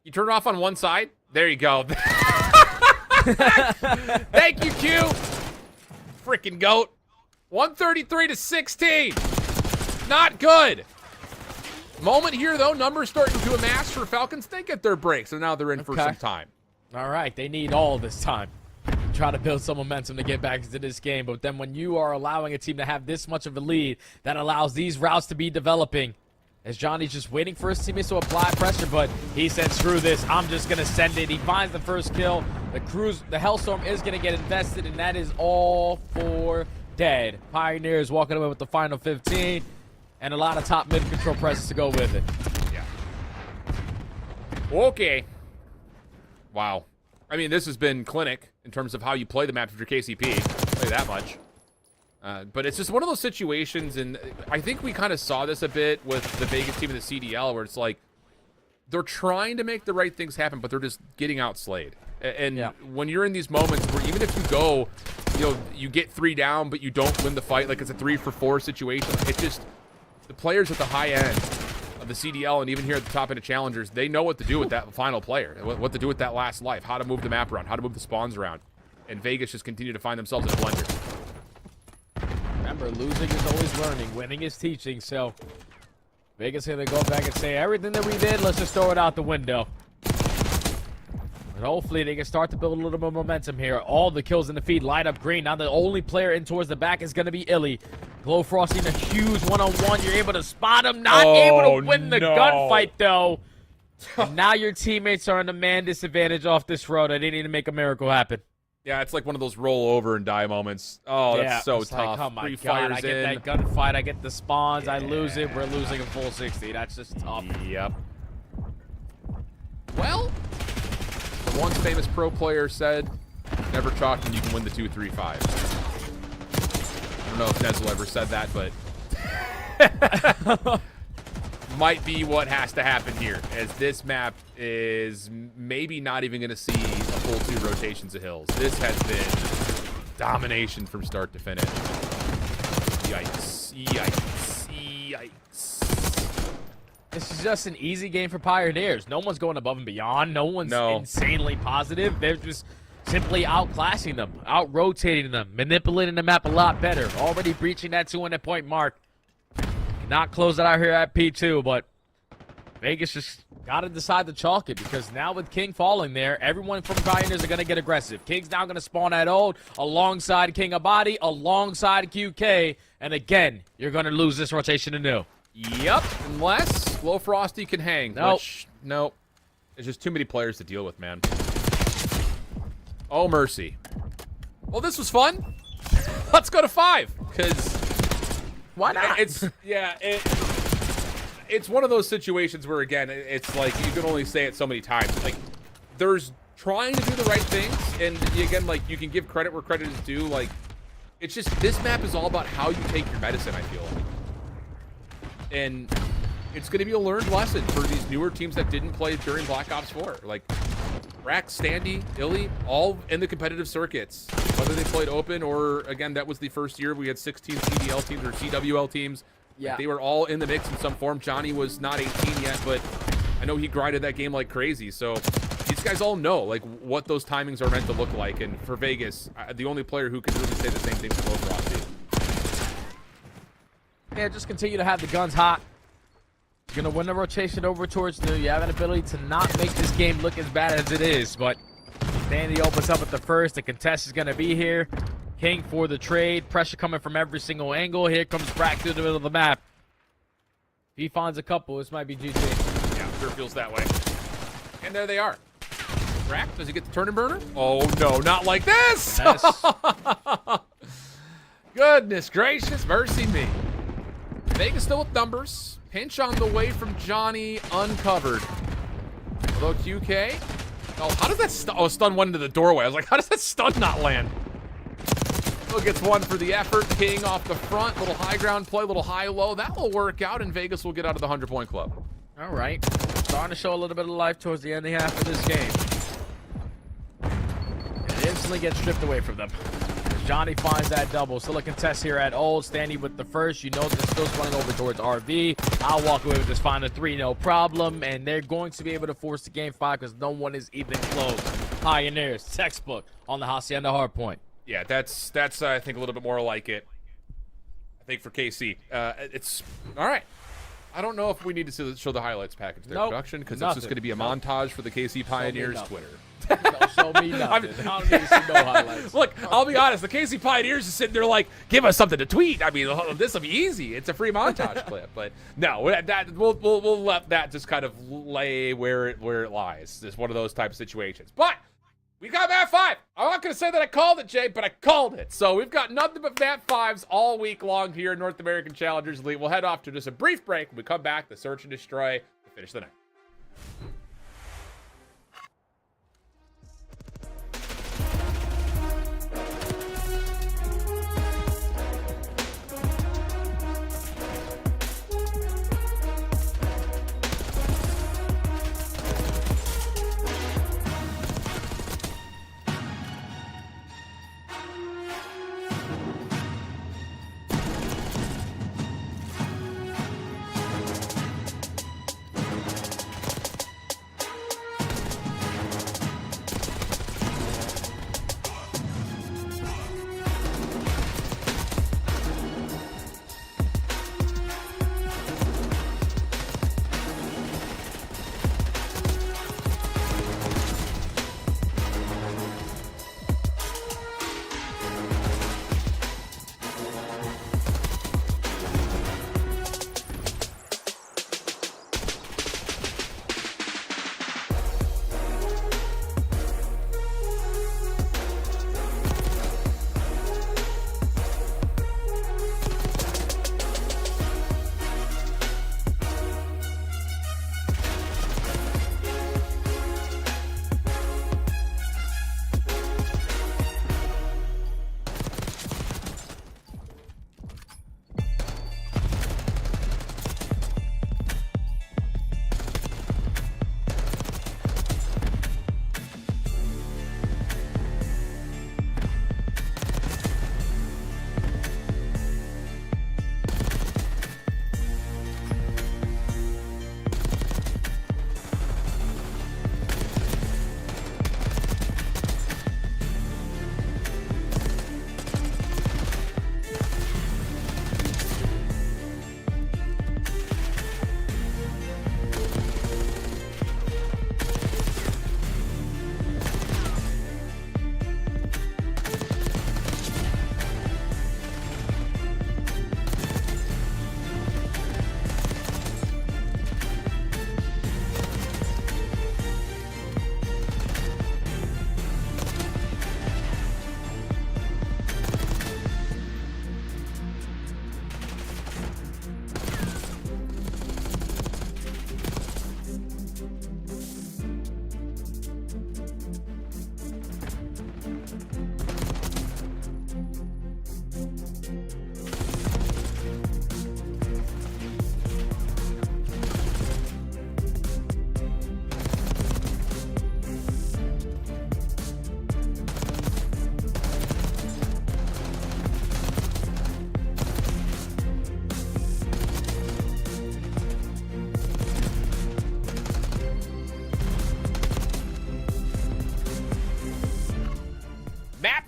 You turn it off on one side. There you go. Thank you, Q. Freaking goat. 133 to 16. Not good. Moment here, though. Numbers starting to amass for Falcons. They get their breaks, so now they're in for some time. All right, they need all this time. Try to build some momentum to get back into this game. But then when you are allowing a team to have this much of a lead, that allows these routes to be developing. As Johnny's just waiting for his teammates to apply pressure, but he said, screw this, I'm just going to send it. He finds the first kill. The Hellstorm is going to get invested, and that is all for dead. Pioneers walking away with the final 15, and a lot of top mid control presses to go with it. Yeah. Okay. Wow. I mean, this has been clinic in terms of how you play the map if you're KCP. I'll tell you that much. But it's just one of those situations, and I think we kind of saw this a bit with the Vegas team and the CDL, where it's like they're trying to make the right things happen, but they're just getting outslayed. And when you're in these moments where even if you go, you get 3 down, but you don't win the fight, like it's a 3-for-4 situation, it's just the players at the high end of the CDL and even here at the top end of Challengers, they know what to do with that final player, what to do with that last life, how to move the map around, how to move the spawns around. And Vegas just continue to find themselves in a blender. Remember, losing is always learning. Winning is teaching. So Vegas going to go back and say, everything that we did, let's just throw it out the window. And hopefully they can start to build a little bit of momentum here. All the kills in the feed light up green. Now the only player in towards the back is going to be Illy. Glowfrosty in a huge one-on-one. You're able to spot him. Not able to win the gunfight, though. And now your teammates are in a man disadvantage off this road. I didn't need to make a miracle happen. Yeah, it's like one of those roll over and die moments. Oh, that's so it's tough. Like, oh my Three God, fires I get in. that gunfight. I get the spawns. I lose it. We're losing a full 60. That's just tough. Yep. Well, the once famous pro player said, never chalk when you can win the 2-3-5. I don't know if Nezel ever said that, but might be what has to happen here, as this map is maybe not even going to see a full 2 rotations of hills. This has been domination from start to finish. Yikes. Yikes. Yikes. This is just an easy game for Pioneers. No one's going above and beyond. No one's insanely positive. They're just simply outclassing them, out-rotating them, manipulating the map a lot better. Already breaching that 200-point mark. Cannot close it out here at P2, but Vegas just got to decide to chalk it, because now with King falling there, everyone from Pioneers are going to get aggressive. King's now going to spawn at old alongside King Abadi, alongside QK, and again, you're going to lose this rotation to new. Yep, unless Glowfrosty can hang. Nope. Which, nope. There's just too many players to deal with, man. Oh, mercy. Well, this was fun. Let's go to 5, because why not? it's it's one of those situations where, again, it's like you can only say it so many times. Like, there's trying to do the right things, and again, like, you can give credit where credit is due. Like, it's just, this map is all about how you take your medicine, I feel like. And it's going to be a learned lesson for these newer teams that didn't play during Black Ops 4. Like, Rack, Standy, Illy, all in the competitive circuits. Whether they played open or, again, that was the first year we had 16 CDL teams or CWL teams. Yeah. They were all in the mix in some form. Johnny was not 18 yet, but I know he grinded that game like crazy. So these guys all know, like, what those timings are meant to look like. And for Vegas, the only player who can really say the same thing for both Rossi. Yeah, just continue to have the guns hot. You're going to win the rotation over towards new. You have an ability to not make this game look as bad as it is, but Dandy opens up at the first. The contest is going to be here. King for the trade. Pressure coming from every single angle. Here comes Brack through the middle of the map. If he finds a couple, this might be GG. Yeah, sure feels that way. And there they are. Brack, does he get the turn and burner? Oh, no, not like this! Goodness gracious, mercy me. Vegas still with numbers. Pinch on the way from Johnny, uncovered. Although QK. Oh, how does that stun one into the doorway? I was like, how does that stun not land? Still gets one for the effort. King off the front. Little high ground play, little high-low. That will work out, and Vegas will get out of the 100-point club. All right. Starting to show a little bit of life towards the end of the half of this game. And it instantly gets stripped away from them. Johnny finds that double. Still a contest here at Old. Standing with the first. You know they're still running over towards RV. I'll walk away with this final 3, no problem. And they're going to be able to force the game 5 because no one is even close. Pioneers, textbook on the Hacienda hardpoint. Yeah, that's I think a little bit more like it. I think for KC, it's all right. I don't know if we need to show the highlights package there, production, because it's just going to be a montage for the KC Pioneers Twitter. Don't show me nothing. I don't need to see no highlights. Look, I'll be honest. The KC Pioneers is sitting there like, give us something to tweet. I mean, this will be easy. It's a free montage clip. But no, we'll let that just kind of lay where it lies. It's one of those type of situations. But we got Map 5. I'm not going to say that I called it, Jay, but I called it. So we've got nothing but Map 5s all week long here in North American Challengers Elite. We'll head off to just a brief break. When we come back, the Search and Destroy to finish the night.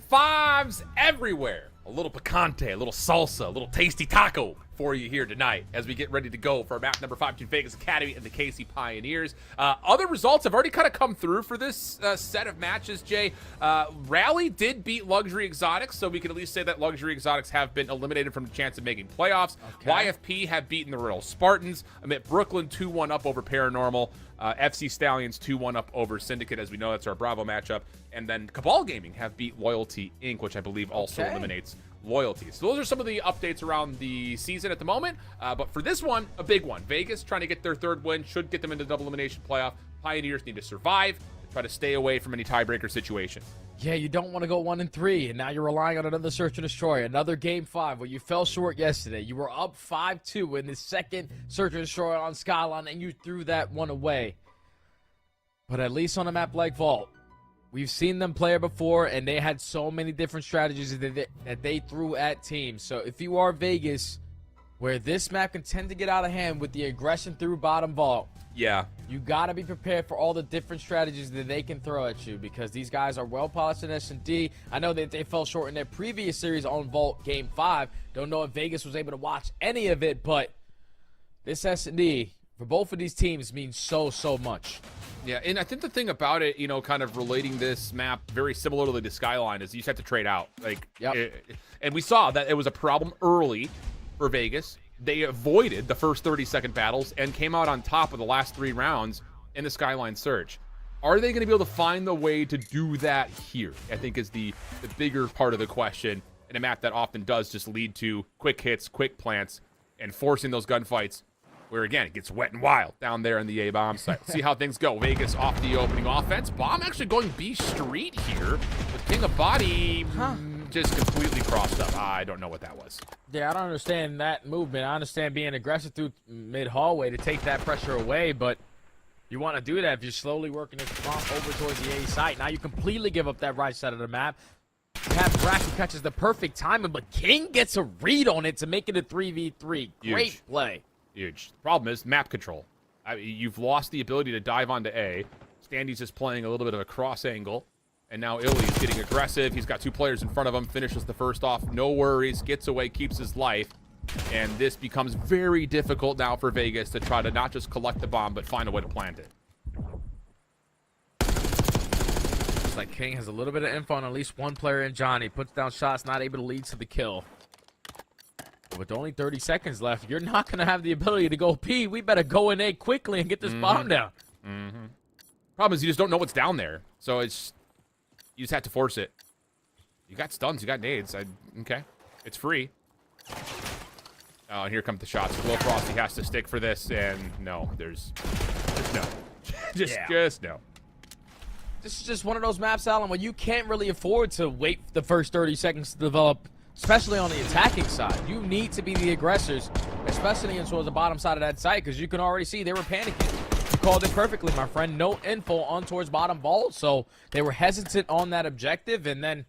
5s everywhere. A little picante, a little salsa, a little tasty taco for you here tonight as we get ready to go for map number 5 between Vegas Academy and the KC Pioneers. Other results have already kind of come through for this set of matches, Jay. Rally did beat Luxury Exotics, so we can at least say that Luxury Exotics have been eliminated from the chance of making playoffs. Okay. YFP have beaten the Riddle Spartans. Amit Brooklyn 2-1 up over Paranormal. FC Stallions 2-1 up over Syndicate, as we know that's our Bravo matchup. And then Cabal Gaming have beat Loyalty Inc., which I believe also eliminates Loyalty. So those are some of the updates around the season at the moment. But for this one, a big one. Vegas trying to get their 3rd win, should get them into the double elimination playoff. Pioneers need to survive and try to stay away from any tiebreaker situation. Yeah, you don't want to go 1-3, and now you're relying on another Search and Destroy, another Game 5 where you fell short yesterday. You were up 5-2 in the second Search and Destroy on Skyline, and you threw that one away. But at least on a map like Vault, we've seen them play it before, and they had so many different strategies that they threw at teams. So if you are Vegas, where this map can tend to get out of hand with the aggression through bottom Vault, Yeah. you got to be prepared for all the different strategies that they can throw at you, because these guys are well polished in S&D. I know that they fell short in their previous series on Vault Game 5. Don't know if Vegas was able to watch any of it, but this S&D for both of these teams means so much. Yeah, and I think the thing about it, you know, kind of relating this map very similarly to Skyline is you just have to trade out. Like, and we saw that it was a problem early for Vegas. They avoided the first 30-second battles and came out on top of the last 3 rounds in the Skyline Search. Are they going to be able to find the way to do that here? I think is the bigger part of the question in a map that often does just lead to quick hits, quick plants, and forcing those gunfights where, again, it gets wet and wild down there in the A-bomb site. See how things go. Vegas off the opening offense. Bomb actually going B Street here, with King of Body just completely crossed up. I don't know what that was. Yeah, I don't understand that movement. I understand being aggressive through mid-hallway to take that pressure away, but you want to do that if you're slowly working this bomb over towards the A site. Now you completely give up that right side of the map. You have Brack who catches the perfect timing, but King gets a read on it to make it a 3v3. Great play. Huge. The problem is map control. You've lost the ability to dive onto A. Standy's just playing a little bit of a cross angle. And now Illy's getting aggressive. He's got 2 players in front of him. Finishes the first off. No worries. Gets away. Keeps his life. And this becomes very difficult now for Vegas to try to not just collect the bomb, but find a way to plant it. Looks like King has a little bit of info on at least one player in Johnny. Puts down shots. Not able to lead to the kill. With only 30 seconds left, you're not going to have the ability to go P. We better go in A quickly and get this bomb down. Problem is you just don't know what's down there. So you just have to force it. You got stuns. You got nades. Okay. It's free. Oh, and here come the shots. Will Frosty has to stick for this. And no, there's no. just no. This is just one of those maps, Alan, where you can't really afford to wait the first 30 seconds to develop, especially on the attacking side. You need to be the aggressors, especially towards the bottom side of that site, because you can already see they were panicking. You called it perfectly, my friend. No info on towards bottom vault, so they were hesitant on that objective, and then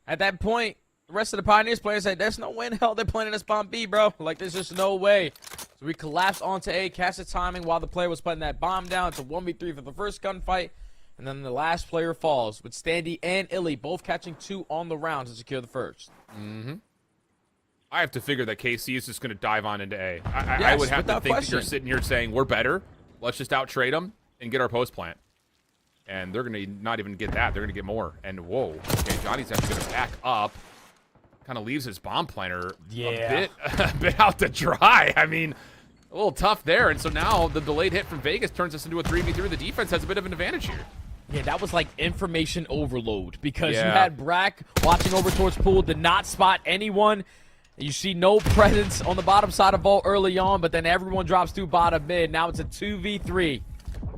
at that point, the rest of the Pioneers players said, there's no way in hell they're planning this bomb B, bro. Like, there's just no way. So we collapsed onto A, catch the timing while the player was putting that bomb down. It's a 1v3 for the first gunfight. And then the last player falls, with Standy and Illy both catching 2 on the round to secure the first. I have to figure that KC is just going to dive on into A. I would have to think that you're sitting here saying, we're better. Let's just out-trade them and get our post plant. And they're going to not even get that. They're going to get more. And whoa. Okay, Johnny's actually going to back up. Kind of leaves his bomb planter a bit out to dry. I mean, a little tough there. And so now the delayed hit from Vegas turns us into a 3v3. The defense has a bit of an advantage here. Yeah, that was like information overload, because you had Brack watching over towards pool, did not spot anyone. You see no presence on the bottom side of vault early on, but then everyone drops through bottom mid. Now it's a 2v3.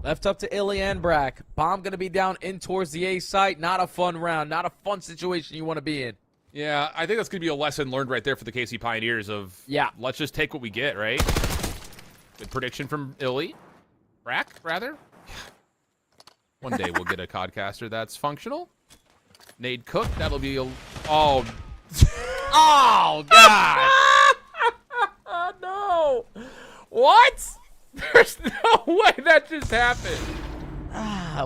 Left up to Illy and Brack. Bomb going to be down in towards the A site. Not a fun round. Not a fun situation you want to be in. Yeah, I think that's going to be a lesson learned right there for the KC Pioneers of, let's just take what we get, right? Good prediction from Illy. Brack, rather. One day we'll get a codcaster that's functional. Nade Cook, that'll be a... Oh. Oh, God. No. What? There's no way that just happened.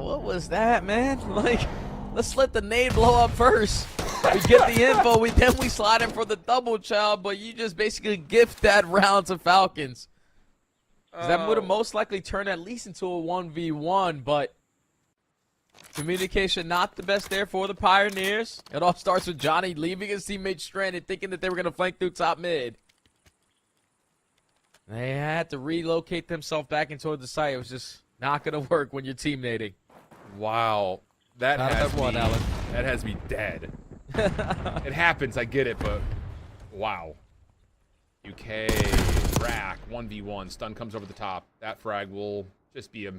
What was that, man? Like, let's let the nade blow up first. We get the info, then we slide in for the double child, but you just basically gift that round to Falcons. 'Cause that would have most likely turned at least into a 1v1, but communication not the best there for the Pioneers. It all starts with Johnny leaving his teammates stranded, thinking that they were going to flank through top mid. They had to relocate themselves back into the site. It was just not going to work when you're teammating. Wow. That Not has that one, me, Alan. that has me dead. It happens, I get it, but wow. UK, Rack, 1v1. Stun comes over the top. That frag will just be a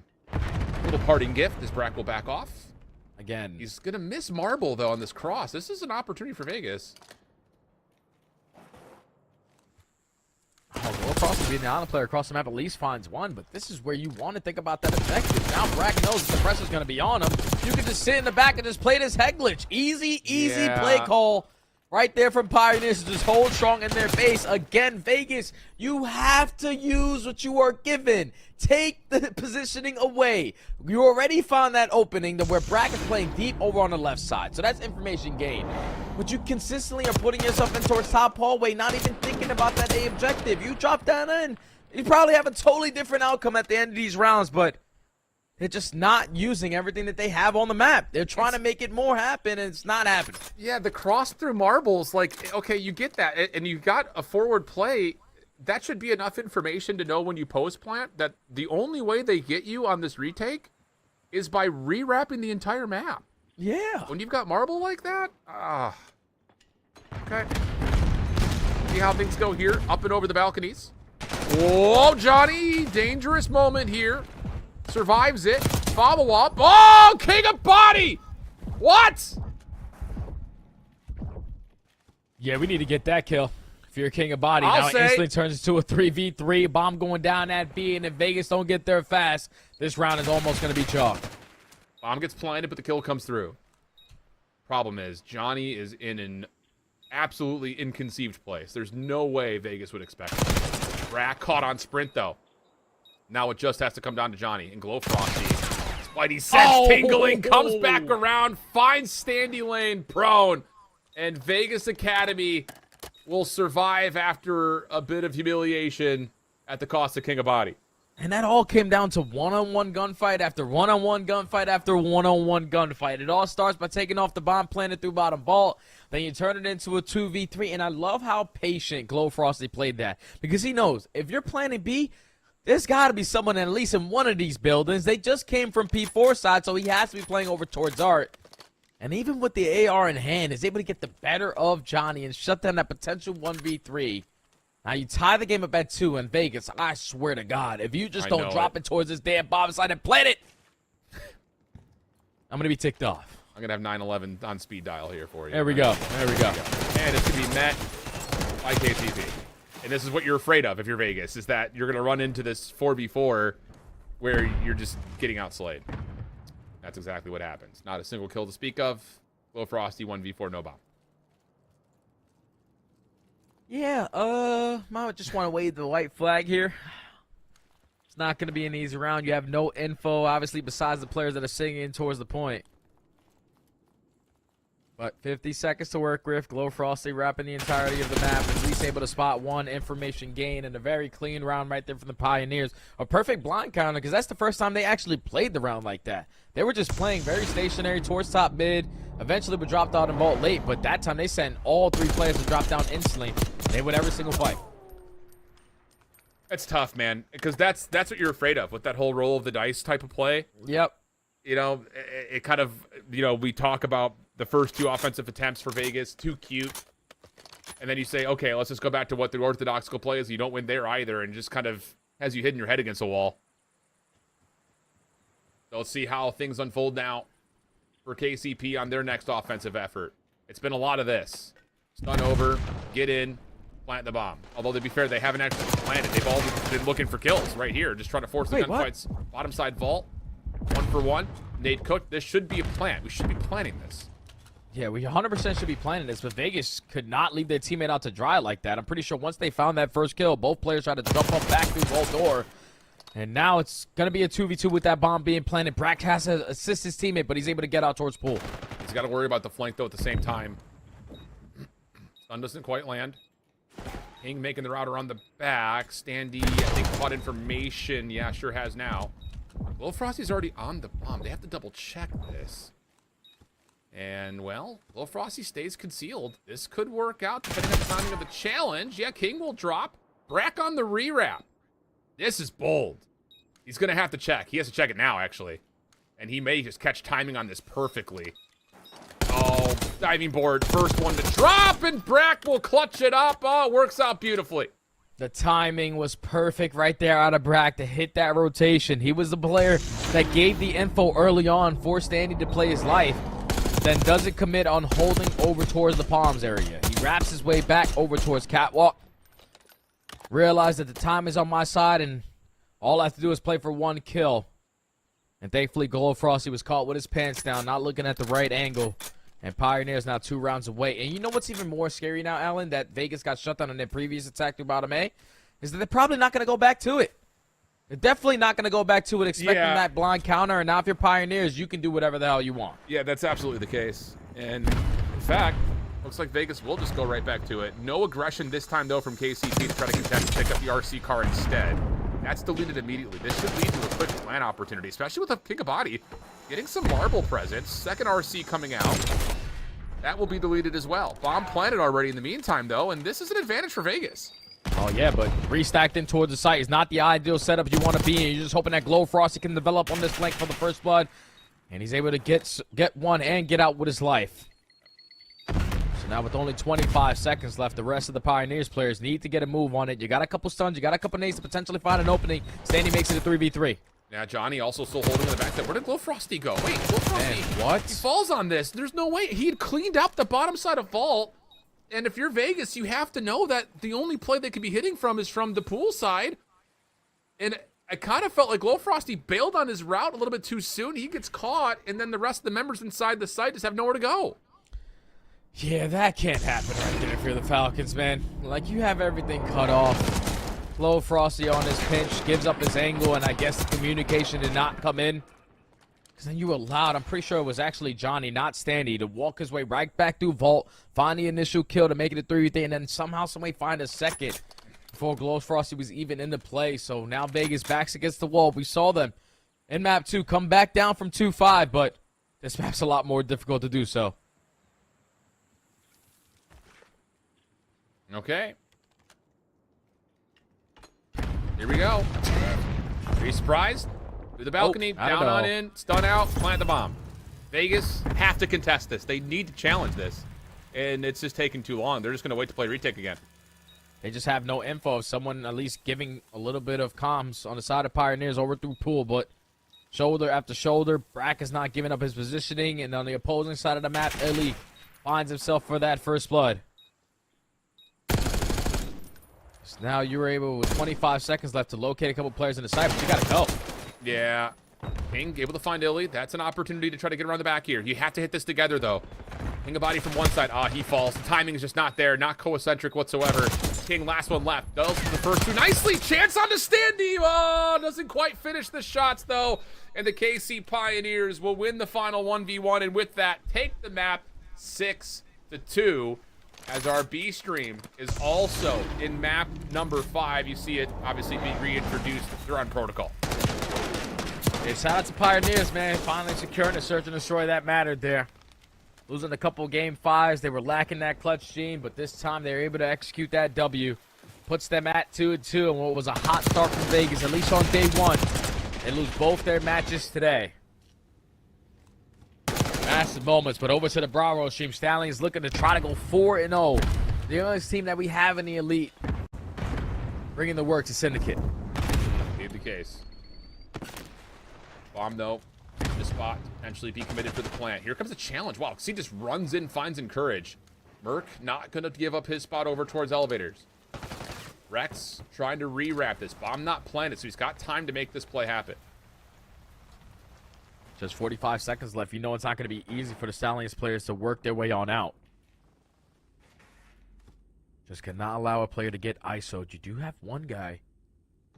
little parting gift as Brack will back off. Again. He's going to miss Marble, though, on this cross. This is an opportunity for Vegas. Oh, go across and being the island player across the map at least finds one, but this is where you want to think about that objective. Now Brack knows the pressure's going to be on him. You can just sit in the back and just play this head glitch. Easy Yeah. play call right there from Pioneers. Just hold strong in their face. Again, Vegas, you have to use what you are given. Take the positioning away. You already found that opening that where Brack is playing deep over on the left side, so that's information gained. But you consistently are putting yourself in towards top hallway, not even thinking about that A objective. You drop down in, you probably have a totally different outcome at the end of these rounds, but they're just not using everything that they have on the map. They're trying to make it more happen, and it's not happening. Yeah, the cross through marbles, like, okay, you get that, and you got a forward play. That should be enough information to know when you post plant that the only way they get you on this retake is by rewrapping the entire map. Yeah. When you've got marble like that, okay. See how things go here, up and over the balconies. Whoa, Johnny, dangerous moment here. Survives it. Follow up. Oh, King of Body! What? Yeah, we need to get that kill. If you're King of Body, I'll now it say- instantly turns into a 3v3. Bomb going down at B, and if Vegas don't get there fast, this round is almost going to be chalk. Bomb gets planted, but the kill comes through. Problem is, Johnny is in an absolutely inconceived place. There's no way Vegas would expect it. Rack caught on sprint, though. Now it just has to come down to Johnny. And Glow Frosty, Spidey sense tingling, comes back around, finds Standy Lane prone. And Vegas Academy will survive after a bit of humiliation at the cost of King of Body. And that all came down to one-on-one gunfight after one-on-one gunfight after one-on-one gunfight. It all starts by taking off the bomb planted through bottom vault. Then you turn it into a 2v3. And I love how patient Glow Frosty played that. Because he knows, if you're planning B, there's got to be someone at least in one of these buildings. They just came from P4 side, so he has to be playing over towards Art. And even with the AR in hand, is able to get the better of Johnny and shut down that potential 1v3. Now, you tie the game up at 2 in Vegas. I swear to God, if you just don't drop it towards this damn bomb side and plant it, I'm going to be ticked off. I'm going to have 911 on speed dial here for you. There we go. There we go. And it's going to be met by KCP. And this is what you're afraid of if you're Vegas, is that you're going to run into this 4v4 where you're just getting outslayed. That's exactly what happens. Not a single kill to speak of. Glow Frosty, 1v4, no bomb. Yeah, might just want to wave the white flag here. It's not going to be an easy round. You have no info, obviously, besides the players that are sitting in towards the point. But 50 seconds to work with. Glow Frosty wrapping the entirety of the map. At least able to spot one information gain and a very clean round right there from the Pioneers. A perfect blind counter because that's the first time they actually played the round like that. They were just playing very stationary towards top mid. Eventually were dropped out in vault late, but that time they sent all 3 players to drop down instantly. They would every single fight. It's tough, man, because that's what you're afraid of with that whole roll of the dice type of play. Yep. You know, it kind of, you know, we talk about the first 2 offensive attempts for Vegas, too cute. And then you say, okay, let's just go back to what the orthodox play is. You don't win there either, and just kind of has you hitting your head against a wall. So let's see how things unfold now for KCP on their next offensive effort. It's been a lot of this. Stun over, get in, plant the bomb. Although, to be fair, they haven't actually planted. They've all been looking for kills right here, just trying to force the gunfights. Bottom side vault, 1 for 1. Nade cooked. This should be a plant. We should be planting this. Yeah, we 100% should be planning this, but Vegas could not leave their teammate out to dry like that. I'm pretty sure once they found that first kill, both players tried to jump up back through the whole door. And now it's going to be a 2v2 with that bomb being planted. Brack has to assist his teammate, but he's able to get out towards pool. He's got to worry about the flank, though, at the same time. Stun doesn't quite land. King making the route around the back. Standy, I think, caught information. Yeah, sure has now. Glow Frosty's already on the bomb. They have to double check this. And, well, Glow Frosty stays concealed. This could work out depending on the timing of the challenge. Yeah, King will drop. Brack on the rewrap. This is bold. He's going to have to check. He has to check it now, actually. And he may just catch timing on this perfectly. Oh, diving board. First one to drop, and Brack will clutch it up. Oh, it works out beautifully. The timing was perfect right there out of Brack to hit that rotation. He was the player that gave the info early on, forced Andy to play his life, then doesn't commit on holding over towards the palms area. He wraps his way back over towards Catwalk. Realized that the time is on my side, and all I have to do is play for one kill. And thankfully, Glow Frosty was caught with his pants down, not looking at the right angle. And Pioneer's now 2 rounds away. And you know what's even more scary now, Alan, that Vegas got shut down on their previous attack through bottom A? Is that they're probably not going to go back to it. They're definitely not going to go back to it expecting that blind counter. And now if you're Pioneers, you can do whatever the hell you want. Yeah, that's absolutely the case. And, in fact, looks like Vegas will just go right back to it. No aggression this time, though, from KCT to try to contest and pick up the RC car instead. That's deleted immediately. This should lead to a quick plan opportunity, especially with a King of Body getting some marble presence. Second RC coming out. That will be deleted as well. Bomb planted already in the meantime, though, and this is an advantage for Vegas. Oh, yeah, but restacked in towards the site is not the ideal setup you want to be in. You're just hoping that Glow Frosty can develop on this flank for the first blood, and he's able to get one and get out with his life. So now with only 25 seconds left, the rest of the Pioneers players need to get a move on it. You got a couple stuns, you got a couple nades to potentially find an opening. Standy makes it a 3v3. Now, Johnny also still holding in the back there. Where did Glow Frosty go? Wait, Glow Frosty. Man, what? He falls on this. There's no way. He had cleaned up the bottom side of Vault. And if you're Vegas, you have to know that the only play they could be hitting from is from the pool side. And I kind of felt like Glow Frosty bailed on his route a little bit too soon. He gets caught, and then the rest of the members inside the site just have nowhere to go. Yeah, that can't happen right there if you're the Falcons, man. Like, you have everything cut off. Glow Frosty on his pinch, gives up his angle, and I guess the communication did not come in. Because then you allowed, I'm pretty sure it was actually Johnny, not Standy, to walk his way right back through Vault, find the initial kill to make it a 3v3, and then somehow, somebody find a second before Glow Frosty was even in the play. So now Vegas backs against the wall. We saw them in map 2 come back down from 2-5, but this map's a lot more difficult to do so. Okay. Here we go. Are you surprised? Through the balcony, down on in, stun out, plant the bomb. Vegas have to contest this. They need to challenge this. And it's just taking too long. They're just going to wait to play retake again. They just have no info of someone at least giving a little bit of comms on the side of Pioneers over through pool, but shoulder after shoulder, Brack is not giving up his positioning, and on the opposing side of the map, Ellie finds himself for that first blood. So now you're able, with 25 seconds left, to locate a couple players in the site, but you gotta go. Yeah. King able to find Illy. That's an opportunity to try to get around the back here. You have to hit this together, though. King of Body from one side. Ah, he falls. The timing is just not there. Not co-eccentric whatsoever. King, last one left. Does for the first two. Nicely. Chance on the Standy. Oh, doesn't quite finish the shots, though. And the KC Pioneers will win the final 1v1. And with that, take the map 6-2. As our B stream is also in map number 5. You see it obviously being reintroduced. They're on protocol. Hey, shout out to Pioneers, man. Finally securing a search and destroy that mattered there. Losing a couple game 5s. They were lacking that clutch gene, but this time they were able to execute that W. Puts them at 2-2, and what was a hot start from Vegas, at least on day 1. They lose both their matches today. Massive moments, but over to the Bravo stream. Stallions looking to try to go 4-0. The only team that we have in the Elite. Bringing the work to Syndicate. Indeed the case. Bomb, though. The spot to potentially be committed for the plant. Here comes a challenge. Wow, he just runs in, finds Encourage. Merc not going to give up his spot over towards elevators. Rex trying to rewrap this. Bomb not planted, so he's got time to make this play happen. Just 45 seconds left. You know it's not going to be easy for the Stallions players to work their way on out. Just cannot allow a player to get ISO'd. You do have one guy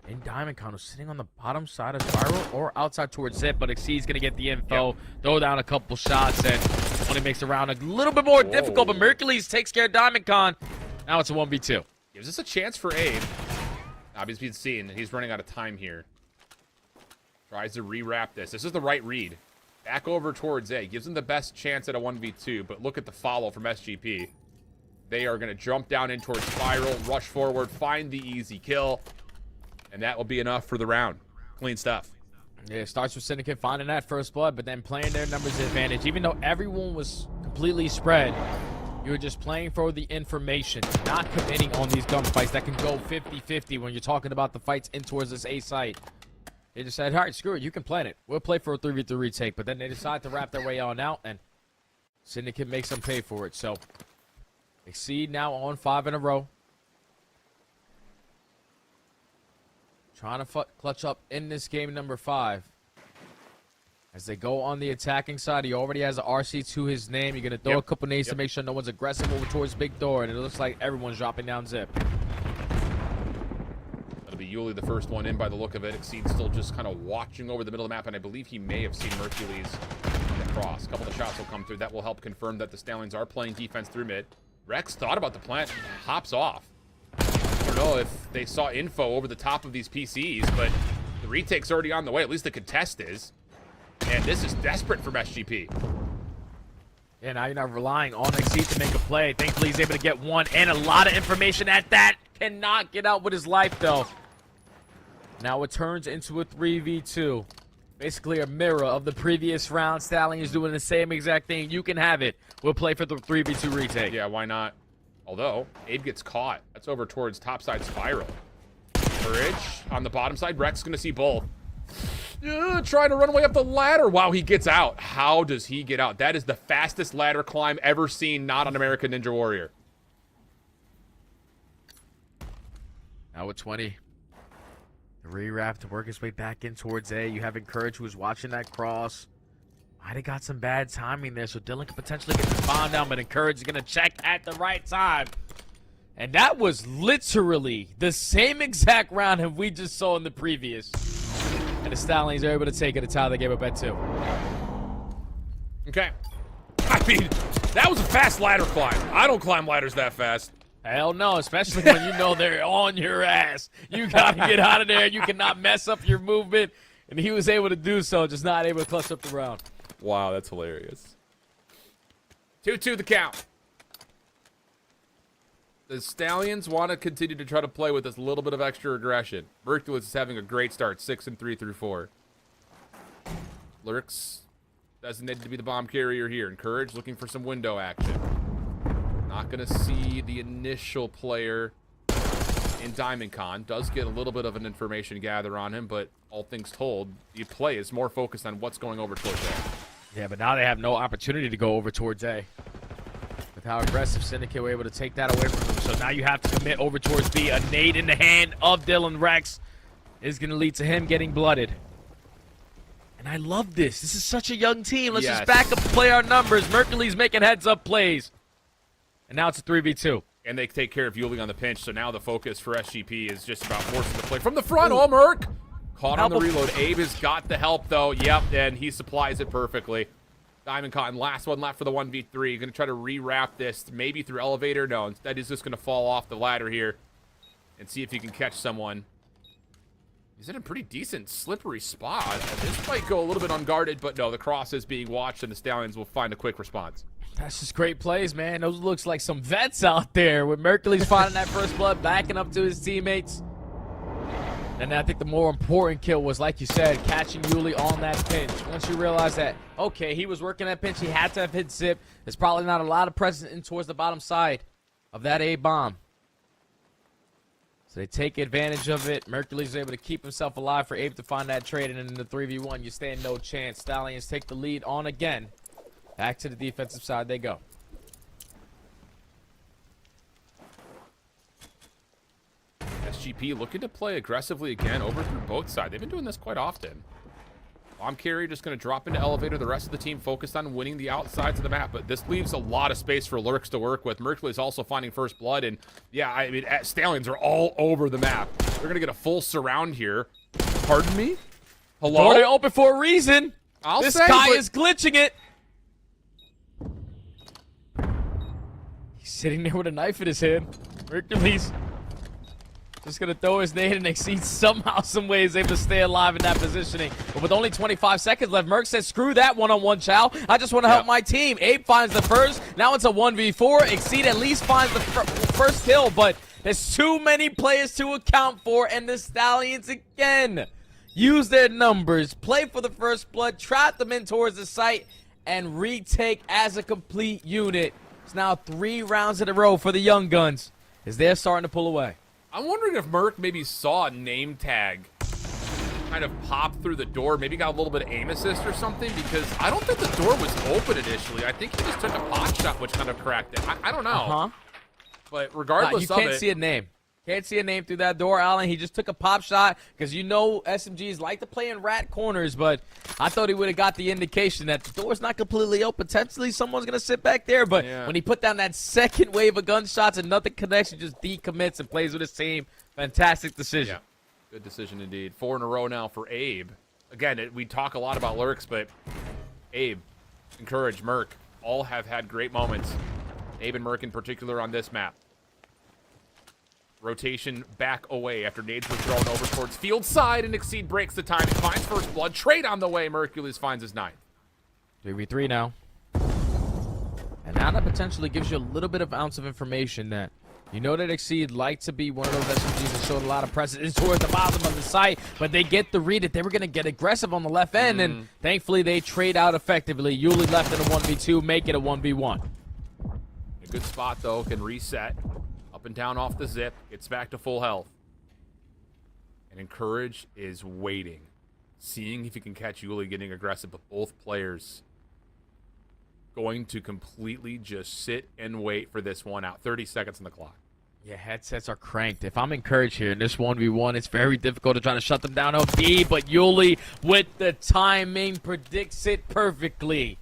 in Diamond Con who's sitting on the bottom side of Spiral or outside towards Zip, but Exceed's going to get the info, throw down a couple shots, and Only makes the round a little bit more difficult, but Mercules takes care of Diamond Con. Now it's a 1v2. Gives us a chance for Abe. Obviously, he's seen. He's running out of time here. Tries to rewrap this. This is the right read. Back over towards A. Gives him the best chance at a 1v2, but look at the follow from SGP. They are going to jump down in towards Spiral, rush forward, find the easy kill, and that will be enough for the round. Clean stuff. Yeah, it starts with Syndicate finding that first blood, but then playing their numbers advantage. Even though everyone was completely spread, you were just playing for the information, not committing on these gunfights that can go 50-50 when you're talking about the fights in towards this A site. They just said, all right, screw it, you can plan it. We'll play for a 3v3 retake, but then they decide to wrap their way on out, and Syndicate makes them pay for it. So, Exceed now on 5 in a row. Trying to clutch up in this game number 5. As they go on the attacking side, he already has an RC to his name. You're going to throw a couple nades to make sure no one's aggressive over towards Big Door, and it looks like everyone's dropping down Zip. That'll be Yuli, the first one in by the look of it. Exceed still just kind of watching over the middle of the map, and I believe he may have seen Mercules across. A couple of shots will come through. That will help confirm that the Stallions are playing defense through mid. Rex thought about the plant, hops off. I don't know if they saw info over the top of these PCs, but the retake's already on the way. At least the contest is. And this is desperate from SGP. Yeah, now you're not relying on Exceed to make a play. Thankfully, he's able to get one and a lot of information at that. Cannot get out with his life, though. Now it turns into a 3v2. Basically a mirror of the previous round. Stallions doing the same exact thing. You can have it. We'll play for the 3v2 retake. Yeah, why not? Although, Abe gets caught. That's over towards topside Spiral. Courage on the bottom side. Rex going to see both. Trying to run away up the ladder. Wow, he gets out. How does he get out? That is the fastest ladder climb ever seen, not on American Ninja Warrior. Now with 20. The rewrap to work his way back in towards A. You have Encourage, who's watching that cross. Might have got some bad timing there, so Dylan could potentially get the bomb down, but Encourage is going to check at the right time. And that was literally the same exact round that we just saw in the previous. And the Stallions are able to take it to tie the game up at 2. Okay. I mean, that was a fast ladder climb. I don't climb ladders that fast. Hell no, especially when you know they're on your ass. You got to get out of there. You cannot mess up your movement. And he was able to do so, just not able to clutch up the round. Wow, that's hilarious. 2-2 the count. The Stallions want to continue to try to play with this little bit of extra aggression. Mercules is having a great start, 6-3 through 4. Lurks designated to be the bomb carrier here. Encourage looking for some window action. Not going to see the initial player in Diamond Con. Does get a little bit of an information gather on him, but all things told, the play is more focused on what's going over towards A. Yeah, but now they have no opportunity to go over towards A. With how aggressive Syndicate were able to take that away from them. So now you have to commit over towards B. A nade in the hand of Dylan Rex is going to lead to him getting blooded. And I love this. This is such a young team. Let's just back up and play our numbers. Mercules making heads-up plays. And now it's a 3v2. And they take care of Yuli on the pinch, so now the focus for SGP is just about forcing the play from the front. Oh, Merc! Caught on the reload. Abe has got the help, though. Yep, and he supplies it perfectly. Diamond Cotton, last one left for the 1v3. Going to try to rewrap this, maybe through elevator. No, instead he's just going to fall off the ladder here and see if he can catch someone. He's in a pretty decent, slippery spot. This might go a little bit unguarded, but no, the cross is being watched, and the Stallions will find a quick response. That's just great plays, man. Those looks like some vets out there with Mercules finding that first blood, backing up to his teammates. And I think the more important kill was, like you said, catching Yuli on that pinch. Once you realize that, okay, he was working that pinch, he had to have hit Zip. There's probably not a lot of presence in towards the bottom side of that A bomb. So they take advantage of it. Mercules is able to keep himself alive for Abe to find that trade, and in the 3v1, you stand no chance. Stallions take the lead on again. Back to the defensive side they go. SGP looking to play aggressively again over through both sides. They've been doing this quite often. Bomb carrier just going to drop into elevator. The rest of the team focused on winning the outsides of the map, but this leaves a lot of space for Lurks to work with. Mercules also finding first blood, and yeah, I mean, Stallions are all over the map. They're going to get a full surround here. Pardon me? Hello? Door open for a reason. This guy is glitching it. He's sitting there with a knife in his hand. Hercules just gonna throw his nade and Exceed somehow, some way is able to stay alive in that positioning. But with only 25 seconds left, Merc says, screw that one-on-one, Chow. I just want to help my team. Abe finds the first. Now it's a 1v4. Exceed at least finds the first kill, but there's too many players to account for, and the Stallions again use their numbers, play for the first blood, trap them in towards the site, and retake as a complete unit. It's now 3 rounds in a row for the Young Guns as they're starting to pull away. I'm wondering if Merc maybe saw a name tag kind of pop through the door, maybe got a little bit of aim assist or something, because I don't think the door was open initially. I think he just took a pot shot, which kind of cracked it. I don't know. But regardless you of can't see a name. Can't see a name through that door, Allen. He just took a pop shot because you know SMGs like to play in rat corners, but I thought he would have got the indication that the door's not completely open. Potentially someone's going to sit back there, but when he put down that second wave of gunshots and nothing connects, he just decommits and plays with his team. Fantastic decision. Yeah, good decision indeed. 4 in a row now for Abe. Again, we talk a lot about lurks, but Abe, Encourage, Merc, all have had great moments. Abe and Merc in particular on this map. Rotation back away after nades were thrown over towards field side, and Exceed breaks the timing, finds first blood. Trade on the way. Mercules finds his 9th. 3v3 now. And now that potentially gives you a little bit of ounce of information that you know that Exceed liked to be one of those SMGs that showed a lot of presence towards the bottom of the site, but they get the read that they were going to get aggressive on the left end, and thankfully they trade out effectively. Yuli left in a 1v2, make it a 1v1. A good spot, though, can reset. Up and down off the zip, gets back to full health. And Encourage is waiting, seeing if he can catch Yuli getting aggressive, but both players going to completely just sit and wait for this one out. 30 seconds on the clock. Yeah, headsets are cranked. If I'm Encourage here in this 1v1, it's very difficult to try to shut them down on B, but Yuli with the timing predicts it perfectly.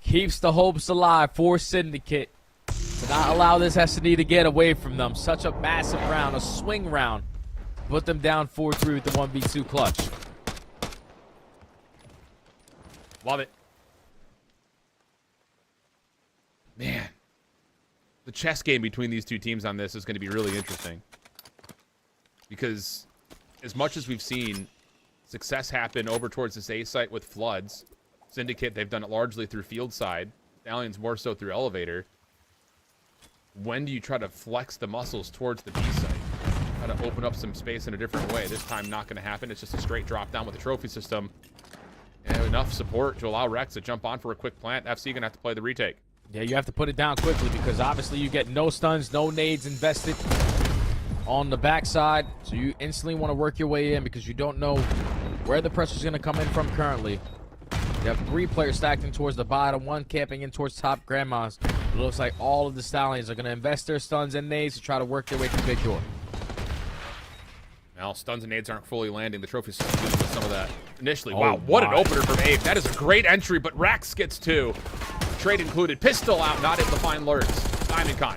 Keeps the hopes alive for Syndicate. To not allow this SNE to get away from them. Such a massive round, a swing round. Put them down 4-3 with the 1v2 clutch. Love it. Man. The chess game between these two teams on this is going to be really interesting. Because as much as we've seen success happen over towards this A site with Floods, Syndicate, they've done it largely through field side. Stallions more so through elevator. When do you try to flex the muscles towards the B site? Try to open up some space in a different way. This time not going to happen. It's just a straight drop down with the trophy system. And enough support to allow Rex to jump on for a quick plant. FC going to have to play the retake. Yeah, you have to put it down quickly because obviously you get no stuns, no nades invested on the backside. So you instantly want to work your way in because you don't know where the pressure is going to come in from currently. You have 3 players stacked in towards the bottom, 1 camping in towards top grandmas. It looks like all of the Stallions are going to invest their stuns and nades to try to work their way through big door. Now, stuns and nades aren't fully landing. The trophy system dealing with some of that initially. Oh, wow, what my. an opener from Abe. That is a great entry, but Rax gets 2. Trade included. Pistol out, not able to find lurks. Diamond Con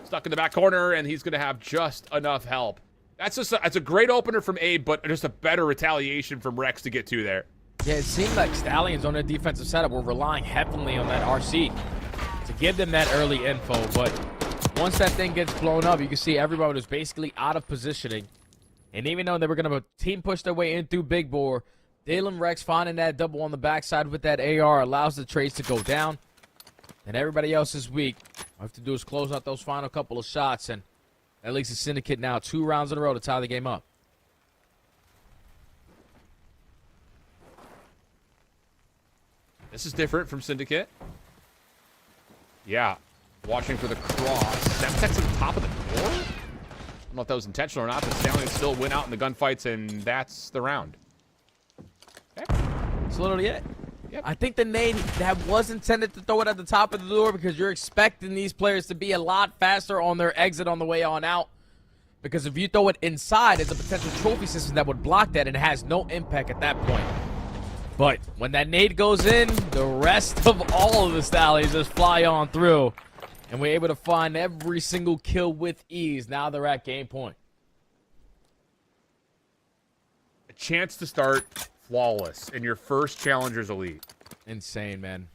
stuck in the back corner, and he's going to have just enough help. That's a great opener from Abe, but just a better retaliation from Rex to get 2 there. Yeah, it seemed like Stallions on their defensive setup were relying heavily on that RC to give them that early info, but once that thing gets blown up, you can see everybody was basically out of positioning. And even though they were going to team push their way in through Big Bore, Dalen Rex finding that double on the backside with that AR allows the trades to go down. And everybody else is weak. All I have to do is close out those final couple of shots, and at least the Syndicate now 2 rounds in a row to tie the game up. This is different from Syndicate. Yeah. Watching for the cross. Semtex at the top of the door? I don't know if that was intentional or not, but Stallions still win out in the gunfights, and that's the round. Okay. That's literally it. Yep. I think the nade that was intended to throw it at the top of the door because you're expecting these players to be a lot faster on their exit on the way on out. Because if you throw it inside, it's a potential trophy system that would block that, and it has no impact at that point. But when that nade goes in, the rest of all of the Stallions just fly on through. And we're able to find every single kill with ease. Now they're at game point. A chance to start flawless in your first Challengers Elite. Insane, man.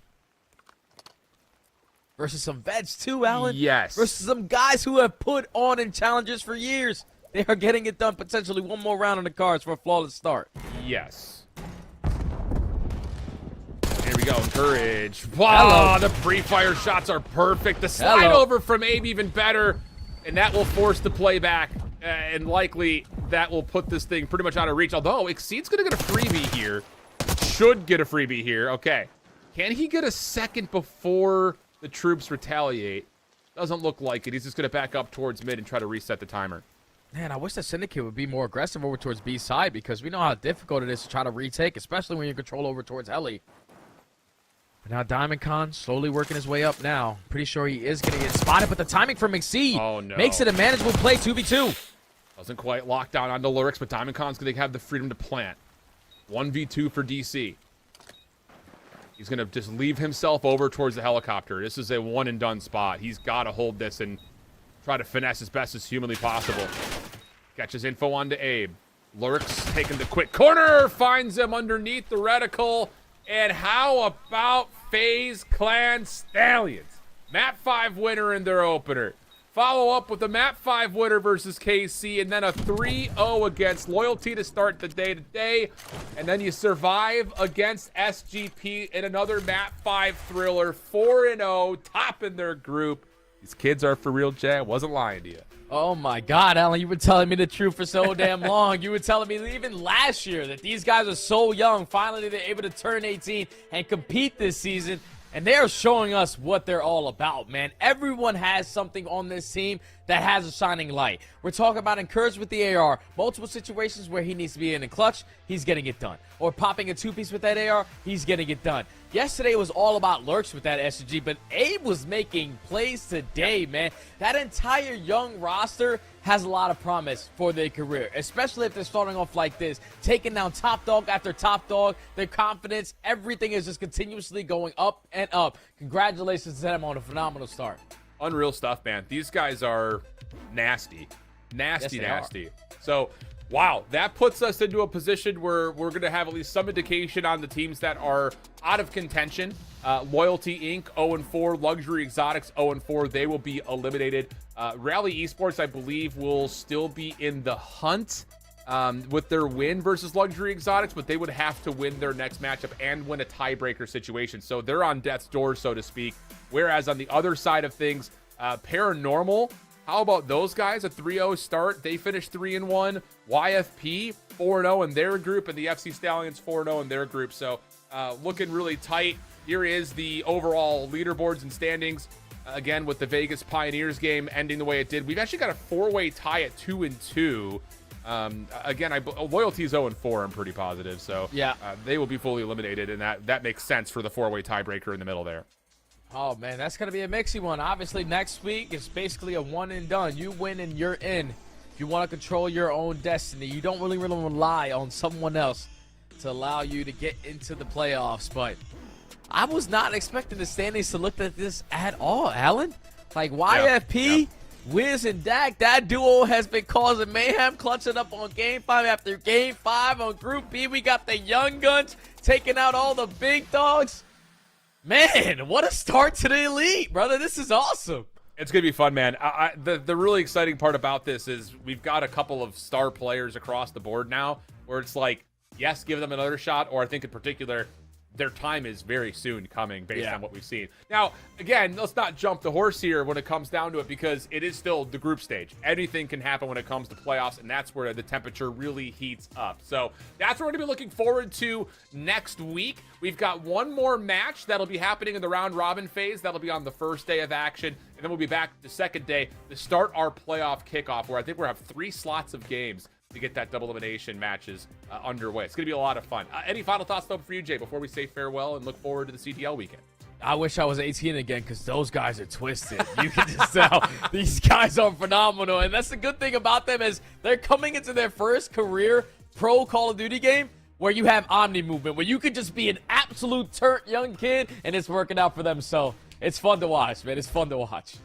versus some vets too, Alan. Yes. Versus some guys who have put on in challenges for years. They are getting it done. Potentially one more round on the cards for a flawless start. Yes. Here we go. Courage. Wow, the pre-fire shots are perfect. The slide over from Abe even better. And that will force the play back. And likely that will put this thing pretty much out of reach. Although Exceed's going to get a freebie here. Should get a freebie here. Okay. Can he get a second before the troops retaliate? Doesn't look like it. He's just going to back up towards mid and try to reset the timer. Man, I wish the Syndicate would be more aggressive over towards B side because we know how difficult it is to try to retake, especially when you control over towards Heli. But now Diamond Con slowly working his way up now. Pretty sure he is going to get spotted, but the timing from Exceed makes it a manageable play, 2v2. Doesn't quite lock down onto Lurix, but Diamond Con's going to have the freedom to plant. 1v2 for DC. He's going to just leave himself over towards the helicopter. This is a one-and-done spot. He's got to hold this and try to finesse as best as humanly possible. Catches info onto Abe. Lurix taking the quick corner. Finds him underneath the reticle. And how about FaZe Clan Stallions? Map 5 winner in their opener. Follow up with a Map 5 winner versus KC, and then a 3-0 against Loyalty to start the day today. And then you survive against SGP in another Map 5 thriller, 4-0, top in their group. These kids are for real, Jay. I wasn't lying to you. Oh my God, Alan, you've been telling me the truth for so damn long. You were telling me even last year that these guys are so young. Finally, they're able to turn 18 and compete this season. And they are showing us what they're all about, man. Everyone has something on this team that has a shining light. We're talking about Encourage with the AR. Multiple situations where he needs to be in a clutch, he's getting it done. Or popping a two-piece with that AR, he's getting it done. Yesterday was all about Lurks with that SG, but Abe was making plays today, man. That entire young roster has a lot of promise for their career, especially if they're starting off like this, taking down top dog after top dog. Their confidence, everything is just continuously going up and up. Congratulations to them on a phenomenal start. Unreal stuff, man. These guys are nasty. Nasty, Yes, nasty. So, wow, that puts us into a position where we're going to have at least some indication on the teams that are out of contention. Loyalty Inc. 0-4, Luxury Exotics 0-4. They will be eliminated. Rally Esports, I believe, will still be in the hunt with their win versus Luxury Exotics, but they would have to win their next matchup and win a tiebreaker situation. So they're on death's door, so to speak. Whereas on the other side of things, Paranormal, how about those guys? A 3-0 start. They finished 3-1. YFP 4-0 in their group, and the FC Stallions 4-0 in their group. So looking really tight. Here is the overall leaderboards and standings. Again, with the Vegas Pioneers game ending the way it did. We've actually got a four-way tie at 2-2. Again, Loyalty is 0-4, I'm pretty positive. So yeah, they will be fully eliminated, and that makes sense for the four-way tiebreaker in the middle there. Oh, man, that's going to be a mixy one. Obviously, next week, it's basically a one and done. You win and you're in. If you want to control your own destiny, you don't really rely on someone else to allow you to get into the playoffs. But I was not expecting the standings to look at this at all, Alan. Like, YFP, Wiz, and Dak, that duo has been causing mayhem, clutching up on Game 5 after Game 5. On Group B, we got the Young Guns taking out all the big dogs. Man, what a start to the Elite, brother. This is awesome. It's going to be fun, man. The really exciting part about this is we've got a couple of star players across the board now where it's like, yes, give them another shot, or I think in particular, their time is very soon coming based on what we've seen. Now, again, let's not jump the horse here when it comes down to it because it is still the group stage. Anything can happen when it comes to playoffs, and that's where the temperature really heats up. So that's what we're going to be looking forward to next week. We've got one more match that'll be happening in the round robin phase. That'll be on the first day of action, and then we'll be back the second day to start our playoff kickoff, where I think we'll have 3 slots of games to get that double elimination matches underway. It's going to be a lot of fun. Any final thoughts, though, for you, Jay, before we say farewell and look forward to the CDL weekend? I wish I was 18 again because those guys are twisted. You can just tell these guys are phenomenal. And that's the good thing about them is they're coming into their first career pro Call of Duty game where you have Omni movement, where you could just be an absolute turnt young kid and it's working out for them. So it's fun to watch, man. It's fun to watch.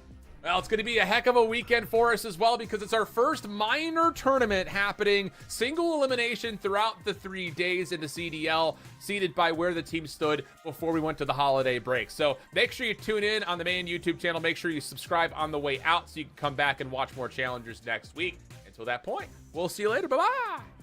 Well, it's going to be a heck of a weekend for us as well because it's our first minor tournament happening. Single elimination throughout the 3 days in the CDL, seeded by where the team stood before we went to the holiday break. So make sure you tune in on the main YouTube channel. Make sure you subscribe on the way out so you can come back and watch more challengers next week. Until that point, we'll see you later. Bye-bye.